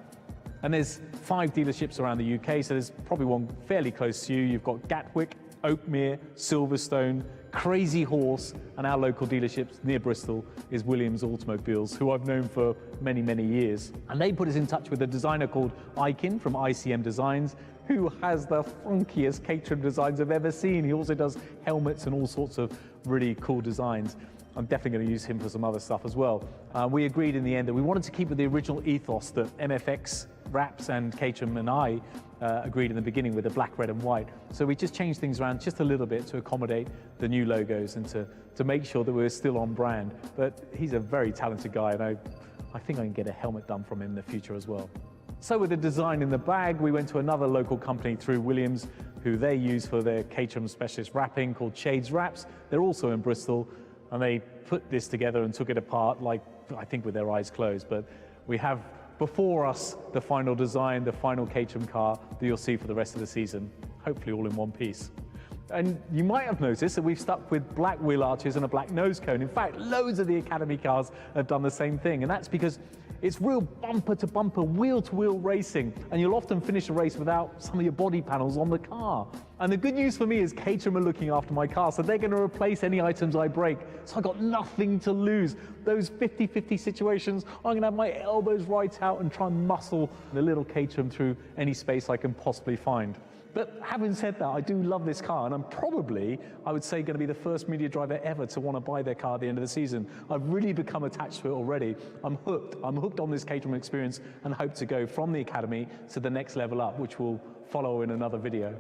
And there's 5 dealerships around the UK, so there's probably one fairly close to you. You've got Gatwick, Oakmere, Silverstone, crazy horse, and our local dealerships near Bristol is Williams Automobiles, who I've known for many, many years. And they put us in touch with a designer called Ikin from ICM Designs, who has the funkiest Caterham designs I've ever seen. He also does helmets and all sorts of really cool designs. I'm definitely going to use him for some other stuff as well. We agreed in the end that we wanted to keep with the original ethos that MFX, Wraps and Caterham and I agreed in the beginning with the black, red and white. So we just changed things around just a little bit to accommodate the new logos and to make sure that we're still on brand. But he's a very talented guy, and I think I can get a helmet done from him in the future as well. So with the design in the bag, we went to another local company through Williams, who they use for their Caterham specialist wrapping called Shades Wraps. They're also in Bristol, and they put this together and took it apart, like, I think with their eyes closed. But we have before us the final design, the final Caterham car that you'll see for the rest of the season, hopefully all in one piece. And you might have noticed that we've stuck with black wheel arches and a black nose cone. In fact, loads of the Academy cars have done the same thing, and that's because it's real bumper-to-bumper, wheel-to-wheel racing, and you'll often finish a race without some of your body panels on the car. And the good news for me is Caterham are looking after my car, so they're going to replace any items I break, so I've got nothing to lose. Those 50-50 situations, I'm going to have my elbows right out and try and muscle the little Caterham through any space I can possibly find. But having said that, I do love this car, and I'm probably, I would say, going to be the first media driver ever to want to buy their car at the end of the season. I've really become attached to it already. I'm hooked. I'm hooked on this Caterham experience and hope to go from the Academy to the next level up, which will follow in another video.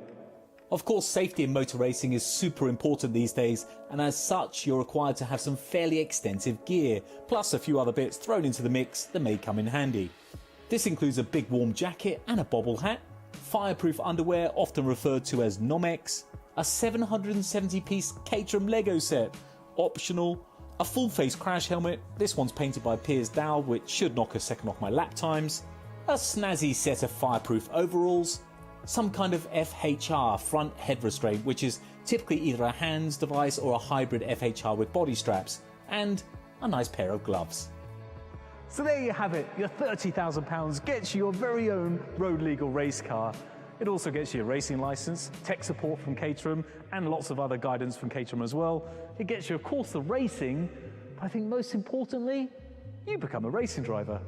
Of course, safety in motor racing is super important these days, and as such, you're required to have some fairly extensive gear, plus a few other bits thrown into the mix that may come in handy. This includes a big warm jacket and a bobble hat, fireproof underwear, often referred to as Nomex, a 770-piece Caterham Lego set, optional, a full-face crash helmet, this one's painted by Piers Dow, which should knock a second off my lap times, a snazzy set of fireproof overalls, some kind of FHR front head restraint, which is typically either a hands device or a hybrid FHR with body straps, and a nice pair of gloves. So there you have it. Your £30,000 gets you your very own road legal race car. It also gets you a racing license, tech support from Caterham, and lots of other guidance from Caterham as well. It gets you, of course, the racing, but I think most importantly, you become a racing driver.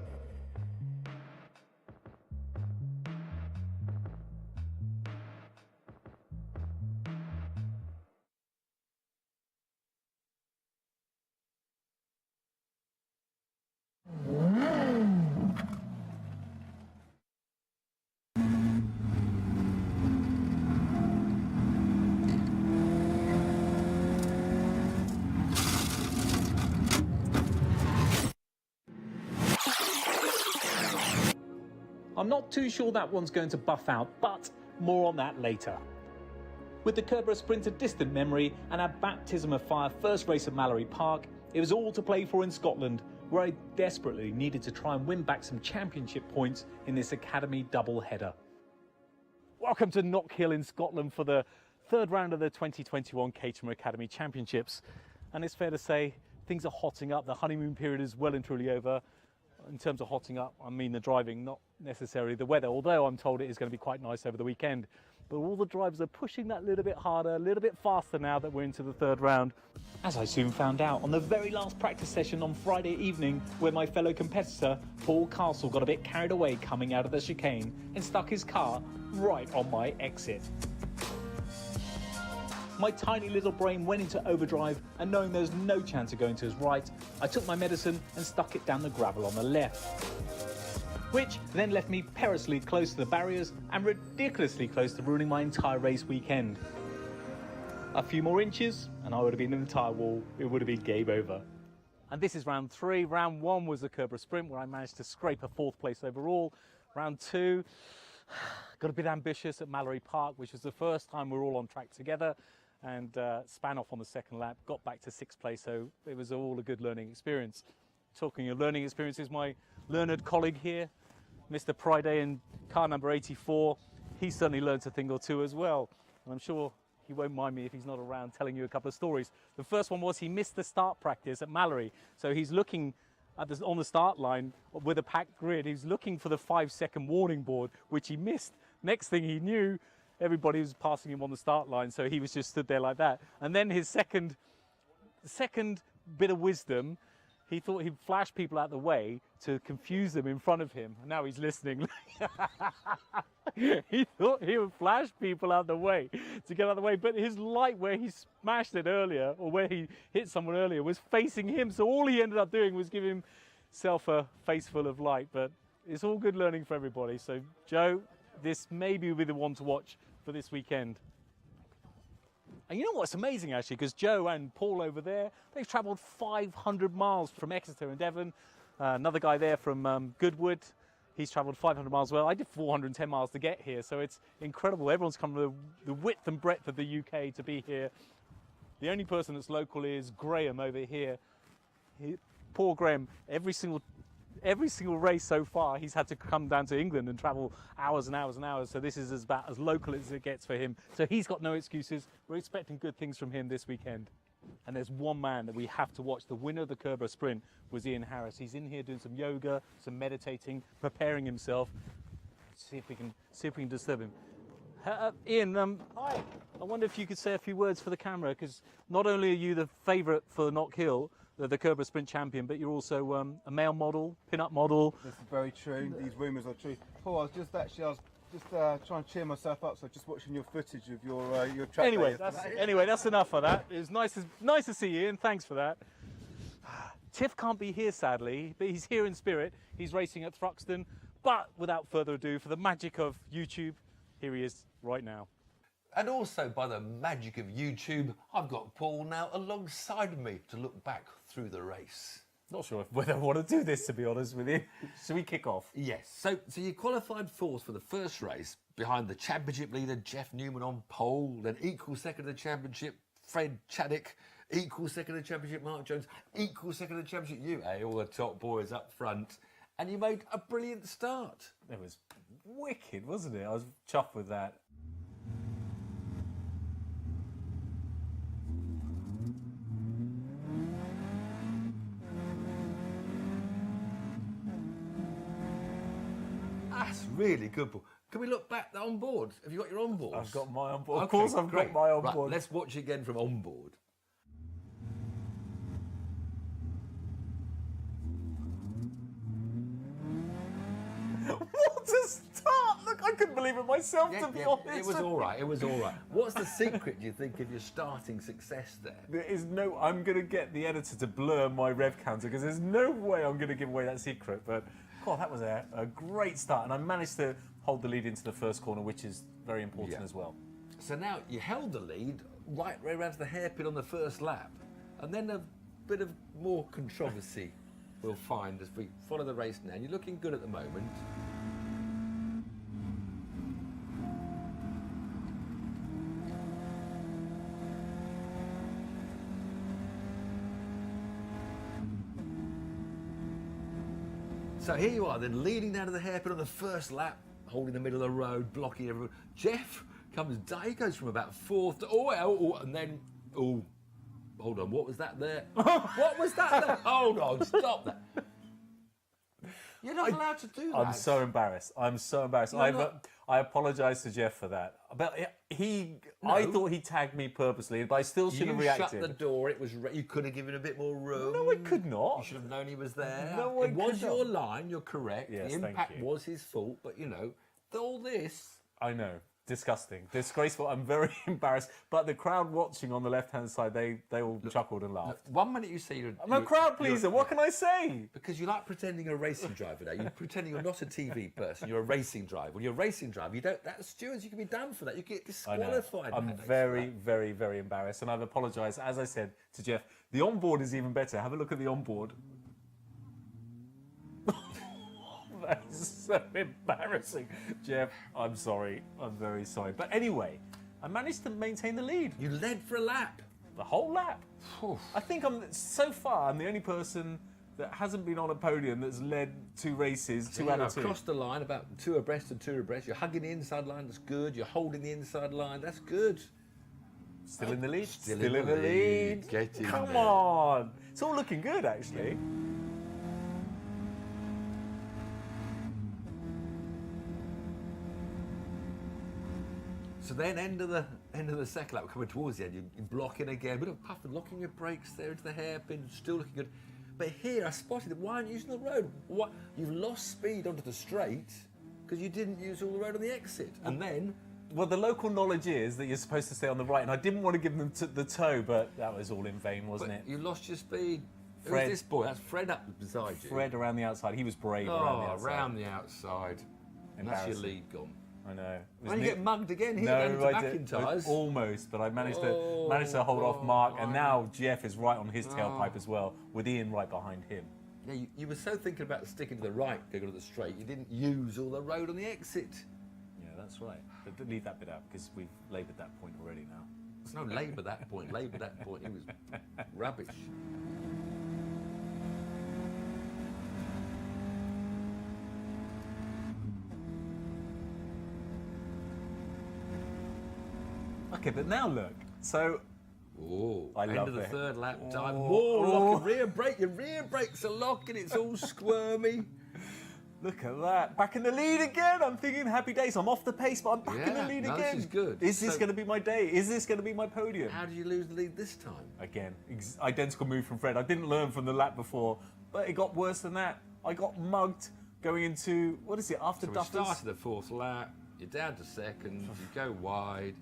I'm not too sure that one's going to buff out, but more on that later. With the Kerberos Sprint a distant memory and our baptism of fire first race at Mallory Park, it was all to play for in Scotland, where I desperately needed to try and win back some championship points in this Academy double header. Welcome to Knockhill in Scotland for the third round of the 2021 Caterham Academy Championships. And it's fair to say things are hotting up. The honeymoon period is well and truly over. In terms of hotting up, I mean the driving, not necessarily the weather, although I'm told it is going to be quite nice over the weekend. But all the drivers are pushing that little bit harder, a little bit faster now that we're into the third round. As I soon found out on the very last practice session on Friday evening, where my fellow competitor, Paul Castle, got a bit carried away coming out of the chicane and stuck his car right on my exit. My tiny little brain went into overdrive, and knowing there was no chance of going to his right, I took my medicine and stuck it down the gravel on the left, which then left me perilously close to the barriers and ridiculously close to ruining my entire race weekend. A few more inches and I would have been in the tyre wall. It would have been game over. And this is round 3. Round 1 was the Kerberos Sprint, where I managed to scrape a 4th place overall. Round 2, got a bit ambitious at Mallory Park, which was the first time we were all on track together, and span off on the second lap, got back to 6th place, so it was all a good learning experience. Talking of learning experiences, my learned colleague here, Mr. Priday in car number 84, he certainly learned a thing or two as well. And I'm sure he won't mind me if he's not around telling you a couple of stories. The first one was he missed the start practice at Mallory, so he's looking at on the start line with a packed grid. He's looking for the 5-second warning board, which he missed. Next thing he knew, everybody was passing him on the start line, so he was just stood there like that. And then his second bit of wisdom, he thought he'd flash people out the way to confuse them in front of him. Now he's listening. He thought he would flash people out the way to get out of the way, but his light where he smashed it earlier, or where he hit someone earlier, was facing him. So all he ended up doing was giving himself a face full of light. But it's all good learning for everybody. So Joe, this maybe will be the one to watch for this weekend. And you know what's amazing, actually, because Joe and Paul over there, they've travelled 500 miles from Exeter and Avon. Another guy there from Goodwood, he's travelled 500 miles. Well, I did 410 miles to get here, so it's incredible. Everyone's come from the width and breadth of the UK to be here. The only person that's local is Graham over here. Poor Graham, every single race so far, he's had to come down to England and travel hours and hours and hours. So this is about as local as it gets for him. So he's got no excuses. We're expecting good things from him this weekend. And there's one man that we have to watch. The winner of the Kerber Sprint was Ian Harris. He's in here doing some yoga, some meditating, preparing himself. See if we can disturb him. Ian, hi. I wonder if you could say a few words for the camera, because not only are you the favourite for Knock Hill, the Kerber Sprint champion, but you're also a male model, pin-up model. This is very true. These rumours are true. Paul, I was just trying to cheer myself up, so just watching your footage of your track. Anyway, that's enough of that. It was nice to see you, and thanks for that. Tiff can't be here, sadly, but he's here in spirit. He's racing at Thruxton. But without further ado, for the magic of YouTube, here he is right now. And also, by the magic of YouTube, I've got Paul now alongside me to look back through the race. Not sure whether I want to do this, to be honest with you. Should we kick off? Yes. So you qualified fourth for the first race behind the championship leader, Jeff Newman, on pole, then equal second of the championship, Fred Chaddick, equal second of the championship, Mark Jones, equal second of the championship, you, all the top boys up front. And you made a brilliant start. It was wicked, wasn't it? I was chuffed with that. That's really good, Paul. Can we look back on board? Have you got your onboard? I've got my onboard. Okay, of course I've got my onboard. Right, let's watch again from onboard. What a start! Look, I couldn't believe it myself, to be honest. It was all right, it was all right. What's the secret, do you think, of your starting success there? There is no... I'm going to get the editor to blur my rev counter, because there's no way I'm going to give away that secret. But, God, that was a great start. And I managed to hold the lead into the first corner, which is very important as well. So now you held the lead right around to the hairpin on the first lap. And then a bit of more controversy we'll find as we follow the race now. You're looking good at the moment. So here you are then, leading down to the hairpin on the first lap, holding the middle of the road, blocking everyone. Jeff comes down, he goes from about fourth to, and then, hold on, what was that there? What was that there? Hold on, stop that. You're not allowed to do that. I'm so embarrassed. I'm so embarrassed. I apologise to Jeff for that. But I thought he tagged me purposely, but I still should have reacted. You shut the door. It was. You could have given him a bit more room. No, I could not. You should have known he was there. No, I it was could your not. line. You're correct. Yes, the thank impact you. was his fault. But you know, all this. I know. Disgusting. Disgraceful. I'm very embarrassed. But the crowd watching on the left-hand side, they all chuckled and laughed. 1 minute you say you're... I'm a crowd pleaser. What can I say? Because you like pretending you're a racing driver now. You're pretending you're not a TV person. You're a racing driver. When you're a racing driver, you don't... That's stewards, you can be done for that. You get disqualified. I'm very, very, very embarrassed. And I've apologised. As I said to Jeff, the onboard is even better. Have a look at the onboard. That is so embarrassing. Jeff, I'm sorry. I'm very sorry. But anyway, I managed to maintain the lead. You led for a lap. The whole lap. I think so far, I'm the only person that hasn't been on a podium that's led two races, two out of two. Across the line, about two abreast and two abreast. You're hugging the inside line, that's good. You're holding the inside line, that's good. Still in the lead. Still in the lead. Get in Come there. on. It's all looking good, actually. So then, end of the second lap, we're coming towards the end. You're blocking again, a bit of puff and locking your brakes there into the hairpin, still looking good. But here, I spotted that why aren't you using the road? What? You've lost speed onto the straight because you didn't use all the road on the exit, and then. Well, the local knowledge is that you're supposed to stay on the right, and I didn't want to give them the toe, but that was all in vain, wasn't it? You lost your speed. Fred, Who's this boy? That's Fred up beside you. Fred around the outside. He was brave around the outside. Around the outside. And that's your lead gone. I know. And you get mugged again here. No, I did. Tyres. Almost, but I managed to hold off Mark, and now Jeff is right on his tailpipe as well, with Ian right behind him. Yeah, you were so thinking about sticking to the right, going to the straight, you didn't use all the road on the exit. Yeah, that's right. But leave that bit out because we've laboured that point already now. There's no labour that point. Labour that point. It was rubbish. Okay, but now look. So. I love end of the it. third lap time. More locking rear brake. Your rear brakes are locking. It's all squirmy. Look at that. Back in the lead again. I'm thinking happy days. I'm off the pace, but I'm back in the lead again. This is good. Is this going to be my day? Is this going to be my podium? How did you lose the lead this time? Again, identical move from Fred. I didn't learn from the lap before, but it got worse than that. I got mugged going into, what is it, after Duffers? We started the fourth lap. You're down to second. You go wide.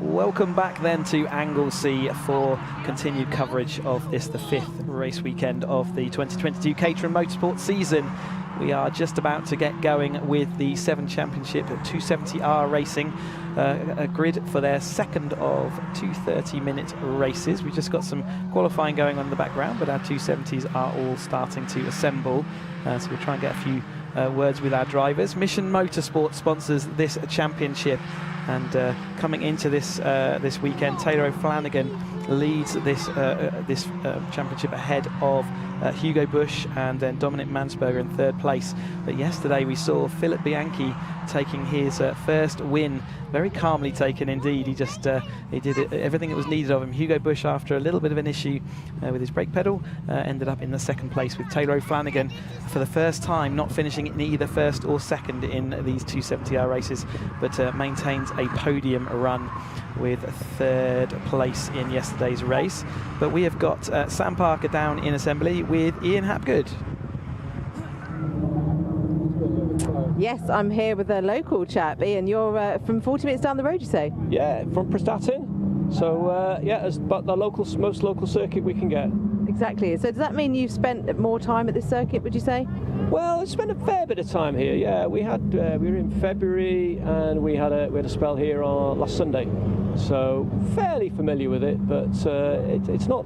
Welcome back then to Anglesey for continued coverage of this, the 5th race weekend of the 2022 Caterham Motorsport season. We are just about to get going with the 7 Championship 270R racing, a grid for their second of 2 30-minute races. We've just got some qualifying going on in the background, but our 270s are all starting to assemble. So we'll try and get a few words with our drivers. Mission Motorsport sponsors this championship, and coming into this weekend, Taylor O'Flanagan leads this championship ahead of Hugo Bush and then Dominic Mansberger in 3rd place. But yesterday we saw Philip Bianchi taking his first win, very calmly taken indeed. He just he did everything that was needed of him. Hugo Bush, after a little bit of an issue with his brake pedal, ended up in the 2nd place, with Taylor O'Flanagan for the first time not finishing in either 1st or 2nd in these 270R races, but maintains a podium run with 3rd place in yesterday's race. But we have got Sam Parker down in assembly with Ian Hapgood. Yes, I'm here with a local chap. Ian, you're from 40 minutes down the road, you say? Yeah, from Prestatyn. So yeah, it's about the most local circuit we can get. Exactly. So does that mean you've spent more time at this circuit, would you say? Well, I spent a fair bit of time here. Yeah, we were in February, and we had a spell here on last Sunday. So fairly familiar with it, but it's not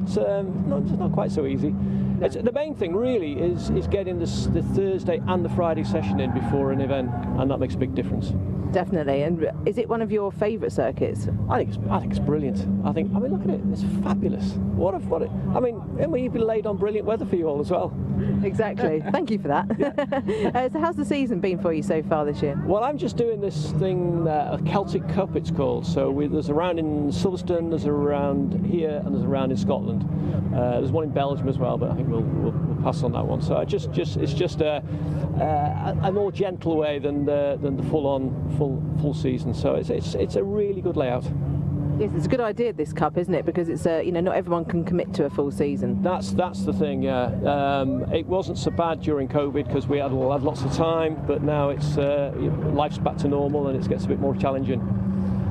quite so easy. The main thing really is getting the Thursday and the Friday session in before an event, and that makes a big difference. Definitely. And is it one of your favourite circuits? I think it's brilliant. I mean, look at it. It's fabulous. I mean, we've been laid on brilliant weather for you all as well. Exactly. Thank you for that. Yeah. So how's the season been for you so far this year? Well, I'm just doing this thing, a Celtic Cup it's called. So there's a round in Silverstone, there's a round here, and there's a round in Scotland. There's one in Belgium as well, but I think we'll pass on that one. So it's just a more gentle way than the full season. So it's a really good layout. Yes, it's a good idea, this cup, isn't it? Because it's not everyone can commit to a full season. That's the thing. Yeah, it wasn't so bad during COVID because we had lots of time, but now it's life's back to normal and it gets a bit more challenging.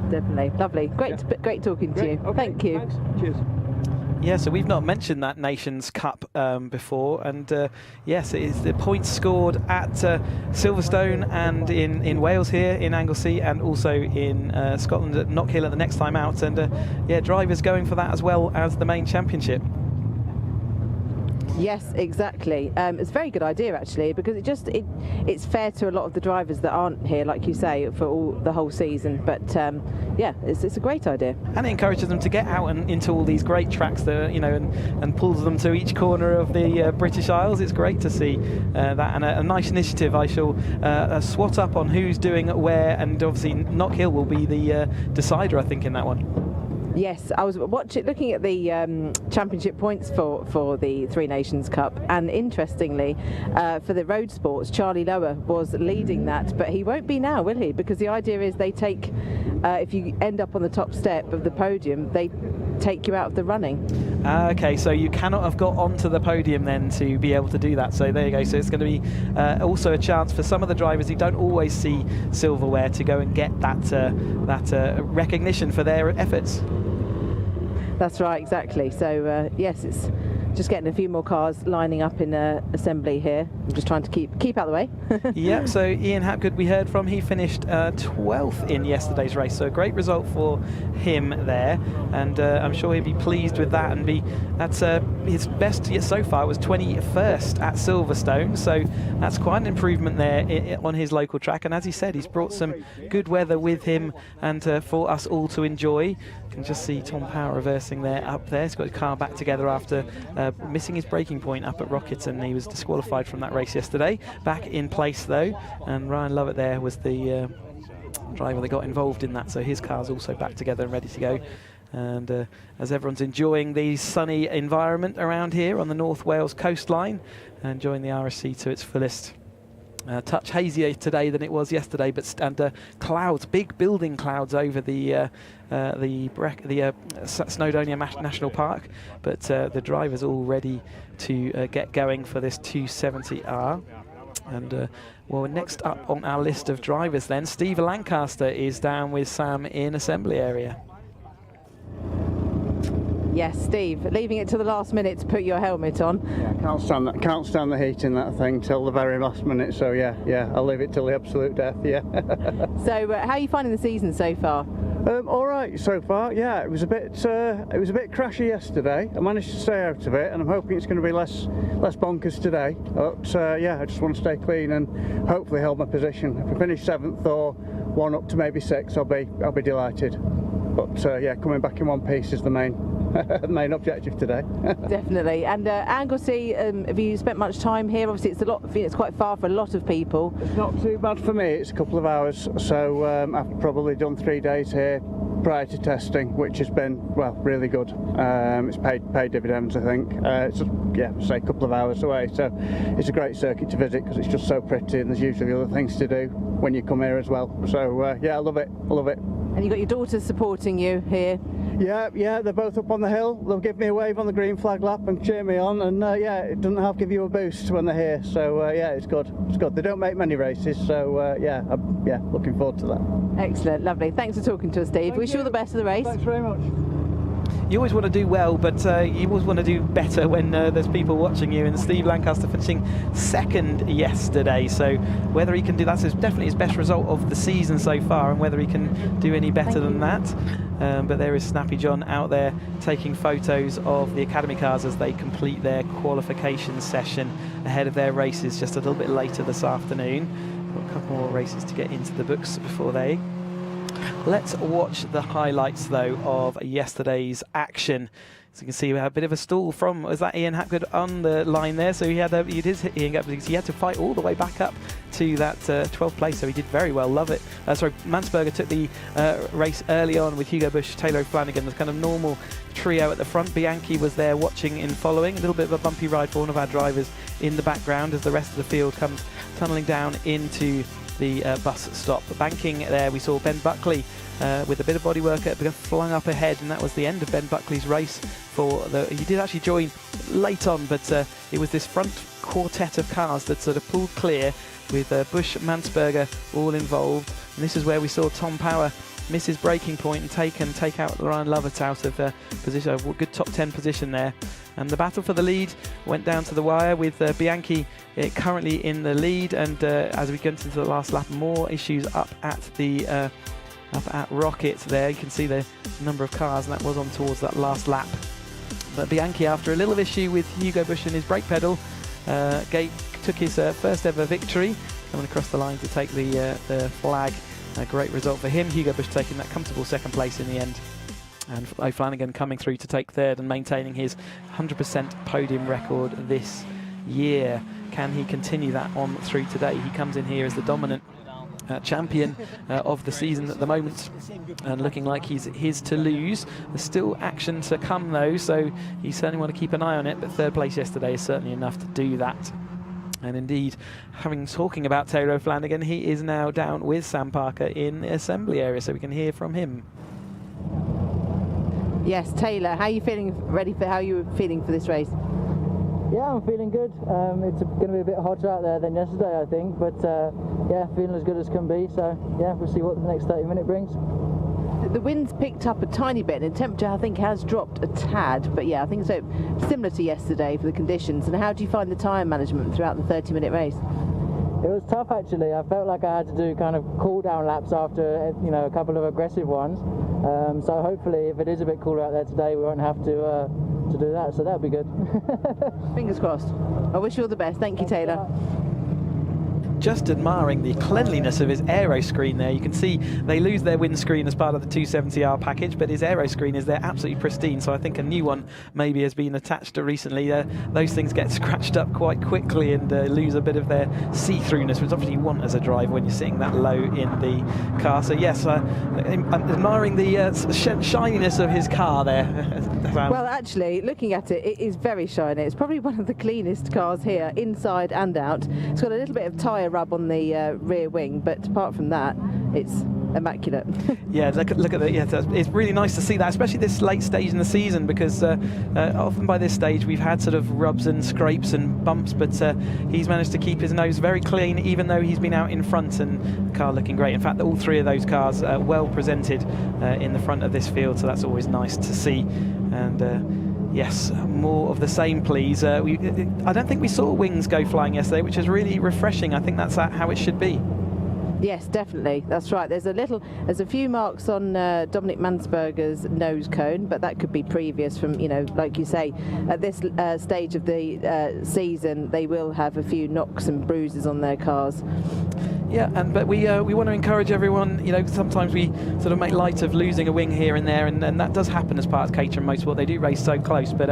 Definitely, lovely, great talking to you. Okay, thank you. Thanks. Cheers. Yeah, so we've not mentioned that Nations Cup before, and yes, it is the points scored at Silverstone and in Wales here in Anglesey, and also in Scotland at Knockhill at the next time out, and yeah, drivers going for that as well as the main championship. Yes, exactly. It's a very good idea actually, because it's fair to a lot of the drivers that aren't here, like you say, for the whole season. But yeah, it's a great idea. And it encourages them to get out and into all these great tracks that and pulls them to each corner of the British Isles. It's great to see that, and a nice initiative. I shall swat up on who's doing where, and obviously Knockhill will be the decider, I think, in that one. Yes, I was looking at the championship points for the Three Nations Cup, and interestingly, for the road sports, Charlie Lower was leading that, but he won't be now, will he? Because the idea is they take, if you end up on the top step of the podium, they take you out of the running. Okay, so you cannot have got onto the podium then to be able to do that. So there you go. So it's going to be also a chance for some of the drivers who don't always see silverware to go and get that recognition for their efforts. That's right, exactly. So yes, it's just getting a few more cars lining up in assembly here. I'm just trying to keep out of the way. Yeah, so Ian Hapgood we heard from, he finished 12th in yesterday's race, so a great result for him there, and I'm sure he'd be pleased with that, and that's his best yet so far was 21st at Silverstone, so that's quite an improvement there on his local track, and as he said, he's brought some good weather with him and for us all to enjoy. You can just see Tom Power reversing there up there. He's got his car back together after missing his braking point up at Rocketon. He was disqualified from that race yesterday. Back in place though, and Ryan Lovett there was the driver that got involved in that, so his car's also back together and ready to go. And as everyone's enjoying the sunny environment around here on the North Wales coastline, enjoying the RSC to its fullest. Touch hazier today than it was yesterday, but clouds, big building clouds over the Snowdonia National Park, but the drivers all ready to get going for this 270R. And well, next up on our list of drivers then, Steve Lancaster is down with Sam in assembly area. Yes, Steve, leaving it to the last minute to put your helmet on. Yeah, can't stand the heat in that thing till the very last minute. So yeah, I'll leave it till the absolute death. Yeah. So how are you finding the season so far? All right so far. Yeah, it was a bit crashy yesterday. I managed to stay out of it, and I'm hoping it's going to be less bonkers today. But yeah, I just want to stay clean and hopefully hold my position. If I finish 7th or one up to maybe 6th, I'll be delighted. But yeah, coming back in one piece is the main objective today. Definitely. And Anglesey, have you spent much time here? Obviously it's quite far for a lot of people. It's not too bad for me, it's a couple of hours, so I've probably done 3 days here prior to testing, which has been, well, really good. It's paid dividends, I think. It's say a couple of hours away, so it's a great circuit to visit because it's just so pretty, and there's usually other things to do when you come here as well. So yeah, I love it. And you've got your daughters supporting you here. Yeah, they're both up on the hill. They'll give me a wave on the green flag lap and cheer me on, and yeah, it doesn't half give you a boost when they're here. So yeah, it's good. They don't make many races, so yeah, I'm looking forward to that. Excellent, lovely. Thanks for talking to us, Steve. Wish you all the best of the race. Thanks very much. You always want to do well, but you always want to do better when there's people watching you. And Steve Lancaster finishing 2nd yesterday, so whether he can do that's definitely his best result of the season so far, and whether he can do any better than that. But there is Snappy John out there taking photos of the Academy cars as they complete their qualification session ahead of their races just a little bit later this afternoon. Got a couple more races to get into the books before they. Let's watch the highlights though of yesterday's action. So you can see we had a bit of a stall from, was that Ian Hapgood on the line there? So he had Ian Hapgood because he had to fight all the way back up to that 12th place, so he did very well. Love it. Mansberger took the race early on with Hugo Bush, Taylor O'Flanagan, the kind of normal trio at the front. Bianchi was there watching and following. A little bit of a bumpy ride for one of our drivers in the background as the rest of the field comes tunnelling down into the bus stop. Banking there, we saw Ben Buckley with a bit of bodywork flung up ahead, and that was the end of Ben Buckley's race. He did actually join late on, but it was this front quartet of cars that sort of pulled clear with Bush, Mansberger all involved. And this is where we saw Tom Power miss his braking point and take out Ryan Lovett out of position, a good top 10 position there. And the battle for the lead went down to the wire with Bianchi currently in the lead, and as we get into the last lap, more issues up at Rocket there. You can see the number of cars, and that was on towards that last lap. But Bianchi, after a little issue with Hugo Bush and his brake pedal, took his first ever victory, coming across the line to take the flag. A great result for him. Hugo Bush taking that comfortable 2nd place in the end. And O'Flanagan coming through to take 3rd and maintaining his 100% podium record this year. Can he continue that on through today? He comes in here as the dominant champion of the season at the moment, and looking like he's his to lose. There's still action to come though, so you certainly want to keep an eye on it, but third place yesterday is certainly enough to do that. And indeed, talking about Taylor O'Flanagan, he is now down with Sam Parker in the assembly area, so we can hear from him. Yes, Taylor, how are you feeling? How are you feeling for this race? Yeah, I'm feeling good. It's going to be a bit hotter out there than yesterday, I think, but yeah, feeling as good as can be. So yeah, we'll see what the next 30 minutes brings. The wind's picked up a tiny bit, and the temperature I think has dropped a tad, but yeah, I think so similar to yesterday for the conditions. And how do you find the tyre management throughout the 30-minute race? It was tough actually. I felt like I had to do kind of cool down laps after a couple of aggressive ones. So hopefully, if it is a bit cooler out there today, we won't have to do that. So that'll be good. Fingers crossed. I wish you all the best. Thank you, Taylor. Just admiring the cleanliness of his aero screen there. You can see they lose their windscreen as part of the 270R package, but his aero screen is there absolutely pristine, so I think a new one maybe has been attached recently. Those things get scratched up quite quickly and lose a bit of their see-throughness, which obviously you want as a driver when you're sitting that low in the car. So yes, I'm admiring the shininess of his car there. Well, actually, looking at it, it is very shiny. It's probably one of the cleanest cars here, inside and out. It's got a little bit of tyre rub on the rear wing, but apart from that, it's immaculate. Yeah, look at it. Yeah, it's really nice to see that, especially this late stage in the season, because often by this stage we've had sort of rubs and scrapes and bumps, but he's managed to keep his nose very clean, even though he's been out in front, and the car looking great. In fact, all three of those cars well presented in the front of this field, so that's always nice to see. And yes, more of the same, please. I don't think we saw wings go flying yesterday, which is really refreshing. I think that's how it should be. Yes, definitely. That's right. There's a few marks on Dominic Mansberger's nose cone, but that could be previous from, like you say, at this stage of the season, they will have a few knocks and bruises on their cars. Yeah, but we want to encourage everyone. Sometimes we sort of make light of losing a wing here and there, and that does happen as part of Caterham Motorsport. They do race so close, but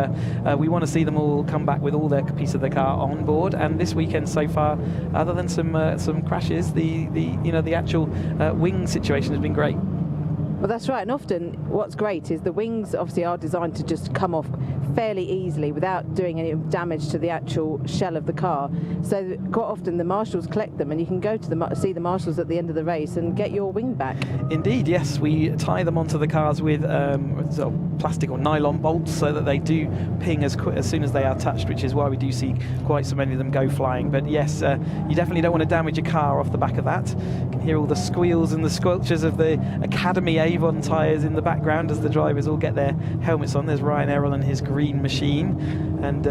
we want to see them all come back with all their piece of the car on board. And this weekend so far, other than some crashes, the actual wing situation has been great. Well, that's right, and often what's great is the wings obviously are designed to just come off fairly easily without doing any damage to the actual shell of the car. So quite often the marshals collect them, and you can go to see the marshals at the end of the race and get your wing back. Indeed, yes, we tie them onto the cars with sort of plastic or nylon bolts so that they do ping as soon as they are touched, which is why we do see quite so many of them go flying. But yes, you definitely don't want to damage a car off the back of that. You can hear all the squeals and the squelches of the Academy Avon tyres in the background as the drivers all get their helmets on. There's Ryan Errol and his green machine, and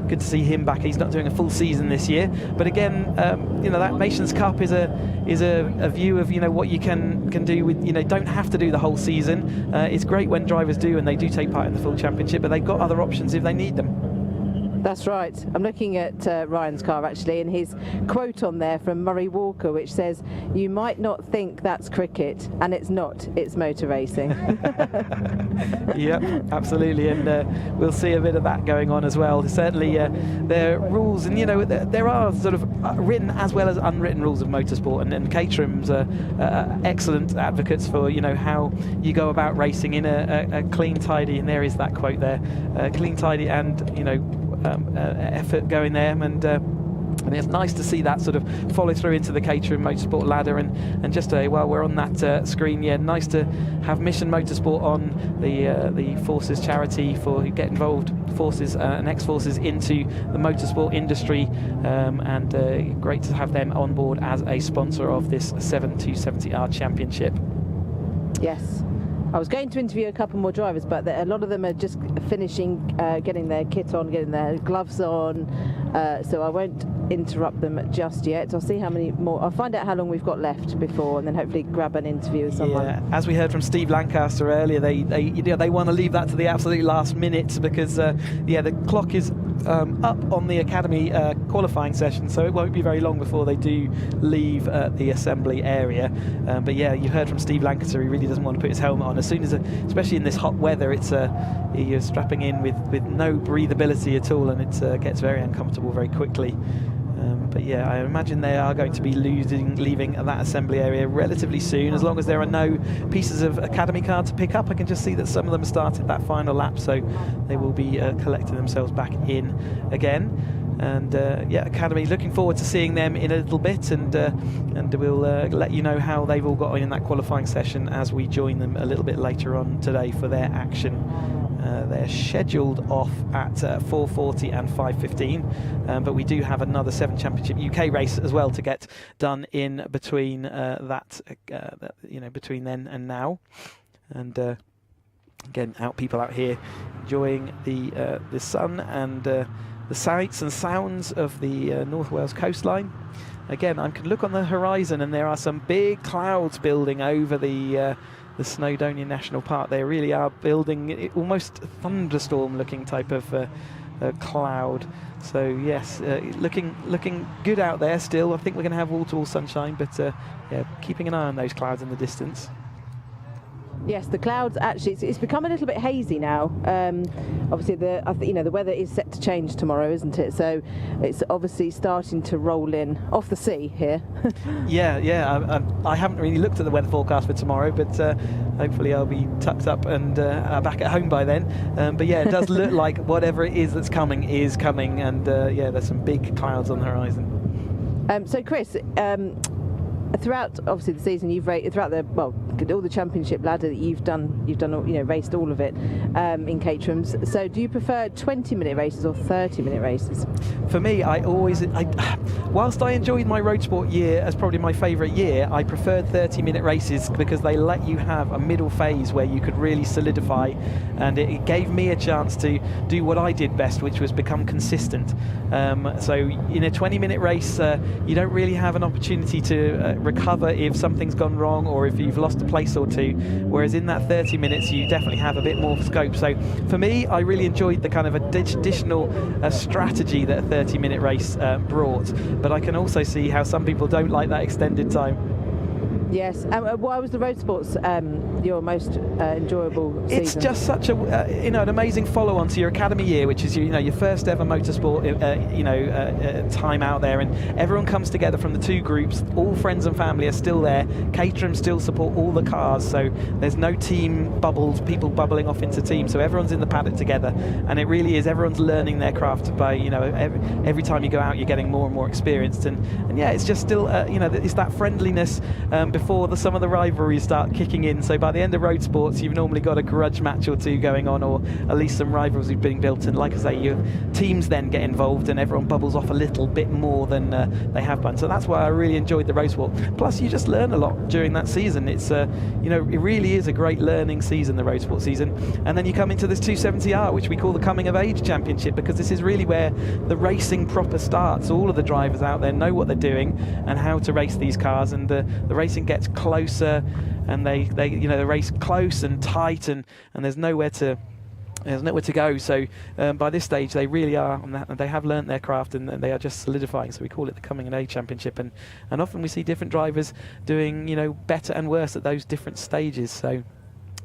good to see him back. He's not doing a full season this year, but again, that Nations Cup is a view of what you can do with don't have to do the whole season. It's great when drivers do, and they do take part in the full championship, but they've got other options if they need them. That's right. I'm looking at Ryan's car actually, and his quote on there from Murray Walker, which says, "You might not think that's cricket, and it's not, it's motor racing." Yep, absolutely, and we'll see a bit of that going on as well. Certainly there are rules, and there are sort of written as well as unwritten rules of motorsport, and Caterham's excellent advocates for how you go about racing in a clean, tidy, and there is that quote there, clean, tidy, and effort going there, and it's nice to see that sort of follow through into the Caterham Motorsport ladder. And just while we're on that screen, nice to have Mission Motorsport on, the Forces charity for get involved forces and ex-forces into the motorsport industry, and great to have them on board as a sponsor of this 270R Championship. Yes. I was going to interview a couple more drivers, but a lot of them are just finishing getting their kit on, getting their gloves on, so I won't interrupt them just yet. I'll see how many more. I'll find out how long we've got left before, and then hopefully grab an interview with someone. Yeah, as we heard from Steve Lancaster earlier, they want to leave that to the absolute last minute, because the clock is up on the Academy qualifying session, so it won't be very long before they do leave the assembly area. But yeah, you heard from Steve Lancaster, he really doesn't want to put his helmet on as soon as, especially in this hot weather, you're strapping in with no breathability at all, and it gets very uncomfortable very quickly. But yeah, I imagine they are going to be leaving that assembly area relatively soon, as long as there are no pieces of Academy car to pick up. I can just see that some of them started that final lap, so they will be collecting themselves back in again. And yeah, Academy, looking forward to seeing them in a little bit, and we'll let you know how they've all got on in that qualifying session as we join them a little bit later on today for their action. They're scheduled off at 4:40 and 5:15, but we do have another 7 Championship UK race as well to get done in between between then and now. And again, people out here enjoying the sun and the sights and sounds of the North Wales coastline. Again, I can look on the horizon and there are some big clouds building over the Snowdonia National Park. They really are building almost a thunderstorm-looking type of cloud. So yes, looking good out there still. I think we're going to have wall-to-wall sunshine, but yeah, keeping an eye on those clouds in the distance. Yes, the clouds actually, it's become a little bit hazy now. Obviously, the weather is set to change tomorrow, isn't it? So it's obviously starting to roll in off the sea here. Yeah. I haven't really looked at the weather forecast for tomorrow, but hopefully I'll be tucked up and back at home by then. But yeah, it does look like whatever it is that's coming is coming, and yeah, there's some big clouds on the horizon. So Chris, throughout obviously the season, you've raced throughout all the championship ladder that you've done, raced all of it in Caterham's. So do you prefer 20-minute races or 30-minute races? For me, whilst I enjoyed my Roadsport year as probably my favourite year, I preferred 30-minute races because they let you have a middle phase where you could really solidify, and it gave me a chance to do what I did best, which was become consistent. So in a 20-minute race, you don't really have an opportunity to recover if something's gone wrong or if you've lost a place or two, whereas in that 30 minutes you definitely have a bit more scope. So for me, I really enjoyed the kind of additional strategy that a 30-minute race brought, but I can also see how some people don't like that extended time. Yes. Why was the Roadsports your most enjoyable season? It's just such a an amazing follow-on to your academy year, which is your first ever motorsport time out there, and everyone comes together from the two groups. All friends and family are still there. Caterham still support all the cars, so there's no team bubbles, people bubbling off into teams. So everyone's in the paddock together, and it really is everyone's learning their craft by every time you go out, you're getting more and more experienced, and yeah, it's just still it's that friendliness before some of the rivalries start kicking in. So by the end of Road Sports, you've normally got a grudge match or two going on, or at least some rivalries being built. And like I say, your teams then get involved and everyone bubbles off a little bit more than they have been. So that's why I really enjoyed the Road Sport. Plus, you just learn a lot during that season. It's it really is a great learning season, the Road Sport season. And then you come into this 270R, which we call the Coming of Age Championship, because this is really where the racing proper starts. All of the drivers out there know what they're doing and how to race these cars, and the racing gets closer, and they race close and tight, and there's nowhere to go. So by this stage, they really are on that, and they have learnt their craft, and they are just solidifying. So we call it the Coming of Age Championship, and often we see different drivers doing better and worse at those different stages. So you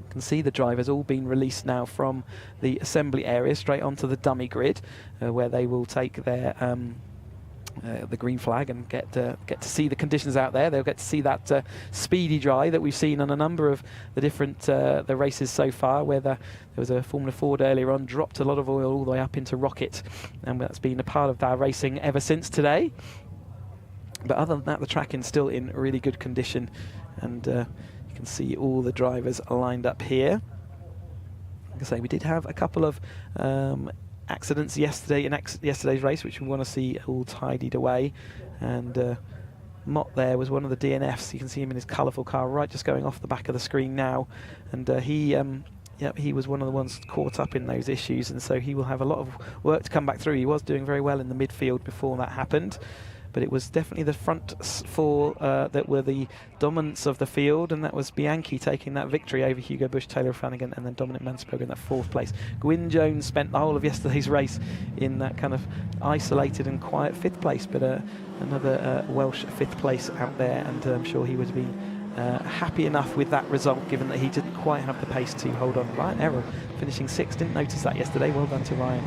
can see the drivers all being released now from the assembly area straight onto the dummy grid, where they will take their the green flag and get to see the conditions out there. They'll get to see that speedy dry that we've seen on a number of the different the races so far, where there was a Formula Ford earlier on, dropped a lot of oil all the way up into Rocket, and that's been a part of our racing ever since today. But other than that, the track is still in really good condition, and you can see all the drivers lined up here. Like I say, we did have a couple of accidents yesterday in yesterday's race, which we want to see all tidied away, and Mott there was one of the DNFs. You can see him in his colourful car right just going off the back of the screen now, and he was one of the ones caught up in those issues, and so he will have a lot of work to come back through. He was doing very well in the midfield before that happened, but it was definitely the front four that were the dominance of the field, and that was Bianchi taking that victory over Hugo Busch, Taylor Flanagan, and then Dominic Mansberger in that fourth place. Gwyn Jones spent the whole of yesterday's race in that kind of isolated and quiet fifth place, but another Welsh fifth place out there, and I'm sure he would have been happy enough with that result, given that he didn't quite have the pace to hold on. Ryan Errol finishing 6th, didn't notice that yesterday. Well done to Ryan.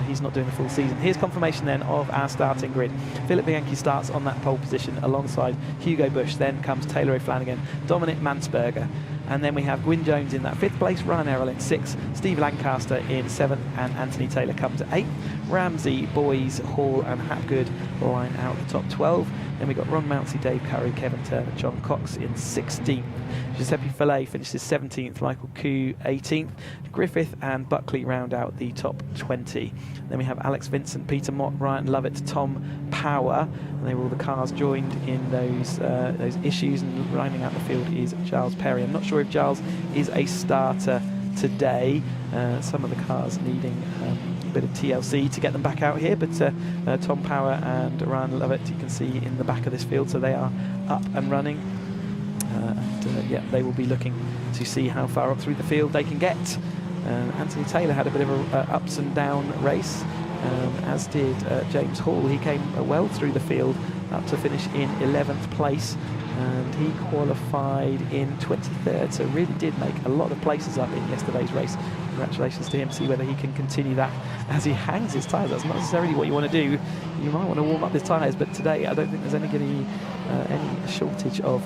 He's not doing the full season. Here's confirmation then of our starting grid. Philip Bianchi starts on that pole position alongside Hugo Bush. Then comes Taylor O'Flanagan, Dominic Mansberger, and then we have Gwyn Jones in that 5th place, Ryan Errol in 6th, Steve Lancaster in 7th, and Anthony Taylor comes at 8th. Ramsey, Boys, Hall and Hapgood line out the top 12. Then we've got Ron Mounsey, Dave Curry, Kevin Turner, John Cox in 16th. Giuseppe Fillet finishes 17th, Michael Koo 18th. Griffith and Buckley round out the top 20. Then we have Alex Vincent, Peter Mott, Ryan Lovett, Tom Power, and they were all the cars joined in those issues. And rounding out the field is Giles Perry. I'm not sure if Giles is a starter today. Some of the cars needing a bit of TLC to get them back out here, but Tom Power and Ryan Lovett you can see in the back of this field, so they are up and running. Yeah, they will be looking to see how far up through the field they can get. Anthony Taylor had a bit of a ups and down race, as did James Hall. He came well through the field up to finish in 11th place, and he qualified in 23rd, so really did make a lot of places up in yesterday's race. Congratulations to him. See whether he can continue that as he hangs his tyres. That's not necessarily what you want to do. You might want to warm up his tyres, but today I don't think there's any shortage of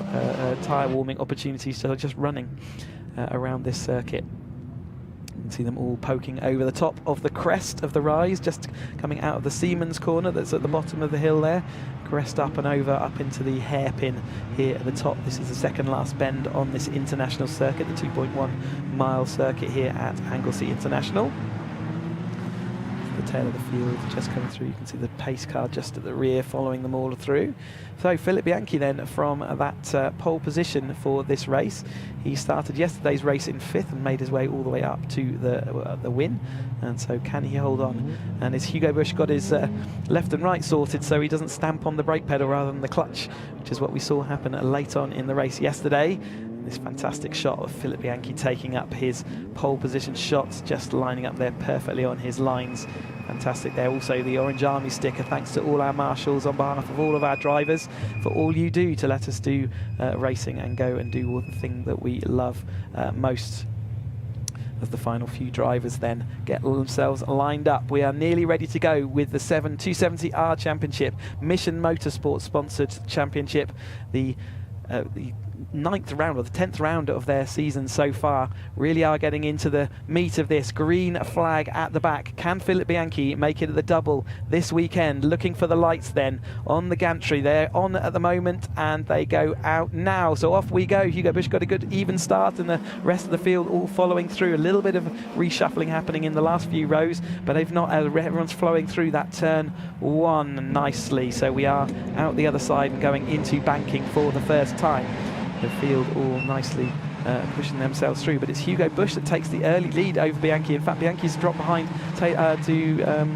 tyre warming opportunities, so just running around this circuit. You can see them all poking over the top of the crest of the rise, just coming out of the Siemens corner that's at the bottom of the hill there. Crest up and over, up into the hairpin here at the top. This is the second last bend on this international circuit, the 2.1 mile circuit here at Anglesey International. The tail of the field just coming through. You can see the pace car just at the rear following them all through. So Philip Bianchi then from that pole position for this race. He started yesterday's race in 5th and made his way all the way up to the win. And so can he hold on? And is Hugo Bush got his left and right sorted so he doesn't stamp on the brake pedal rather than the clutch, which is what we saw happen late on in the race yesterday. This fantastic shot of Philip Bianchi taking up his pole position shots, just lining up there perfectly on his lines. Fantastic there. Also the Orange Army sticker, thanks to all our marshals on behalf of all of our drivers for all you do to let us do racing and go and do all the thing that we love most. As the final few drivers then get themselves lined up, we are nearly ready to go with the 270R Championship, Mission Motorsport sponsored championship, the 9th round or the 10th round of their season so far. Really are getting into the meat of this. Green flag at the back. Can Philip Bianchi make it at the double this weekend? Looking for the lights then on the gantry. They're on at the moment and they go out now. So off we go. Hugo Bush got a good even start and the rest of the field all following through. A little bit of reshuffling happening in the last few rows, but they've not. Everyone's flowing through that turn 1 nicely. So we are out the other side and going into banking for the first time. The field all nicely pushing themselves through, but it's Hugo Bush that takes the early lead over Bianchi. In fact, Bianchi's dropped behind to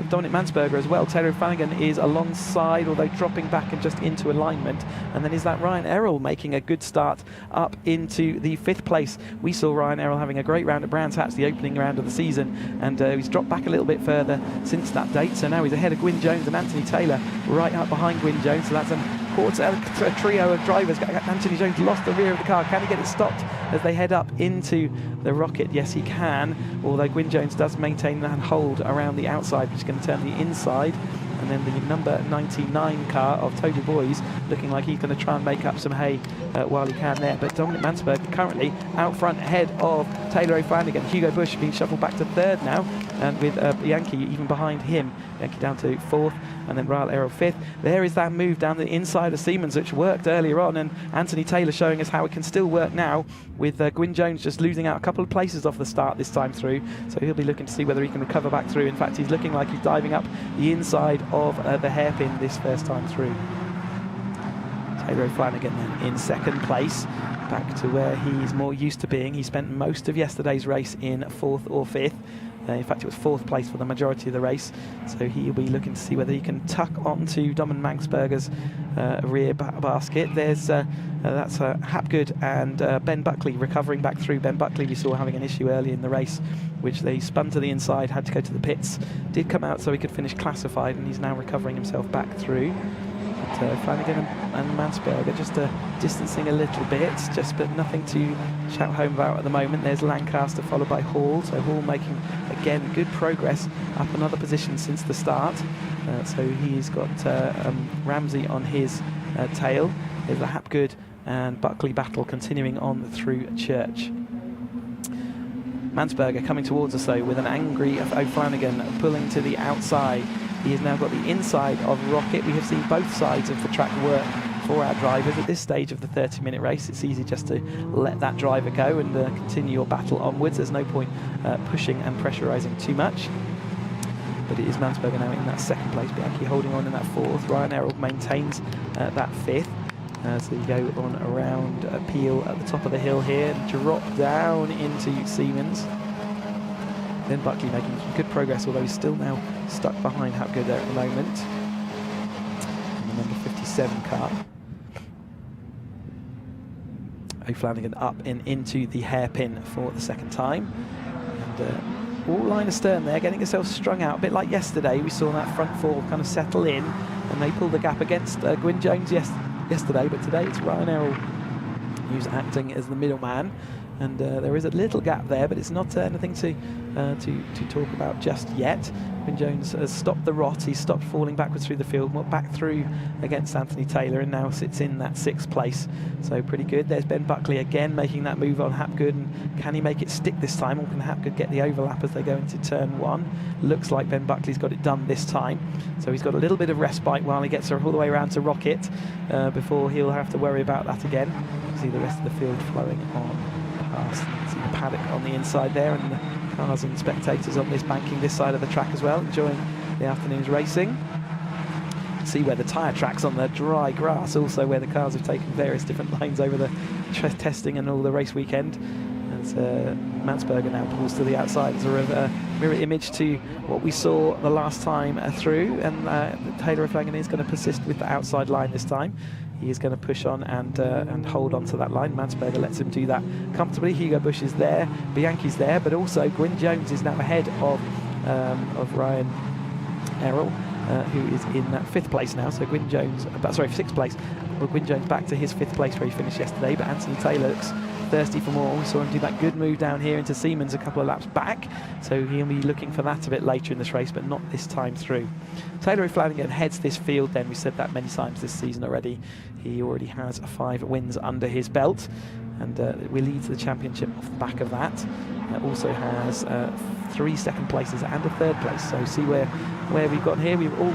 Dominic Mansberger as well. Taylor O'Flanagan is alongside, although dropping back and just into alignment. And then is that Ryan Errol making a good start up into the 5th place. We saw Ryan Errol having a great round at Brands Hatch, the opening round of the season, and he's dropped back a little bit further since that date. So now he's ahead of Gwyn Jones and Anthony Taylor right up behind Gwyn Jones. So that's a trio of drivers. Anthony Jones lost the rear of the car. Can he get it stopped as they head up into the rocket? Yes, he can, although Gwyn Jones does maintain that hold around the outside, which is going to turn the inside. And then the number 99 car of Toby Boys looking like he's going to try and make up some hay while he can there. But Dominic Mansberg currently out front ahead of Taylor O'Flanagan. Hugo Bush being shuffled back to 3rd now, and with Bianchi even behind him. Bianchi down to 4th, and then Ryle Errol 5th. There is that move down the inside of Siemens, which worked earlier on, and Anthony Taylor showing us how it can still work now, with Gwyn Jones just losing out a couple of places off the start this time through. So he'll be looking to see whether he can recover back through. In fact, he's looking like he's diving up the inside of the hairpin this first time through. Taylor O'Flanagan then in 2nd place, back to where he's more used to being. He spent most of yesterday's race in 4th or 5th. In fact, it was 4th place for the majority of the race. So he'll be looking to see whether he can tuck onto Dominic Mansberger's rear basket. There's that's Hapgood and Ben Buckley recovering back through. Ben Buckley we saw having an issue early in the race, which they spun to the inside, had to go to the pits, did come out so he could finish classified, and he's now recovering himself back through. But Flanagan and Mansberger just distancing a little bit, but nothing to shout home about at the moment. There's Lancaster followed by Hall, so Hall making again good progress up another position since the start. So he's got Ramsey on his tail. There's the Hapgood and Buckley battle continuing on through Church. Mansberger coming towards us though with an angry O'Flanagan pulling to the outside. He has now got the inside of Rocket. We have seen both sides of the track work for our drivers. At this stage of the 30-minute race, it's easy just to let that driver go and continue your battle onwards. There's no point pushing and pressurising too much. But it is Mansberger now in that second place. Bianchi holding on in that fourth. Ryan Errol maintains that fifth. So you go on around Peel at the top of the hill here, drop down into Siemens. Then Buckley making some good progress, although he's still now stuck behind Hapgood there at the moment. And the number 57 car. O'Flanagan up and into the hairpin for the second time. And all line astern there, getting himself strung out, a bit like yesterday. We saw that front four kind of settle in, and they pulled the gap against Gwyn Jones yesterday, but today it's Ryan Errol who's acting as the middleman. And there is a little gap there, but it's not anything to talk about just yet. Gwyn Jones has stopped the rot. He's stopped falling backwards through the field, went back through against Anthony Taylor, and now sits in that sixth place. So pretty good. There's Ben Buckley again making that move on Hapgood, and can he make it stick this time, or can Hapgood get the overlap as they go into turn one? Looks like Ben Buckley's got it done this time. So he's got a little bit of respite while he gets all the way around to Rocket before he'll have to worry about that again. See the rest of the field flowing on past. See the paddock on the inside there, and the cars and spectators on this banking this side of the track as well, enjoying the afternoon's racing. See where the tyre tracks on the dry grass, also where the cars have taken various different lines over the testing and all the race weekend. As Mansberger now pulls to the outside as a mirror image to what we saw the last time through, and Taylor O'Flanagan is going to persist with the outside line this time. He is going to push on and hold on to that line. Mansberger lets him do that comfortably. Hugo Bush is there, Bianchi's there, but also Gwyn Jones is now ahead of Ryan Errol, who is in that fifth place now. So Gwyn Jones, sixth place. Well, Gwyn Jones back to his fifth place where he finished yesterday, but Anthony Taylor looks thirsty for more. We saw him do that good move down here into Siemens a couple of laps back, so he'll be looking for that a bit later in this race, but not this time through. Taylor O'Flanagan heads this field then. We said that many times this season already. He already has 5 wins under his belt, and we lead the championship off the back of that. Also has 3 second places and a third place, so see where we've got here. We've all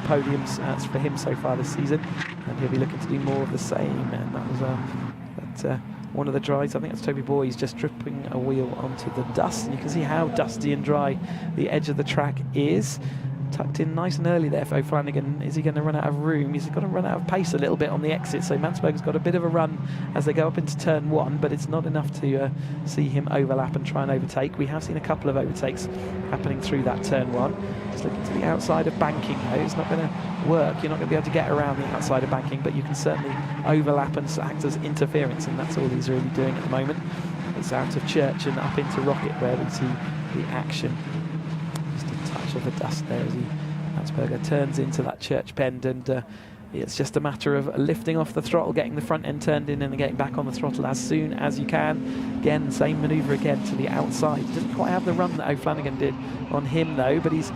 podiums for him so far this season, and he'll be looking to do more of the same. And that was one of the drives. I think it's Toby Boyes just dripping a wheel onto the dust, and you can see how dusty and dry the edge of the track is. Tucked in nice and early there for O'Flanagan. Is he going to run out of room? He's got to run out of pace a little bit on the exit, so Mansberger's got a bit of a run as they go up into turn one, but it's not enough to see him overlap and try and overtake. We have seen a couple of overtakes happening through that turn one. Just looking to the outside of banking though. It's not going to work. You're not going to be able to get around the outside of banking, but you can certainly overlap and act as interference, and that's all he's really doing at the moment. It's out of Church and up into Rocket where we see the action. Of the dust there as Mansberger turns into that Church bend, and it's just a matter of lifting off the throttle, getting the front end turned in and getting back on the throttle as soon as you can. Again, same manoeuvre again to the outside. Doesn't quite have the run that O'Flanagan did on him though, but he's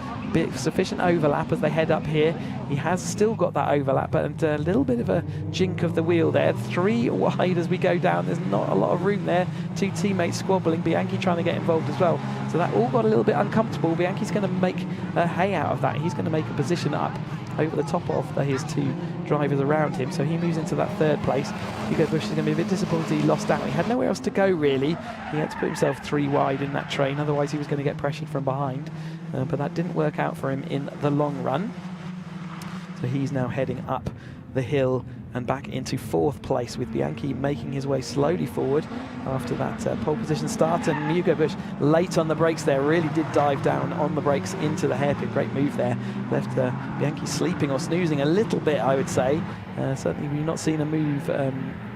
sufficient overlap as they head up here. He has still got that overlap, and a little bit of a jink of the wheel there. 3 wide as we go down. There's not a lot of room there. 2 teammates squabbling. Bianchi trying to get involved as well. So that all got a little bit uncomfortable. Bianchi's going to make hay out of that. He's going to make a position up over the top of his 2 drivers around him. So he moves into that third place. Hugo Bush is going to be a bit disappointed he lost out. He had nowhere else to go really. He had to put himself 3 wide in that train, otherwise he was going to get pressured from behind. But that didn't work out for him in the long run. So he's now heading up the hill and back into 4th place, with Bianchi making his way slowly forward after that pole position start. And Hugo Busch late on the brakes there, really did dive down on the brakes into the hairpin. Great move there, left Bianchi sleeping or snoozing a little bit, I would say. Certainly we've not seen a move,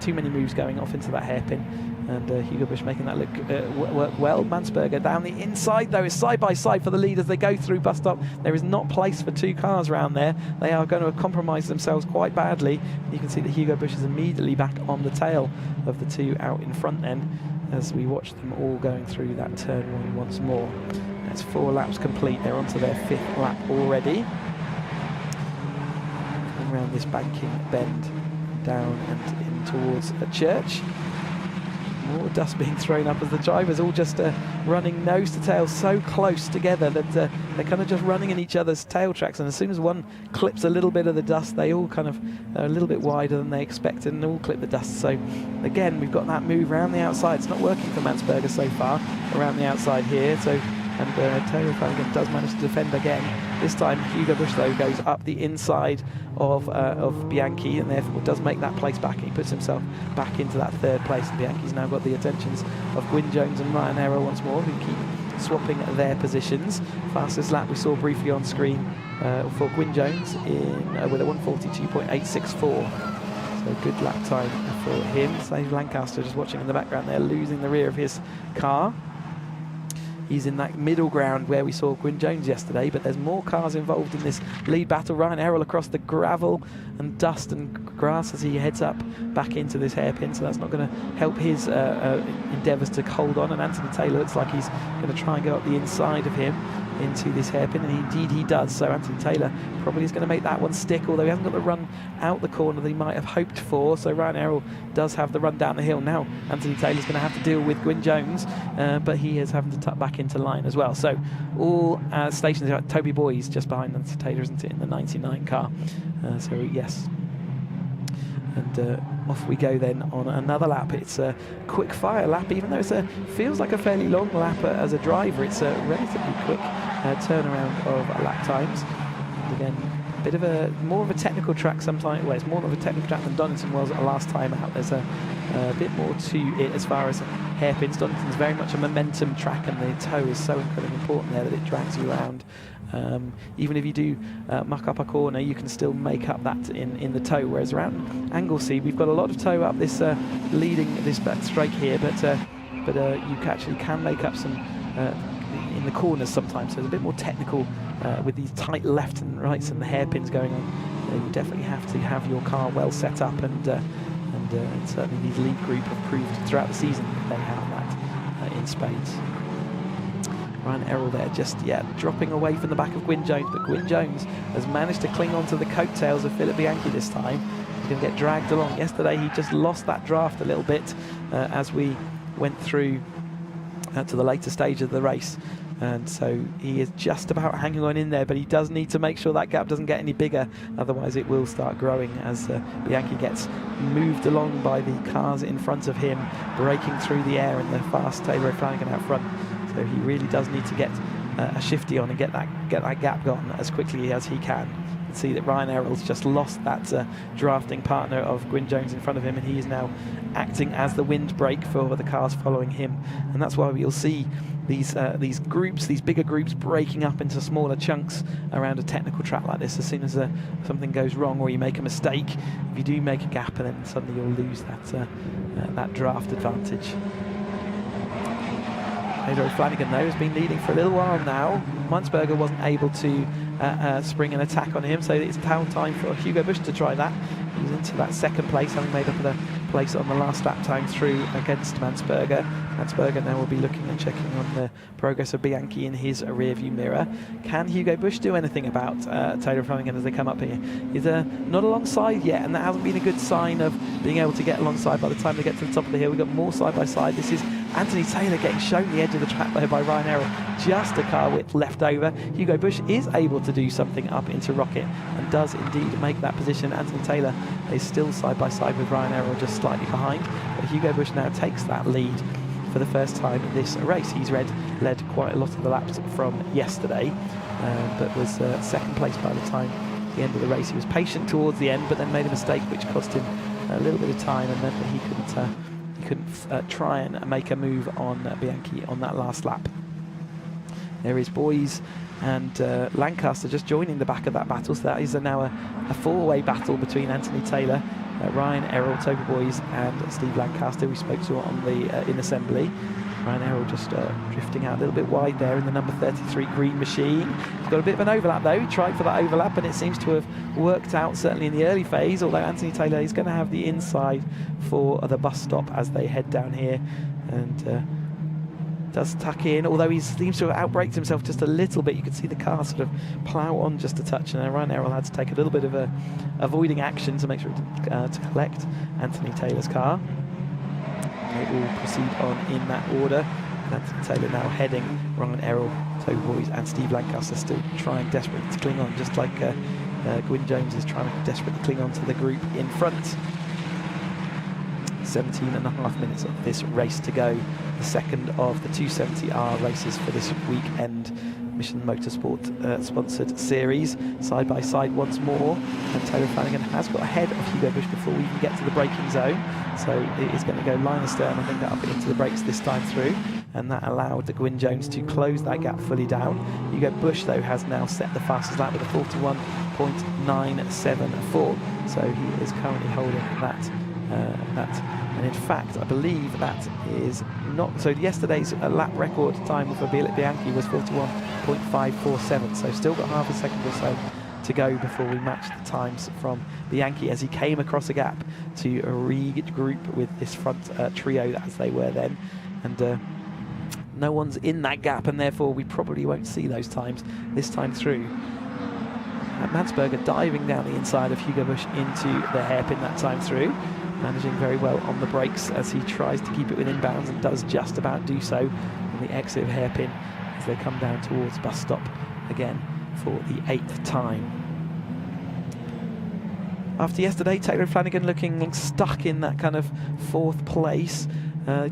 too many moves going off into that hairpin, and Hugo Busch making that look work well. Mansberger down the inside though is side by side for the lead as they go through bus stop. There is not place for 2 cars around there. They are going to compromise themselves quite badly. You can see that Hugo Busch is immediately back on the tail of the 2 out in front then, as we watch them all going through that turn 1 once more. That's 4 laps complete. They're onto their 5th lap already. Around this banking bend down and in towards a church. More dust being thrown up as the drivers all just running nose to tail so close together that they're kind of just running in each other's tail tracks, and as soon as one clips a little bit of the dust, they all kind of are a little bit wider than they expected and all clip the dust. So again, we've got that move around the outside. It's not working for Mansberger so far around the outside here. So Taylor Flanagan does manage to defend again. This time Hugo Busch though goes up the inside of Bianchi, and therefore does make that place back. He puts himself back into that 3rd place, and Bianchi's now got the attentions of Gwyn Jones and Ryan Arrow once more, who keep swapping their positions. Fastest lap we saw briefly on screen for Gwyn Jones with a 1:42.864. So good lap time for him. Dave Lancaster just watching in the background there, losing the rear of his car. He's in that middle ground where we saw Gwyn Jones yesterday, but there's more cars involved in this lead battle. Ryan Errol across the gravel and dust and grass as he heads up back into this hairpin, so that's not going to help his endeavours to hold on. And Anthony Taylor looks like he's going to try and go up the inside of him into this hairpin, and indeed he does. So Anthony Taylor probably is going to make that one stick, although he hasn't got the run out the corner that he might have hoped for. So Ryan Errol does have the run down the hill. Now Anthony Taylor's going to have to deal with Gwyn Jones, but he is having to tuck back into line as well. So all stations, Toby Boy's just behind Anthony Taylor, isn't it, in the 99 car. So yes. And off we go then on another lap. It's a quick fire lap, even though it feels like a fairly long lap as a driver. It's a relatively quick turnaround of lap times. And again, a bit of more of a technical track sometimes. Well, it's more of a technical track than Donington was last time out. There's a bit more to it as far as hairpins. Donington's very much a momentum track, and the toe is so incredibly important there that it drags you around. Even if you do muck up a corner, you can still make up that in the toe, whereas around Anglesey we've got a lot of toe up this leading this back straight here, but you actually can make up some in the corners sometimes. So it's a bit more technical with these tight left and rights and the hairpins going on. You definitely have to have your car well set up, and certainly these lead group have proved throughout the season that they have that in spades. Ryan Errol there just dropping away from the back of Gwyn Jones, but Gwyn Jones has managed to cling on to the coattails of Philip Bianchi this time. He's going to get dragged along. Yesterday he just lost that draft a little bit as we went through to the later stage of the race, and so he is just about hanging on in there, but he does need to make sure that gap doesn't get any bigger, otherwise it will start growing as Bianchi gets moved along by the cars in front of him, breaking through the air in the fast Taylor Flanagan out front. So he really does need to get a shifty on and get that gap gone as quickly as he can. You can see that Ryan Errol's just lost that drafting partner of Gwyn Jones in front of him, and he is now acting as the windbreak for the cars following him. And that's why we'll see these groups, these bigger groups, breaking up into smaller chunks around a technical track like this. As soon as something goes wrong or you make a mistake, if you do make a gap, and then suddenly you'll lose that draft advantage. Taylor Flanagan, though, has been leading for a little while now. Mansberger wasn't able to spring an attack on him, so it's now time for Hugo Busch to try that. He's into that 2nd place, having made up the place on the last lap time through against Mansberger. Mansberger now will be looking and checking on the progress of Bianchi in his rear view mirror. Can Hugo Busch do anything about Taylor Flanagan as they come up here? He's not alongside yet, and that hasn't been a good sign of being able to get alongside by the time they get to the top of the hill. We've got more side by side. This is Anthony Taylor getting shown the edge of the track there by Ryan Errol, just a car width left over. Hugo Busch is able to do something up into Rocket and does indeed make that position. Anthony Taylor is still side by side with Ryan Errol, just slightly behind, but Hugo Busch now takes that lead for the first time in this race. He's led quite a lot of the laps from yesterday, but was 2nd place by the time the end of the race. He was patient towards the end, but then made a mistake which cost him a little bit of time and meant that he couldn't try and make a move on Bianchi on that last lap. There is Boys and Lancaster just joining the back of that battle, so that is now a four-way battle between Anthony Taylor, Ryan Errol, Toby Boys and Steve Lancaster, we spoke to on the in assembly. Ryan Errol just drifting out a little bit wide there in the number 33 green machine. He's got a bit of an overlap though. He tried for that overlap and it seems to have worked out, certainly in the early phase, although Anthony Taylor is going to have the inside for the bus stop as they head down here, and does tuck in, although he seems to have outbraked himself just a little bit. You can see the car sort of plough on just a touch, and Ryan Errol had to take a little bit of avoiding action to make sure to collect Anthony Taylor's car. They all proceed on in that order. Anthony Taylor now heading. Ryan Errol, Toby Boys and Steve Lancaster still trying desperately to cling on, just like Gwyn Jones is trying to desperately cling on to the group in front. 17.5 minutes of this race to go. The second of the 270R races for this weekend. Mission Motorsport sponsored series, side by side once more, and Taylor Flanagan has got ahead of Hugo Bush before we even get to the braking zone, so it is going to go line astern, I think, up into the brakes this time through, and that allowed the Gwyn Jones to close that gap fully down. Hugo Bush though has now set the fastest lap with a 41.974, so he is currently holding that. And in fact, I believe that is not, so yesterday's lap record time for Bianchi was 41.547, so still got half a second or so to go before we match the times from Bianchi as he came across a gap to regroup with this front trio as they were then, and no one's in that gap, and therefore we probably won't see those times this time through. Mansberger diving down the inside of Hugo Bush into the hairpin that time through, managing very well on the brakes as he tries to keep it within bounds and does just about do so on the exit of hairpin as they come down towards bus stop again for the 8th time. After yesterday, Taylor Flanagan looking stuck in that kind of 4th place.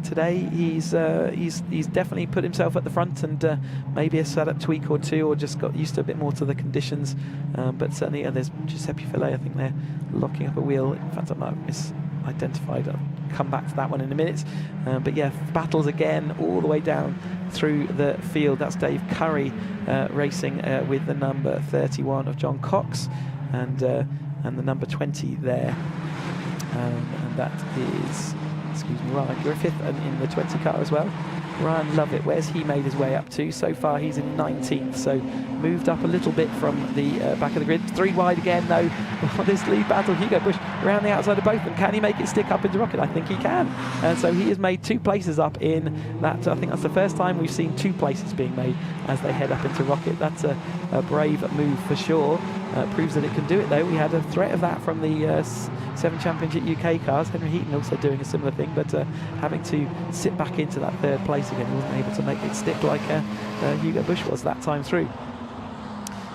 Today he's definitely put himself at the front, and maybe a setup tweak or two, or just got used to a bit more to the conditions, but certainly there's Giuseppe Fillet, I think they're locking up a wheel. In fact, I might have misidentified, I'll come back to that one in a minute, but yeah, battles again all the way down through the field. That's Dave Curry racing with the number 31 of John Cox and the number 20 there, and that is, excuse me, Ryan Griffith, and in the 20 car as well. Ryan Lovett, where's he made his way up to? So far he's in 19th, so moved up a little bit from the back of the grid. 3 wide again though. This lead battle, Hugo Bush around the outside of both of them. Can he make it stick up into Rocket? I think he can. And so he has made 2 places up in that. I think that's the first time we've seen 2 places being made as they head up into Rocket. That's a brave move for sure. Proves that it can do it though. We had a threat of that from the 7 Championship UK cars. Henry Heaton also doing a similar thing, but having to sit back into that 3rd place again. He wasn't able to make it stick like Hugo Bush was that time through.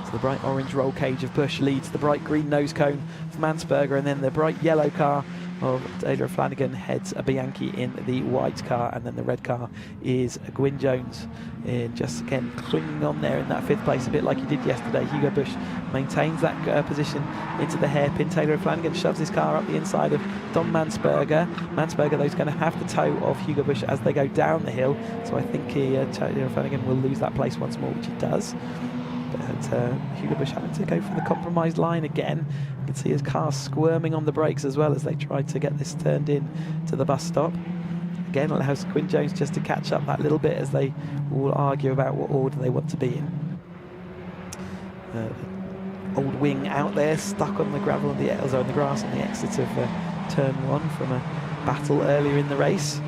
So the bright orange roll cage of Bush leads the bright green nose cone of Mansberger, and then the bright yellow car of Taylor Flanagan heads a Bianchi in the white car, and then the red car is Gwyn Jones, just again clinging on there in that 5th place, a bit like he did yesterday. Hugo Bush maintains that position into the hairpin. Taylor Flanagan shoves his car up the inside of Don Mansberger. Mansberger though is going to have the toe of Hugo Bush as they go down the hill, so I think Taylor Flanagan will lose that place once more, which he does. But Hugo Bush having to go for the compromised line again. You can see his car squirming on the brakes as well as they try to get this turned in to the bus stop. Again, allows Gwyn Jones just to catch up that little bit as they all argue about what order they want to be in. Old wing out there, stuck on the gravel on the grass on the exit of turn 1 from a battle earlier in the race.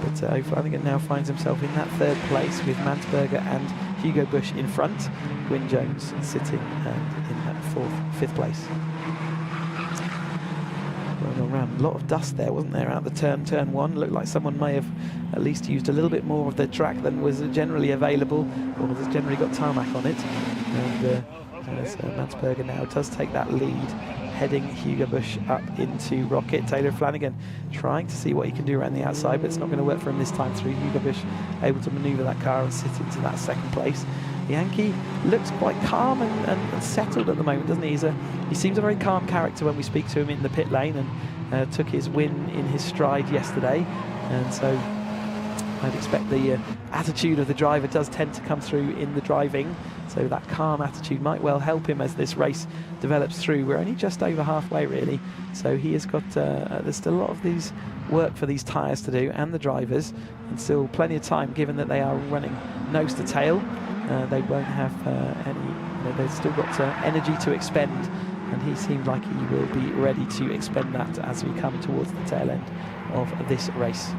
But Flanagan now finds himself in that 3rd place with Mansberger and Hugo Bush in front. Gwyn Jones sitting in that 5th place. Going around, a lot of dust there, wasn't there, out the turn 1. Looked like someone may have at least used a little bit more of the track than was generally available, or has generally got tarmac on it. And Mansberger now does take that lead, heading Hugo Bush up into Rocket. Taylor Flanagan trying to see what he can do around the outside, but it's not going to work for him this time through. Hugo Bush able to manoeuvre that car and sit into that 2nd place. Bianchi looks quite calm and settled at the moment, doesn't he? He seems a very calm character when we speak to him in the pit lane, and took his win in his stride yesterday. And so I'd expect the attitude of the driver does tend to come through in the driving. So that calm attitude might well help him as this race develops through. We're only just over halfway, really. So he has got, there's still a lot of these work for these tyres to do and the drivers, and still plenty of time given that they are running nose to tail. They won't have any, they've still got energy to expend, and he seems like he will be ready to expend that as we come towards the tail end of this race.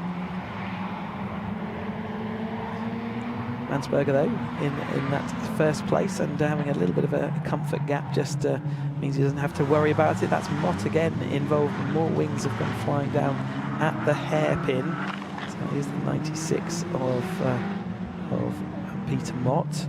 Mansberger, though, in that first place, and having a little bit of a comfort gap just means he doesn't have to worry about it. That's Mott again involved. More wings have gone flying down at the hairpin. So here's the 96 of Peter Mott.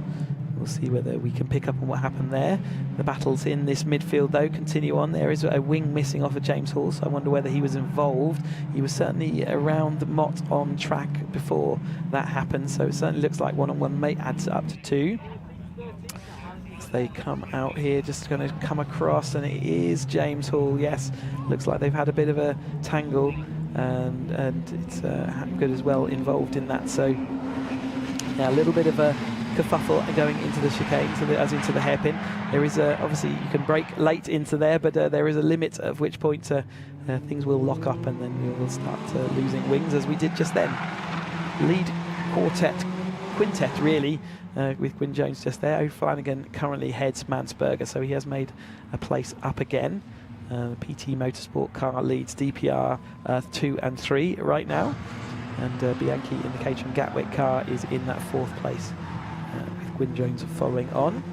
We'll see whether we can pick up on what happened there. The battles in this midfield, though, continue on. There is a wing missing off of James Hall, so I wonder whether he was involved. He was certainly around Mott on track before that happened, so it certainly looks like one-on-one may add up to 2. As they come out here, just going to come across, and it is James Hall, yes. Looks like they've had a bit of a tangle, and it's good as well involved in that, so yeah, a little bit of a kerfuffle going into the chicane, as into the hairpin. There is obviously you can brake late into there, but there is a limit at which point things will lock up, and then we'll start losing wings, as we did just then. Lead quintet really, with Gwyn Jones just there. O'Flanagan currently heads Mansberger, so he has made a place up again. The PT Motorsport car leads DPR 2 and 3 right now, and Bianchi in the Caterham Gatwick car is in that 4th place. With Gwyn Jones following on.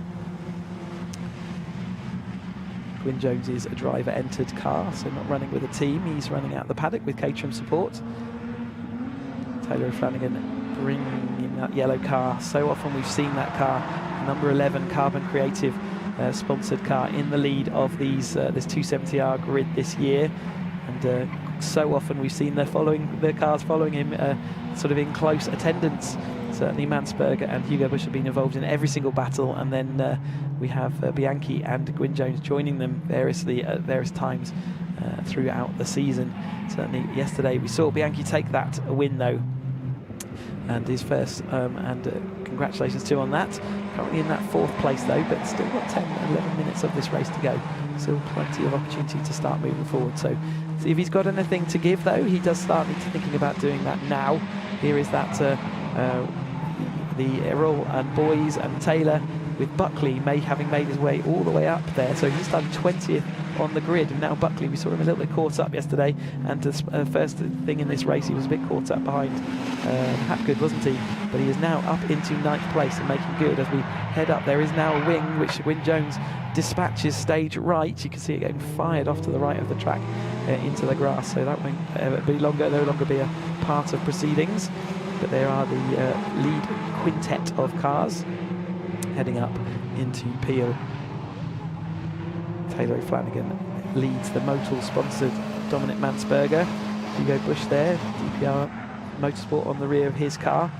Gwyn Jones is a driver-entered car, so not running with a team. He's running out the paddock with Caterham support. Taylor O'Flanagan bringing that yellow car. So often we've seen that car, number 11 Carbon Creative sponsored car, in the lead of these this 270R grid this year, and so often we've seen the cars following him sort of in close attendance. Certainly Mansberger and Hugo Bush have been involved in every single battle, and then we have Bianchi and Gwyn Jones joining them variously at various times throughout the season. Certainly yesterday we saw Bianchi take that win, though, and his first, and congratulations to him on that. Currently in that 4th place, though, but still got 10-11 minutes of this race to go. Still plenty of opportunity to start moving forward. So if he's got anything to give, though, he does start thinking about doing that now. Here is that the Errol and Boys and Taylor, with Buckley having made his way all the way up there. So he's done 20th on the grid, and now Buckley, we saw him a little bit caught up yesterday, and the first thing in this race he was a bit caught up behind Hapgood, wasn't he? But he is now up into 9th place and making good. As we head up, there is now a wing which Gwyn Jones dispatches stage right. You can see it getting fired off to the right of the track into the grass, so that won't no longer be a part of proceedings. But there are the lead quintet of cars heading up into Peel. Taylor O'Flanagan leads the Motul sponsored Dominic Mansberger. Hugo Bush there, DPR Motorsport on the rear of his car,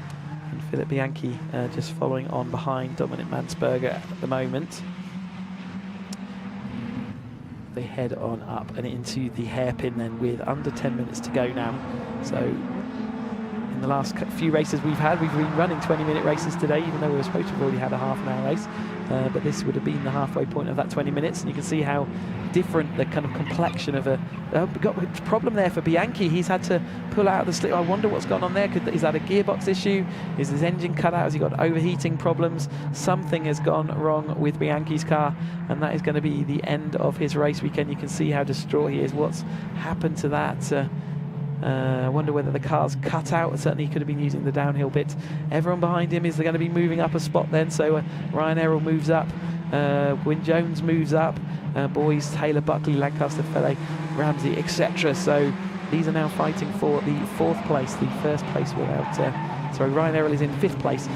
and Philip Bianchi just following on behind Dominic Mansberger at the moment. They head on up and into the hairpin then, with under 10 minutes to go now. So in the last few races we've been running 20-minute races today, even though we were supposed to have already had a half-an-hour race. But this would have been the halfway point of that 20 minutes, and you can see how different the kind of complexion of we've got a problem there for Bianchi. He's had to pull out the slip. I wonder what's gone on there. Is that a gearbox issue? Is his engine cut out? Has he got overheating problems? Something has gone wrong with Bianchi's car, and that is going to be the end of his race weekend. You can see how distraught he is. What's happened to that? I wonder whether the car's cut out. Certainly he could have been using the downhill bit. Everyone behind him is going to be moving up a spot then, so Ryan Errol moves up, Gwyn Jones moves up, Boys, Taylor, Buckley, Lancaster, Felle, Ramsey, etc. So these are now fighting for the 4th place, the first place without Ryan Errol is in 5th place,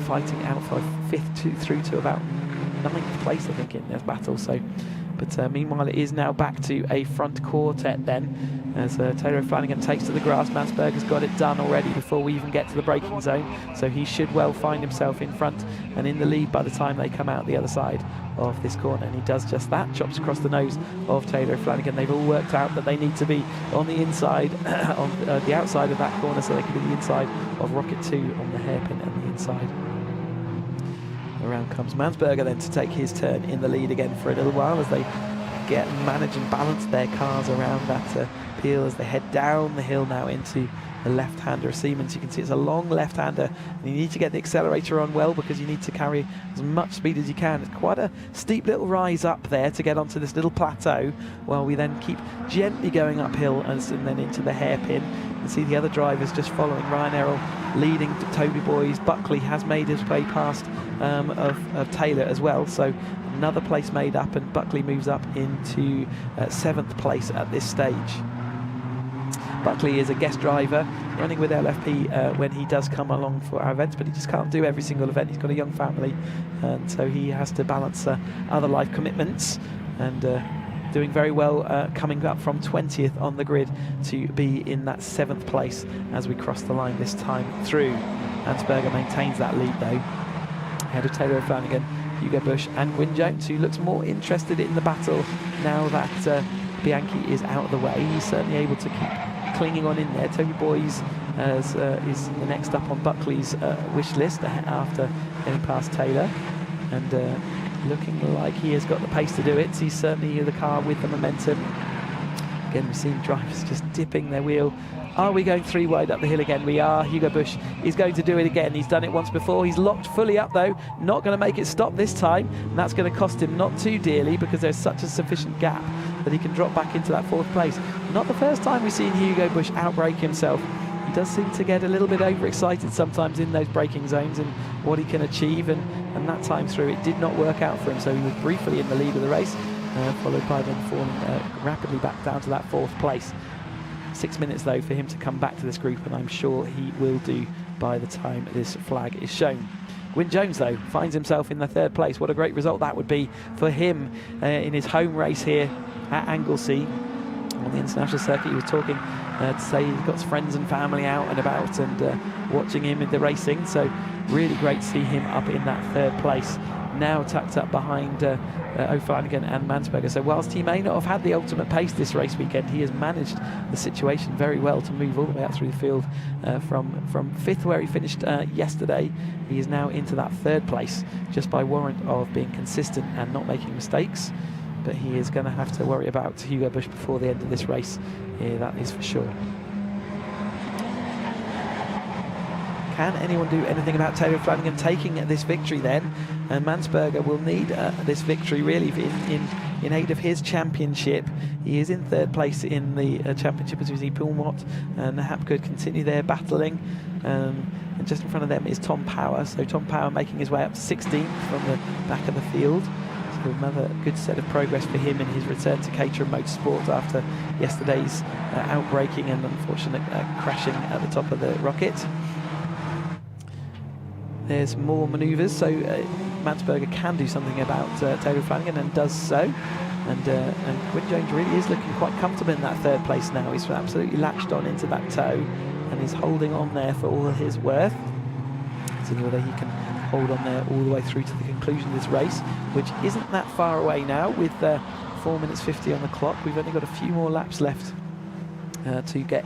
fighting out for 5th through to about 9th place, I think, in this battle. So But meanwhile, it is now back to a front quartet then, as Taylor O'Flanagan takes to the grass. Mansberger's got it done already before we even get to the braking zone, so he should well find himself in front and in the lead by the time they come out the other side of this corner, and he does just that, chops across the nose of Taylor O'Flanagan. They've all worked out that they need to be on the inside, on the outside of that corner, so they can be the inside of Rocket 2 on the hairpin and the inside. Around comes Mansberger then to take his turn in the lead again for a little while as they manage and balance their cars around that peel as they head down the hill now into the left-hander of Siemens. You can see it's a long left-hander, and you need to get the accelerator on well because you need to carry as much speed as you can. It's quite a steep little rise up there to get onto this little plateau, while we then keep gently going uphill and then into the hairpin. You can see the other drivers just following. Ryan Errol leading Toby Boys. Buckley has made his way past of Taylor as well, so another place made up, and Buckley moves up into 7th place at this stage. Buckley is a guest driver running with LFP when he does come along for our events, but he just can't do every single event. He's got a young family, and so he has to balance other life commitments, and doing very well, coming up from 20th on the grid to be in that 7th place as we cross the line this time through. Mansberger maintains that lead though, ahead of Taylor O'Flanagan, Hugo Bush and Gwyn Jones, who looks more interested in the battle now that Bianchi is out of the way. He's certainly able to keep clinging on in there. Toby Boys is the next up on Buckley's wish list after getting past Taylor, and looking like he has got the pace to do it. He's certainly the car with the momentum. Again, we've seen drivers just dipping their wheel. Are we going 3 wide up the hill again? We are. Hugo Bush is going to do it again. He's done it once before. He's locked fully up though, not going to make it stop this time, and that's going to cost him not too dearly because there's such a sufficient gap that he can drop back into that 4th place. Not the first time we've seen Hugo Bush outbrake himself. He does seem to get a little bit overexcited sometimes in those braking zones and what he can achieve, and that time through it did not work out for him, so he was briefly in the lead of the race, followed by then falling rapidly back down to that 4th place. 6 minutes though for him to come back to this group, and I'm sure he will do by the time this flag is shown. Gwyn Jones though finds himself in the 3rd place. What a great result that would be for him in his home race here at Anglesey on the international circuit. He was talking to say he's got friends and family out and about and watching him in the racing, so really great to see him up in that 3rd place, now tucked up behind O'Flanagan and Mansberger. So whilst he may not have had the ultimate pace this race weekend, he has managed the situation very well to move all the way up through the field from 5th where he finished yesterday. He is now into that 3rd place just by warrant of being consistent and not making mistakes, but he is going to have to worry about Hugo Bush before the end of this race, that is for sure. Can anyone do anything about Taylor Flanagan taking this victory then? And Mansberger will need this victory really in aid of his championship. He is in 3rd place in the championship as we see Pulmott and Hapgood continue their battling. And just in front of them is Tom Power. So Tom Power making his way up to 16th from the back of the field. So another good set of progress for him in his return to Caterham Motorsport after yesterday's outbraking and unfortunate crashing at the top of the rocket. There's more manoeuvres, so Mansberger can do something about Taylor Flanagan and does so. And Gwyn Jones really is looking quite comfortable in that 3rd place now. He's absolutely latched on into that toe and is holding on there for all his worth. Seeing whether he can hold on there all the way through to the conclusion of this race, which isn't that far away now with 4 minutes 50 on the clock. We've only got a few more laps left to get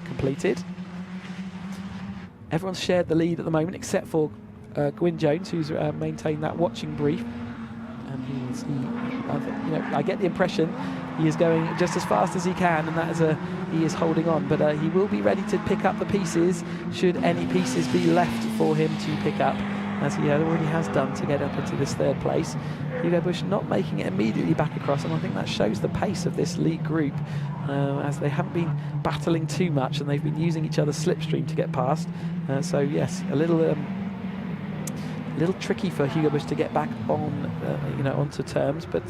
completed. Everyone's shared the lead at the moment except for Gwyn Jones, who's maintained that watching brief. And I get the impression he is going just as fast as he can, and that is he is holding on. But he will be ready to pick up the pieces should any pieces be left for him to pick up, as he already has done to get up into this 3rd place. Hugo Bush not making it immediately back across, and I think that shows the pace of this lead group, as they haven't been battling too much and they've been using each other's slipstream to get past. So yes, a little tricky for Hugo Bush to get back on, onto terms, but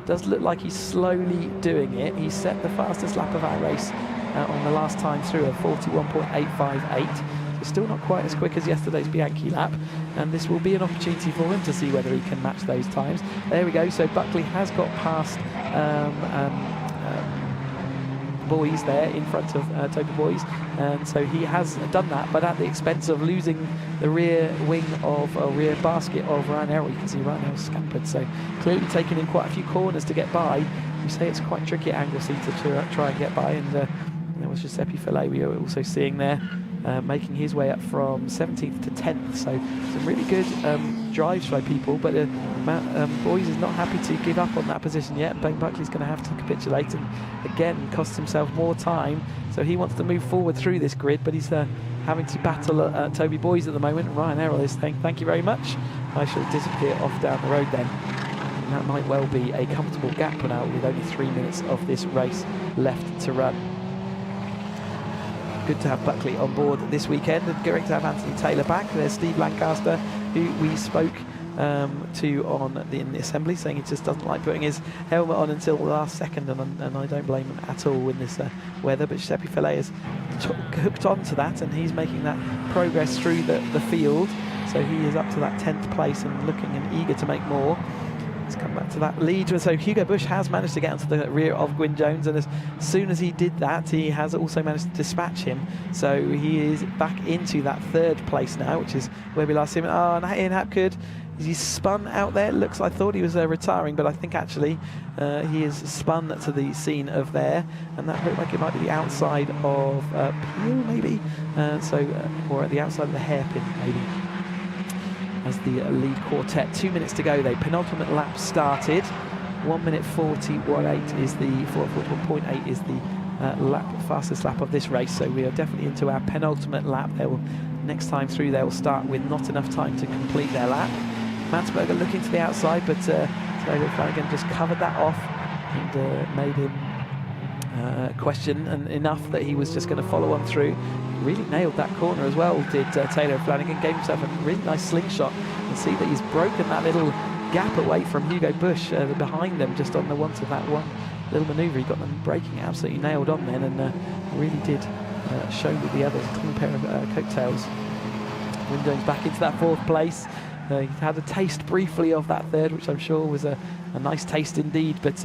does look like he's slowly doing it. He set the fastest lap of our race on the last time through, a 41.858. still not quite as quick as yesterday's Bianchi lap, and this will be an opportunity for him to see whether he can match those times. There we go. So Buckley has got past Boys there in front of Toby Boys, and so he has done that, but at the expense of losing the rear wing of rear basket of Ryan Errol. You can see Ryan Errol scampered, so clearly taking in quite a few corners to get by. You say it's quite tricky at Anglesey to try and get by, and there was Giuseppe Fillet we are also seeing there, making his way up from 17th to 10th. So some really good drives by people, but Boys is not happy to give up on that position yet. Ben Buckley's going to have to capitulate and again cost himself more time. So he wants to move forward through this grid, but he's having to battle Toby Boys at the moment. Ryan Errol is saying, thank you very much. I shall disappear off down the road then. And that might well be a comfortable gap now with only 3 minutes of this race left to run. Good to have Buckley on board this weekend, and great to have Anthony Taylor back. There's Steve Lancaster, who we spoke to in the assembly, saying he just doesn't like putting his helmet on until the last second, and I don't blame him at all in this weather. But Giuseppe Fillet has hooked on to that, and he's making that progress through the field. So he is up to that 10th place and looking and eager to make more. Let's come back to that lead. So Hugo Bush has managed to get onto the rear of Gwyn Jones, and as soon as he did that, he has also managed to dispatch him. So he is back into that 3rd place now, which is where we last saw him. Oh, and Ian Hapgood, he's spun out there. Looks, I thought he was retiring, but I think actually he is spun to the scene of there, and that looked like it might be the outside of Peel, maybe. Or at the outside of the hairpin, maybe. As the lead quartet. 2 minutes to go. The penultimate lap started. 1 minute 41.8 is the 41.8 is the fastest lap of this race. So we are definitely into our penultimate lap. Next time through, they will start with not enough time to complete their lap. Mansberger looking to the outside, but Taylor Flanagan just covered that off and made him question enough that he was just going to follow on through. Really nailed that corner as well, did Taylor Flanagan. Gave himself a really nice slingshot, and see that he's broken that little gap away from Hugo Bush behind them, just on the want of that one little manoeuvre. He got them braking absolutely nailed on then, and really did show with the others a clean pair of coattails. Gwyn Jones back into that 4th place. He had a taste briefly of that 3rd, which I'm sure was a nice taste indeed, but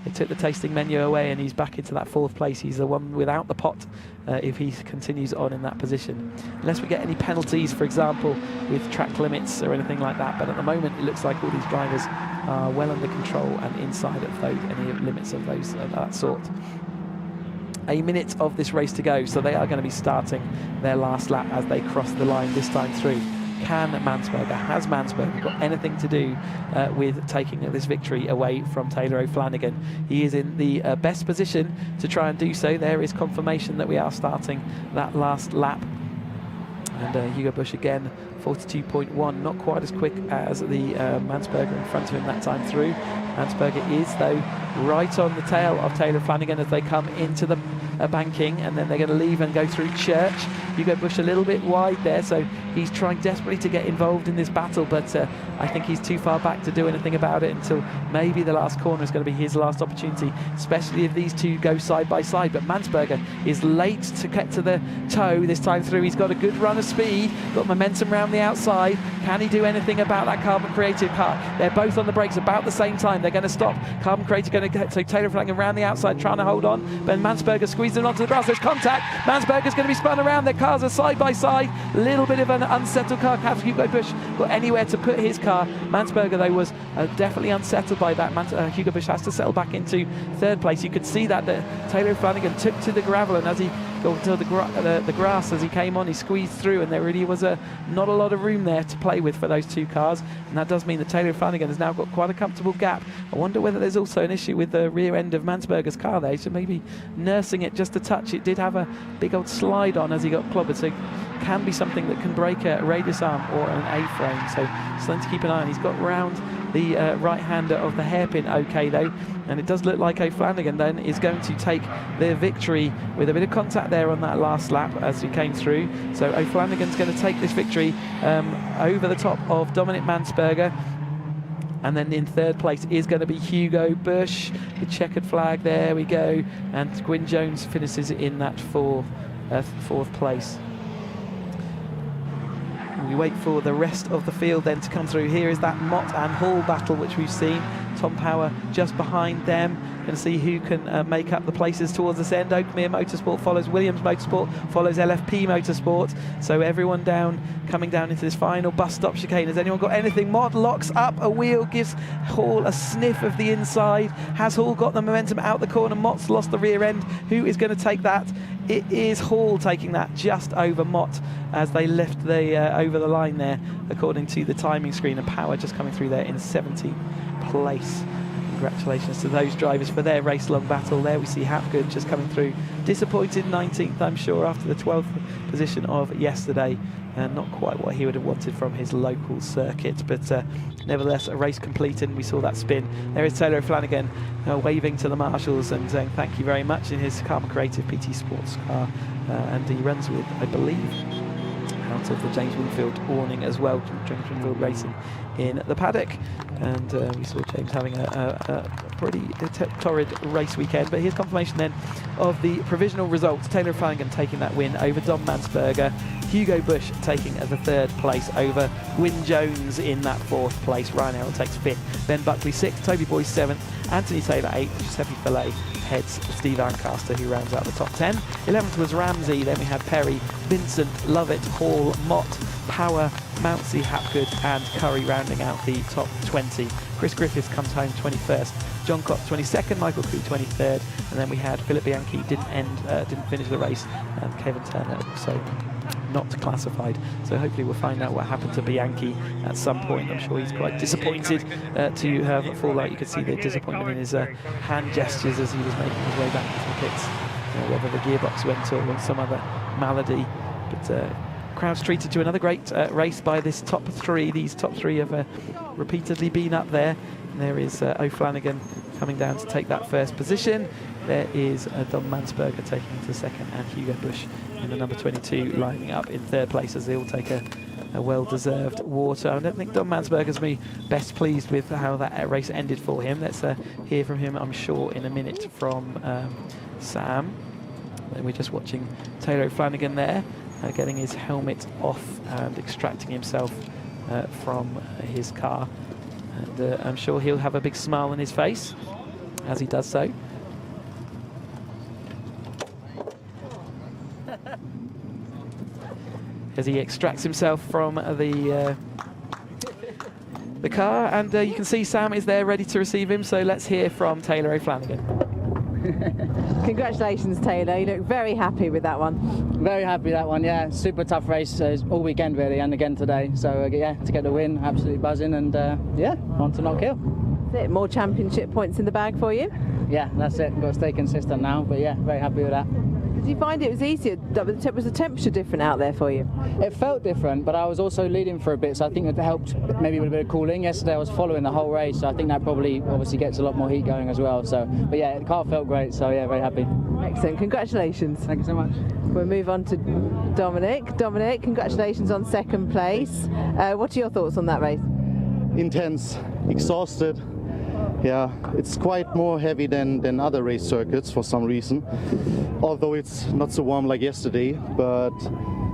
they took the tasting menu away, and he's back into that 4th place. He's the one without the pot if he continues on in that position. Unless we get any penalties, for example, with track limits or anything like that. But at the moment, it looks like all these drivers are well under control and inside of any limits of those of that sort. A minute of this race to go, so they are going to be starting their last lap as they cross the line this time through. Has Mansberger got anything to do with taking this victory away from Taylor O'Flanagan? He is in the best position to try and do so. There is confirmation that we are starting that last lap. And Hugo Bush again, 42.1, not quite as quick as the Mansberger in front of him that time through. Mansberger is, though, right on the tail of Taylor Flanagan as they come into the banking, and then they're going to leave and go through Church. Hugo Bush a little bit wide there, so he's trying desperately to get involved in this battle, but I think he's too far back to do anything about it until maybe the last corner is going to be his last opportunity, especially if these two go side by side. But Mansberger is late to get to the toe this time through. He's got a good run of speed, got momentum around the outside. Can he do anything about that Carbon Creative car? They're both on the brakes about the same time. They're going to stop. Carbon Creative going to get, so Taylor Flanagan around the outside trying to hold on, but Mansberger squeezing onto the grass. There's contact. Mansberger's going to be spun around. Their cars are side by side. A little bit of an unsettled car. Has Hugo Bush got anywhere to put his car? Mansberger, though, was definitely unsettled by that. Hugo Bush has to settle back into 3rd place. You could see that Taylor Flanagan took to the gravel, and as he got to the grass as he came on, he squeezed through, and there really was not a lot of room there to play with for those two cars, and that does mean that Taylor Flanagan has now got quite a comfortable gap. I wonder whether there's also an issue with the rear end of Mansberger's car there, so maybe nursing it just a touch. It did have a big old slide on as he got clobbered, so it can be something that can break a radius arm or an A-frame, so something to keep an eye on. He's got round the right-hander of the hairpin okay, though, and it does look like O'Flanagan then is going to take the victory with a bit of contact there on that last lap as he came through. So O'Flanagan's going to take this victory over the top of Dominic Mansberger. And then in 3rd place is going to be Hugo Bush, the checkered flag, there we go, and Gwyn Jones finishes in that 4th place. we wait for the rest of the field then to come through. Here is that Mott and Hall battle which we've seen. Tom Power just behind them. Going to see who can make up the places towards this end. Oakmere Motorsport follows Williams Motorsport, follows LFP Motorsport. So everyone coming down into this final bus stop chicane. Has anyone got anything? Mott locks up a wheel, gives Hall a sniff of the inside. Has Hall got the momentum out the corner? Mott's lost the rear end. Who is going to take that? It is Hall taking that just over Mott as they left over the line there, according to the timing screen. And Power just coming through there in 17th place. Congratulations to those drivers for their race-long battle. There we see Hapgood just coming through. Disappointed 19th, I'm sure, after the 12th position of yesterday. Not quite what he would have wanted from his local circuit, but nevertheless a race completed, and we saw that spin. There is Taylor O'Flanagan waving to the marshals and saying thank you very much in his Karma Creative PT Sports car, and he runs with, I believe, out of the James Winfield awning as well. James Winfield Racing in the paddock, and we saw James having a pretty torrid race weekend. But here's confirmation then of the provisional results. Taylor Flanagan taking that win over Dom Mansberger. Hugo Bush taking the 3rd place over Gwyn Jones in that 4th place. Ryan Errol takes 5th. Ben Buckley 6th. Toby Boy 7th. Anthony Taylor 8th. Giuseppe Fillet heads Steve Ancaster, who rounds out the top 10. 11th was Ramsey. Then we had Perry, Vincent, Lovett, Hall, Mott, Power, Mountsie, Hapgood and Curry rounding out the top 20. Chris Griffiths comes home 21st. John Klopp 22nd, Michael Koo 23rd, and then we had Philip Bianchi didn't finish the race, and Kevin Turner also not classified. So hopefully we'll find out what happened to Bianchi at some point. I'm sure he's quite disappointed to have fall out. You could see the disappointment in his hand gestures as he was making his way back into the pits. Whether the gearbox went or some other malady, but crowd's treated to another great race by this top 3. These top 3 have repeatedly been up there. And there is O'Flanagan coming down to take that 1st position. There is Dom Mansberger taking into 2nd, and Hugo Bush in the number 22 lining up in 3rd place as they all take a well-deserved water. I don't think Dom Mansberger's be best pleased with how that race ended for him. Let's hear from him, I'm sure, in a minute from Sam. And we're just watching Taylor O'Flanagan there, getting his helmet off and extracting himself from his car. And I'm sure he'll have a big smile on his face as he does so. As he extracts himself from the car, and you can see Sam is there ready to receive him, so let's hear from Taylor O'Flanagan. Congratulations, Taylor. You look very happy with that one. Very happy with that one, yeah. Super tough race all weekend, really, and again today. So, yeah, to get the win, absolutely buzzing, and yeah, on to Knock Hill. That's it. More championship points in the bag for you? Yeah, that's it. Got to stay consistent now, but yeah, very happy with that. Did you find it was easier? Was the temperature different out there for you? It felt different, but I was also leading for a bit, so I think it helped maybe with a bit of cooling. Yesterday I was following the whole race, so I think that probably obviously gets a lot more heat going as well. So, but yeah, the car felt great, so yeah, very happy. Excellent, congratulations. Thank you so much. We'll move on to Dominic. Dominic, congratulations on 2nd place. What are your thoughts on that race? Intense, exhausted. Yeah, it's quite more heavy than other race circuits for some reason, although it's not so warm like yesterday. But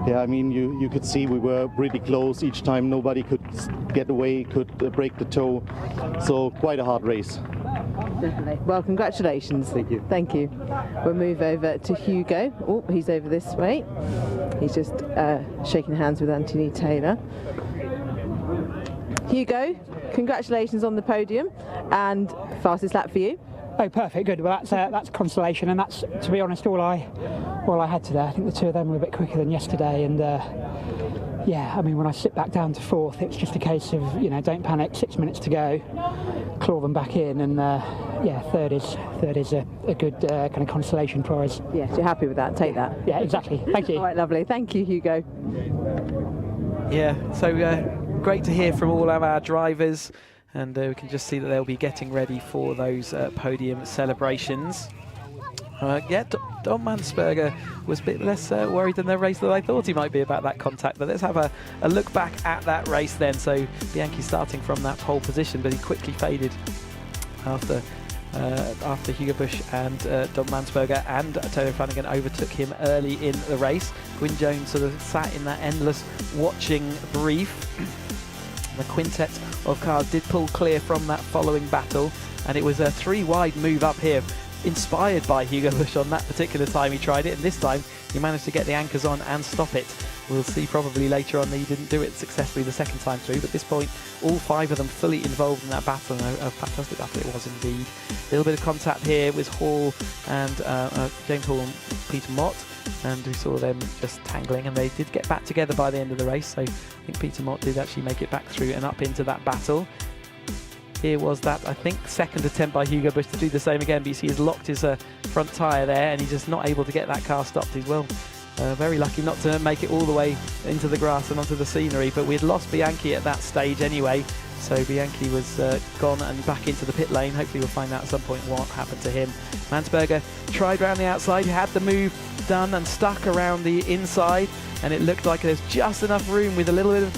yeah, I mean, you could see we were pretty close each time. Nobody could get away, could break the toe. So quite a hard race. Definitely. Well, congratulations. Thank you. Thank you. We'll move over to Hugo. Oh, he's over this way. He's just shaking hands with Anthony Taylor. Hugo, congratulations on the podium and fastest lap for you. Oh, perfect, good. Well, that's consolation, and that's, to be honest, all I had today. I think the 2 of them were a bit quicker than yesterday, and yeah, I mean, when I sit back down to 4th, it's just a case of, you know, don't panic, 6 minutes to go, claw them back in, and yeah, third is a good kind of consolation for us. Yes, you're happy with that. Take that. Yeah, exactly. Thank you. All right, lovely. Thank you, Hugo. Yeah, so great to hear from all of our drivers, and we can just see that they'll be getting ready for those podium celebrations. Yeah, Dom Mansberger was a bit less worried in the race than I thought he might be about that contact, but let's have a look back at that race then. So Bianchi starting from that pole position, but he quickly faded after after Hugo Bush and Dom Mansberger and Taylor Flanagan overtook him early in the race. Gwyn Jones sort of sat in that endless watching brief. The quintet of cars did pull clear from that following battle, and it was a 3-wide move up here, inspired by Hugo Bush on that particular time he tried it, and this time he managed to get the anchors on and stop it. We'll see probably later on that he didn't do it successfully the second time through, but at this point all 5 of them fully involved in that battle, and a fantastic battle it was indeed. A little bit of contact here with Hall and James Hall and Peter Mott, and we saw them just tangling, and they did get back together by the end of the race, so I think Peter Mott did actually make it back through and up into that battle. Here was that, I think, second attempt by Hugo Bush to do the same again, but you see he's locked his front tyre there, and he's just not able to get that car stopped. He's very lucky not to make it all the way into the grass and onto the scenery, but we'd lost Bianchi at that stage anyway, so Bianchi was gone and back into the pit lane. Hopefully we'll find out at some point what happened to him. Mansberger tried round the outside, he had the move done and stuck around the inside, and it looked like there's just enough room with a little bit of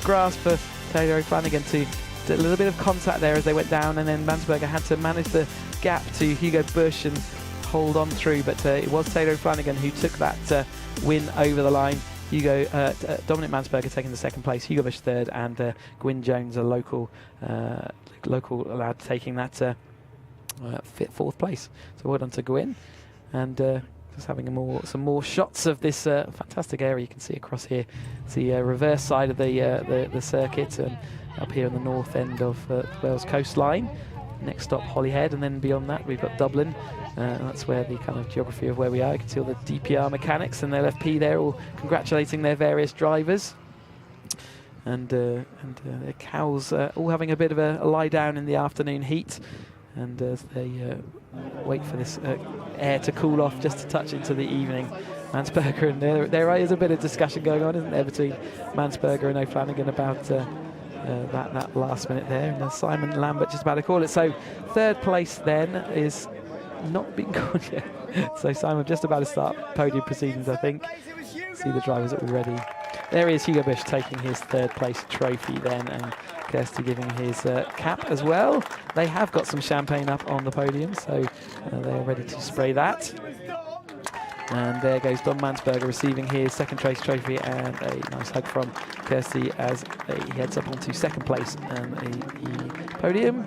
grass for Taylor Flanagan to a little bit of contact there as they went down, and then Mansberger had to manage the gap to Hugo Bush and hold on through, but it was Taylor Flanagan who took that win over the line. Dominic Mansberger taking the second place, Hugo Bush third, and Gwyn Jones, a local lad, taking that fourth place. So well done to Gwyn, and just having some more shots of this fantastic area. You can see across here, it's the reverse side of the circuit, and up here on the north end of the Wales coastline. Next stop Holyhead, and then beyond that we've got Dublin. That's where the kind of geography of where we are. You can see all the DPR mechanics and the LFP there, all congratulating their various drivers. And the cows all having a bit of a lie down in the afternoon heat, and as they wait for this air to cool off just to touch into the evening. Mansberger, and there is a bit of discussion going on, isn't there, between Mansberger and O'Flanagan about that last minute there, and Simon Lambert just about to call it. So third place then is not being called yet. So Simon just about to start podium proceedings, I think. See the drivers already. There is Hugo Bush taking his third place trophy then, and Kirsty giving his cap as well. They have got some champagne up on the podium, so they're ready to spray that. And there goes Dom Mansberger receiving his second race trophy, and a nice hug from Kirsty as he heads up onto second place and the podium.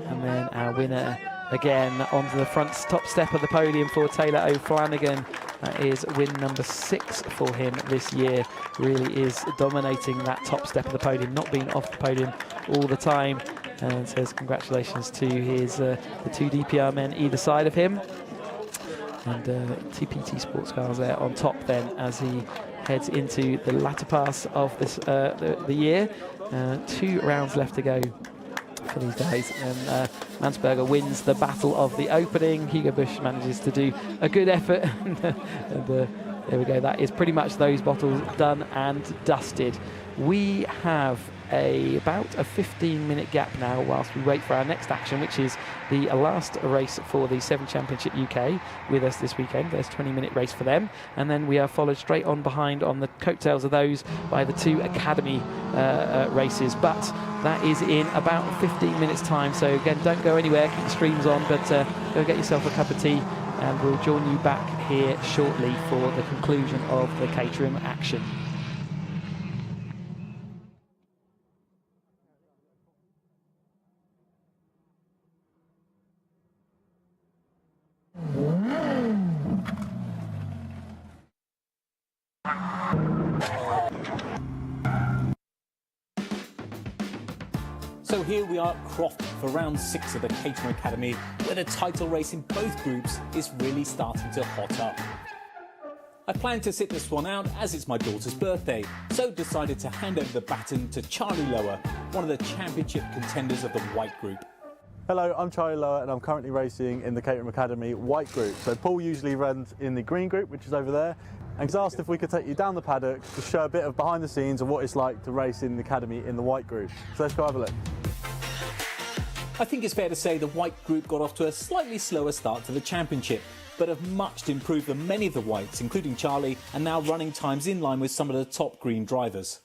And then our winner again onto the front top step of the podium for Taylor O'Flanagan. That is win number 6 for him this year. Really is dominating that top step of the podium, not being off the podium all the time. And says congratulations to his the 2 DPR men either side of him. And TPT Sports Cars there on top then as he heads into the latter pass of this the year. 2 rounds left to go for these guys, and Mansberger wins the battle of the opening. Hugo Bush manages to do a good effort, and there we go. That is pretty much those bottles done and dusted. We have about a 15-minute gap now whilst we wait for our next action, which is the last race for the 7 Championship UK with us this weekend. There's a 20-minute race for them, and then we are followed straight on behind on the coattails of those by the 2 Academy races, but that is in about 15 minutes time. So again, don't go anywhere, keep the streams on, but go get yourself a cup of tea, and we'll join you back here shortly for the conclusion of the Caterham action. So here we are at Croft for round 6 of the Caterham Academy, where the title race in both groups is really starting to hot up. I planned to sit this one out as it's my daughter's birthday, so decided to hand over the baton to Charlie Lower, one of the championship contenders of the white group. Hello, I'm Charlie Lower and I'm currently racing in the Caterham Academy white group. So Paul usually runs in the green group, which is over there, and he's asked if we could take you down the paddock to show a bit of behind the scenes of what it's like to race in the Academy in the white group. So let's go have a look. I think it's fair to say the white group got off to a slightly slower start to the championship, but have much improved than many of the whites, including Charlie, and now running times in line with some of the top green drivers.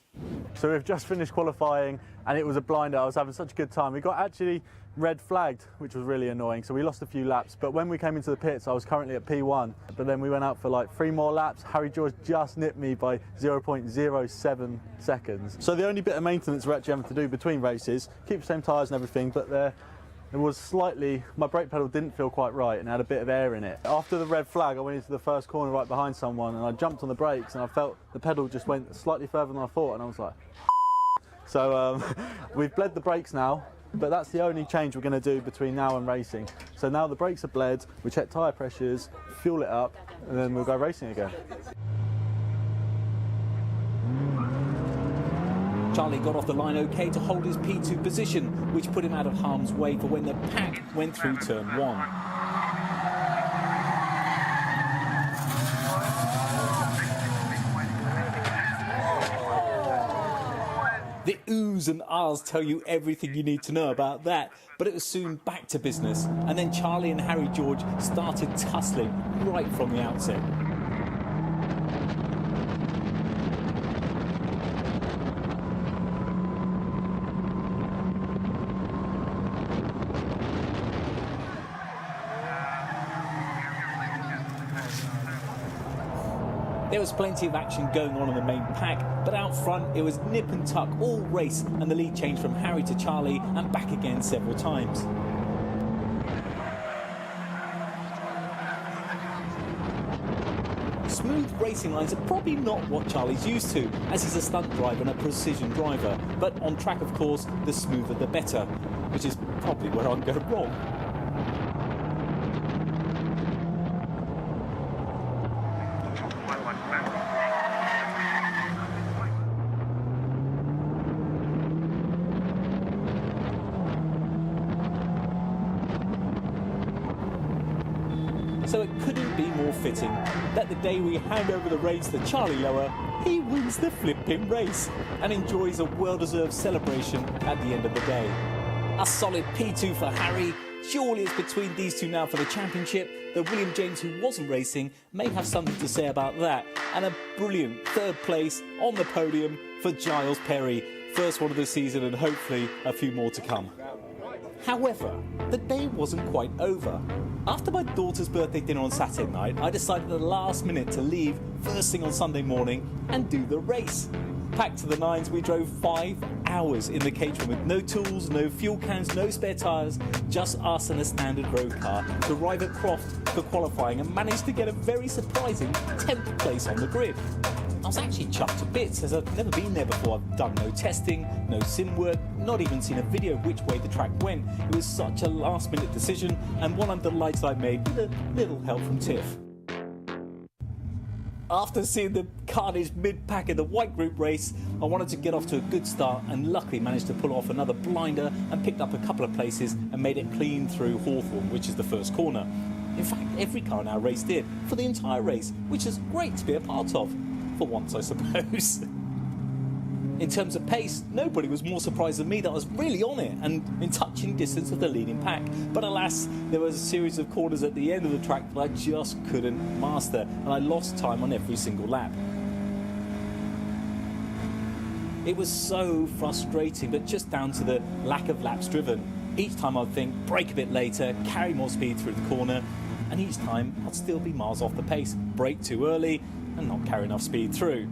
So we've just finished qualifying and it was a blinder. I was having such a good time. We got actually red flagged, which was really annoying, so we lost a few laps. But when we came into the pits, I was currently at P1, but then we went out for like 3 more laps. Harry George just nipped me by 0.07 seconds. So the only bit of maintenance we're actually having to do between races, keep the same tyres and everything, but there was slightly, my brake pedal didn't feel quite right and had a bit of air in it. After the red flag, I went into the first corner right behind someone and I jumped on the brakes and I felt the pedal just went slightly further than I thought, and I was like, so we've bled the brakes now, but that's the only change we're going to do between now and racing. So now the brakes are bled, we check tyre pressures, fuel it up, and then we'll go racing again. Charlie got off the line okay to hold his P2 position, which put him out of harm's way for when the pack went through turn 1. The oohs and ahs tell you everything you need to know about that, but it was soon back to business, and then Charlie and Harry George started tussling right from the outset. There was plenty of action going on in the main pack, but out front it was nip and tuck all race, and the lead changed from Harry to Charlie and back again several times. Smooth racing lines are probably not what Charlie's used to, as he's a stunt driver and a precision driver, but on track, of course, the smoother the better, which is probably where I'm going wrong. So it couldn't be more fitting that the day we hand over the reins to Charlie Lower, he wins the flipping race and enjoys a well-deserved celebration at the end of the day. A solid P2 for Harry. Surely it's between these two now for the championship, though William James, who wasn't racing, may have something to say about that. And a brilliant 3rd place on the podium for Giles Perry. First one of the season and hopefully a few more to come. However, the day wasn't quite over. After my daughter's birthday dinner on Saturday night, I decided at the last minute to leave first thing on Sunday morning and do the race. Packed to the nines, we drove 5 hours in the Caterham with no tools, no fuel cans, no spare tyres, just us and a standard road car to arrive at Croft for qualifying and managed to get a very surprising 10th place on the grid. I was actually chuffed to bits, as I've never been there before. I've done no testing, no sim work, not even seen a video of which way the track went. It was such a last-minute decision, and one I'm delighted I made with a little help from Tiff. After seeing the carnage mid-pack in the white group race, I wanted to get off to a good start and luckily managed to pull off another blinder and picked up a couple of places and made it clean through Hawthorne, which is the first corner. In fact, every car now raced in for the entire race, which is great to be a part of. For once, I suppose. In terms of pace, nobody was more surprised than me that I was really on it and in touching distance of the leading pack. But alas, there was a series of corners at the end of the track that I just couldn't master, and I lost time on every single lap. It was so frustrating, but just down to the lack of laps driven. Each time I'd think, brake a bit later, carry more speed through the corner, and each time I'd still be miles off the pace, brake too early, and not carry enough speed through.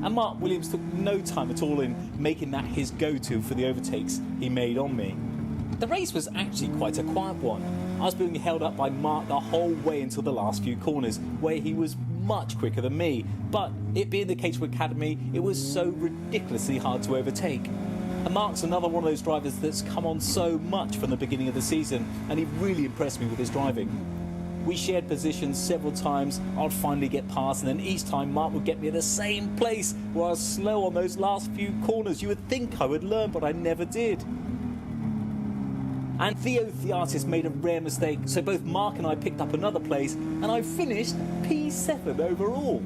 And Mark Williams took no time at all in making that his go-to for the overtakes he made on me. The race was actually quite a quiet one. I was being held up by Mark the whole way until the last few corners, where he was much quicker than me, but it being the Caterham Academy, it was so ridiculously hard to overtake. And Mark's another one of those drivers that's come on so much from the beginning of the season, and he really impressed me with his driving. We shared positions several times. I'd finally get past, and then each time Mark would get me at the same place where I was slow on those last few corners. You would think I would learn, but I never did. And Theo the artist made a rare mistake, so both Mark and I picked up another place, and I finished P7 overall.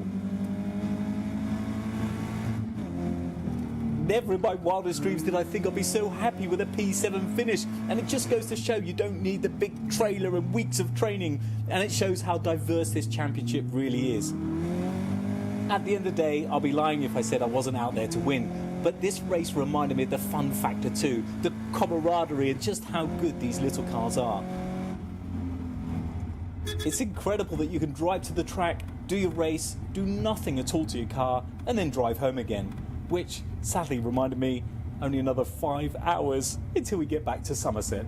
Never in my wildest dreams did I think I'd be so happy with a P7 finish, and it just goes to show you don't need the big trailer and weeks of training, and it shows how diverse this championship really is. At the end of the day, I'll be lying if I said I wasn't out there to win, but this race reminded me of the fun factor too, the camaraderie and just how good these little cars are. It's incredible that you can drive to the track, do your race, do nothing at all to your car, and then drive home again, which sadly reminded me only another 5 hours until we get back to Somerset.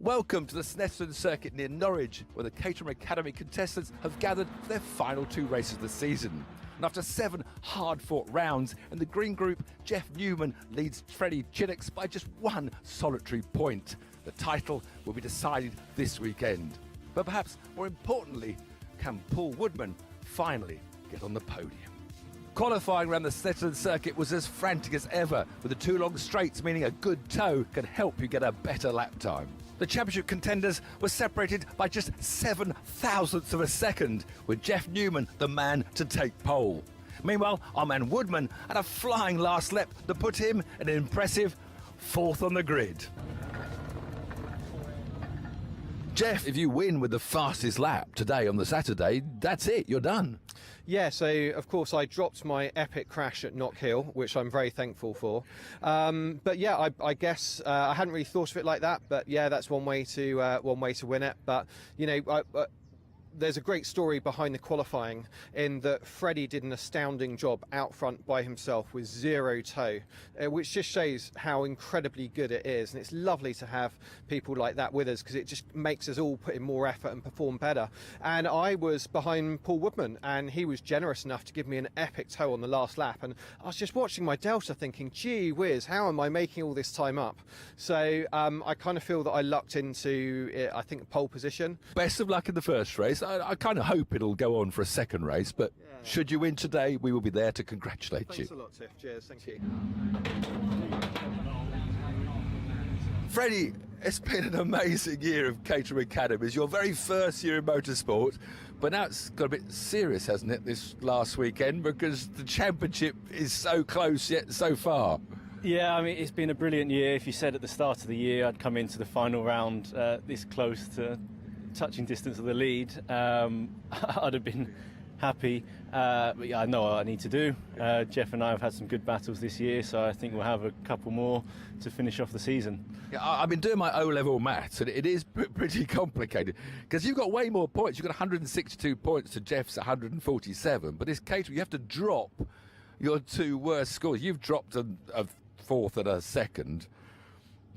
Welcome to the Snetterton Circuit near Norwich, where the Caterham Academy contestants have gathered for their final 2 races of the season. And after 7 hard-fought rounds in the green group, Jeff Newman leads Freddie Chinnox by just 1 solitary point. The title will be decided this weekend. But perhaps more importantly, can Paul Woodman finally get on the podium? Qualifying around the Snetterton Circuit was as frantic as ever, with the 2 long straights meaning a good toe can help you get a better lap time. The championship contenders were separated by just 7 thousandths of a second, with Jeff Newman the man to take pole. Meanwhile, our man Woodman had a flying last lap that put him an impressive 4th on the grid. Jeff, if you win with the fastest lap today on the Saturday, that's it, you're done. Yeah, so of course I dropped my epic crash at Knock Hill, which I'm very thankful for. But yeah, I guess I hadn't really thought of it like that. But yeah, that's one way to win it. But you know, there's a great story behind the qualifying in that Freddie did an astounding job out front by himself with 0 toe, which just shows how incredibly good it is. And it's lovely to have people like that with us because it just makes us all put in more effort and perform better. And I was behind Paul Woodman and he was generous enough to give me an epic toe on the last lap. And I was just watching my Delta thinking, gee whiz, how am I making all this time up? So I kind of feel that I lucked into, I think, pole position. Best of luck in the first race. I kind of hope it'll go on for a second race, but should you win today, we will be there to congratulate you. Thanks a lot, Tiff. Cheers. Thank you. Freddie, it's been an amazing year of Caterham Academy. It's your very first year in motorsport, but now it's got a bit serious, hasn't it, this last weekend, because the championship is so close yet so far. Yeah, I mean, it's been a brilliant year. If you said at the start of the year I'd come into the final round this close to touching distance of the lead, I'd have been happy. But yeah, I know what I need to do. Jeff and I have had some good battles this year, so I think we'll have a couple more to finish off the season. Yeah, I've been doing my O-level maths, and it is pretty complicated, because you've got way more points. You've got 162 points to Jeff's 147, but this Caterham, you have to drop your 2 worst scores. You've dropped a 4th and a 2nd.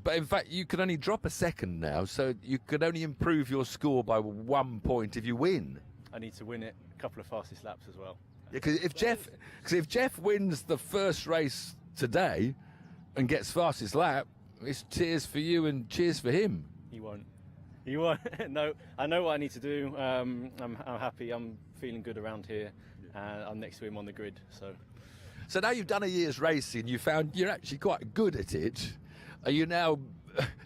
But in fact, you can only drop a 2nd now, so you can only improve your score by 1 point if you win. I need to win it a couple of fastest laps as well. Yeah, because if Jeff wins the first race today and gets fastest lap, it's tears for you and cheers for him. He won't. He won't. No, I know what I need to do. I'm happy. I'm feeling good around here. I'm next to him on the grid. So now you've done a year's racing, you found you're actually quite good at it. Are you now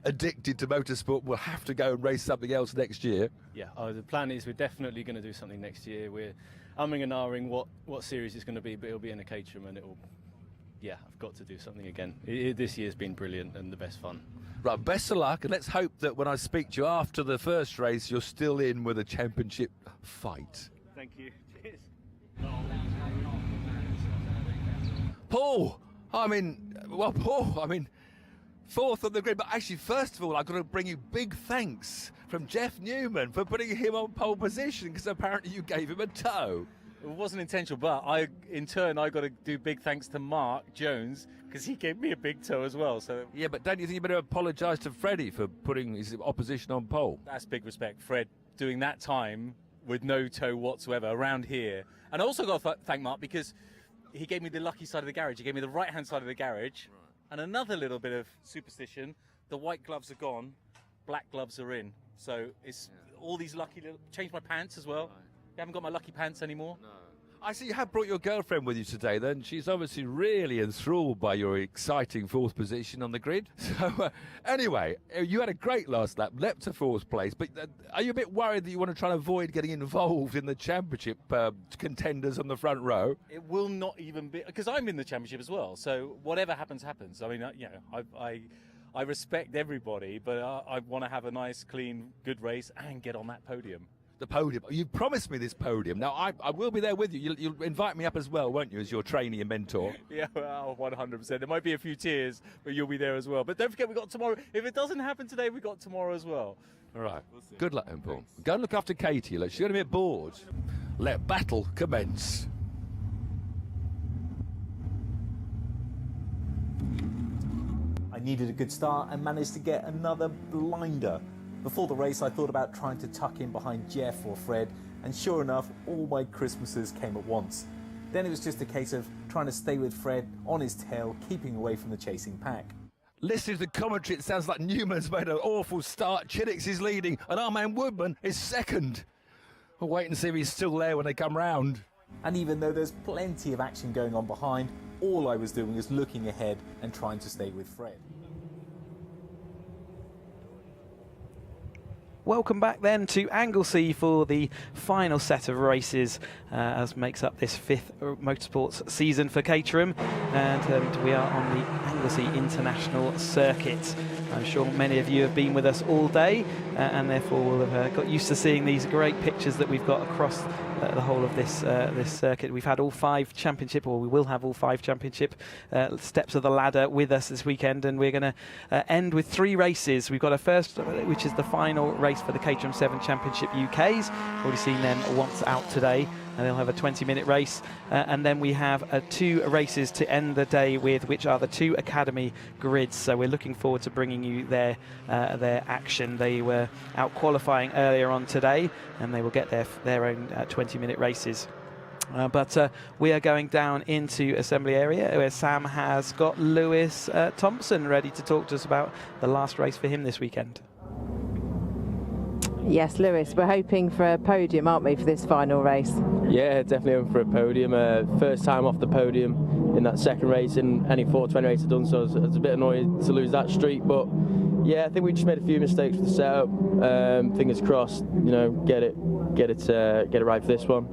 addicted to motorsport? We'll have to go and race something else next year. Yeah, the plan is we're definitely going to do something next year. We're umming and ahhing what series it's going to be, but it'll be in a Caterham and I've got to do something again. This year's been brilliant and the best fun. Right, best of luck, and let's hope that when I speak to you after the first race, you're still in with a championship fight. Thank you. Cheers. Paul, 4th on the grid, but actually, first of all, I've got to bring you big thanks from Jeff Newman for putting him on pole position, because apparently you gave him a toe. It wasn't intentional, but in turn I got to do big thanks to Mark Jones, because he gave me a big toe as well. So yeah, but don't you think you better apologise to Freddie for putting his opposition on pole? That's big respect. Fred doing that time with no toe whatsoever around here. And I also got to thank Mark because he gave me the lucky side of the garage. He gave me the right-hand side of the garage. And another little bit of superstition, the white gloves are gone, black gloves are in. So it's all these lucky little... Changed my pants as well. You haven't got my lucky pants anymore? No. I see you have brought your girlfriend with you today then. She's obviously really enthralled by your exciting fourth position on the grid. So anyway, you had a great last lap, leapt to fourth place, but are you a bit worried that you want to try and avoid getting involved in the championship contenders on the front row? It will not even be, because I'm in the championship as well, so whatever happens, happens. I mean, you know, I respect everybody, but I want to have a nice, clean, good race and get on that podium. The podium. You promised me this podium. Now, I will be there with you. You'll invite me up as well, won't you, as your trainee and mentor? Yeah, well, 100%. There might be a few tears, but you'll be there as well. But don't forget, we've got tomorrow. If it doesn't happen today, we've got tomorrow as well. All right. Good luck, then, Paul. Go and look after Katie. She's going to be bored. Let battle commence. I needed a good start and managed to get another blinder. Before the race, I thought about trying to tuck in behind Jeff or Fred, and sure enough, all my Christmases came at once. Then it was just a case of trying to stay with Fred on his tail, keeping away from the chasing pack. Listening to the commentary, it sounds like Newman's made an awful start. Chinnix is leading, and our man Woodman is second. We'll wait and see if he's still there when they come round. And even though there's plenty of action going on behind, all I was doing was looking ahead and trying to stay with Fred. Welcome back then to Anglesey for the final set of races as makes up this fifth motorsports season for Caterham, and we are on the Anglesey International Circuit. I'm sure many of you have been with us all day and therefore will have got used to seeing these great pictures that we've got across the whole of this circuit. We've had all 5 championship, or we will have all 5 championship steps of the ladder with us this weekend, and we're going to end with 3 races. We've got a first, which is the final race for the Caterham 7 Championship UKs. Already seen them once out today, and they'll have a 20-minute race. And then we have 2 races to end the day with, which are the 2 Academy grids. So we're looking forward to bringing you their action. They were out qualifying earlier on today, and they will get their own 20-minute races. But we are going down into assembly area where Sam has got Lewis Thompson ready to talk to us about the last race for him this weekend. Yes, Lewis, we're hoping for a podium, aren't we, for this final race? Yeah, definitely hoping for a podium. First time off the podium in that second race in any 420 race I've done, so it's a bit annoying to lose that streak. But yeah, I think we just made a few mistakes with the setup. Fingers crossed, you know, get it right for this one.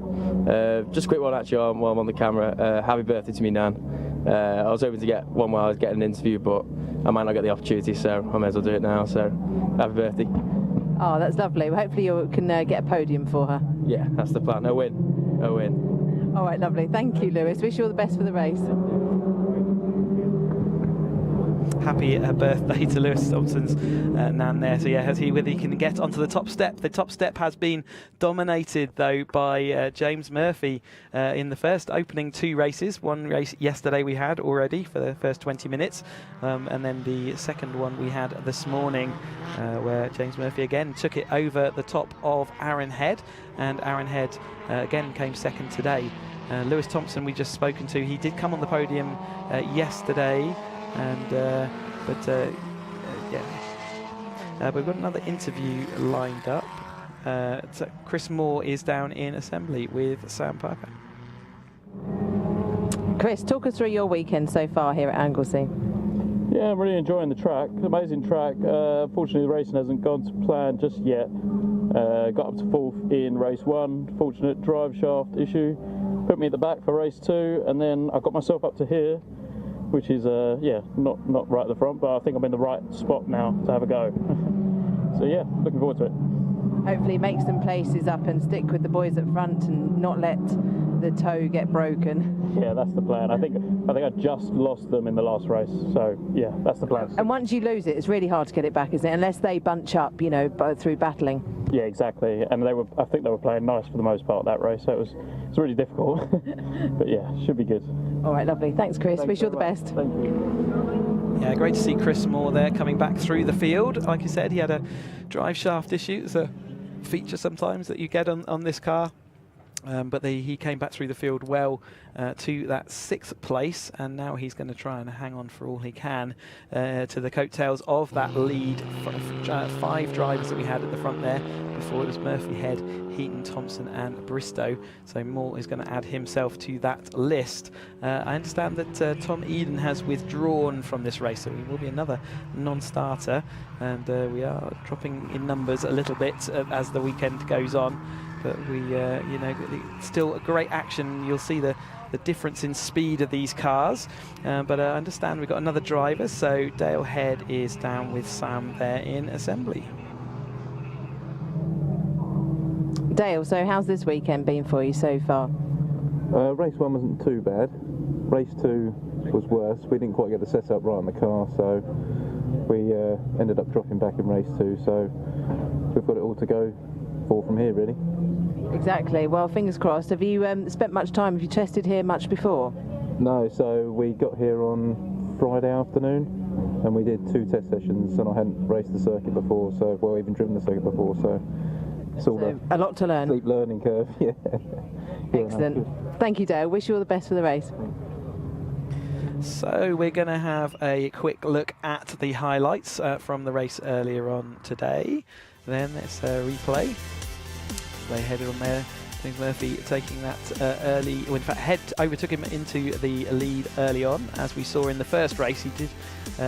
Just a quick one actually while I'm on the camera. Happy birthday to me, Nan. I was hoping to get one while I was getting an interview, but I might not get the opportunity, so I may as well do it now. So happy birthday. Oh, that's lovely. Well, hopefully you can get a podium for her. Yeah, that's the plan. A win. A win. All right, lovely. Thank you, Lewis. Wish you all the best for the race. Happy birthday to Lewis Thompson's Nan there. So yeah, whether he can get onto the top step. The top step has been dominated though by James Murphy in the first opening 2 races. One race yesterday we had already for the first 20 minutes, and then the second one we had this morning where James Murphy again took it over the top of Aaron Head, and Aaron Head again came second today. Lewis Thompson we just spoken to, he did come on the podium yesterday. And we've got another interview lined up. So Chris Moore is down in assembly with Sam Piper. Chris, talk us through your weekend so far here at Anglesey. Yeah, I'm really enjoying the track. Amazing track. Fortunately, the racing hasn't gone to plan just yet. Got up to 4th in race 1. Fortunate drive shaft issue. Put me at the back for race 2, and then I got myself up to here, which is not right at the front, but I think I'm in the right spot now to have a go. So yeah, looking forward to it. Hopefully make some places up and stick with the boys at front and not let the toe get broken. Yeah, that's the plan. I think I just lost them in the last race, so yeah, that's the plan. And once you lose it, it's really hard to get it back, isn't it? Unless they bunch up, you know, through battling. Yeah, exactly. And I think they were playing nice for the most part of that race, so it's really difficult. But yeah, should be good. All right, lovely. Thanks, Chris. Wish you all the best. Thank you. Yeah, great to see Chris Moore there coming back through the field. Like you said, he had a drive shaft issue. It's a feature sometimes that you get on this car. But he came back through the field well to that 6th place, and now he's going to try and hang on for all he can to the coattails of that lead. 5 drivers that we had at the front there before. It was Murphy, Head, Heaton, Thompson and Bristow. So Moore is going to add himself to that list. I understand that Tom Eden has withdrawn from this race, so he will be another non-starter, and we are dropping in numbers a little bit as the weekend goes on. But we, you know, still a great action. You'll see the difference in speed of these cars. But I understand we've got another driver, so Dale Head is down with Sam there in assembly. Dale, so how's this weekend been for you so far? Race 1 wasn't too bad. Race 2 was worse. We didn't quite get the setup right on the car, so we ended up dropping back in race 2. So we've got it all to go for from here, really. Exactly. Well, fingers crossed. Have you spent much time? Have you tested here much before? No, so we got here on Friday afternoon and we did 2 test sessions, and I hadn't raced the circuit before, so, well, even driven the circuit before, so it's all a lot to learn. Steep learning curve, yeah. Excellent. No, thank you, Dale. Wish you all the best for the race. So we're going to have a quick look at the highlights from the race earlier on today. Then it's a replay. They headed on there. James Murphy taking that early. Well, in fact, Head overtook him into the lead early on. As we saw in the first race, he did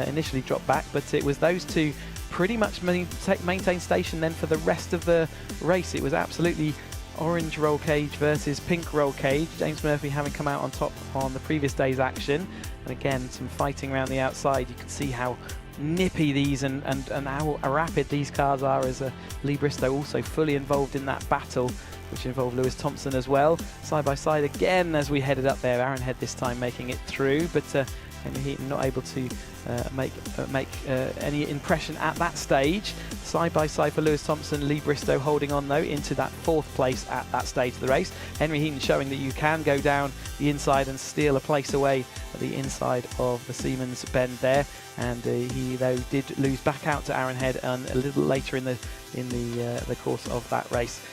initially drop back, but it was those two pretty much maintain station then for the rest of the race. It was absolutely orange roll cage versus pink roll cage. James Murphy having come out on top on the previous day's action. And again, some fighting around the outside. You can see how nippy these and how rapid these cars are, as Lee Bristow also fully involved in that battle, which involved Lewis Thompson as well. Side by side again as we headed up there. Aaron Head this time making it through, but Henry Heaton not able to make any impression at that stage. Side by side for Lewis Thompson, Lee Bristow holding on though into that 4th place at that stage of the race. Henry Heaton showing that you can go down the inside and steal a place away at the inside of the Siemens bend there, and he though did lose back out to Aaron Head a little later in the course of that race.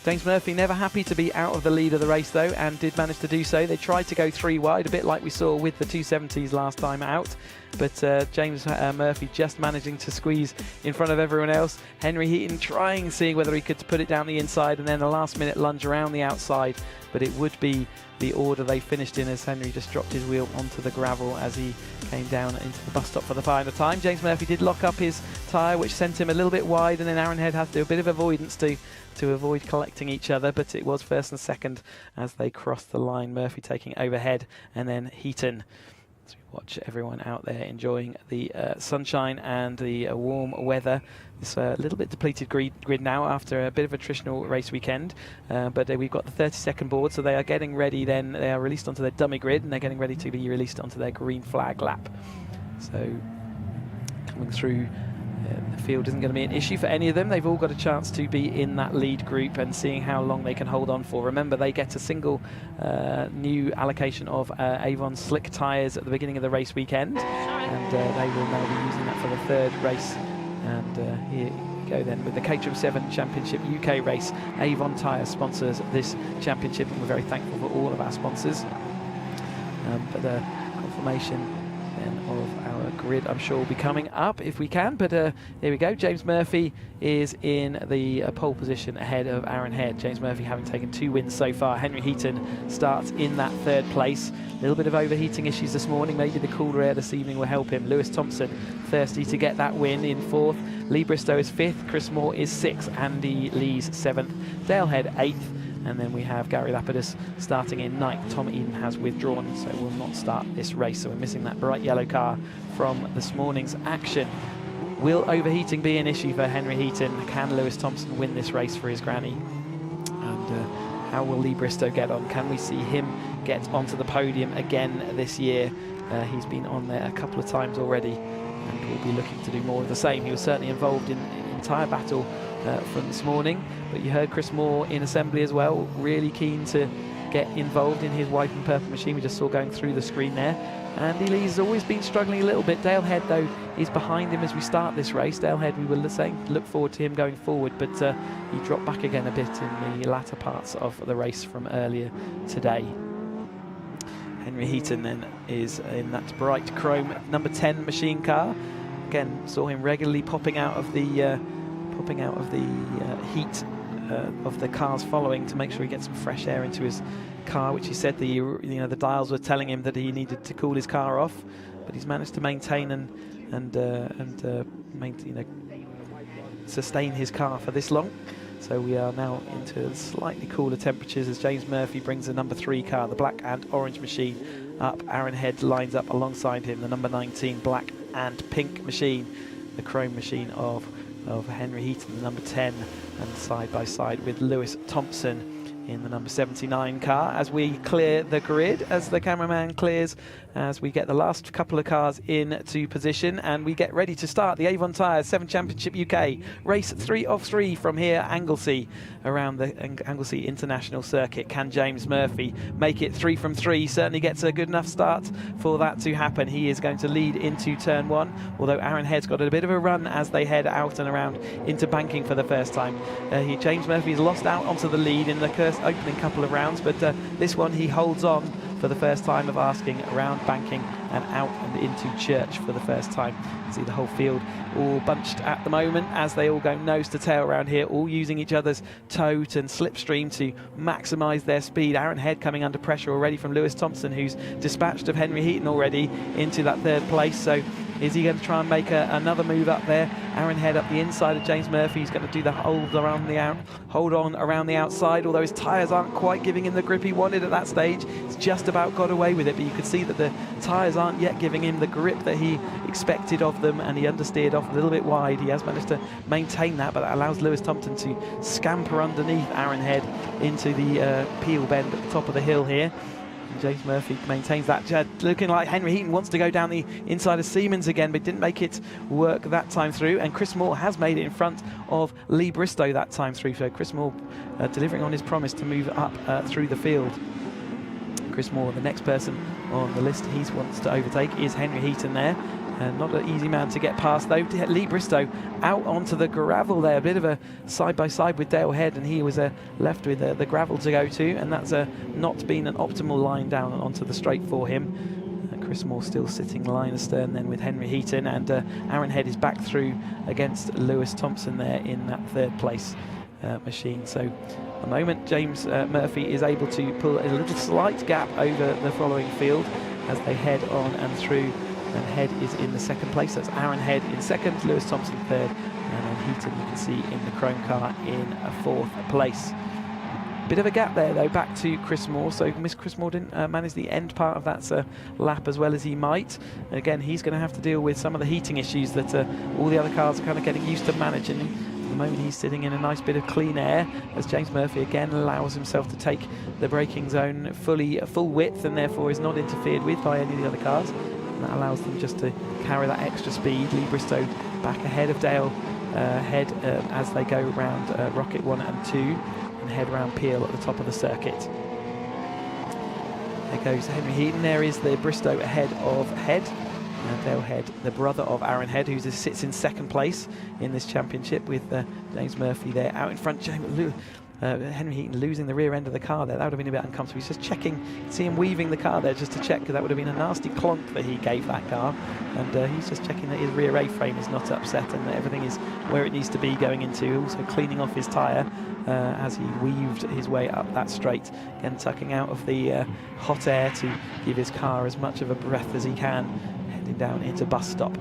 James Murphy never happy to be out of the lead of the race though, and did manage to do so. They tried to go 3 wide, a bit like we saw with the 270s last time out, but James Murphy just managing to squeeze in front of everyone else. Henry Heaton trying, seeing whether he could put it down the inside, and then a last minute lunge around the outside, but it would be the order they finished in as Henry just dropped his wheel onto the gravel as he came down into the bus stop for the final time. James Murphy did lock up his tyre, which sent him a little bit wide, and then Aaron Head had to do a bit of avoidance to avoid collecting each other, but it was 1st and 2nd as they crossed the line. Murphy taking overhead, and then Heaton. As we watch everyone out there enjoying the sunshine and the warm weather. It's a little bit depleted grid now after a bit of attritional race weekend, but we've got the 30-second board, so they are getting ready then. They are released onto their dummy grid, and they're getting ready to be released onto their green flag lap. So coming through, the field isn't going to be an issue for any of them. They've all got a chance to be in that lead group and seeing how long they can hold on for. Remember, they get a single new allocation of Avon slick tyres at the beginning of the race weekend, and they will now be using that for the 3rd race. And here we go then with the Caterham 7 Championship UK race. Avon Tyres sponsors this championship, and we're very thankful for all of our sponsors. But confirmation then of our grid, I'm sure, will be coming up if we can. But here we go. James Murphy is in the pole position ahead of Aaron Head. James Murphy having taken 2 wins so far. Henry Heaton starts in that 3rd place. A little bit of overheating issues this morning. Maybe the cooler air this evening will help him. Lewis Thompson thirsty to get that win in 4th. Lee Bristow is 5th. Chris Moore is 6th. Andy Lee's 7th. Dale Head 8th. And then we have Gary Lapidus starting in 9th. Tom Eden has withdrawn, so will not start this race. So we're missing that bright yellow car from this morning's action. Will overheating be an issue for Henry Heaton? Can Lewis Thompson win this race for his granny? And how will Lee Bristow get on? Can we see him get onto the podium again this year? He's been on there a couple of times already, and will be looking to do more of the same. He was certainly involved in the entire battle from this morning, but you heard Chris Moore in assembly as well, really keen to get involved in his white and purple machine we just saw going through the screen there. Andy Lee's always been struggling a little bit. Dale Head, though, is behind him as we start this race. Dale Head, we were saying, look forward to him going forward, but he dropped back again a bit in the latter parts of the race from earlier today. Henry Heaton then is in that bright chrome number 10 machine car. Again, saw him regularly popping out of the heat of the cars following to make sure he gets some fresh air into his car, which he said the dials were telling him that he needed to cool his car off, but he's managed to maintain and sustain his car for this long. So we are now into slightly cooler temperatures as James Murphy brings the number 3 car, the black and orange machine, up. Aaron Head lines up alongside him, the number 19 black and pink machine, the chrome machine of Henry Heaton, the number 10, and side by side with Lewis Thompson in the number 79 car as we clear the grid, as the cameraman clears, as we get the last couple of cars into position and we get ready to start the Avon Tyres 7 Championship UK race 3 of 3 from here, Anglesey, around the Anglesey International Circuit. Can James Murphy make it 3 from 3? Certainly gets a good enough start for that to happen. He is going to lead into turn 1, although Aaron Head's got a bit of a run as they head out and around into banking for the first time. James Murphy's lost out onto the lead in the opening couple of rounds, but this one he holds on for the first time of asking around banking and out and into church for the first time. See the whole field all bunched at the moment as they all go nose to tail around here, all using each other's tote and slipstream to maximise their speed. Aaron Head coming under pressure already from Lewis Thompson, who's dispatched of Henry Heaton already into that 3rd place. So is he going to try and make another move up there? Aaron Head up the inside of James Murphy. He's going to do the hold on around the outside, although his tyres aren't quite giving him the grip he wanted at that stage. He's just about got away with it, but you could see that the tyres aren't yet giving him the grip that he expected of them, and he understeered off a little bit wide. He has managed to maintain that, but that allows Lewis Thompson to scamper underneath Aaron Head into the peel bend at the top of the hill here. James Murphy maintains that. Looking like Henry Heaton wants to go down the inside of Siemens again, but didn't make it work that time through. And Chris Moore has made it in front of Lee Bristow that time through. So Chris Moore delivering on his promise to move up through the field. Chris Moore, the next person on the list he wants to overtake is Henry Heaton there. Not an easy man to get past though. Lee Bristow out onto the gravel there, a bit of a side-by-side with Dale Head, and he was left with the gravel to go to, and that's not been an optimal line down onto the straight for him. Chris Moore still sitting line astern then with Henry Heaton, and Aaron Head is back through against Lewis Thompson there in that 3rd place machine. So at the moment James Murphy is able to pull a little slight gap over the following field as they head on and through. And Head is in the 2nd place. That's Aaron Head in 2nd, Lewis Thompson 3rd, and then Heaton you can see in the chrome car in a 4th place. Bit of a gap there though, back to Chris Moore. So Chris Moore didn't manage the end part of that lap as well as he might. And again, he's going to have to deal with some of the heating issues that all the other cars are kind of getting used to managing. At the moment he's sitting in a nice bit of clean air as James Murphy again allows himself to take the braking zone full width, and therefore is not interfered with by any of the other cars. That allows them just to carry that extra speed. Lee Bristow back ahead of Dale Head as they go round Rocket 1 and 2 and head round Peel at the top of the circuit. There goes Henry Heaton. There is the Bristow ahead of Head. Dale Head, the brother of Aaron Head, who sits in 2nd place in this championship with James Murphy there out in front. Henry Heaton losing the rear end of the car there. That would have been a bit uncomfortable. He's just checking, see him weaving the car there just to check, because that would have been a nasty clonk that he gave that car. And he's just checking that his rear A-frame is not upset and that everything is where it needs to be going into. Also cleaning off his tyre as he weaved his way up that straight. Again, tucking out of the hot air to give his car as much of a breath as he can, heading down into bus stop.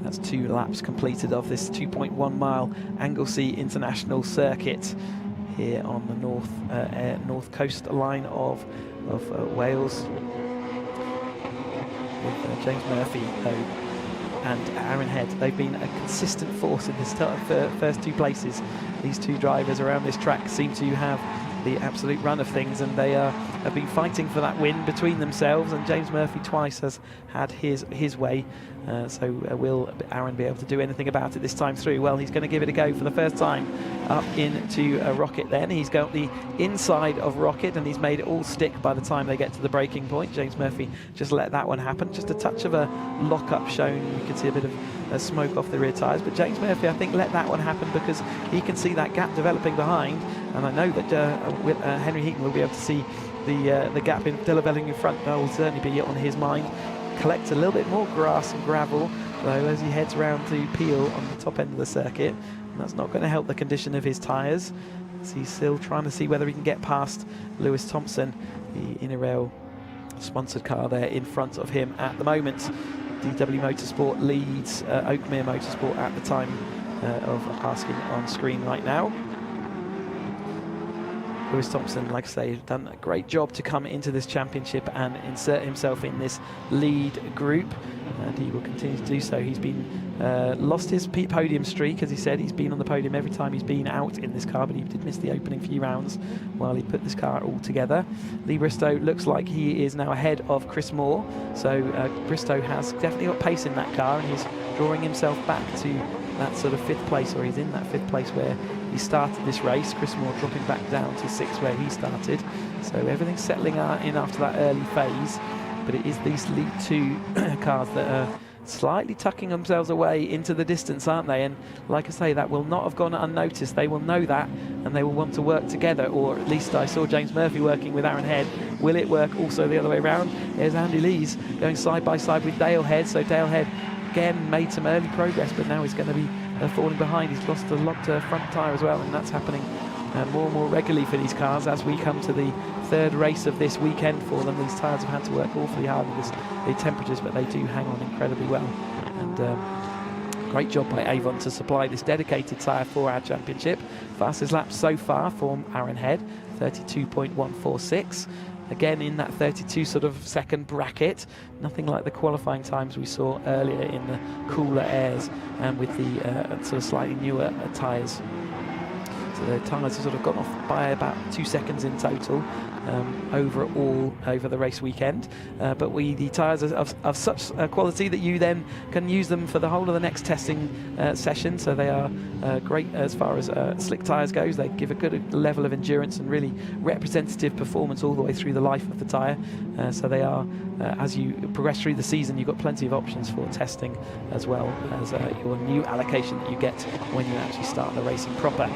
That's 2 laps completed of this 2.1 mile Anglesey International Circuit here on the north coast line of Wales, with James Murphy and Aaron Head. They've been a consistent force in this first 2 places. These 2 drivers around this track seem to have the absolute run of things, and they have been fighting for that win between themselves, and James Murphy twice has had his way. So will Aaron be able to do anything about it this time through? Well, he's going to give it a go for the first time up into Rocket then. He's got the inside of Rocket, and he's made it all stick by the time they get to the braking point. James Murphy just let that one happen. Just a touch of a lock-up shown. You can see a bit of smoke off the rear tyres. But James Murphy, I think, let that one happen because he can see that gap developing behind. And I know that Henry Heaton will be able to see the gap developing in front. That will certainly be on his mind. Collects a little bit more grass and gravel, though, as he heads around to Peel on the top end of the circuit. And that's not going to help the condition of his tyres. So he's still trying to see whether he can get past Lewis Thompson, the Inner-Rail sponsored car there in front of him at the moment. DW Motorsport leads Oakmere Motorsport at the time of asking on screen right now. Lewis Thompson, like I say, has done a great job to come into this championship and insert himself in this lead group, and he will continue to do so. He's been lost his podium streak, as he said. He's been on the podium every time he's been out in this car, but he did miss the opening few rounds while he put this car all together. Lee Bristow looks like he is now ahead of Chris Moore, so Bristow has definitely got pace in that car, and he's drawing himself back to that sort of 5th place, or he's in that 5th place where he started this race. Chris Moore dropping back down to 6th where he started. So everything's settling in after that early phase, but it is these lead 2 cars that are slightly tucking themselves away into the distance, aren't they? And like I say, that will not have gone unnoticed. They will know that, and they will want to work together, or at least I saw James Murphy working with Aaron Head. Will it work also the other way around? There's Andy Lees going side by side with Dale Head. So Dale Head again made some early progress, but now he's going to be falling behind. He's lost a locked front tyre as well, and that's happening more and more regularly for these cars as we come to the 3rd race of this weekend for them. These tyres have had to work awfully hard with the temperatures, but they do hang on incredibly well. And great job by Avon to supply this dedicated tyre for our championship. Fastest lap so far for Aaron Head, 32.146. Again in that 32 sort of second bracket, nothing like the qualifying times we saw earlier in the cooler airs and with the sort of slightly newer tyres. So the tyres have sort of gone off by about 2 seconds in total overall over the race weekend. But the tyres are of such quality that you then can use them for the whole of the next testing session. So they are great as far as slick tyres goes. They give a good level of endurance and really representative performance all the way through the life of the tyre. So they are, as you progress through the season, you've got plenty of options for testing, as well as your new allocation that you get when you actually start the racing proper.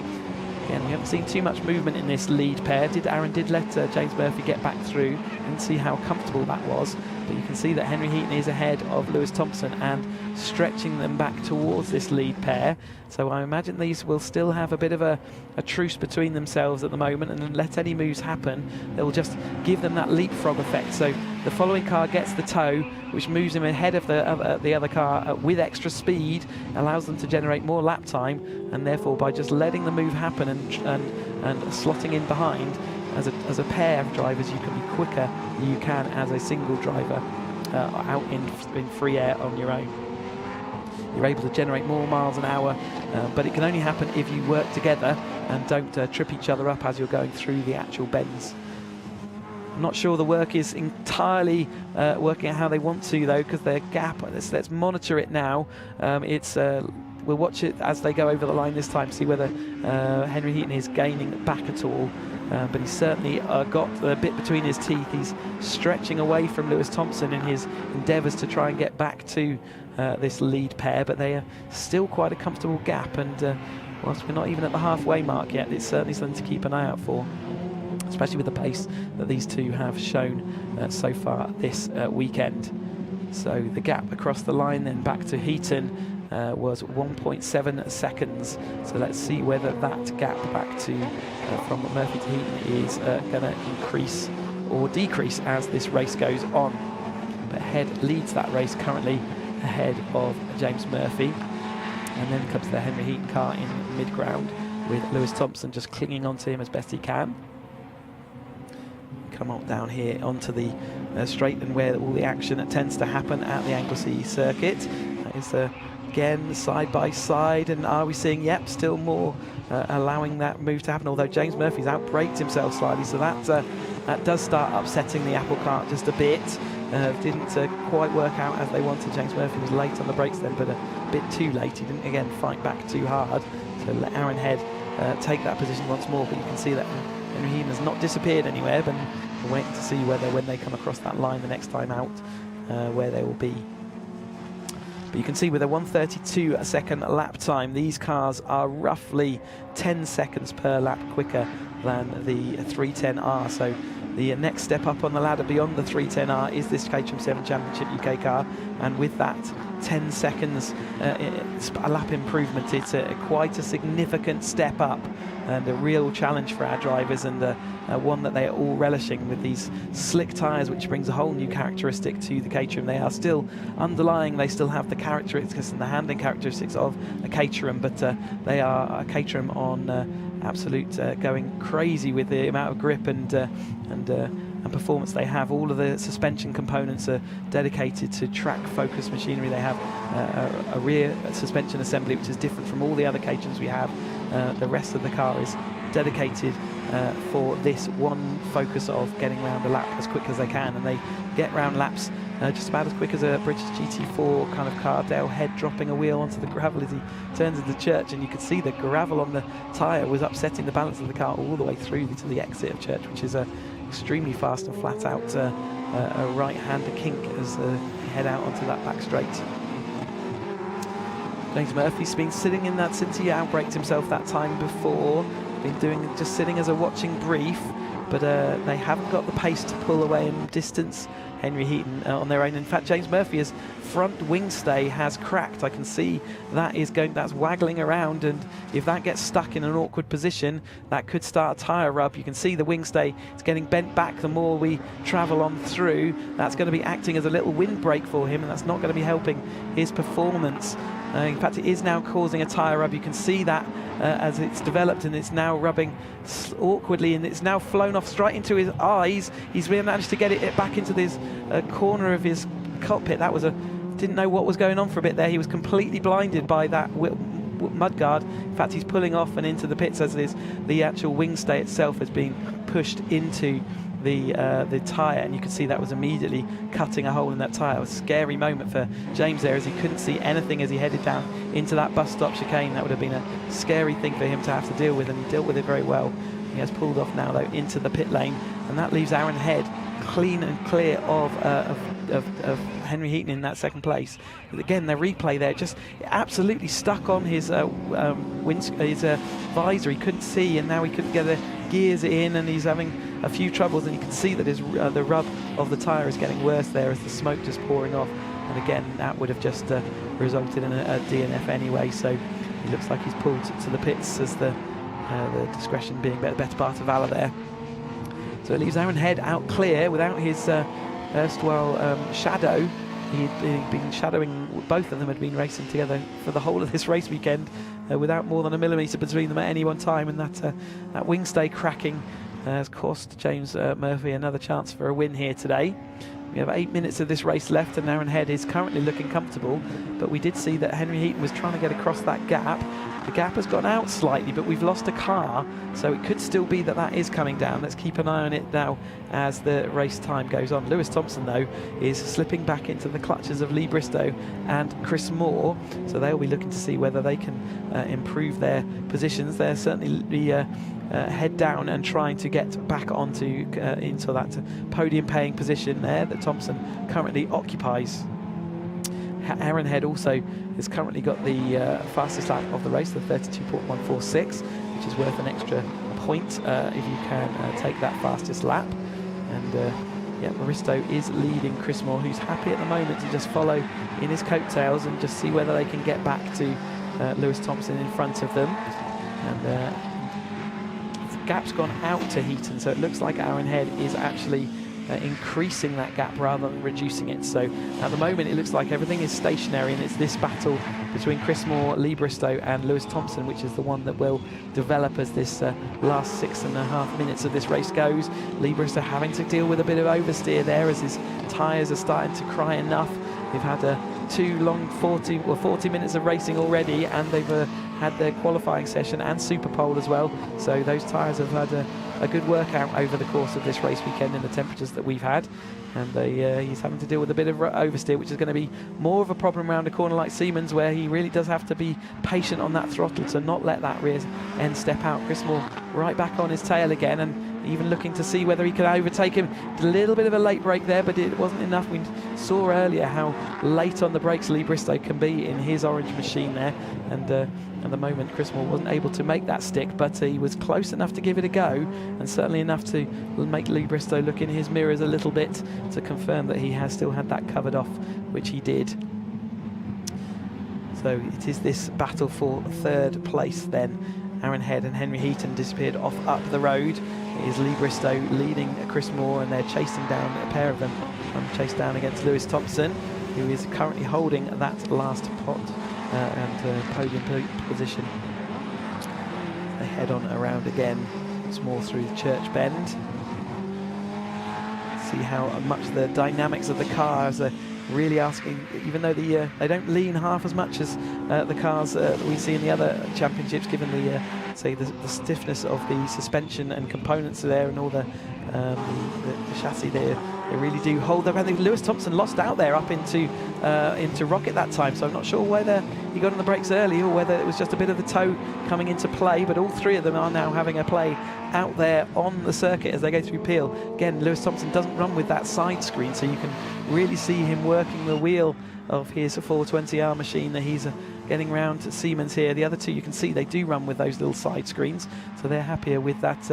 Again, we haven't seen too much movement in this lead pair. Aaron did let James Murphy get back through and see how comfortable that was. But you can see that Henry Heaton is ahead of Lewis Thompson and stretching them back towards this lead pair. So I imagine these will still have a bit of a truce between themselves at the moment, and let any moves happen, they will just give them that leapfrog effect. So the following car gets the tow, which moves him ahead of the other car with extra speed, allows them to generate more lap time, and therefore by just letting the move happen and slotting in behind, as a pair of drivers, you can be quicker than you can as a single driver out in free air on your own. You're able to generate more miles an hour, but it can only happen if you work together and don't trip each other up as you're going through the actual bends. I'm not sure the work is entirely working out how they want to, though, because their gap, let's monitor it now. We'll watch it as they go over the line this time, see whether Henry Heaton is gaining back at all. But he's certainly got a bit between his teeth. He's stretching away from Lewis Thompson in his endeavours to try and get back to this lead pair, but they are still quite a comfortable gap, and whilst we're not even at the halfway mark yet, it's certainly something to keep an eye out for, especially with the pace that these two have shown so far this weekend. So the gap across the line then back to Heaton was 1.7 seconds. So let's see whether that gap back to from Murphy to Heaton is going to increase or decrease as this race goes on. But Head leads that race currently ahead of James Murphy, and then comes the Henry Heaton car in mid-ground with Lewis Thompson just clinging onto him as best he can. Come on down here onto the straight and where all the action that tends to happen at the Anglesey Circuit. That is again side by side, and are we seeing, yep, still more allowing that move to happen, although James Murphy's outbraked himself slightly, so that does start upsetting the apple cart just a bit. Didn't quite work out as they wanted. James Murphy was late on the brakes then, but a bit too late. He didn't again fight back too hard, so let Aaron Head take that position once more, but you can see that Henry Heaton has not disappeared anywhere, but we're waiting to see whether when they come across that line the next time out where they will be. But you can see with a 1:32 a second lap time, these cars are roughly 10 seconds per lap quicker than the 310R. So the next step up on the ladder beyond the 310R is this Caterham 7 Championship UK car, and with that 10 seconds a lap improvement, it's quite a significant step up and a real challenge for our drivers, and one that they are all relishing with these slick tyres, which brings a whole new characteristic to the Caterham. They are still underlying, they still have the characteristics and the handling characteristics of a Caterham, but they are a Caterham on absolute going crazy with the amount of grip and performance they have. All of the suspension components are dedicated to track focused machinery. They have a rear suspension assembly which is different from all the other Caterhams we have. The rest of the car is dedicated for this one focus of getting round a lap as quick as they can, and they get round laps just about as quick as a British GT4 kind of car. Dale Head dropping a wheel onto the gravel as he turns into Church, and you could see the gravel on the tyre was upsetting the balance of the car all the way through to the exit of Church, which is extremely fast and flat out a right-hander kink as they head out onto that back straight. James Murphy's been sitting in that since he outbraked himself that time before. Been just sitting as a watching brief, but they haven't got the pace to pull away and distance Henry Heaton on their own. In fact, James Murphy's front wing stay has cracked. I can see that's waggling around, and if that gets stuck in an awkward position, that could start a tyre rub. You can see the wing stay is getting bent back the more we travel on through. That's going to be acting as a little windbreak for him, and that's not going to be helping his performance. In fact, it is now causing a tyre rub. You can see that as it's developed, and it's now rubbing awkwardly, and it's now flown off straight into his eyes. He's managed to get it back into this corner of his cockpit. Didn't know what was going on for a bit there. He was completely blinded by that mudguard. In fact, he's pulling off and into the pits as the actual wing stay itself has been pushed into the tyre, and you can see that was immediately cutting a hole in that tyre. It was a scary moment for James there, as he couldn't see anything as he headed down into that bus stop chicane. That would have been a scary thing for him to have to deal with, and he dealt with it very well. He has pulled off now though into the pit lane, and that leaves Aaron Head clean and clear of Henry Heaton in that second place. But again, the replay there just absolutely stuck on his visor. He couldn't see, and now he couldn't get the gears in, and he's having a few troubles, and you can see that the rub of the tyre is getting worse there as the smoke just pouring off, and again that would have just resulted in a DNF anyway. So it looks like he's pulled to the pits as the discretion being the better part of valour there. So it leaves Aaron Head out clear without his erstwhile shadow. He'd been shadowing, both of them had been racing together for the whole of this race weekend without more than a millimetre between them at any one time, and that wing stay cracking has cost James Murphy another chance for a win here today. We have 8 minutes of this race left, and Aaron Head is currently looking comfortable, but we did see that Henry Heaton was trying to get across that gap. The gap has gone out slightly, but we've lost a car, so it could still be that is coming down. Let's keep an eye on it now as the race time goes on. Lewis Thompson, though, is slipping back into the clutches of Lee Bristow and Chris Moore, so they'll be looking to see whether they can improve their positions. They're certainly head down and trying to get back onto into that podium paying position there that Thompson currently occupies. Aaron Head also has currently got the fastest lap of the race, the 32.146, which is worth an extra point if you can take that fastest lap. And yeah, Bristow is leading Chris Moore, who's happy at the moment to just follow in his coattails and just see whether they can get back to Lewis Thompson in front of them. And the gap's gone out to Heaton, so it looks like Aaron Head is actually increasing that gap rather than reducing it. So at the moment it looks like everything is stationary, and it's this battle between Chris Moore, Lee Bristow and Lewis Thompson which is the one that will develop as this last 6.5 minutes of this race goes. Lee Bristow having to deal with a bit of oversteer there as his tyres are starting to cry enough. They've had too long, 40 minutes of racing already, and they've had their qualifying session and Super Pole as well. So those tyres have had a good workout over the course of this race weekend in the temperatures that we've had. And he's having to deal with a bit of oversteer, which is going to be more of a problem around a corner like Siemens, where he really does have to be patient on that throttle to not let that rear end step out. Chris Moore right back on his tail again, and even looking to see whether he can overtake him. A little bit of a late brake there, but it wasn't enough. We saw earlier how late on the brakes Lee Bristow can be in his orange machine there, and at the moment Chris Moore wasn't able to make that stick, but he was close enough to give it a go, and certainly enough to make Lee Bristow look in his mirrors a little bit to confirm that he has still had that covered off, which he did. So it is this battle for third place then. Aaron Head and Henry Heaton disappeared off up the road. It is Lee Bristow leading Chris Moore, and they're chasing down, a pair of them chased down against Lewis Thompson, who is currently holding that last pot and podium position. They head on around again, once more through the Church Bend. See how much the dynamics of the cars are really asking, even though they don't lean half as much as the cars that we see in the other championships, given the stiffness of the suspension and components there, and all the chassis there. They really do hold their. I think Lewis Thompson lost out there up into Rocket that time, so I'm not sure whether he got on the brakes early or whether it was just a bit of the toe coming into play. But all three of them are now having a play out there on the circuit as they go through Peel. Again, Lewis Thompson doesn't run with that side screen, so you can really see him working the wheel of his 420R machine that he's getting round to Siemens here. The other two, you can see they do run with those little side screens, so they're happier with that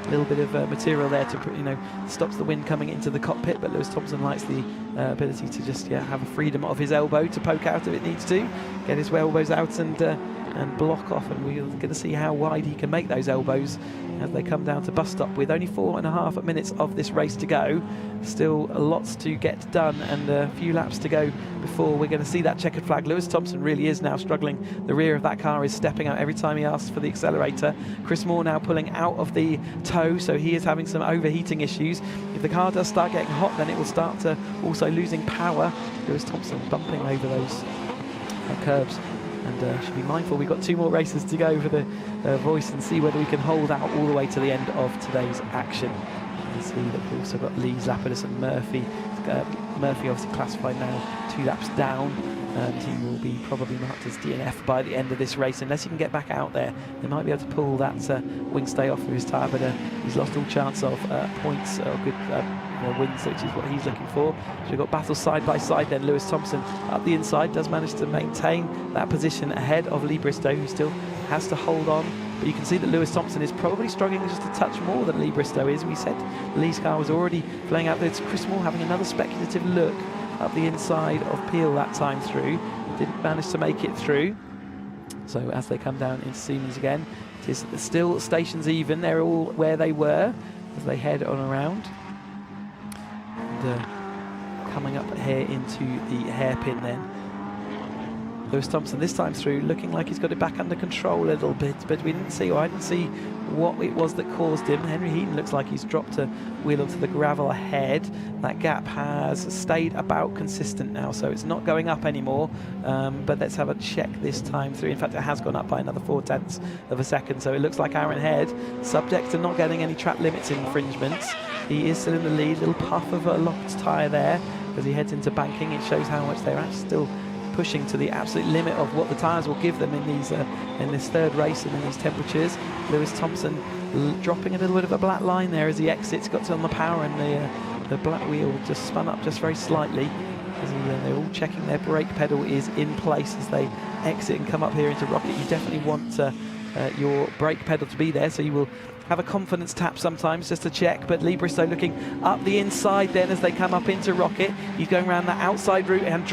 little bit of material there to, stops the wind coming into the cockpit. But Lewis Thompson likes the ability to just have a freedom of his elbow to poke out if it needs to, get his elbows out and block off, and we're going to see how wide he can make those elbows as they come down to bus stop with only 4.5 minutes of this race to go. Still lots to get done and a few laps to go before we're going to see that checkered flag. Lewis Thompson really is now struggling. The rear of that car is stepping out every time he asks for the accelerator. Chris Moore now pulling out of the toe, so he is having some overheating issues. If the car does start getting hot, then it will start to also losing power. Lewis Thompson bumping over those curbs. And should be mindful, we've got 2 more races to go for the voice, and see whether we can hold out all the way to the end of today's action. You can see that we've also got Lee, Lapidus and Murphy. Murphy obviously classified now 2 laps down, and he will be probably marked as DNF by the end of this race unless he can get back out there. They might be able to pull that wing stay off of his tyre, but he's lost all chance of points or good wins, which is what he's looking for. So we've got battle side by side then. Lewis Thompson up the inside does manage to maintain that position ahead of Lee Bristow, who still has to hold on. But you can see that Lewis Thompson is probably struggling just a touch more than Lee Bristow is. We said Lee's car was already flying out there. It's Chris Moore having another speculative look up the inside of Peel that time through. Didn't manage to make it through. So as they come down into Siemens again, it is still stations even. They're all where they were as they head on around. And coming up here into the hairpin then. Lewis Thompson this time through looking like he's got it back under control a little bit, but we didn't see, or I didn't see what it was that caused him. Henry Heaton looks like he's dropped a wheel onto the gravel ahead. That gap has stayed about consistent now, so it's not going up anymore. But let's have a check this time through. In fact, it has gone up by another 0.4 of a second, so it looks like Aaron Head, subject to not getting any track limits infringements. He is still in the lead. Little puff of a locked tyre there as he heads into banking. It shows how much they're actually still pushing to the absolute limit of what the tyres will give them in these in this third race and in these temperatures. Lewis Thompson dropping a little bit of a black line there as he exits, got on the power, and the black wheel just spun up just very slightly. As they're all checking their brake pedal is in place as they exit and come up here into Rocket. You definitely want your brake pedal to be there, so you will have a confidence tap sometimes just to check. But Lee Bristow looking up the inside then as they come up into Rocket. He's going around that outside route and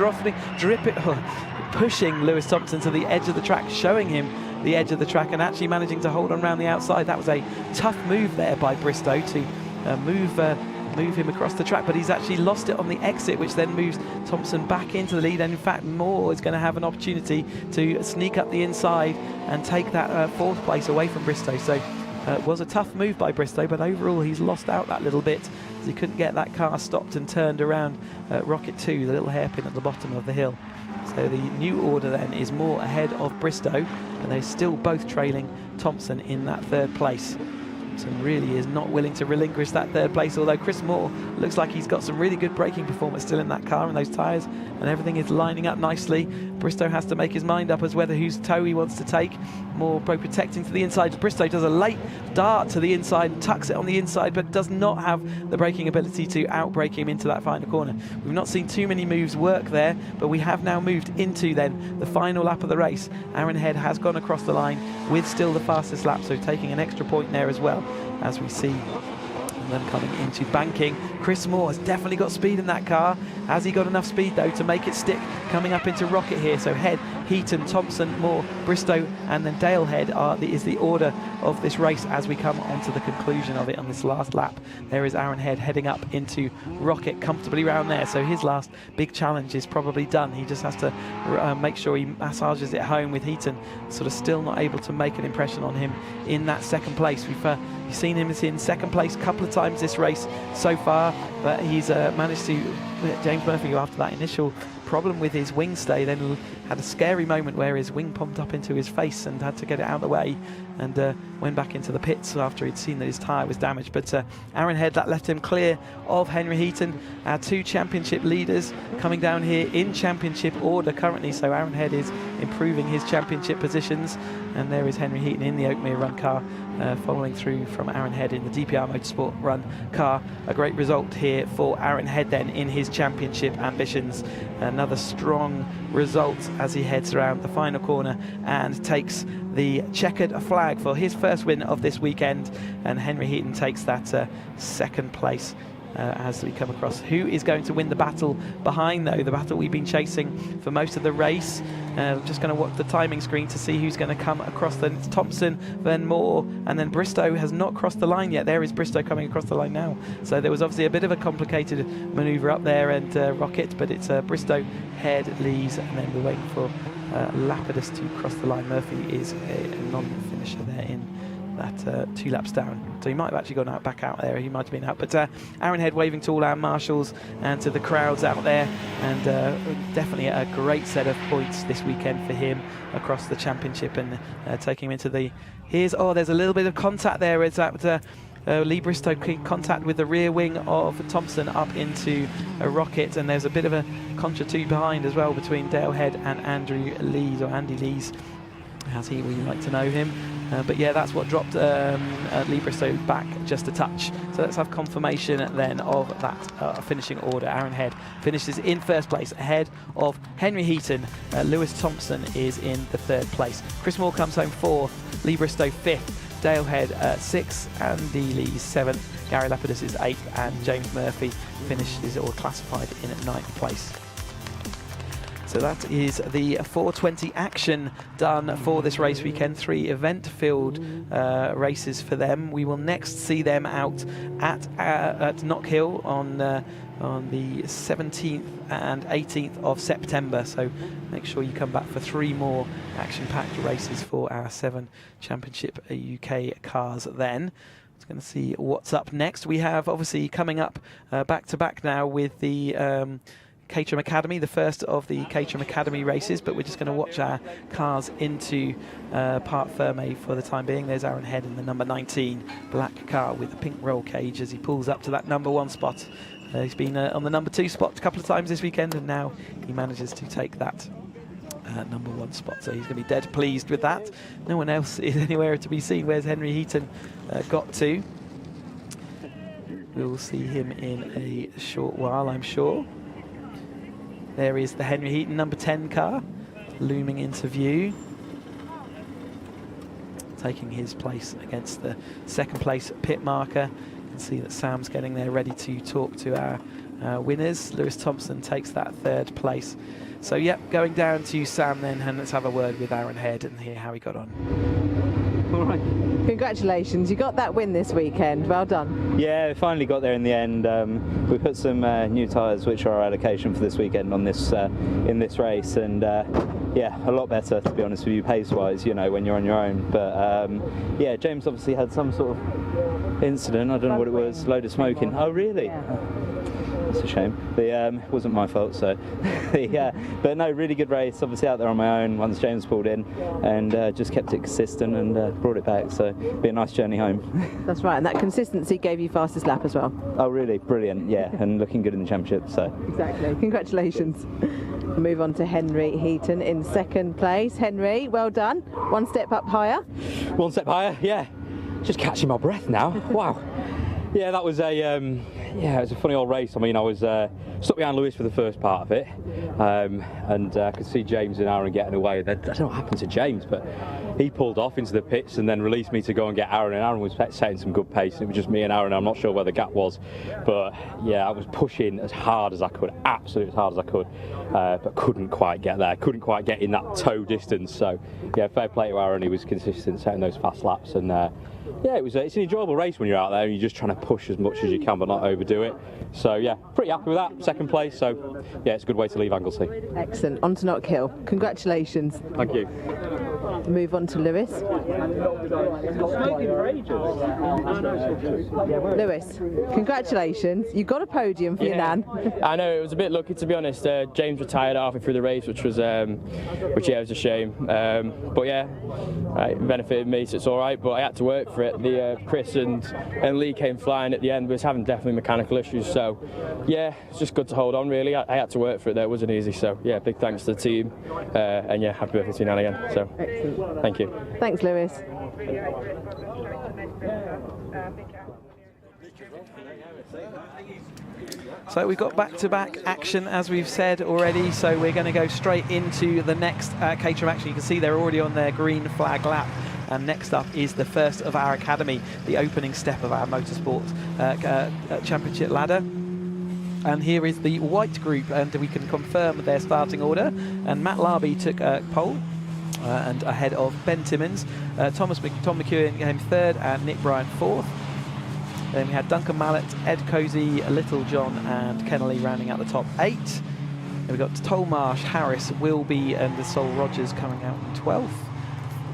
pushing Lewis Thompson to the edge of the track, showing him the edge of the track and actually managing to hold on around the outside. That was a tough move there by Bristow to move him across the track, but he's actually lost it on the exit, which then moves Thompson back into the lead. And in fact, Moore is going to have an opportunity to sneak up the inside and take that 4th place away from Bristow. So it was a tough move by Bristow, but overall he's lost out that little bit. He couldn't get that car stopped and turned around Rocket 2, the little hairpin at the bottom of the hill. So the new order then is Moore ahead of Bristow, and they're still both trailing Thompson in that third place. Thompson really is not willing to relinquish that third place, although Chris Moore looks like he's got some really good braking performance still in that car and those tyres, and everything is lining up nicely. Bristow has to make his mind up as whether whose toe he wants to take. Moore protecting to the inside. Bristow does a late dart to the inside and tucks it on the inside, but does not have the braking ability to outbrake him into that final corner. We've not seen too many moves work there, but we have now moved into then the final lap of the race. Aaron Head has gone across the line with still the fastest lap, so taking an extra point there as well, as we see them coming into banking. Chris Moore has definitely got speed in that car. Has he got enough speed though to make it stick coming up into Rocket here? So Head, Heaton, Thompson, Moore, Bristow and then Dale Head is the order of this race as we come on to the conclusion of it on this last lap. There is Aaron Head heading up into Rocket comfortably round there, so his last big challenge is probably done. He just has to make sure he massages it home, with Heaton sort of still not able to make an impression on him in that second place. We've seen him in second place a couple of times this race so far, but he's managed to, James Murphy, after that initial problem with his wing stay, then had a scary moment where his wing pumped up into his face and had to get it out of the way, and went back into the pits after he'd seen that his tyre was damaged. But Aaron Head, that left him clear of Henry Heaton, our two championship leaders coming down here in championship order currently. So Aaron Head is improving his championship positions, and there is Henry Heaton in the Oakmere Run car, following through from Aaron Head in the DPR Motorsport Run car. A great result here for Aaron Head then in his championship ambitions. Another strong result as he heads around the final corner and takes the checkered flag for his first win of this weekend, and Henry Heaton takes that second place. As we come across who is going to win the battle behind, though, the battle we've been chasing for most of the race. Just going to watch the timing screen to see who's going to come across. Then it's Thompson, then Moore, and then Bristow has not crossed the line yet. There is Bristow coming across the line now. So there was obviously a bit of a complicated manoeuvre up there, and Rocket, but it's Bristow, Head, Lees, and then we're waiting for Lapidus to cross the line. Murphy is a non-finisher there in that 2 laps down, so he might have actually gone out back out there. He might have been out, but Aaron Head waving to all our marshals and to the crowds out there, and definitely a great set of points this weekend for him across the championship, and taking him into the there's a little bit of contact there. It's that Lee Bristow contact with the rear wing of Thompson up into a Rocket, and there's a bit of a contra 2 behind as well between Dale Head and Andrew Lees, or Andy Lees as we like to know him. But yeah, that's what dropped Lee Bristow back just a touch. So let's have confirmation then of that finishing order. Aaron Head finishes in first place ahead of Henry Heaton. Lewis Thompson is in the third place. Chris Moore comes home 4th, Lee Bristow 5th, Dale Head 6th, Andy Lee 7th, Gary Lapidus is 8th, and James Murphy finishes or classified in 9th place. So that is the 420 action done for this race weekend. 3 event-filled races for them. We will next see them out at Knockhill on the 17th and 18th of September. So make sure you come back for 3 more action-packed races for our 7 Championship UK cars then. It's going to see what's up next. We have obviously coming up back-to-back now with the Caterham Academy, the first of the Caterham Academy races, but we're just going to watch our cars into Parc Fermé for the time being. There's Aaron Head in the number 19 black car with the pink roll cage as he pulls up to that number 1 spot. He's been on the number 2 spot a couple of times this weekend, and now he manages to take that number 1 spot, so he's going to be dead pleased with that. No one else is anywhere to be seen. Where's Henry Heaton got to? We'll see him in a short while, I'm sure. There is the Henry Heaton number 10 car looming into view, taking his place against the second place pit marker. You can see that Sam's getting there ready to talk to our winners. Lewis Thompson takes that 3rd place. So yep, going down to Sam then, and let's have a word with Aaron Head and hear how he got on. All right. Congratulations, you got that win this weekend. Well done. Yeah, we finally got there in the end. We put some new tyres, which are our allocation for this weekend, on this in this race, and yeah, a lot better, to be honest with you, pace-wise, you know, when you're on your own. But yeah, James obviously had some sort of incident. I don't know what it was. Load of smoking. Oh, really? It's a shame. It wasn't my fault, so. But no, really good race. Obviously out there on my own once James pulled in, and just kept it consistent and brought it back. So be a nice journey home. That's right, and that consistency gave you fastest lap as well. Oh, really? Brilliant. Yeah, and looking good in the championship. So. Exactly. Congratulations. Move on to Henry Heaton in second place. Henry, well done. One step up higher. One step higher. Yeah. Just catching my breath now. Wow. Yeah, that was it was a funny old race. I mean, I was stuck behind Lewis for the first part of it, and I could see James and Aaron getting away. I don't know what happened to James, but he pulled off into the pits and then released me to go and get Aaron, and Aaron was setting some good pace. It was just me and Aaron. I'm not sure where the gap was, but yeah, I was pushing as hard as I could, absolutely as hard as I could, but couldn't quite get there, couldn't quite get in that toe distance. So yeah, fair play to Aaron. He was consistent setting those fast laps, and yeah, it's an enjoyable race when you're out there and you're just trying to push as much as you can but not overdo it. So yeah, pretty happy with that, second place. So yeah, it's a good way to leave Anglesey. Excellent. On to Knock Hill. Congratulations. Thank you. Move on to Lewis. Lewis, congratulations. You got a podium for your nan. I know, it was a bit lucky, to be honest. James retired halfway through the race, which was was a shame. But yeah, it benefited me, so it's all right. But I had to work for it. Chris and Lee came flying at the end, was having definitely mechanical issues. So yeah, it's just good to hold on, really. I had to work for it there. It wasn't easy. So yeah, big thanks to the team. And yeah, happy birthday to your nan again. So excellent. Thank you. Thanks, Lewis. So we've got back-to-back action, as we've said already, so we're going to go straight into the next Caterham action. You can see they're already on their green flag lap, and next up is the first of our academy, the opening step of our Motorsport Championship ladder. And here is the white group, and we can confirm their starting order. And Matt Larby took pole, and ahead of Ben Timmins. Tom McEwen came third, and Nick Bryant fourth. Then we had Duncan Mallett, Ed Cozy, Little John and Kennelly rounding out the top 8. Then we've got Tolmarsh, Harris, Wilby and the Sol Rogers coming out in 12th.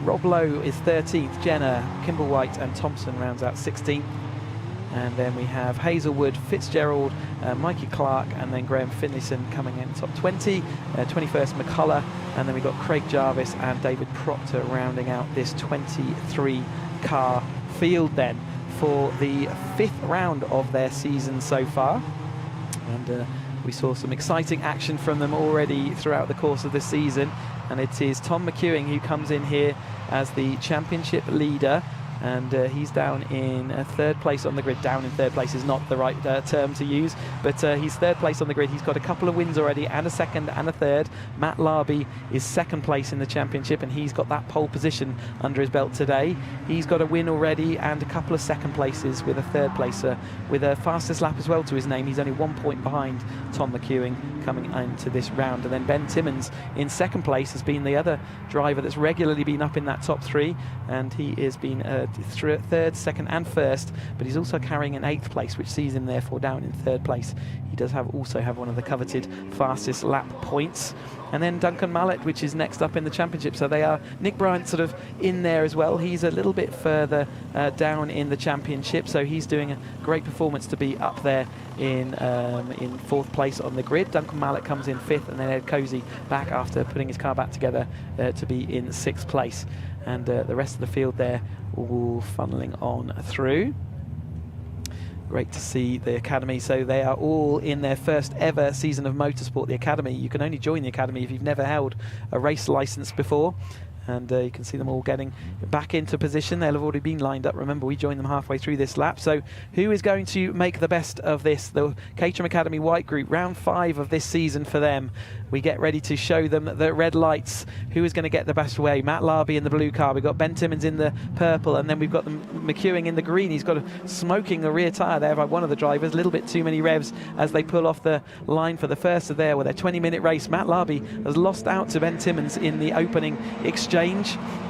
Rob Lowe is 13th, Jenner, Kimball White and Thompson rounds out 16th. And then we have Hazelwood, Fitzgerald, Mikey Clark and then Graham Finlayson coming in top 20. 21st McCullough, and then we've got Craig Jarvis and David Proctor rounding out this 23 car field then for the 5th round of their season so far. And we saw some exciting action from them already throughout the course of the season, and it is Tom McEwen who comes in here as the championship leader, and he's down in 3rd place on the grid. Down in 3rd place is not the right term to use, but he's 3rd place on the grid. He's got a couple of wins already, and a 2nd and a 3rd. Matt Larby is 2nd place in the championship, and he's got that pole position under his belt today. He's got a win already and a couple of 2nd places with a 3rd placer with a fastest lap as well to his name. He's only 1 point behind Tom McEwen coming into this round. And then Ben Timmins in 2nd place has been the other driver that's regularly been up in that top 3, and he has been 3rd, 2nd and 1st, but he's also carrying an 8th place, which sees him therefore down in 3rd place. He does also have one of the coveted fastest lap points. And then Duncan Mallett, which is next up in the championship. So they are, Nick Bryant sort of in there as well. He's a little bit further down in the championship, so he's doing a great performance to be up there in 4th place on the grid. Duncan Mallett comes in 5th, and then Ed Cozy back after putting his car back together to be in 6th place. And the rest of the field there all funneling on through. Great to see the Academy. So they are all in their first ever season of Motorsport, the Academy. You can only join the Academy if you've never held a race license before. And you can see them all getting back into position. They'll have already been lined up. Remember, we joined them halfway through this lap. So who is going to make the best of this? The Caterham Academy White Group, round 5 of this season for them. We get ready to show them the red lights. Who is going to get the best way? Matt Larby in the blue car. We've got Ben Timmins in the purple, and then we've got McEwen in the green. He's got smoking the rear tyre there by one of the drivers. A little bit too many revs as they pull off the line for the first of their 20-minute race. Matt Larby has lost out to Ben Timmins in the opening exchange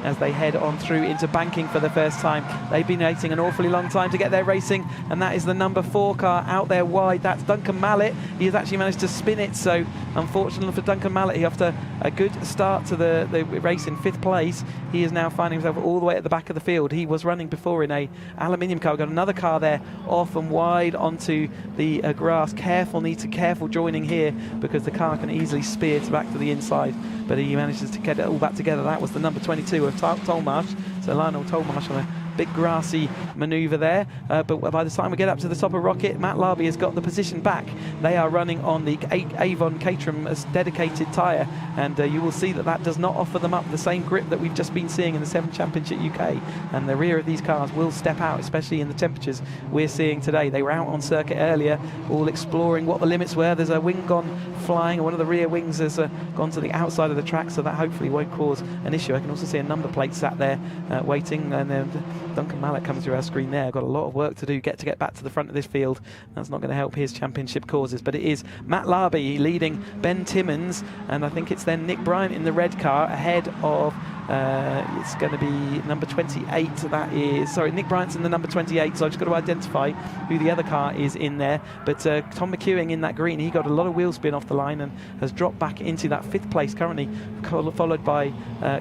as they head on through into banking for the first time. They've been waiting an awfully long time to get their racing, and that is the number 4 car out there wide. That's Duncan Mallett. He has actually managed to spin it, so unfortunately for Duncan Mallett. After a good start to the race in 5th place, he is now finding himself all the way at the back of the field. He was running before in a aluminium car. We've got another car there off and wide onto the grass. Careful joining here, because the car can easily spear back to the inside, but he manages to get it all back together. That was the number 22 of Tolmarsh, so Lionel Tolmarsh on a big grassy manoeuvre there, but by the time we get up to the top of Rocket, Matt Larby has got the position back. They are running on the Avon Caterham dedicated tyre, and you will see that that does not offer them up the same grip that we've just been seeing in the 7 Championship UK, and the rear of these cars will step out, especially in the temperatures we're seeing today. They were out on circuit earlier, all exploring what the limits were. There's a wing gone flying, and one of the rear wings has gone to the outside of the track, so that hopefully won't cause an issue. I can also see a number plate sat there waiting, and Duncan Mallett comes through our screen there. Got a lot of work to do, get back to the front of this field. That's not going to help his championship causes, but it is Matt Larby leading Ben Timmins, and I think it's then Nick Bryant in the red car ahead of it's going to be number 28. That is, sorry, Nick Bryant's in the number 28, so I've just got to identify who the other car is in there. But Tom McEwing in that green, he got a lot of wheel spin off the line and has dropped back into that 5th place currently, followed by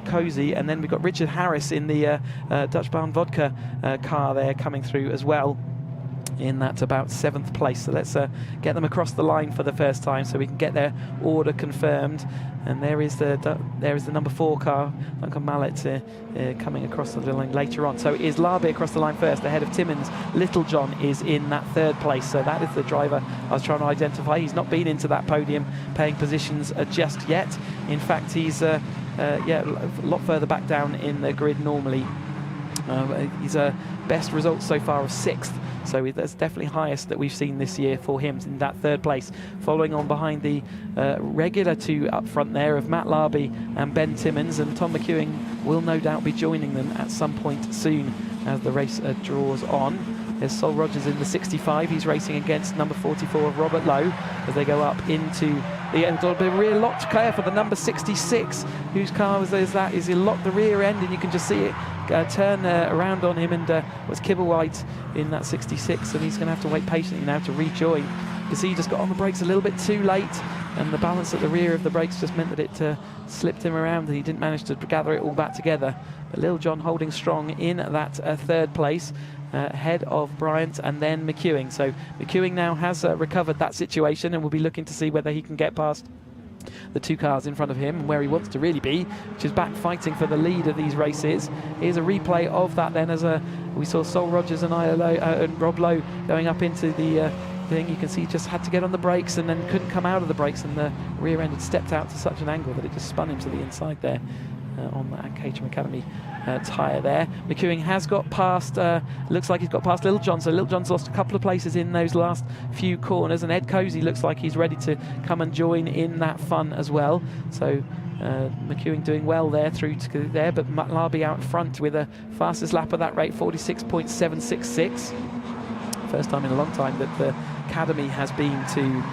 Cozy, and then we've got Richard Harris in the Dutch Barn Vodka car there coming through as well, in that about 7th place. So let's get them across the line for the first time so we can get their order confirmed. And there is the number 4 car, Duncan Mallett, coming across the line later on. So it is Larby across the line first, ahead of Timmins. Littlejohn is in that 3rd place, so that is the driver I was trying to identify. He's not been into that podium paying positions just yet. In fact, he's a lot further back down in the grid normally. He's best result so far of 6th, so that's definitely highest that we've seen this year for him, in that 3rd place. Following on behind the regular 2 up front there of Matt Larby and Ben Timmins, and Tom McEwing will no doubt be joining them at some point soon as the race draws on. There's Sol Rogers in the 65. He's racing against number 44 of Robert Lowe as they go up into the end. The rear locked car for the number 66, whose car was that? Is he locked the rear end, and you can just see it turn around on him, and was Kibblewhite in that 66, and he's going to have to wait patiently now to rejoin. You see he just got on the brakes a little bit too late, and the balance at the rear of the brakes just meant that it slipped him around, and he didn't manage to gather it all back together. But Lil John holding strong in that 3rd place, ahead of Bryant and then McEwing. So McEwing now has recovered that situation, and will be looking to see whether he can get past the 2 cars in front of him and where he wants to really be, which is back fighting for the lead of these races. Here's a replay of that then, as we saw Sol Rogers and Rob Lowe going up into the thing. You can see he just had to get on the brakes and then couldn't come out of the brakes, and the rear end had stepped out to such an angle that it just spun him to the inside there. On that Caterham Academy tyre there. McEwing has got past, looks like he's got past Littlejohn, so Littlejohn's lost a couple of places in those last few corners, and Ed Cozy looks like he's ready to come and join in that fun as well. So McEwing doing well there through to there, but Matt Larby out front with a fastest lap of that rate, 46.766. First time in a long time that the Academy has been to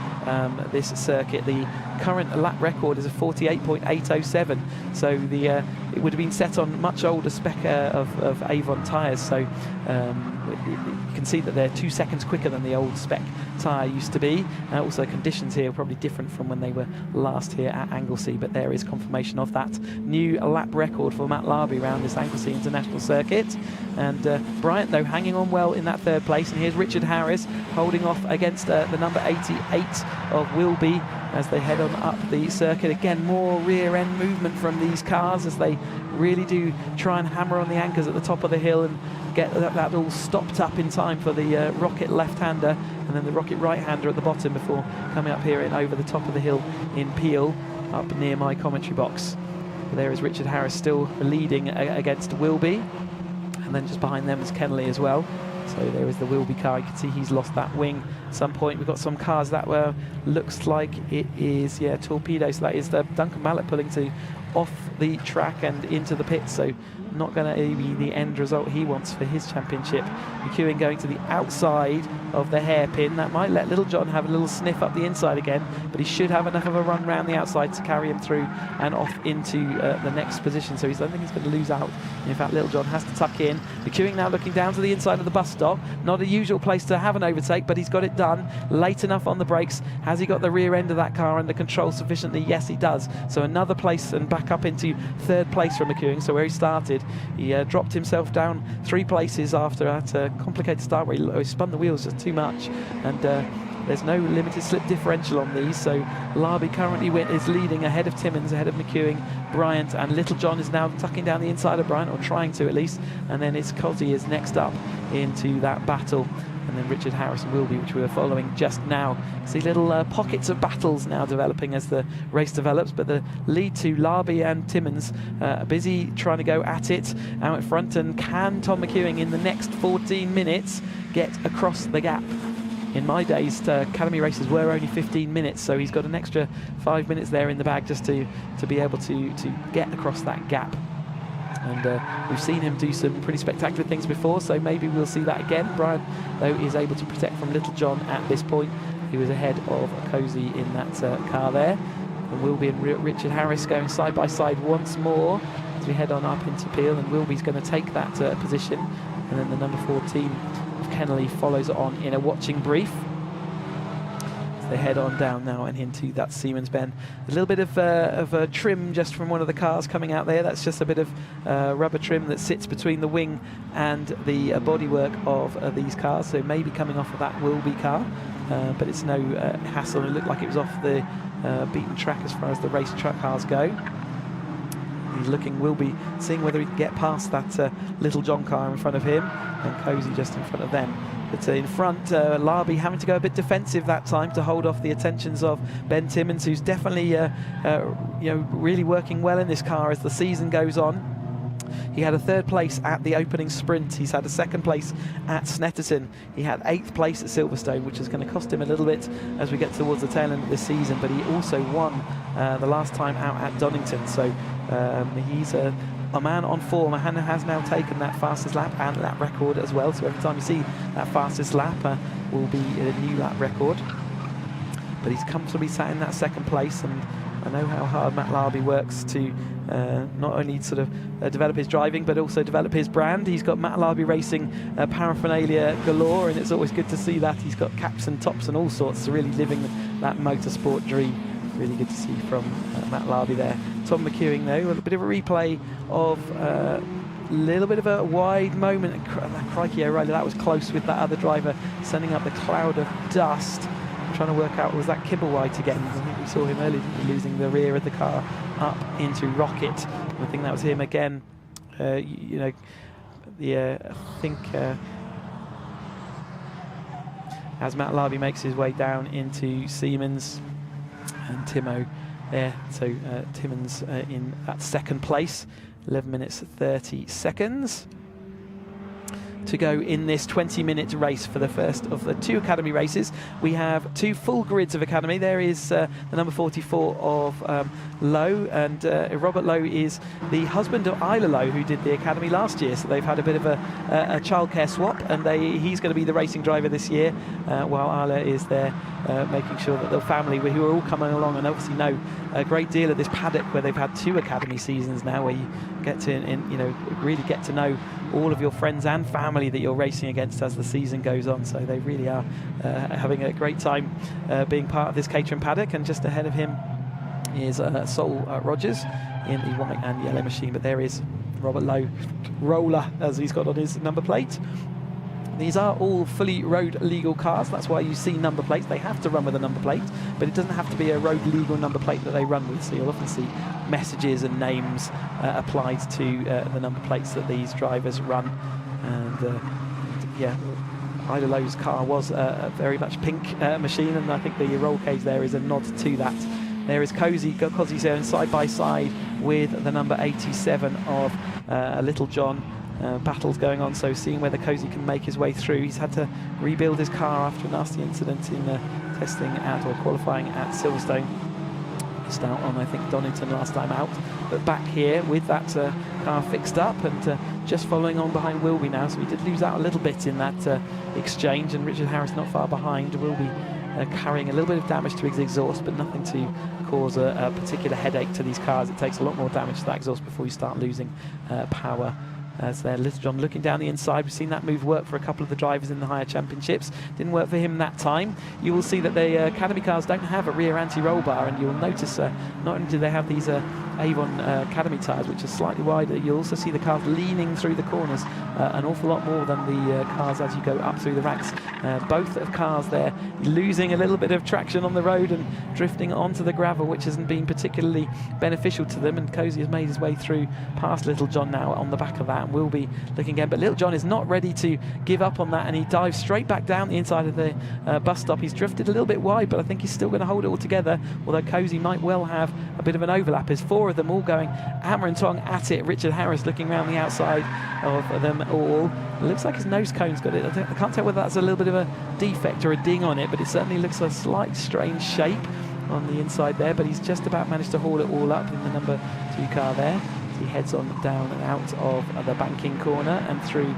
this circuit. The current lap record is a 48.807, so it would have been set on much older spec of Avon tyres, so you can see that they're 2 seconds quicker than the old spec tyre used to be. Also conditions here are probably different from when they were last here at Anglesey, but there is confirmation of that new lap record for Matt Larby around this Anglesey International Circuit. And Bryant though hanging on well in that 3rd place, and here's Richard Harris holding off against the number 88 of Wilby as they head on up the circuit. Again, more rear end movement from these cars as they really do try and hammer on the anchors at the top of the hill and get that all stopped up in time for the Rocket left-hander and then the Rocket right-hander at the bottom before coming up here and over the top of the hill in Peel, up near my commentary box. There is Richard Harris still leading against Wilby, and then just behind them is Kenley as well. So there is the Wilby car. You can see he's lost that wing at some point. We've got some cars that were, looks like it is, Torpedo. So that is the Duncan Mallett pulling to off the track and into the pits. So not going to be the end result he wants for his championship. McEwen going to the outside of the hairpin. That might let Little John have a little sniff up the inside again, but he should have enough of a run round the outside to carry him through and off into the next position. So I don't think he's going to lose out. In fact, Little John has to tuck in. McEwen now looking down to the inside of the bus stop. Not a usual place to have an overtake, but he's got it done. Late enough on the brakes. Has he got the rear end of that car under control sufficiently? Yes, he does. So another place and back up into third place for McEwen. So where he started, he dropped himself down 3 places after that complicated start where he spun the wheels just too much. And there's no limited slip differential on these, so Larby currently is leading ahead of Timmins, ahead of McEwen, Bryant, and Little John is now tucking down the inside of Bryant, or trying to at least, and then it's Cozzy is next up into that battle, and then Richard Harris and Wilby, which we were following just now. See little pockets of battles now developing as the race develops, but the lead to Larby and Timmins busy trying to go at it out in front, and can Tom McEwen in the next 14 minutes get across the gap? In my days, academy races were only 15 minutes, so he's got an extra 5 minutes there in the bag just to be able to get across that gap. And we've seen him do some pretty spectacular things before, so maybe we'll see that again. Brian, though, is able to protect from Little John at this point. He was ahead of Cozzy in that car there. And Wilby and Richard Harris going side by side once more as we head on up into Peel, and Wilby's going to take that position. And then the number 14 Kennelly follows on in a watching brief. They head on down now and into that Siemens bend. A little bit of trim just from one of the cars coming out there. That's just a bit of rubber trim that sits between the wing and the bodywork of these cars. So maybe coming off of that Wilby car, but it's no hassle. It looked like it was off the beaten track as far as the race truck cars go. He's looking, Wilby, seeing whether he can get past that Little John car in front of him, and Cozzy just in front of them. But in front, Larby having to go a bit defensive that time to hold off the attentions of Ben Timmins, who's definitely really working well in this car as the season goes on. He had a 3rd place at the opening sprint. He's had a 2nd place at Snetterton. He had 8th place at Silverstone, which is going to cost him a little bit as we get towards the tail end of this season. But he also won the last time out at Donington. So he's a man on form, and has now taken that fastest lap and lap record as well. So every time you see that fastest lap will be a new lap record. But he's comfortably sat in that 2nd place, and I know how hard Matt Larby works to not only sort of develop his driving, but also develop his brand. He's got Matt Larby Racing paraphernalia galore, and it's always good to see that. He's got caps and tops and all sorts, so really living that motorsport dream. Really good to see from Matt Larby there. Tom McEwen, though, a bit of a replay of a little bit of a wide moment. Crikey O'Reilly, that was close with that other driver sending up the cloud of dust. I'm trying to work out, was that Kibblewhite again? I think we saw him earlier, losing the rear of the car up into Rocket. I think that was him again. I think as Matt Larby makes his way down into Siemens, and Timo there, so Timmins in that 2nd place, 11 minutes 30 seconds to go in this 20-minute race for the first of the 2 academy races. We have 2 full grids of academy. There is the number 44 of Lowe, and Robert Lowe is the husband of Isla Lowe, who did the academy last year, so they've had a bit of a childcare swap, and he's going to be the racing driver this year, while Isla is there making sure that the family, who are all coming along and obviously know a great deal of this paddock, where they've had 2 academy seasons now, where you get to really get to know all of your friends and family that you're racing against as the season goes on. So they really are having a great time being part of this Caterham paddock. And just ahead of him is Sol Rogers in the white and yellow machine. But there is Robert Lowe, Roller, as he's got on his number plate. These are all fully road legal cars. That's why you see number plates. They have to run with a number plate, but it doesn't have to be a road legal number plate that they run with. So you'll often see messages and names applied to the number plates that these drivers run. And yeah, Ida Lowe's car was a very much pink machine, and I think the roll cage there is a nod to that. There is Cozzy's there side by side with the number 87 of Little John. Battles going on, so seeing whether Cozzy can make his way through. He's had to rebuild his car after a nasty incident in testing at or qualifying at Silverstone. missed out on, I think, Donington last time out. But back here with that car fixed up and just following on behind Wilby now. So he did lose out a little bit in that exchange, and Richard Harris not far behind. Wilby carrying a little bit of damage to his exhaust, but nothing to cause a particular headache to these cars. It takes a lot more damage to that exhaust before you start losing power. As there, Little John looking down the inside. We've seen that move work for a couple of the drivers in the higher championships. Didn't work for him that time. You will see that the Academy cars don't have a rear anti-roll bar, and you'll notice not only do they have these Avon Academy tyres, which are slightly wider, you'll also see the cars leaning through the corners an awful lot more than the cars as you go up through the ranks. Both of cars there losing a little bit of traction on the road and drifting onto the gravel, which hasn't been particularly beneficial to them, and Cozy has made his way through past Little John now on the back of that. Will be looking again, but Little John is not ready to give up on that, and he dives straight back down the inside of the bus stop. He's drifted a little bit wide, but I think he's still going to hold it all together, although Cozy might well have a bit of an overlap. There's four of them all going hammer and tong at it. Richard Harris looking around the outside of them all. It looks like his nose cone's got it. I can't tell whether that's a little bit of a defect or a ding on it, but it certainly looks a slight strange shape on the inside there, but he's just about managed to haul it all up in the number 2 car there. He heads on down and out of the banking corner and through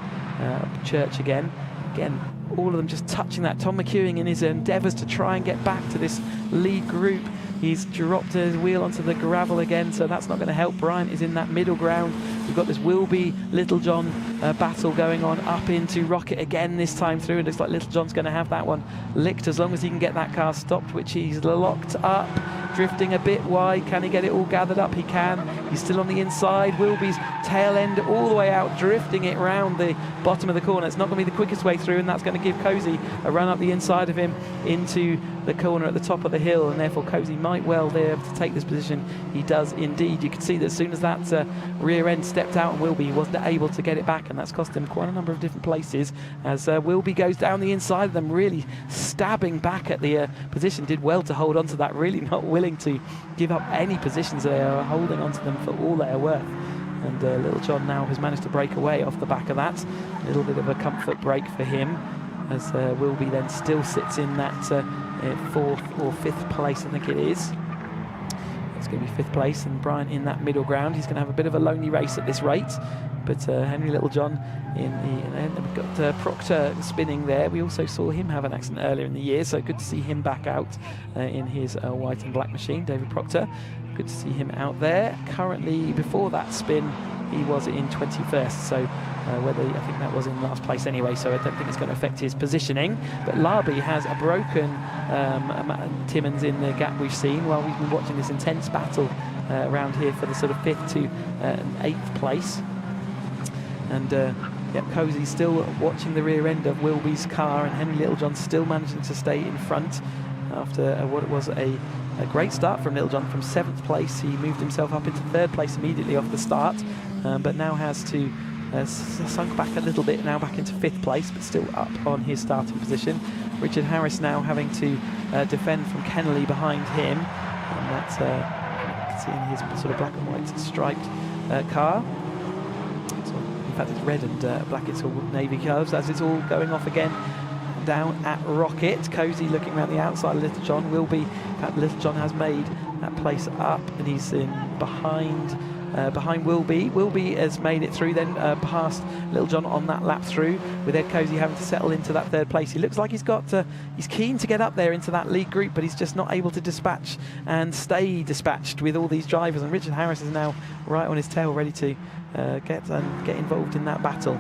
Church again. Again, all of them just touching that. Tom McEwing in his endeavours to try and get back to this lead group. He's dropped his wheel onto the gravel again, so that's not going to help. Bryant is in that middle ground. We've got this Wilby Little John battle going on up into Rocket again this time through. It looks like Little John's going to have that one licked as long as he can get that car stopped, which he's locked up. Drifting a bit wide. Can he get it all gathered up? He can. He's still on the inside. Wilby's tail end all the way out, drifting it round the bottom of the corner. It's not going to be the quickest way through, and that's going to give Cozy a run up the inside of him into the corner at the top of the hill, and therefore Cozy might well be able to take this position. He does indeed. You can see that as soon as that rear end stepped out and Wilby, he wasn't able to get it back, and that's cost him quite a number of different places as Wilby goes down the inside of them, really stabbing back at the position. Did well to hold on to that, really not willing to give up any positions. They are holding on to them for all they are worth. And Little John now has managed to break away off the back of that. A little bit of a comfort break for him, as Wilby then still sits in that 4th or 5th place, I think it is. It's going to be 5th place, and Bryant in that middle ground. He's going to have a bit of a lonely race at this rate. But Henry Littlejohn in the, and we've got Proctor spinning there. We also saw him have an accident earlier in the year, so good to see him back out in his white and black machine, David Proctor. Good to see him out there. Currently, before that spin, he was in 21st, so whether I think that was in last place anyway, so I don't think it's going to affect his positioning. But Larby has a broken Timmins in the gap we've seen while we've been watching this intense battle around here for the sort of 5th to 8th place. And Cozy still watching the rear end of Wilby's car, and Henry Littlejohn still managing to stay in front after what was a great start from Littlejohn. From 7th place, he moved himself up into 3rd place immediately off the start, but now has to sunk back a little bit, now back into 5th place, but still up on his starting position. Richard Harris now having to defend from Kennelly behind him, and that's you can see in his sort of black and white striped car. In fact, it's red and black, it's all navy curves as it's all going off again down at Rocket. Cozy looking around the outside of Little John. Will be, in fact, Little John has made that place up, and he's in behind Wilby. Wilby has made it through then past Little John on that lap through, with Ed Cozy having to settle into that 3rd place. He looks like he's got he's keen to get up there into that lead group, but he's just not able to dispatch and stay dispatched with all these drivers, and Richard Harris is now right on his tail, ready to get involved in that battle.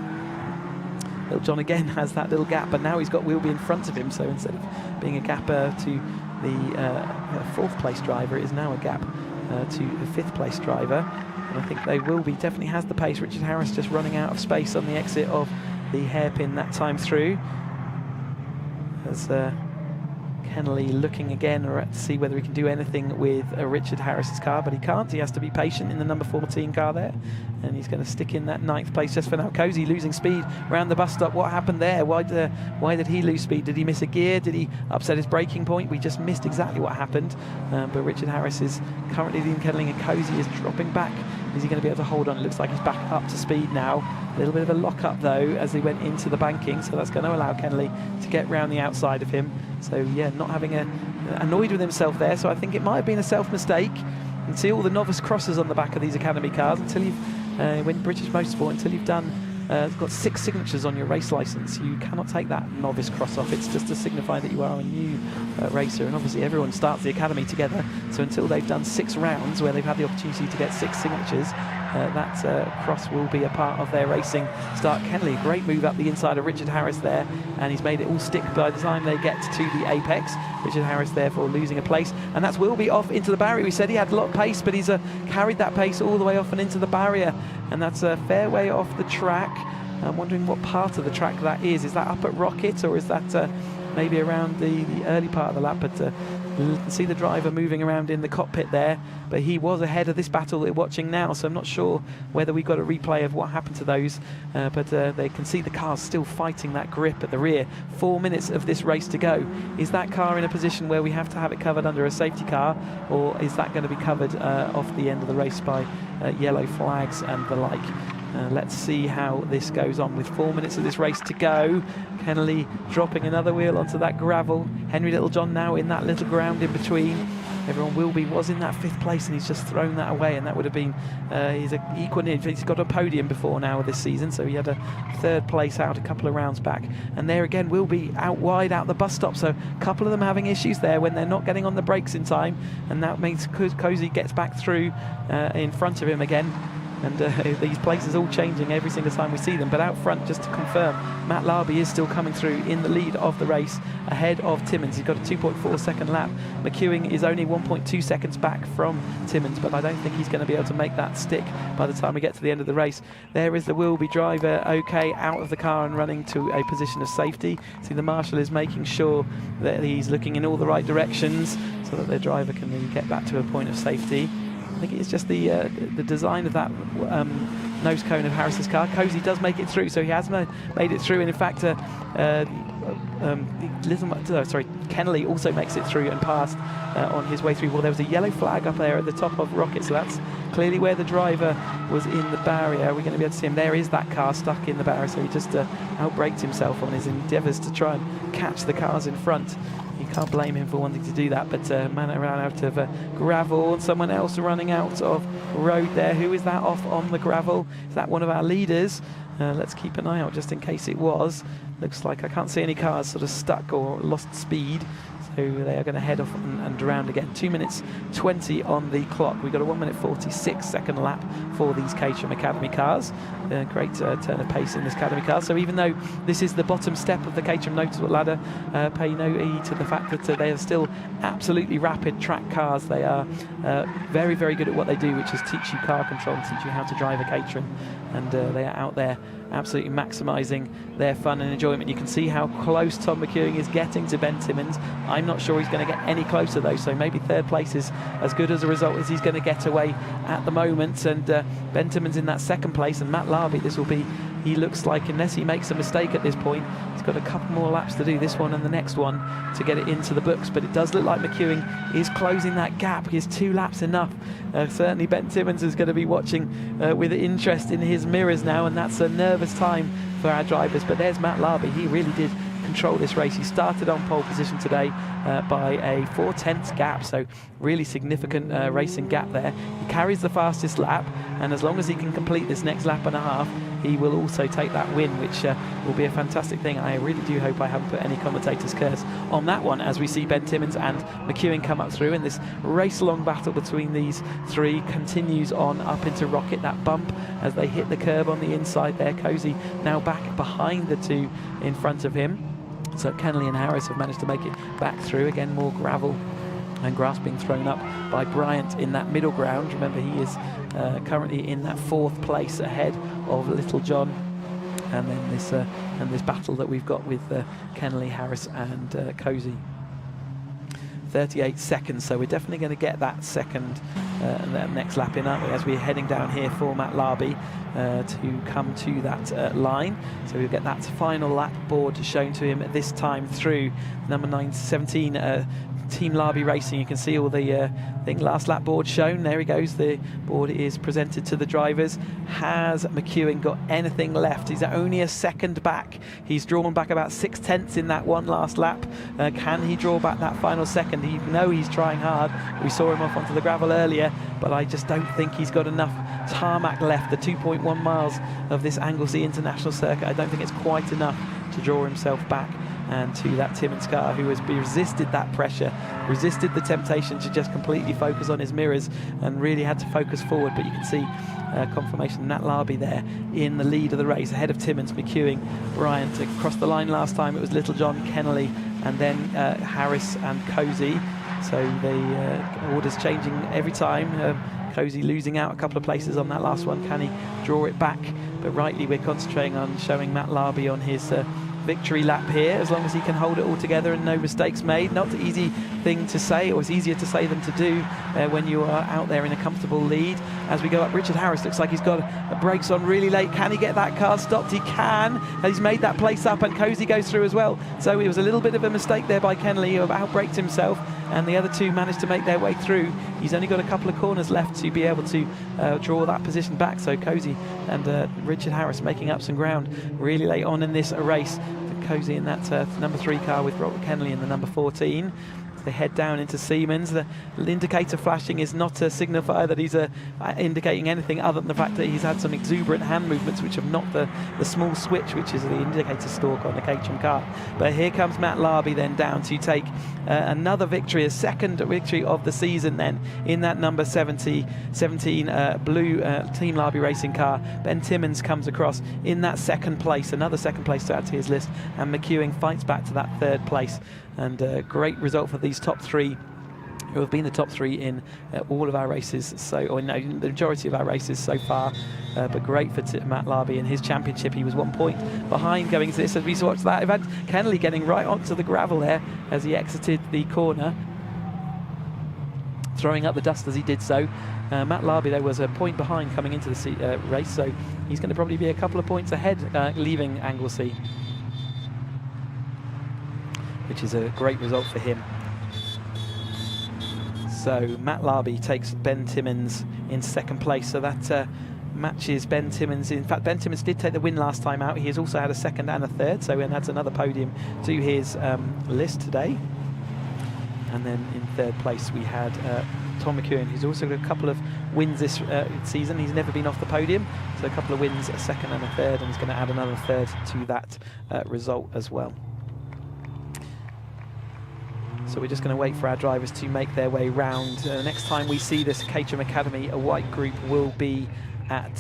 Little John again has that little gap, but now he's got Wilby in front of him, so instead of being a gap to the 4th place driver, it is now a gap to the 5th place driver. And I think Wilby definitely has the pace. Richard Harris just running out of space on the exit of the hairpin that time through, as Kennelly looking again to see whether he can do anything with Richard Harris's car, but he can't. He has to be patient in the number 14 car there, and he's going to stick in that 9th place just for now. Cozy losing speed around the bus stop. What happened there? Why did he lose speed? Did he miss a gear? Did he upset his braking point? We just missed exactly what happened, but Richard Harris is currently leading Kennelly, and Cozy is dropping back. Is he going to be able to hold on? It looks like he's back up to speed now. A little bit of a lock-up, though, as they went into the banking, so that's going to allow Kennelly to get round the outside of him. So, yeah, not having a annoyed with himself there, so I think it might have been a self-mistake. You can see all the novice crosses on the back of these Academy cars until you've, when British Motorsport, until you've done got 6 signatures on your race licence. You cannot take that novice cross off. It's just to signify that you are a new racer, and obviously everyone starts the Academy together, so until they've done 6 rounds where they've had the opportunity to get 6 signatures, that cross will be a part of their racing start. Kennelly, great move up the inside of Richard Harris there, and he's made it all stick by the time they get to the apex. Richard Harris therefore losing a place, and that's Wilby off into the barrier. We said he had a lot of pace, but he's carried that pace all the way off and into the barrier, and that's a fair way off the track. I'm wondering what part of the track that is. Is that up at Rocket, or is that maybe around the early part of the lap? But you can see the driver moving around in the cockpit there, but he was ahead of this battle we're watching now, so I'm not sure whether we got a replay of what happened to those, but they can see the cars still fighting that grip at the rear. 4 minutes of this race to go. Is that car in a position where we have to have it covered under a safety car, or is that going to be covered off the end of the race by yellow flags and the like? Let's see how this goes on with 4 minutes of this race to go. Kennelly dropping another wheel onto that gravel. Henry Littlejohn now in that little ground in between. Everyone was in that 5th place, and he's just thrown that away, and that would have been he's got a podium before now this season, so he had a 3rd place out a couple of rounds back. And there again, Wilby out wide out the bus stop, so a couple of them having issues there when they're not getting on the brakes in time, and that makes Cozy gets back through in front of him again. And these places all changing every single time we see them. But out front, just to confirm, Matt Larby is still coming through in the lead of the race, ahead of Timmins. He's got a 2.4 second lap. McEwing is only 1.2 seconds back from Timmins, but I don't think he's going to be able to make that stick by the time we get to the end of the race. There is the Wilby driver, okay, out of the car and running to a position of safety. See, the marshal is making sure that he's looking in all the right directions so that their driver can then get back to a point of safety. I think it's just the design of that nose cone of Harris's car. Cozy does make it through, so he has made it through, and in fact Kennelly also makes it through and passed on his way through. Well, there was a yellow flag up there at the top of Rocket, so that's clearly where the driver was in the barrier. We're going to be able to see him. There is that car stuck in the barrier, so he just outbraked himself on his endeavours to try and catch the cars in front. You can't blame him for wanting to do that, but man ran out of gravel, and someone else running out of road there. Who is that off on the gravel? Is that one of our leaders? Let's keep an eye out just in case it was. Looks like I can't see any cars sort of stuck or lost speed, so they are going to head off and around again. 2 minutes 20 on the clock. We've got a 1 minute 46 second lap for these Caterham Academy cars. Great turn of pace in this Academy car. So even though this is the bottom step of the Caterham Motorsport ladder, pay no heed to the fact that they are still absolutely rapid track cars. They are very, very good at what they do, which is teach you car control and teach you how to drive a Caterham. And they are out there absolutely maximising their fun and enjoyment. You can see how close Tom McEwing is getting to Ben Timmins. I'm not sure he's going to get any closer though, so maybe 3rd place is as good as a result as he's going to get away at the moment. And Ben Timmins in that 2nd place, and Matt Larby, this will be, he looks like, unless he makes a mistake at this point, he's got a couple more laps to do, this one and the next one, to get it into the books. But it does look like McEwing is closing that gap. Is 2 laps enough? Certainly Ben Timmins is going to be watching with interest in his mirrors now, and that's a nervous time for our drivers. But there's Matt Larby. He really did control this race. He started on pole position today by a 4/10 gap, so really significant racing gap there. He carries the fastest lap, and as long as he can complete this next lap and a half, he will also take that win, which will be a fantastic thing. I really do hope I haven't put any commentator's curse on that one, as we see Ben Timmins and McEwing come up through, and this race-long battle between these three continues on up into Rocket. That bump as they hit the curb on the inside there. Cozy now back behind the two in front of him. So Kennelly and Harris have managed to make it back through. Again, more gravel and grass being thrown up by Bryant in that middle ground. Remember, he is currently in that 4th place ahead of Little John. And then this battle that we've got with Kennelly, Harris and Cozy. 38 seconds, so we're definitely going to get that second that next lap in, aren't we, as we're heading down here for Matt Larby to come to that line. So we'll get that final lap board shown to him this time through. Number 17 Team Larby Racing. You can see all the last lap board shown. There he goes. The board is presented to the drivers. Has McEwen got anything left? He's only a second back. He's drawn back about 6/10 in that one last lap. Can he draw back that final second? You know he's trying hard. We saw him off onto the gravel earlier, but I just don't think he's got enough tarmac left. The 2.1 miles of this Anglesey International Circuit, I don't think it's quite enough to draw himself back and to that Timmins car, who has resisted that pressure, resisted the temptation to just completely focus on his mirrors and really had to focus forward. But you can see confirmation, Matt Larby there in the lead of the race, ahead of Timmins, McEwen, Bryant. Across the line last time it was Littlejohn, Kennelly, and then Harris and Cozy. So the orders changing every time. Cozy losing out a couple of places on that last one. Can he draw it back? But rightly we're concentrating on showing Matt Larby on his victory lap here, as long as he can hold it all together and no mistakes made. Not the easy thing to say, or it's easier to say than to do when you are out there in a comfortable lead. As we go up, Richard Harris looks like he's got brakes on really late. Can he get that car stopped? He can. He's made that place up, and Cozy goes through as well. So it was a little bit of a mistake there by Kennelly, who outbraked himself, and the other two managed to make their way through. He's only got a couple of corners left to be able to draw that position back. So Cozy and Richard Harris making up some ground really late on in this race. Cozy in that number 3 car with Robert Kennelly in the number 14. They head down into Siemens. The indicator flashing is not a signifier that he's indicating anything other than the fact that he's had some exuberant hand movements which have knocked the small switch, which is the indicator stalk on the Caterham car. But here comes Matt Larby then down to take another victory, a second victory of the season then in that number 17 blue Team Larby Racing car. Ben Timmins comes across in that second place, another second place to add to his list, and McEwen fights back to that third place. And a great result for these top 3, who have been the top 3 in all of our races, the majority of our races so far. But great for Matt Larby in his championship. He was 1 point behind going into this. As we watched that event, Kennelly getting right onto the gravel there as he exited the corner, throwing up the dust as he did so. Matt Larby there was a point behind coming into the race, so he's going to probably be a couple of points ahead leaving Anglesey, which is a great result for him. So Matt Larby takes Ben Timmins in second place, so that matches Ben Timmins. In fact, Ben Timmins did take the win last time out. He has also had a second and a third, so adds another podium to his list today. And then in third place we had Tom McEwen, who's also got a couple of wins this season. He's never been off the podium, so a couple of wins, a second and a third, and he's going to add another third to that result as well. So we're just going to wait for our drivers to make their way round. Next time we see this Caterham Academy, a white group will be at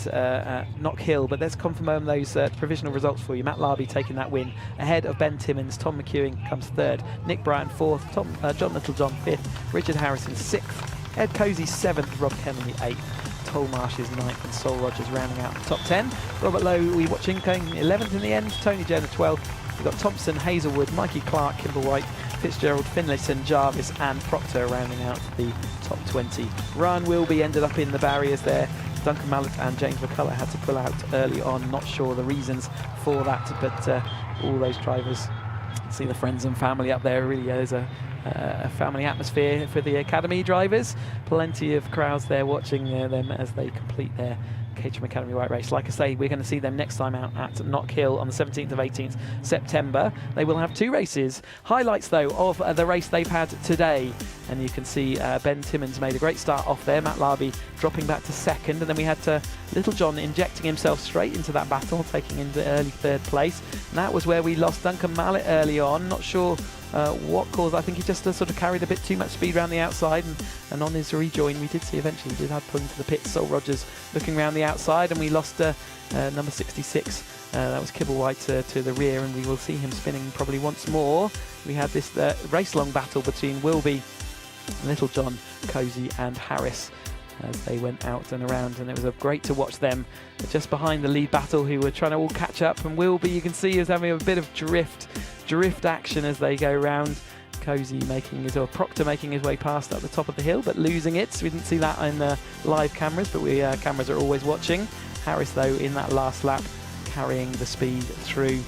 Knockhill, but let's confirm those provisional results for you. Matt Larby taking that win ahead of Ben Timmins. Tom McEwen comes third, Nick Bryant fourth, John Littlejohn fifth, Richard Harrison sixth, Ed Cozy seventh, Rob Kennelly eighth, Toll Marsh is ninth, and Sol Rogers rounding out the top 10. Robert Lowe, we watching, going 11th in the end, Tony Jenner 12th. We've got Thompson, Hazelwood, Mikey Clark, Kimber White, Fitzgerald, Finlayson, Jarvis and Proctor rounding out the top 20. Ryan Wilby ended up in the barriers there. Duncan Mallet and James McCullough had to pull out early on. Not sure the reasons for that, but all those drivers, see the friends and family up there. Really is a family atmosphere for the Academy drivers. Plenty of crowds there watching them as they complete their Caterham Academy White Race. Like I say, we're going to see them next time out at Knockhill on the 17th of 18th September. They will have 2 races. Highlights, though, of the race they've had today. And you can see Ben Timmins made a great start off there. Matt Larby dropping back to second. And then we had Littlejohn injecting himself straight into that battle, taking into early third place. And that was where we lost Duncan Mallet early on. Not sure what caused. I think he just sort of carried a bit too much speed around the outside, and on his rejoin we did see eventually he did have pulled into the pits. Sol Rogers looking around the outside, and we lost number 66. That was Kibble White to the rear, and we will see him spinning probably once more. We had this race-long battle between Wilby, Littlejohn, Cozy and Harris as they went out and around, and it was great to watch them just behind the lead battle, who were trying to all catch up. And Wilby, you can see, is having a bit of drift action as they go round. Cozy Proctor making his way past at the top of the hill, but losing it. So we didn't see that in the live cameras, but cameras are always watching. Harris, though, in that last lap, carrying the speed through.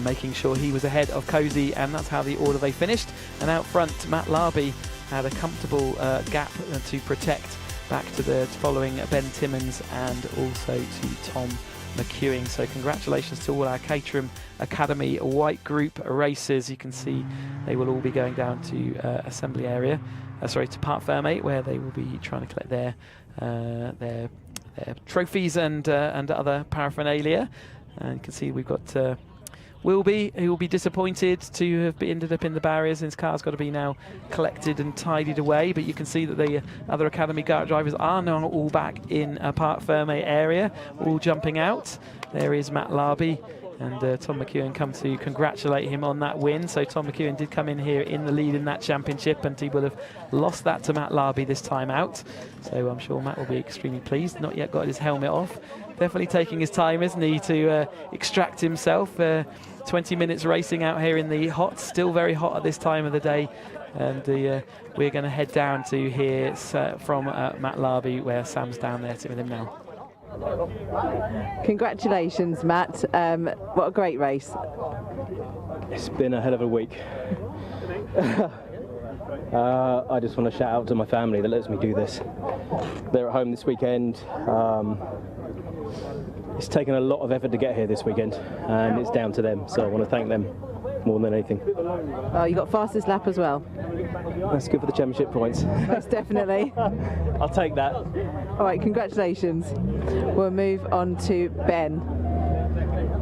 making sure he was ahead of Cozy, and that's how the order they finished. And out front, Matt Larby had a comfortable gap to protect back to the following Ben Timmins and also to Tom McEwing. So congratulations to all our Caterham Academy white group racers. You can see they will all be going down to assembly area, to Parc Fermé, where they will be trying to collect their trophies and other paraphernalia. And you can see we've got Wilby, who will be disappointed to have ended up in the barriers, and his car's got to be now collected and tidied away. But you can see that the other Academy drivers are now all back in Parc Fermé area, all jumping out. There is Matt Larby, and Tom McEwen come to congratulate him on that win. So Tom McEwen did come in here in the lead in that championship, and he will have lost that to Matt Larby this time out. So I'm sure Matt will be extremely pleased. Not yet got his helmet off. Definitely taking his time, isn't he, to extract himself. 20 minutes racing out here in the hot, still very hot at this time of the day. And we're going to head down to hear from Matt Larby, where Sam's down there with him now. Congratulations, Matt. What a great race. It's been a hell of a week. I just want to shout out to my family that lets me do this. They're at home this weekend. It's taken a lot of effort to get here this weekend, and it's down to them, so I want to thank them more than anything. Oh, you got fastest lap as well. That's good for the championship points. Most definitely. I'll take that. All right, congratulations. We'll move on to Ben.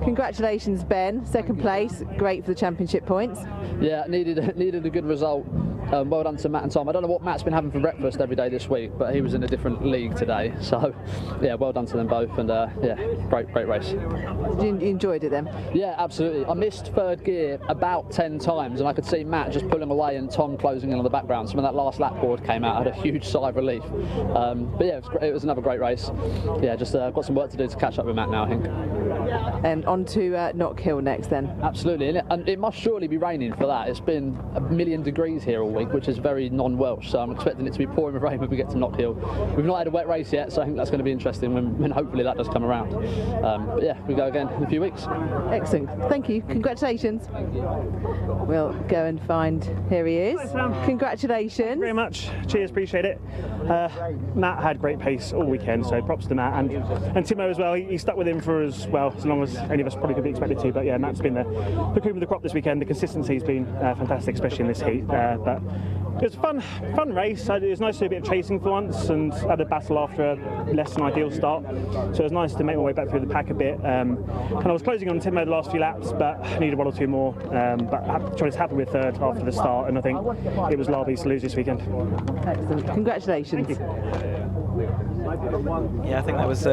Congratulations, Ben. Second place, great for the championship points. Yeah, needed a good result. Well done to Matt and Tom. I don't know what Matt's been having for breakfast every day this week, but he was in a different league today. So, yeah, well done to them both, and yeah, great race. You enjoyed it then? Yeah, absolutely. I missed third gear about 10 times, and I could see Matt just pulling away and Tom closing in on the background. So when that last lap board came out, I had a huge sigh of relief. But yeah, it was another great race. Yeah, just got some work to do to catch up with Matt now, I think. And on to Knock Hill next then. Absolutely, and it must surely be raining for that. It's been 1,000,000 degrees here all week, which is very non-Welsh, so I'm expecting it to be pouring with rain when we get to Knock Hill. We've not had a wet race yet, so I think that's going to be interesting when hopefully that does come around. But yeah, we go again in a few weeks. Excellent, thank you, congratulations. We'll go and find, here he is. Congratulations. Thank you very much, cheers, appreciate it. Matt had great pace all weekend, so props to Matt, and Timo as well. He stuck with him for as well, as long as any of us probably could be expected to, but yeah, Matt's been the cream of the crop this weekend. The consistency's been fantastic, especially in this heat, but it was a fun race. It was nice to do a bit of chasing for once, and had a battle after a less than ideal start, so it was nice to make my way back through the pack a bit, and I was closing on Timo the last few laps, but I needed one or two more, but I was happy with third after the start, and I think it was Larby's to lose this weekend. Excellent, congratulations. Thank you. Yeah, I think that was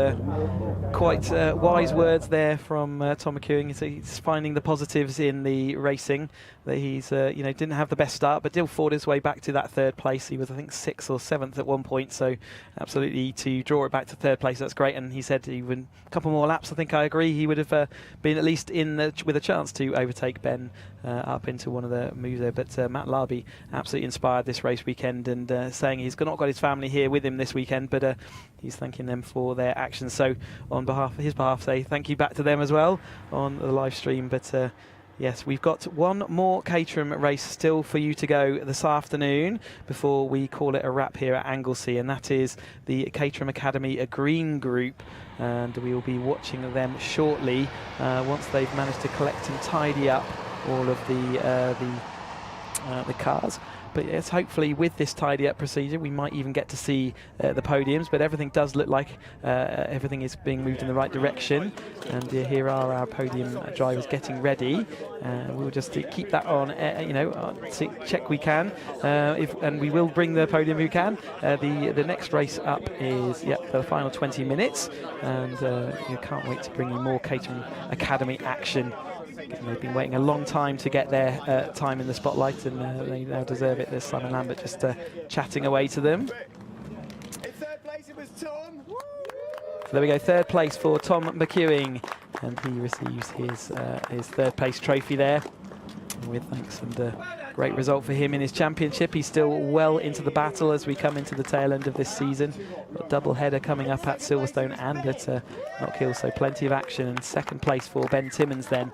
quite wise words there from Tom McEwing. He's finding the positives in the racing. That he's didn't have the best start, but still fought his way back to that third place. He was, I think, 6th or 7th at one point, so absolutely to draw it back to third place, that's great. And he said even a couple more laps, I think I agree, he would have been at least with a chance to overtake Ben up into one of the moves there. But Matt Larby absolutely inspired this race weekend, and saying he's not got his family here with him this weekend, but he's thanking them for their actions. So on his behalf, say thank you back to them as well on the live stream. But yes, we've got one more Caterham race still for you to go this afternoon before we call it a wrap here at Anglesey, and that is the Caterham Academy Green Group, and we will be watching them shortly once they've managed to collect and tidy up all of the cars. But yes, hopefully with this tidy up procedure we might even get to see the podiums, but everything does look like everything is being moved in the right direction, and here are our podium drivers getting ready. We'll just keep that on, check we can, and we will bring the podium who can. The next race up is the final 20 minutes, and you can't wait to bring you more Caterham Academy action. They've been waiting a long time to get their time in the spotlight, and they now deserve it. There's Simon Lambert just chatting away to them. In third place it was Tom. So there we go, third place for Tom McEwing, and he receives his third place trophy there with thanks, and great result for him in his championship. He's still well into the battle as we come into the tail end of this season. Got a double header coming up at Silverstone and at Knock Hill, so plenty of action. And second place for Ben Timmins then,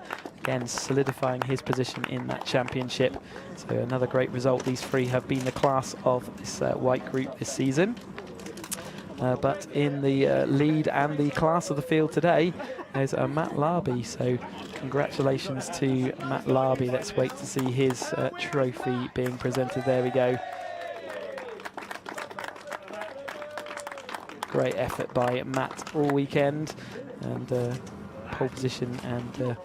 again solidifying his position in that championship. So another great result. These three have been the class of this white group this season. But in the lead and the class of the field today, there's Matt Larby. So congratulations to Matt Larby. Let's wait to see his trophy being presented. There we go. Great effort by Matt all weekend, and pole position and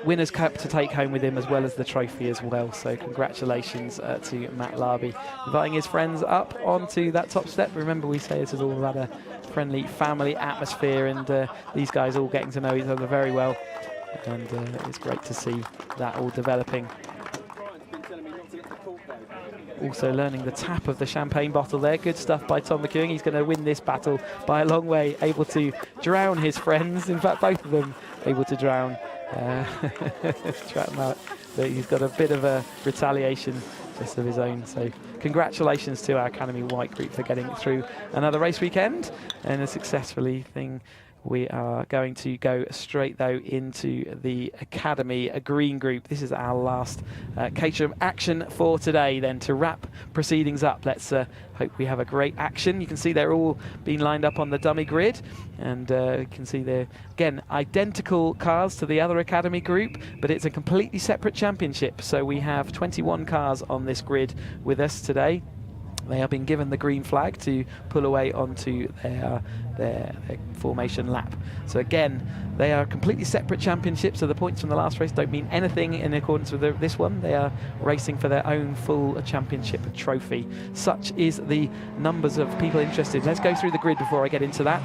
Winners' Cup to take home with him, as well as the trophy as well. So congratulations to Matt Larby, inviting his friends up onto that top step. Remember, we say this is all about a friendly family atmosphere, and these guys all getting to know each other very well, and it's great to see that all developing. Also learning the tap of the champagne bottle there. Good stuff by Tom McEwing. He's going to win this battle by a long way, able to drown his friends. In fact, both of them able to drown. Trap him out. But he's got a bit of a retaliation just of his own. So congratulations to our Academy White group for getting through another race weekend and a successfully thing. We are going to go straight, though, into the Academy Green group. This is our last Caterham action for today. Then to wrap proceedings up, let's hope we have a great action. You can see they're all being lined up on the dummy grid, and you can see they're, again, identical cars to the other Academy group, but it's a completely separate championship. So we have 21 cars on this grid with us today. They have been given the green flag to pull away onto their formation lap. So again, they are completely separate championships, so the points from the last race don't mean anything in accordance with this one. They are racing for their own full championship trophy. Such is the numbers of people interested. Let's go through the grid before I get into that.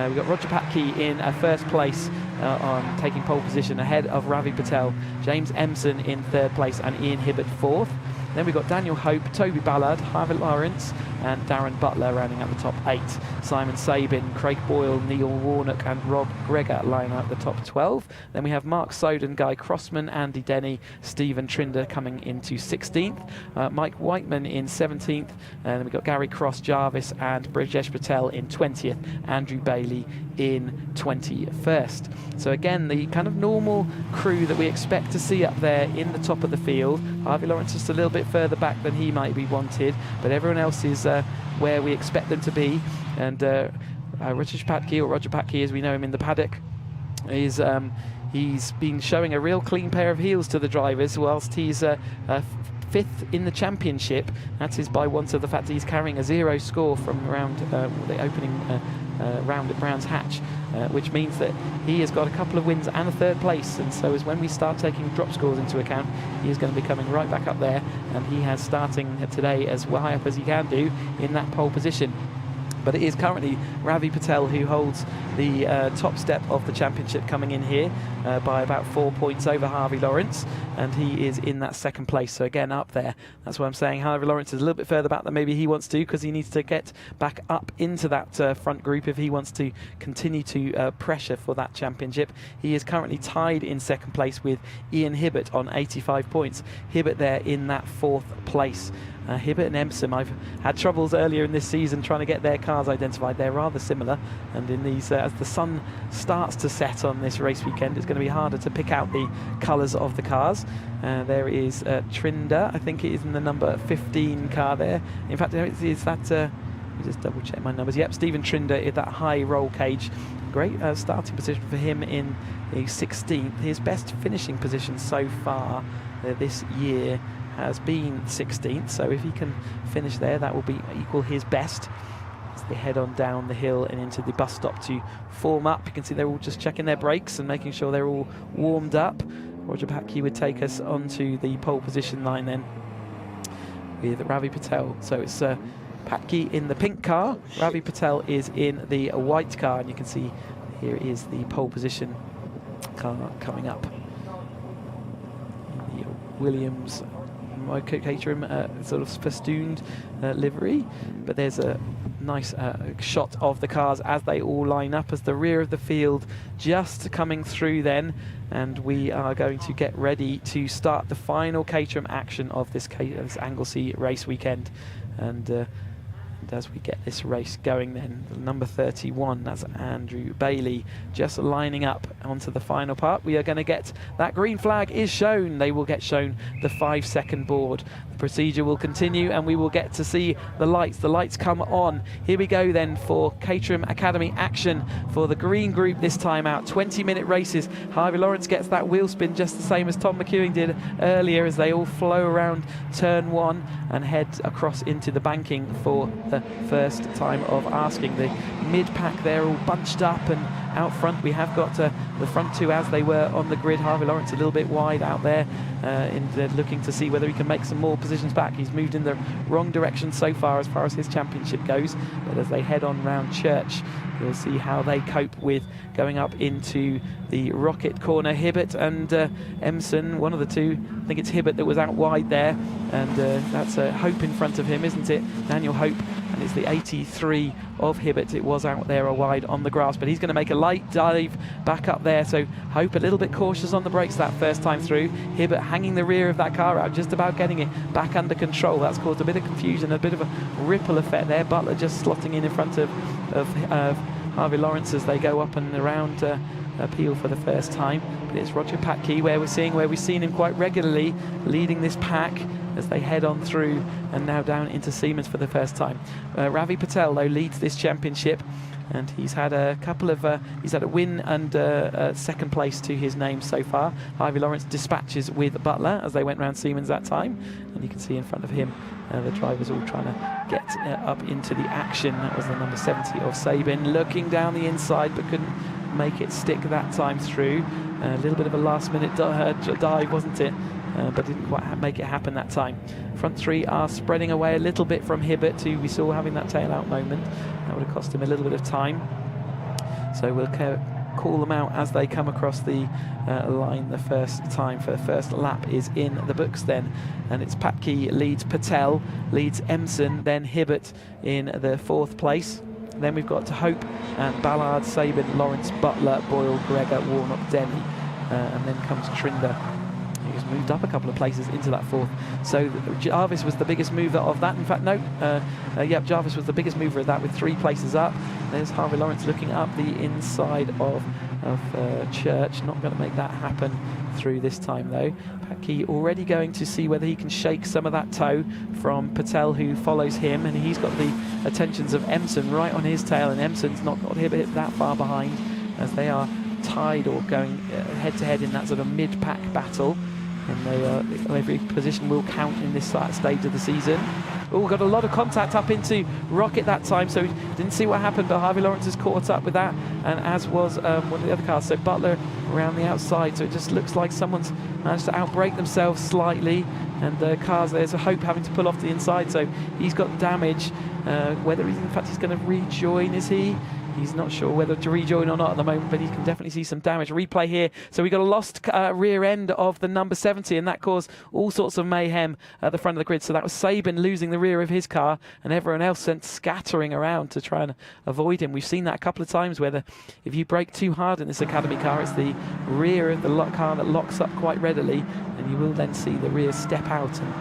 We've got Roger Patke in first place on taking pole position ahead of Ravi Patel, James Empson in third place, and Ian Hibbert fourth. Then we've got Daniel Hope, Toby Ballard, Harvey Lawrence, and Darren Butler rounding out the top 8. Simon Sabin, Craig Boyle, Neil Warnock, and Rob Gregor line out the top 12. Then we have Mark Soden, Guy Crossman, Andy Denny, Stephen Trinder coming into 16th. Mike Whiteman in 17th. And then we've got Gary Cross, Jarvis, and Brijesh Patel in 20th. Andrew Bailey in 21st. So again, the kind of normal crew that we expect to see up there in the top of the field. Harvey Lawrence just a little bit further back than he might be wanted, but everyone else is where we expect them to be. And Roger Patke, as we know him in the paddock, is he's been showing a real clean pair of heels to the drivers, whilst he's fifth in the championship. That is by one to the fact that he's carrying a 0 score from around the opening round at Brands Hatch, which means that he has got a couple of wins and a third place, and so as when we start taking drop scores into account, he is going to be coming right back up there, and he has starting today as high up as he can do in that pole position. But it is currently Ravi Patel who holds the top step of the championship, coming in here by about 4 points over Harvey Lawrence, and he is in that second place. So again, up there. That's why I'm saying Harvey Lawrence is a little bit further back than maybe he wants to, because he needs to get back up into that front group if he wants to continue to pressure for that championship. He is currently tied in second place with Ian Hibbert on 85 points. Hibbert there in that fourth place. Hibbert and Empson, I've had troubles earlier in this season trying to get their cars identified. They're rather similar, and in these, as the sun starts to set on this race weekend, it's going to be harder to pick out the colours of the cars. There is Trinder, I think it is in the number 15 car there. In fact, is that, let me just double check my numbers. Yep, Stephen Trinder in that high roll cage. Great starting position for him in the 16th. His best finishing position so far this year has been 16th, so if he can finish there, that will be equal his best as they head on down the hill and into the bus stop to form up. You can see they're all just checking their brakes and making sure they're all warmed up. Roger Patke would take us onto the pole position line then with Ravi Patel. So it's Patke in the pink car, Ravi Patel is in the white car, and you can see here is the pole position car coming up in the Williams Caterham sort of festooned livery, but there's a nice shot of the cars as they all line up as the rear of the field just coming through then, and we are going to get ready to start the final Caterham action of this Anglesey race weekend. And And as we get this race going then, number 31, that's Andrew Bailey, just lining up onto the final part. We are going to get that green flag is shown. They will get shown the 5-second board. The procedure will continue and we will get to see the lights. The lights come on. Here we go then for Caterham Academy action for the green group this time out. 20-minute races. Harvey Lawrence gets that wheel spin just the same as Tom McEwing did earlier as they all flow around turn 1 and head across into the banking for the first time of asking. The mid-pack there all bunched up, and out front we have got the front two as they were on the grid. Harvey Lawrence a little bit wide out there looking to see whether he can make some more positions back. He's moved in the wrong direction so far as his championship goes, but as they head on round Church, you'll see how they cope with going up into the Rocket corner. Hibbert and Emson, one of the two, I think it's Hibbert that was out wide there, and that's Hope in front of him, isn't it? Daniel Hope, and it's the 83 of Hibbert. It was out there a wide on the grass, but he's going to make a light dive back up there, so Hope a little bit cautious on the brakes that first time through. Hibbert hanging the rear of that car out, just about getting it back under control. That's caused a bit of confusion, a bit of a ripple effect there. Butler just slotting in front of Harvey Lawrence as they go up and around Peel for the first time. But it's Roger Patke where we've seen him quite regularly leading this pack as they head on through and now down into Siemens for the first time. Ravi Patel though leads this championship, and he's had a couple of he's had a win and second place to his name so far. Harvey Lawrence dispatches with Butler as they went round Siemens that time, and you can see in front of him the drivers all trying to get up into the action. That was the number 70 of Sabin, looking down the inside but couldn't make it stick that time through. A little bit of a last minute dive, wasn't it? But didn't quite make it happen that time. Front three are spreading away a little bit from Hibbert, who we saw having that tail out moment. That would have cost him a little bit of time. So we'll call them out as they come across the line the first time. For the first lap is in the books then, and it's Patke leads Patel, leads Emson, then Hibbert in the 4th place. Then we've got Hope and Ballard, Sabin, Lawrence, Butler, Boyle, Gregor, Warnock, Denny, and then comes Trinder. He's moved up a couple of places into that 4th. So Jarvis was the biggest mover of that. In fact, no, Jarvis was the biggest mover of that with 3 places up. There's Harvey Lawrence looking up the inside of Church. Not going to make that happen through this time though. Patke already going to see whether he can shake some of that toe from Patel, who follows him, and he's got the attentions of Emson right on his tail, and Emson's not got Hibbert that far behind as they are tied or going head to head in that sort of mid-pack battle. And every position will count in this stage of the season. Oh, got a lot of contact up into Rocket that time, so didn't see what happened, but Harvey Lawrence has caught up with that, and as was one of the other cars. So Butler around the outside, so it just looks like someone's managed to outbrake themselves slightly, and the cars, there's a Hope having to pull off the inside, so he's got damage. Whether he's, in fact, he's going to rejoin, is he? He's not sure whether to rejoin or not at the moment, but he can definitely see some damage. Replay here. So we got a lost rear end of the number 70, and that caused all sorts of mayhem at the front of the grid. So that was Sabin losing the rear of his car, and everyone else sent scattering around to try and avoid him. We've seen that a couple of times, where if you brake too hard in this Academy car, it's the rear of the car that locks up quite readily, and you will then see the rear step out and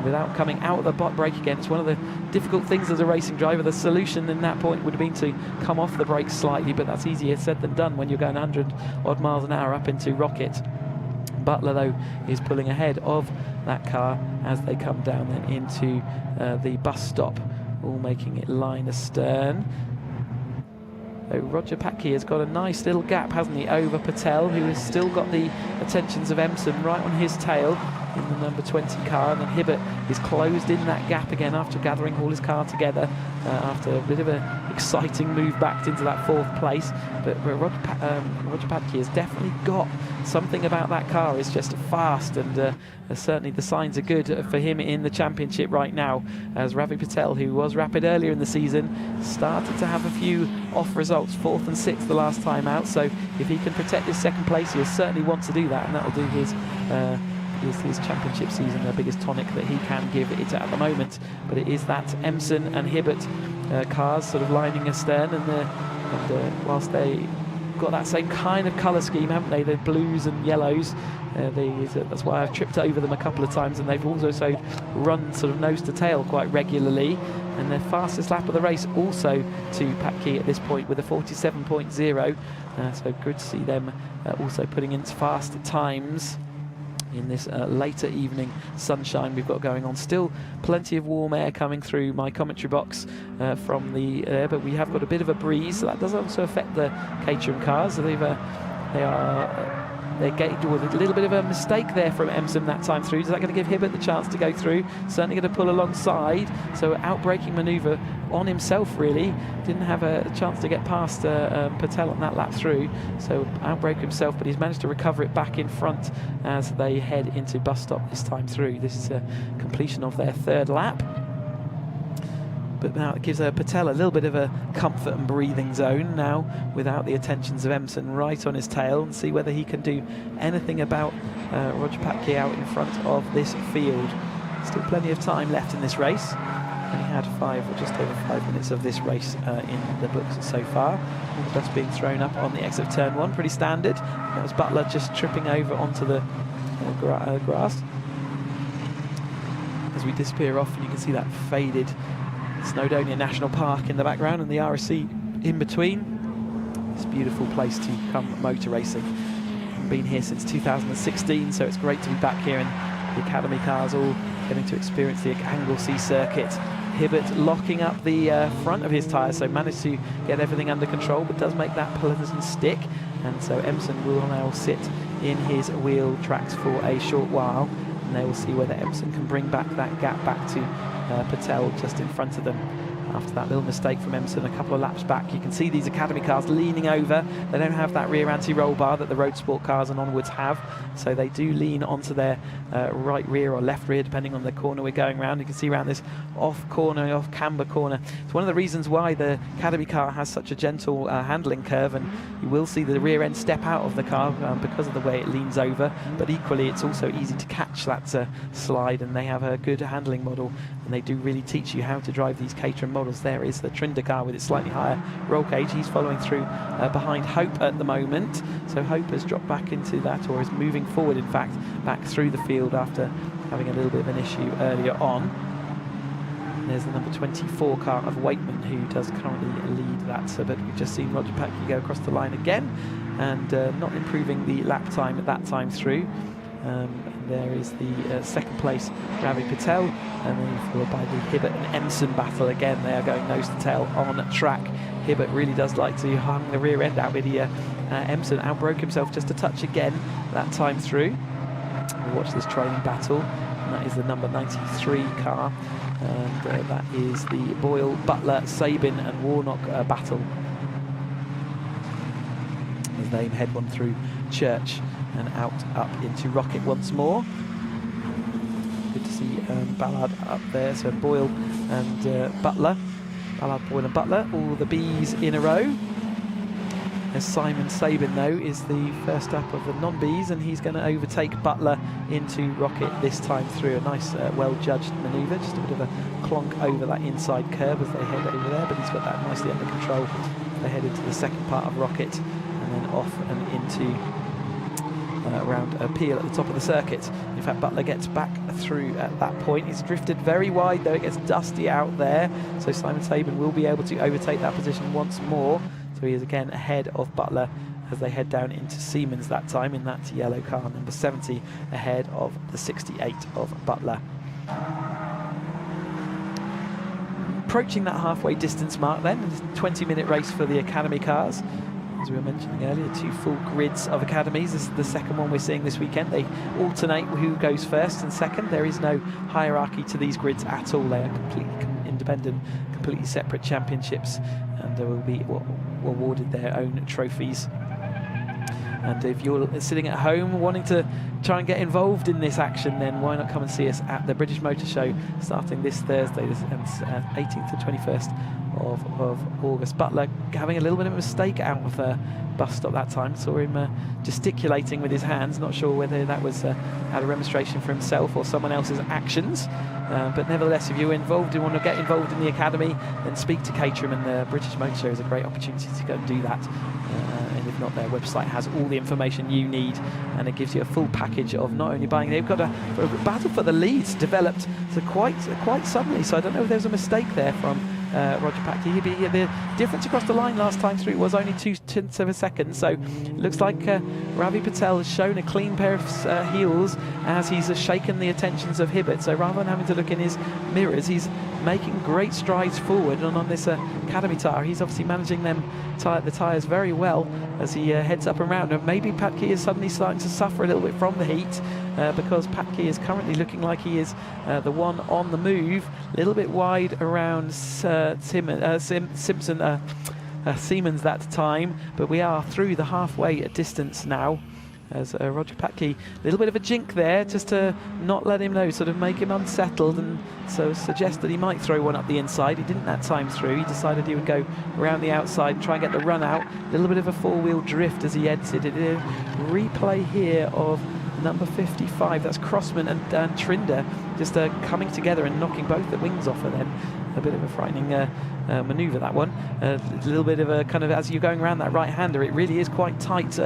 without coming out of the brake again. It's one of the difficult things as a racing driver. The solution in that point would have been to come off the brakes slightly, but that's easier said than done when you're going 100 odd miles an hour up into Rocket. Butler though is pulling ahead of that car as they come down then into the bus stop, all making it line astern. So Roger Patke has got a nice little gap, hasn't he, over Patel, who has still got the attentions of Emson right on his tail in the number 20 car, and then Hibbert is closed in that gap again after gathering all his car together after a bit of an exciting move back into that 4th place. But Roger Patke has definitely got something about that car. It's just fast, and certainly the signs are good for him in the championship right now, as Ravi Patel, who was rapid earlier in the season, started to have a few off results, 4th and 6th the last time out. So if he can protect his 2nd place, he'll certainly want to do that, and that'll do his championship season the biggest tonic that he can give it at the moment. But it is that Emson and Hibbert cars sort of lining astern, and whilst they got that same kind of colour scheme, haven't they? The blues and yellows. That's why I've tripped over them a couple of times, and they've also run sort of nose to tail quite regularly. And their fastest lap of the race also to Patke at this point with a 47.0. So good to see them also putting in fast times in this later evening sunshine we've got going on. Still plenty of warm air coming through my commentary box from the air, but we have got a bit of a breeze, so that does also affect the Caterham cars. So they're getting with a little bit of a mistake there from Emson that time through. Is that going to give Hibbert the chance to go through? Certainly going to pull alongside. So outbraking manoeuvre on himself, really. Didn't have a chance to get past Patel on that lap through. So outbrake himself, but he's managed to recover it back in front as they head into bus stop this time through. This is a completion of their third lap. But now it gives Patel a little bit of a comfort and breathing zone now without the attentions of Emson right on his tail, and see whether he can do anything about Roger Patke out in front of this field. Still plenty of time left in this race. And he had just over 5 minutes of this race in the books so far. All the dust being thrown up on the exit of turn 1, pretty standard. That was Butler just tripping over onto the grass. As we disappear off, and you can see that faded Snowdonia National Park in the background and the RSC in between. It's a beautiful place to come motor racing. I've been here since 2016, so it's great to be back here, and the Academy cars all getting to experience the Anglesey Circuit. Hibbert locking up the front of his tyres, so managed to get everything under control, but does make that pleasant stick. And so Emson will now sit in his wheel tracks for a short while, and they will see whether Emson can bring back that gap back to Patel just in front of them. After that little mistake from Emson a couple of laps back, you can see these Academy cars leaning over. They don't have that rear anti-roll bar that the Roadsport cars and onwards have, so they do lean onto their right rear or left rear depending on the corner we're going around. You can see around this off camber corner. It's one of the reasons why the Academy car has such a gentle handling curve, and you will see the rear end step out of the car because of the way it leans over, but equally it's also easy to catch that slide, and they have a good handling model, and they do really teach you how to drive these Caterham models. There is the Trinder car with its slightly higher roll cage. He's following through behind Hope at the moment. So Hope has dropped back into that, or is moving forward, in fact, back through the field after having a little bit of an issue earlier on. And there's the number 24 car of Wakeman, who does currently lead that. But we've just seen Roger Patke go across the line again, and not improving the lap time at that time through. And there is the second place Ravi Patel, and then followed by the Hibbert and Emson battle. Again, they are going nose to tail on track. Hibbert really does like to hang the rear end out with the Emson outbroke himself just a touch again that time through. We watch this trailing battle, and that is the number 93 car, and that is the Boyle, Butler, Sabin and Warnock battle as they head one through Church and out up into Rocket once more. Good to see Ballard up there. So Boyle and Butler. Ballard, Boyle and Butler, all the Bs in a row. As Simon Sabin, though, is the first up of the non-Bs, and he's going to overtake Butler into Rocket this time through. A nice, well-judged manoeuvre. Just a bit of a clonk over that inside curb as they head over there, but he's got that nicely under control. They head into the second part of Rocket, and then off and into around Peel at the top of the circuit. In fact, Butler gets back through at that point. He's drifted very wide, though. It gets dusty out there, so Simon Sabin will be able to overtake that position once more. So he is again ahead of Butler as they head down into Siemens that time in that yellow car, number 70, ahead of the 68 of Butler. Approaching that halfway distance mark then, it's a 20-minute race for the Academy cars. As we were mentioning earlier, 2 full grids of Academies. This is the second one we're seeing this weekend. They alternate who goes first and second. There is no hierarchy to these grids at all. They are completely independent, completely separate championships, and they will be awarded their own trophies. And if you're sitting at home wanting to try and get involved in this action, then why not come and see us at the British Motor Show starting this Thursday, 18th to 21st of August. Butler having a little bit of a mistake out of the bus stop that time. Saw him gesticulating with his hands. Not sure whether that was out of remonstration for himself or someone else's actions. But nevertheless, if you're involved and want to get involved in the Academy, then speak to Caterham, and the British Motor Show is a great opportunity to go and do that. And if not, their website has all the information you need, and it gives you a full package package of not only buying, they've got a battle for the leads developed so quite suddenly. So I don't know if there's a mistake there from Roger Patke. The difference across the line last time through was only 0.2 of a second, so it looks like Ravi Patel has shown a clean pair of heels as he's shaken the attentions of Hibbert. So rather than having to look in his mirrors, he's making great strides forward, and on this Academy tyre, he's obviously managing the tyres very well as he heads up and round. And maybe Patke is suddenly starting to suffer a little bit from the heat because Patke is currently looking like he is the one on the move, a little bit wide around Siemens that time, but we are through the halfway distance now. As Roger Patke, a little bit of a jink there, just to not let him know, sort of make him unsettled, and so suggest that he might throw one up the inside. He didn't that time through. He decided he would go around the outside and try and get the run out. A little bit of a four-wheel drift as he exited. A replay here of number 55, that's Crossman and Trinder, just coming together and knocking both the wings off of them. A bit of a frightening manoeuvre, that one. A little bit of a kind of, as you're going around that right-hander, it really is quite tight.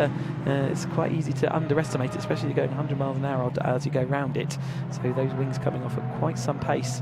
It's quite easy to underestimate it, especially if you're going 100 miles an hour as you go round it. So those wings coming off at quite some pace.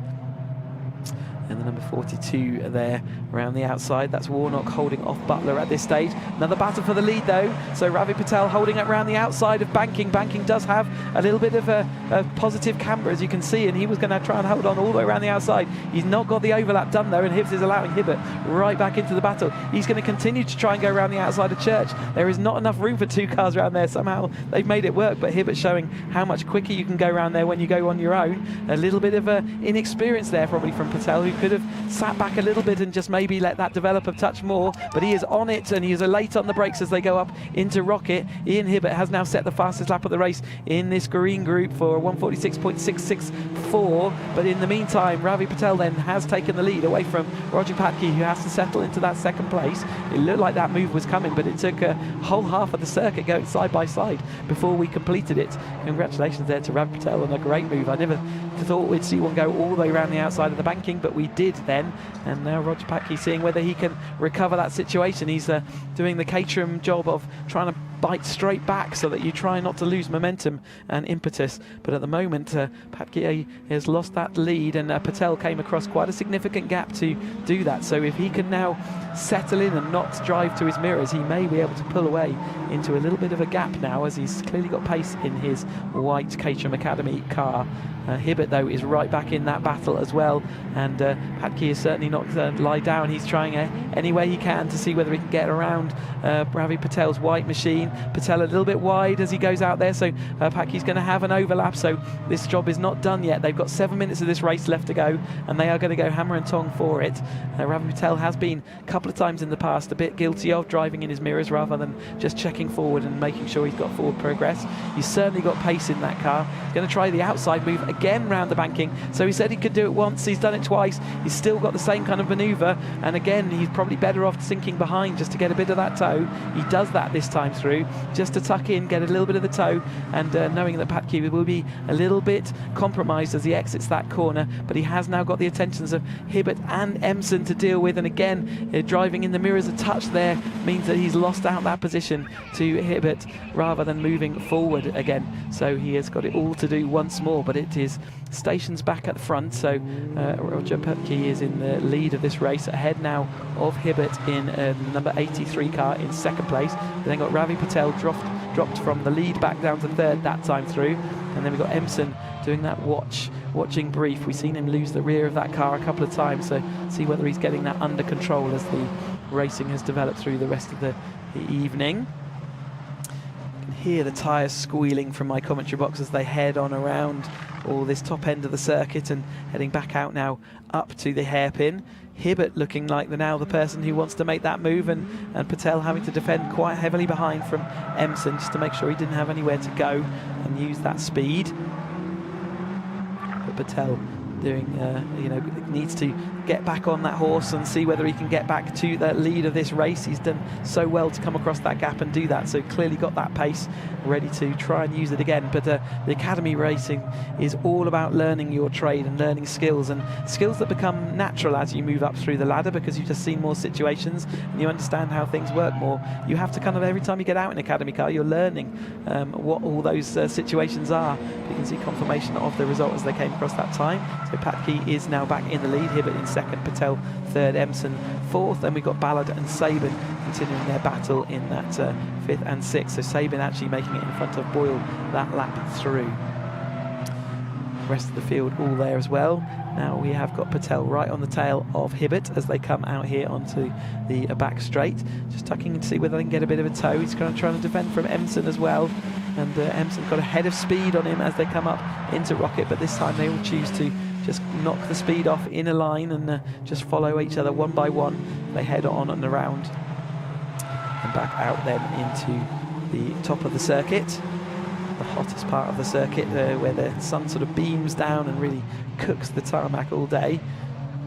And the number 42 there around the outside, that's Warnock holding off Butler at this stage. Another battle for the lead though, so Ravi Patel holding it around the outside of Banking. Banking does have a little bit of a positive camber, as you can see, and he was going to try and hold on all the way around the outside. He's not got the overlap done though, and Hibbs is allowing Hibbert right back into the battle. He's going to continue to try and go around the outside of Church. There is not enough room for two cars around there. Somehow they've made it work, but Hibbert showing how much quicker you can go around there when you go on your own. A little bit of inexperience there probably from Patel, who could have sat back a little bit and just maybe let that develop a touch more, but he is on it, and he is late on the brakes as they go up into Rocket. Ian Hibbert has now set the fastest lap of the race in this green group for 1:46.664, but in the meantime Ravi Patel then has taken the lead away from Roger Patke, who has to settle into that second place. It looked like that move was coming, but it took a whole half of the circuit going side by side before we completed it. Congratulations there to Ravi Patel on a great move. I never thought we'd see one go all the way around the outside of the Banking, but we did then. And now Roger Patke seeing whether he can recover that situation. He's doing the Caterham job of trying to bite straight back so that you try not to lose momentum and impetus, but at the moment Patke has lost that lead, and Patel came across quite a significant gap to do that. So if he can now settle in and not drive to his mirrors, he may be able to pull away into a little bit of a gap now, as he's clearly got pace in his white Caterham Academy car. Hibbert though is right back in that battle as well, and Patke is certainly not lie down. He's trying any way he can to see whether he can get around Ravi Patel's white machine. Patel a little bit wide as he goes out there, so Patke's going to have an overlap, so this job is not done yet. They've got 7 minutes of this race left to go, and they are going to go hammer and tong for it. Ravi Patel has been a couple of times in the past a bit guilty of driving in his mirrors rather than just checking forward and making sure he's got forward progress. He's certainly got pace in that car. He's going to try the outside move again round the Banking, so he said he could do it once, he's done it twice, he's still got the same kind of manoeuvre, and again he's probably better off sinking behind just to get a bit of that toe. He does that this time through, just to tuck in, get a little bit of the toe, and knowing that Patke will be a little bit compromised as he exits that corner, but he has now got the attentions of Hibbert and Emson to deal with, and again driving in the mirrors a touch there means that he's lost out that position to Hibbert rather than moving forward again. So he has got it all to do once more, but it is stations back at the front, so Roger Patke is in the lead of this race, ahead now of Hibbert in the number 83 car in second place. Then got Ravi Patel dropped from the lead back down to third that time through, and then we've got Emson doing that watching brief. We've seen him lose the rear of that car a couple of times, so see whether he's getting that under control as the racing has developed through the rest of the evening. Hear the tyres squealing from my commentary box as they head on around all this top end of the circuit and heading back out now up to the hairpin. Hibbert looking like now the person who wants to make that move, and Patel having to defend quite heavily behind from Emson just to make sure he didn't have anywhere to go and use that speed. But Patel doing, needs to get back on that horse and see whether he can get back to the lead of this race. He's done so well to come across that gap and do that, so clearly got that pace, ready to try and use it again. But the academy racing is all about learning your trade and learning skills, and skills that become natural as you move up through the ladder, because you've just seen more situations and you understand how things work more. You have to kind of, every time you get out in an academy car, you're learning what all those situations are. You can see confirmation of the result as they came across that time. So Pat Key is now back in the lead. Hibbert in second, Patel third, Emson fourth. Then we've got Ballard and Sabin continuing their battle in that fifth and sixth. So Sabin actually making it in front of Boyle that lap through. Rest of the field all there as well. Now we have got Patel right on the tail of Hibbert as they come out here onto the back straight, just tucking in to see whether they can get a bit of a tow. He's kind of trying to defend from Emson as well, and Emson got a head of speed on him as they come up into Rocket, but this time they will choose to just knock the speed off in a line and just follow each other one by one. They head on and around and back out then into the top of the circuit, the hottest part of the circuit, where the sun sort of beams down and really cooks the tarmac all day.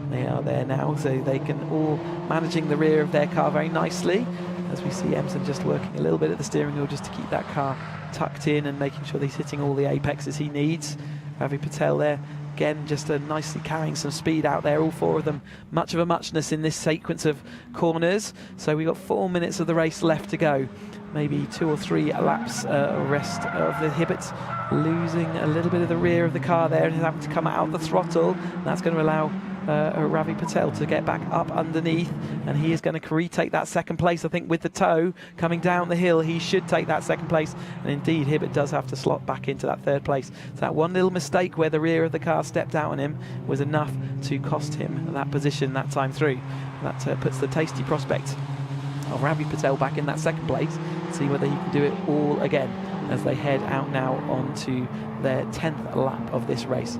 They are there now, so they can all managing the rear of their car very nicely, as we see Emson just working a little bit at the steering wheel just to keep that car tucked in and making sure he's hitting all the apexes he needs. Ravi Patel there again, just nicely carrying some speed out there, all four of them. Much of a muchness in this sequence of corners. So we've got 4 minutes of the race left to go. Maybe 2 or 3 laps rest of the Hibbert, losing a little bit of the rear of the car there and having to come out the throttle. And that's going to allow Ravi Patel to get back up underneath, and he is going to retake that second place. I think with the tow coming down the hill, he should take that second place, and indeed Hibbert does have to slot back into that third place. So that one little mistake where the rear of the car stepped out on him was enough to cost him that position that time through. That puts the tasty prospect of Ravi Patel back in that second place. See whether he can do it all again as they head out now onto their 10th lap of this race.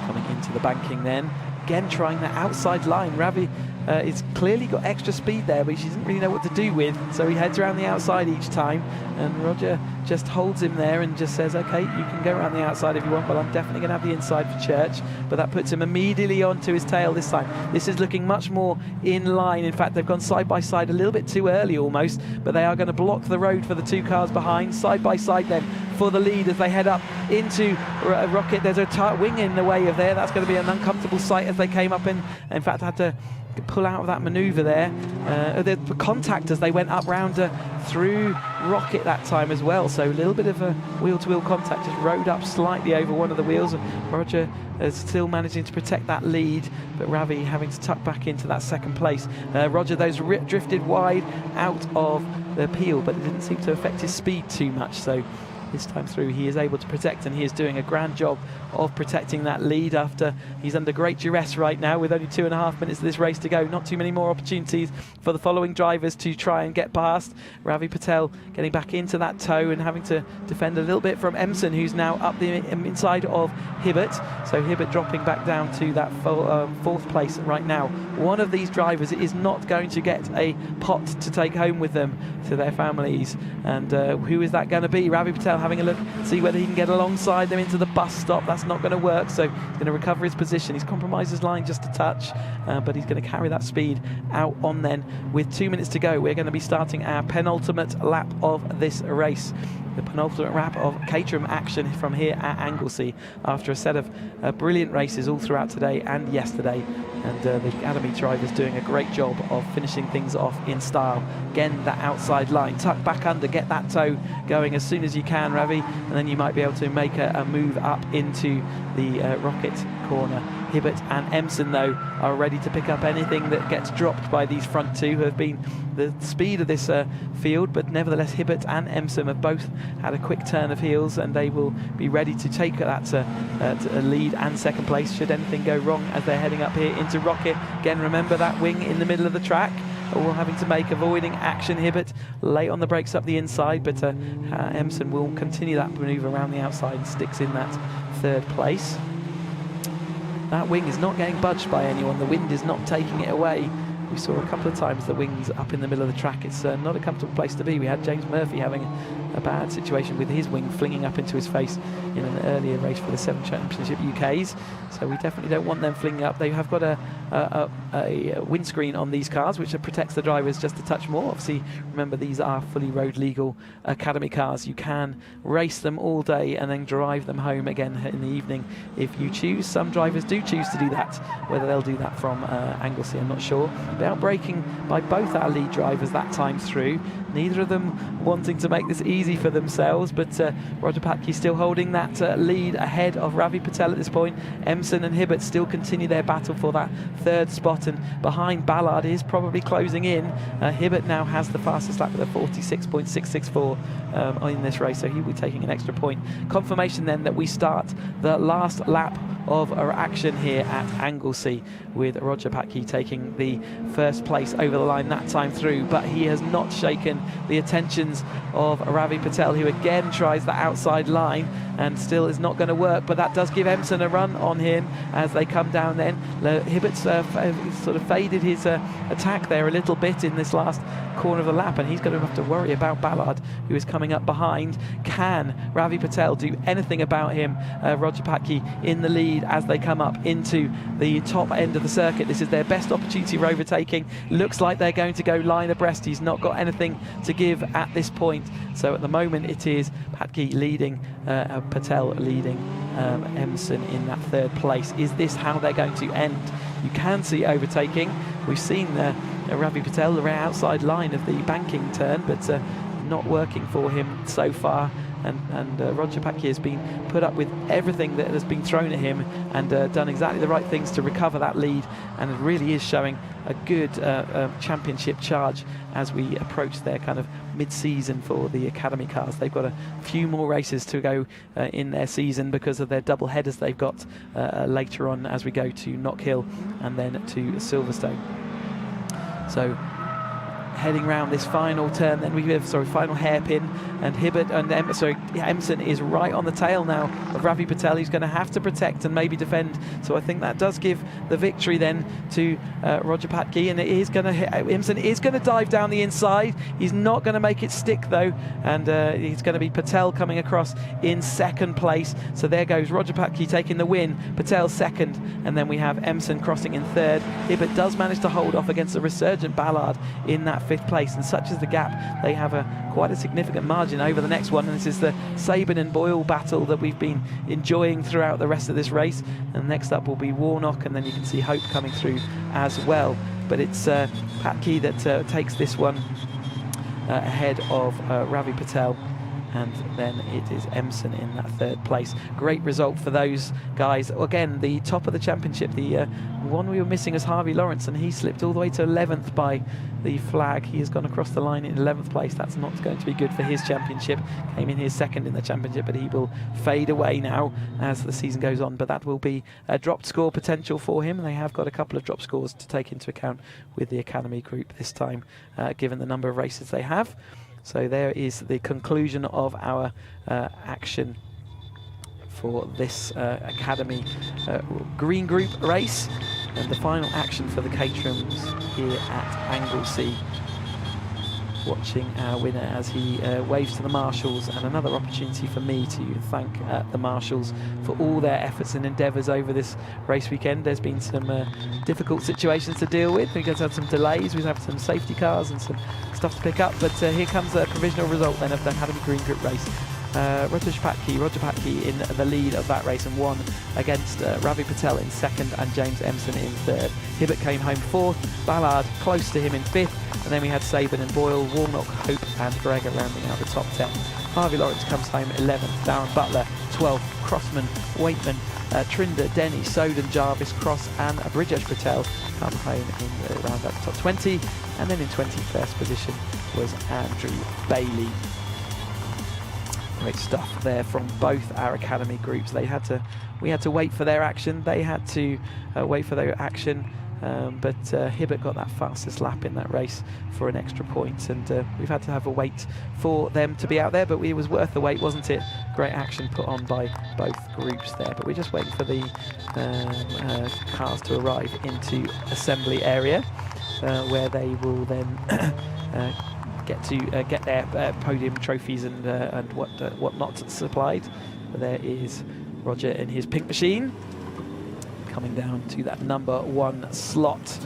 Coming into the banking then, again trying that outside line. Ravi is clearly got extra speed there, but she doesn't really know what to do with, so he heads around the outside each time, and Roger just holds him there and just says, okay, you can go around the outside if you want, but I'm definitely going to have the inside for Church. But that puts him immediately onto his tail this time. This is looking much more in line. In fact, they've gone side by side a little bit too early almost, but they are going to block the road for the 2 cars behind. Side by side then for the lead as they head up into Rocket. There's a wing in the way of there. That's going to be an uncomfortable sight as they came up in fact, had to pull out of that manoeuvre there. The contact as they went up round through Rocket that time as well, so a little bit of a wheel-to-wheel contact, just rode up slightly over one of the wheels. Roger is still managing to protect that lead, but Ravi having to tuck back into that second place. Roger, those drifted wide out of the peel, but it didn't seem to affect his speed too much, so this time through he is able to protect, and he is doing a grand job of protecting that lead after he's under great duress right now with only 2.5 minutes of this race to go. Not too many more opportunities for the following drivers to try and get past. Ravi Patel getting back into that tow and having to defend a little bit from Emson, who's now up the inside of Hibbert. So Hibbert dropping back down to that 4th place right now. One of these drivers is not going to get a pot to take home with them to their families, and who is that going to be? Ravi Patel having a look, see whether he can get alongside them into the bus stop. That's not going to work, so he's going to recover his position. He's compromised his line just a touch, but he's going to carry that speed out on then. With 2 minutes to go, we're going to be starting our penultimate lap of this race. The penultimate lap of Caterham action from here at Anglesey after a set of brilliant races all throughout today and yesterday, and the Academy drivers doing a great job of finishing things off in style. Again, that outside line, tuck back under, get that tow going as soon as you can, Ravi, and then you might be able to make a move up into the Rocket corner. Hibbert and Emson, though, are ready to pick up anything that gets dropped by these front two, who have been the speed of this field, but nevertheless Hibbert and Emson have both had a quick turn of heels, and they will be ready to take that lead and second place should anything go wrong as they're heading up here into Rocket. Again, remember that wing in the middle of the track, all having to make avoiding action. Hibbert late on the brakes up the inside, but Emson will continue that manoeuvre around the outside and sticks in that 3rd place. That wing is not getting budged by anyone. The wind is not taking it away. We saw a couple of times the wings up in the middle of the track. It's not a comfortable place to be. We had James Murphy having a bad situation with his wing flinging up into his face in an earlier race for the 7 Championship UKs. So we definitely don't want them flinging up. They have got a windscreen on these cars, which protects the drivers just a touch more. Obviously, remember, these are fully road legal academy cars. You can race them all day and then drive them home again in the evening if you choose. Some drivers do choose to do that. Whether they'll do that from Anglesey, I'm not sure. But outbraking by both our lead drivers that time through. Neither of them wanting to make this easy for themselves, but Roger Patke still holding that lead ahead of Ravi Patel at this point. Emson and Hibbert still continue their battle for that 3rd spot, and behind Ballard is probably closing in. Hibbert now has the fastest lap with a 46.664 in this race, so he will be taking an extra point. Confirmation then that we start the last lap of our action here at Anglesey, with Roger Patke taking the 1st place over the line that time through, but he has not shaken the attentions of Ravi Patel, who again tries the outside line and still is not going to work, but that does give Emson a run on him as they come down then. Hibbert's sort of faded his attack there a little bit in this last corner of the lap, and he's going to have to worry about Ballard, who is coming up behind. Can Ravi Patel do anything about him? Roger Patke in the lead as they come up into the top end of the circuit. This is their best opportunity for overtaking. Looks like they're going to go line abreast. He's not got anything to give at this point. So at the moment it is Patke leading, Patel leading Emson in that 3rd place. Is this how they're going to end? You can see overtaking. We've seen Ravi Patel the outside line of the banking turn, but not working for him so far. And Roger Patke has been put up with everything that has been thrown at him and done exactly the right things to recover that lead, and it really is showing a good championship charge as we approach their kind of mid-season for the academy cars. They've got a few more races to go in their season because of their double headers they've got later on as we go to Knockhill and then to Silverstone. So heading round this final turn, then we have final hairpin, and Hibbert and Emson is right on the tail now of Ravi Patel, who's going to have to protect and maybe defend. So I think that does give the victory then to Roger Patke, and it is going to Emson is going to dive down the inside. He's not going to make it stick though, and it's going to be Patel coming across in 2nd place. So there goes Roger Patke taking the win, Patel 2nd, and then we have Emson crossing in 3rd. Hibbert does manage to hold off against a resurgent Ballard in that 5th place, and such is the gap, they have quite a significant margin over the next one. And this is the Sabin and Boyle battle that we've been enjoying throughout the rest of this race, and next up will be Warnock, and then you can see Hope coming through as well. But it's Patke that takes this one ahead of Ravi Patel, and then it is Emson in that 3rd place. Great result for those guys. Again, the top of the championship, the one we were missing is Harvey Lawrence, and he slipped all the way to 11th by the flag. He has gone across the line in 11th place. That's not going to be good for his championship. Came in here 2nd in the championship, but he will fade away now as the season goes on. But that will be a dropped score potential for him, and they have got a couple of drop scores to take into account with the academy group this time, given the number of races they have. So there is the conclusion of our action for this academy green group race, and the final action for the Caterhams here at Anglesey. Watching our winner as he waves to the marshals, and another opportunity for me to thank the marshals for all their efforts and endeavours over this race weekend. There's been some difficult situations to deal with. We've had some delays, we've had some safety cars and some stuff to pick up, but here comes a provisional result then of the Academy Green Group race. Roger Patke in the lead of that race and won against Ravi Patel in 2nd and James Emson in 3rd. Hibbert came home 4th, Ballard close to him in 5th, and then we had Sabin and Boyle, Warnock, Hope and Gregor rounding out the top 10. Harvey Lawrence comes home 11th, Darren Butler 12th, Crossman, Waitman, Trinder, Denny, Soden, Jarvis, Cross and Brijesh Patel come home in around that top 20, and then in 21st position was Andrew Bailey. Great stuff there from both our academy groups. We had to wait for their action. They had to wait for their action, but Hibbert got that fastest lap in that race for an extra point, and we've had to have a wait for them to be out there, but it was worth the wait, wasn't it? Great action put on by both groups there, but we're just waiting for the cars to arrive into assembly area, where they will then get their podium trophies and whatnot supplied. But there is Roger in his pink machine, coming down to that number 1 slot,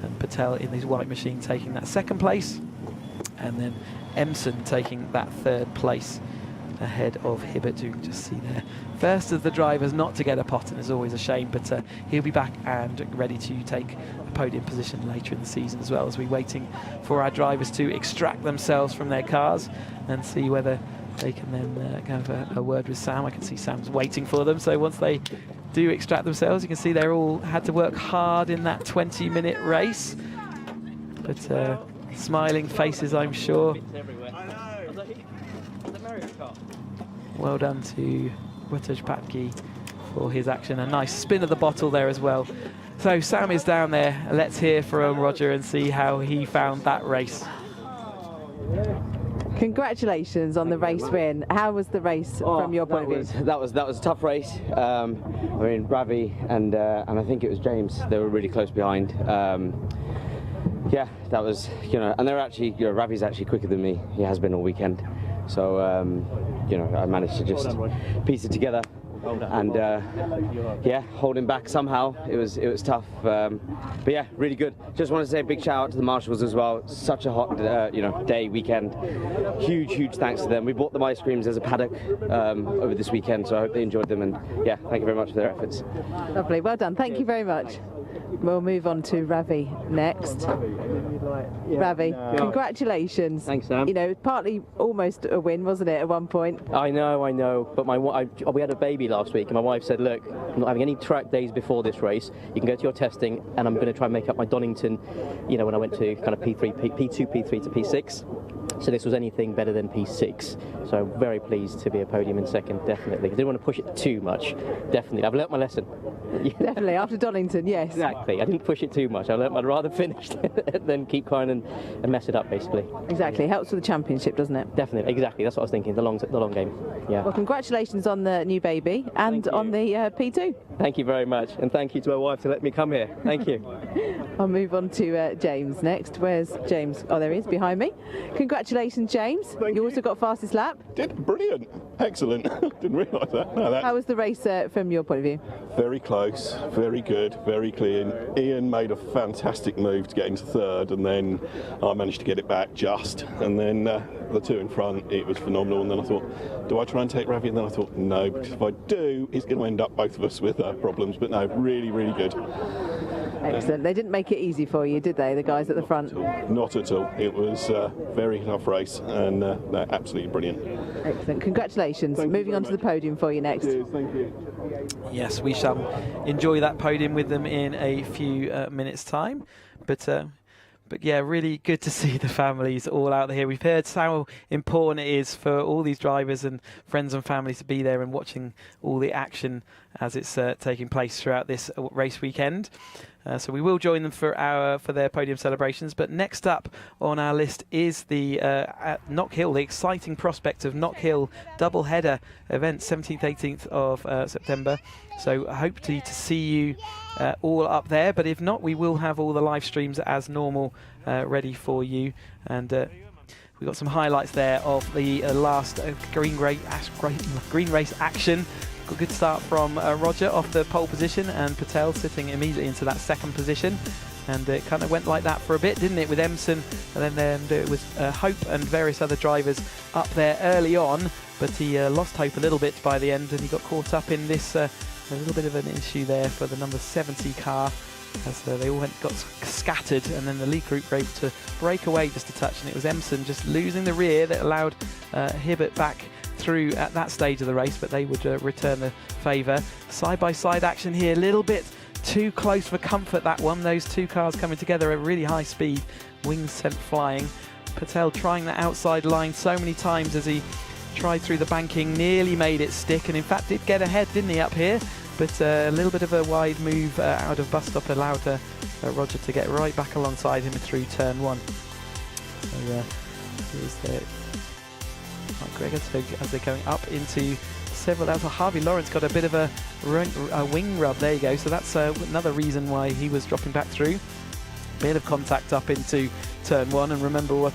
and Patel in his white machine taking that 2nd place, and then Emson taking that 3rd place ahead of Hibbert, who you can just see there. First of the drivers not to get a pot, and is always a shame, but he'll be back and ready to take a podium position later in the season, as well as we're waiting for our drivers to extract themselves from their cars and see whether they can then have a word with Sam. I can see Sam's waiting for them, so once they do extract themselves, you can see they're all had to work hard in that 20-minute race, but smiling faces, I'm sure. Well done to Wojciech Patki for his action. A nice spin of the bottle there as well. So Sam is down there. Let's hear from Roger and see how he found that race. Congratulations on the race win. How was the race from your point of view? That was a tough race. I mean, Ravi and I think it was James, they were really close behind. Yeah, that was, and they're actually, Ravi's actually quicker than me. He has been all weekend. So, I managed to just piece it together. And yeah, holding back somehow. It was tough, but yeah, really good. Just want to say a big shout out to the marshals as well. Such a hot day, weekend. Huge thanks to them. We bought them ice creams as a paddock over this weekend, so I hope they enjoyed them. And yeah, thank you very much for their efforts. Lovely, well done. Thank you very much. We'll move on to Ravi next. Ravi, congratulations. Thanks, Sam. Partly almost a win, wasn't it, at one point? I know. But we had a baby last week, and my wife said, look, I'm not having any track days before this race. You can go to your testing, and I'm going to try and make up my Donington, when I went to kind of P2, P3 to P6. So this was anything better than P6. So I'm very pleased to be a podium in second, definitely. I didn't want to push it too much, definitely. I've learnt my lesson. Definitely, after Donington, yes. Exactly, I didn't push it too much. I learnt I'd rather finish than keep trying and mess it up, basically. Exactly, helps with the championship, doesn't it? Definitely, exactly, that's what I was thinking, the long game, yeah. Well, congratulations on the new baby and on the P2. Thank you very much, and thank you to my wife to let me come here. Thank you. I'll move on to James next. Where's James? Oh, there he is, behind me. Congratulations, James. Thank you. Also got fastest lap. Brilliant. Excellent. Didn't realise that. No, How was the race from your point of view? Very close, very good, very clean. Ian made a fantastic move to get into third, and then I managed to get it back just. And then the two in front, it was phenomenal. And then I thought, do I try and take Ravi? And then I thought, no, because if I do, it's going to end up both of us with problems. But no, really good. Excellent. They didn't make it easy for you, did they, the guys at the front? Not at all. It was a very tough race, and they're absolutely brilliant. Excellent. Congratulations. Moving on to the podium for you next. Cheers, thank you. Yes, we shall enjoy that podium with them in a few minutes' time. But yeah, really good to see the families all out there. We've heard how important it is for all these drivers and friends and families to be there and watching all the action as it's taking place throughout this race weekend. So we will join them for their podium celebrations. But next up on our list is the Knock Hill, the exciting prospect of Knock Hill double-header event, 17th, 18th of September. So I hope to see you all up there. But if not, we will have all the live streams as normal ready for you. And we've got some highlights there of the last green race action. Got a good start from Roger off the pole position, and Patel sitting immediately into that second position. And it kind of went like that for a bit, didn't it, with Emson? And then it was Hope and various other drivers up there early on, but he lost Hope a little bit by the end, and he got caught up in this a little bit of an issue there for the number 70 car, as they all got scattered, and then the lead group were able to break away just a touch, and it was Emson just losing the rear that allowed Hibbert back through at that stage of the race, but they would return the favour. Side-by-side action here, a little bit too close for comfort, that one. Those two cars coming together at really high speed, wings sent flying. Patel trying that outside line so many times as he tried through the banking, nearly made it stick, and in fact did get ahead, didn't he, up here? But a little bit of a wide move out of bus stop allowed Roger to get right back alongside him through turn one. So here's the McGregor, so as they're going up into several, that's Harvey Lawrence got a bit of a wing rub, there you go, so that's another reason why he was dropping back through. Bit of contact up into turn one, and remember what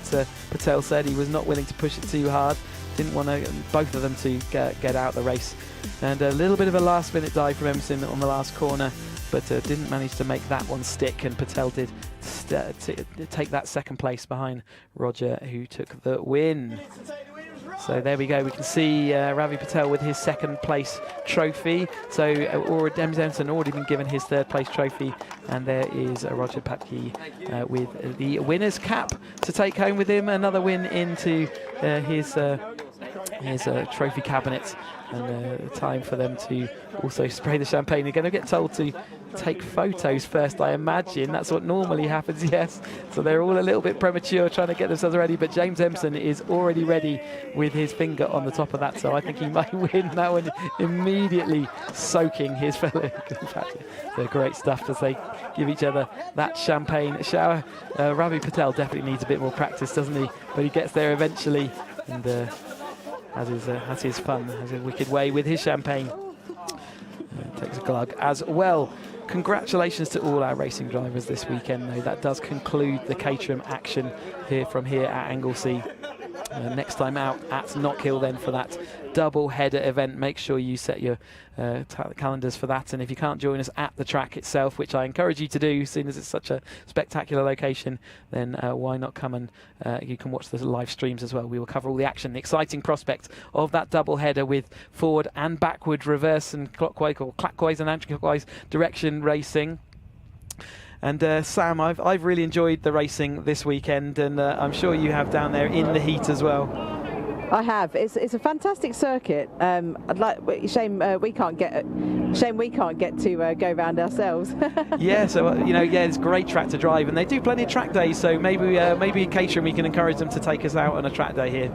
Patel said he was not willing to push it too hard. Didn't want both of them to get out the race. And a little bit of a last-minute dive from Emerson on the last corner, but didn't manage to make that one stick, and Patel did take that second place behind Roger, who took the win. So there we go, we can see Ravi Patel with his second place trophy. So James Emerson already been given his third place trophy, and there is Roger Patke with the winner's cap to take home with him. Another win into his trophy cabinet, and time for them to also spray the champagne. They're going to get told to take photos first, I imagine. That's what normally happens, yes. So they're all a little bit premature trying to get themselves ready, but James Emerson is already ready with his finger on the top of that, so I think he might win that one, immediately soaking his fellow. They're great stuff as they give each other that champagne shower. Ravi Patel definitely needs a bit more practice, doesn't he? But he gets there eventually, and has his fun, has a wicked way with his champagne. Takes a glug as well. Congratulations to all our racing drivers this weekend, though. That does conclude the Caterham action from here at Anglesey. Next time out at Knockhill then for that double header event. Make sure you set your calendars for that, and if you can't join us at the track itself, which I encourage you to do, seeing as it's such a spectacular location, then why not come and you can watch the live streams as well. We will cover all the action, the exciting prospect of that double header with forward and backward, reverse and clockwise and anti-clockwise direction racing. And Sam, I've really enjoyed the racing this weekend, and I'm sure you have down there in the heat as well. I have. It's a fantastic circuit. Shame we can't get to go round ourselves. Yeah, so it's a great track to drive, and they do plenty of track days. So maybe in Caterham we can encourage them to take us out on a track day here.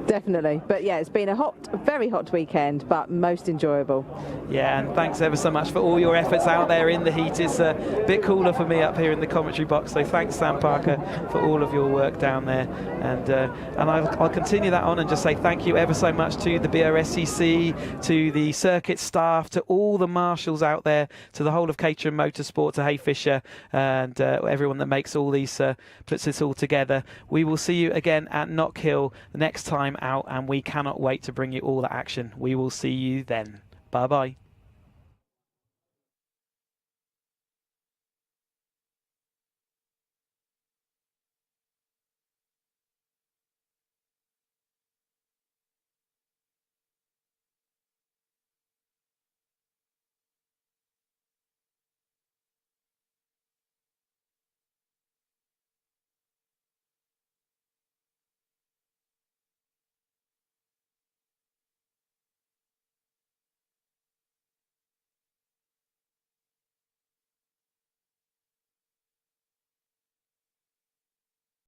Definitely, but yeah, it's been a very hot weekend, but most enjoyable. Yeah, and thanks ever so much for all your efforts out there in the heat. It's a bit cooler for me up here in the commentary box, so thanks Sam Parker for all of your work down there, and I'll continue that on and just say thank you ever so much to the BRSCC, to the circuit staff, to all the marshals out there, to the whole of Caterham Motorsport, to Hay Fisher, and everyone that makes all these, puts this all together. We will see you again at Knockhill next time out, and we cannot wait to bring you all that action. We will see you then. Bye bye.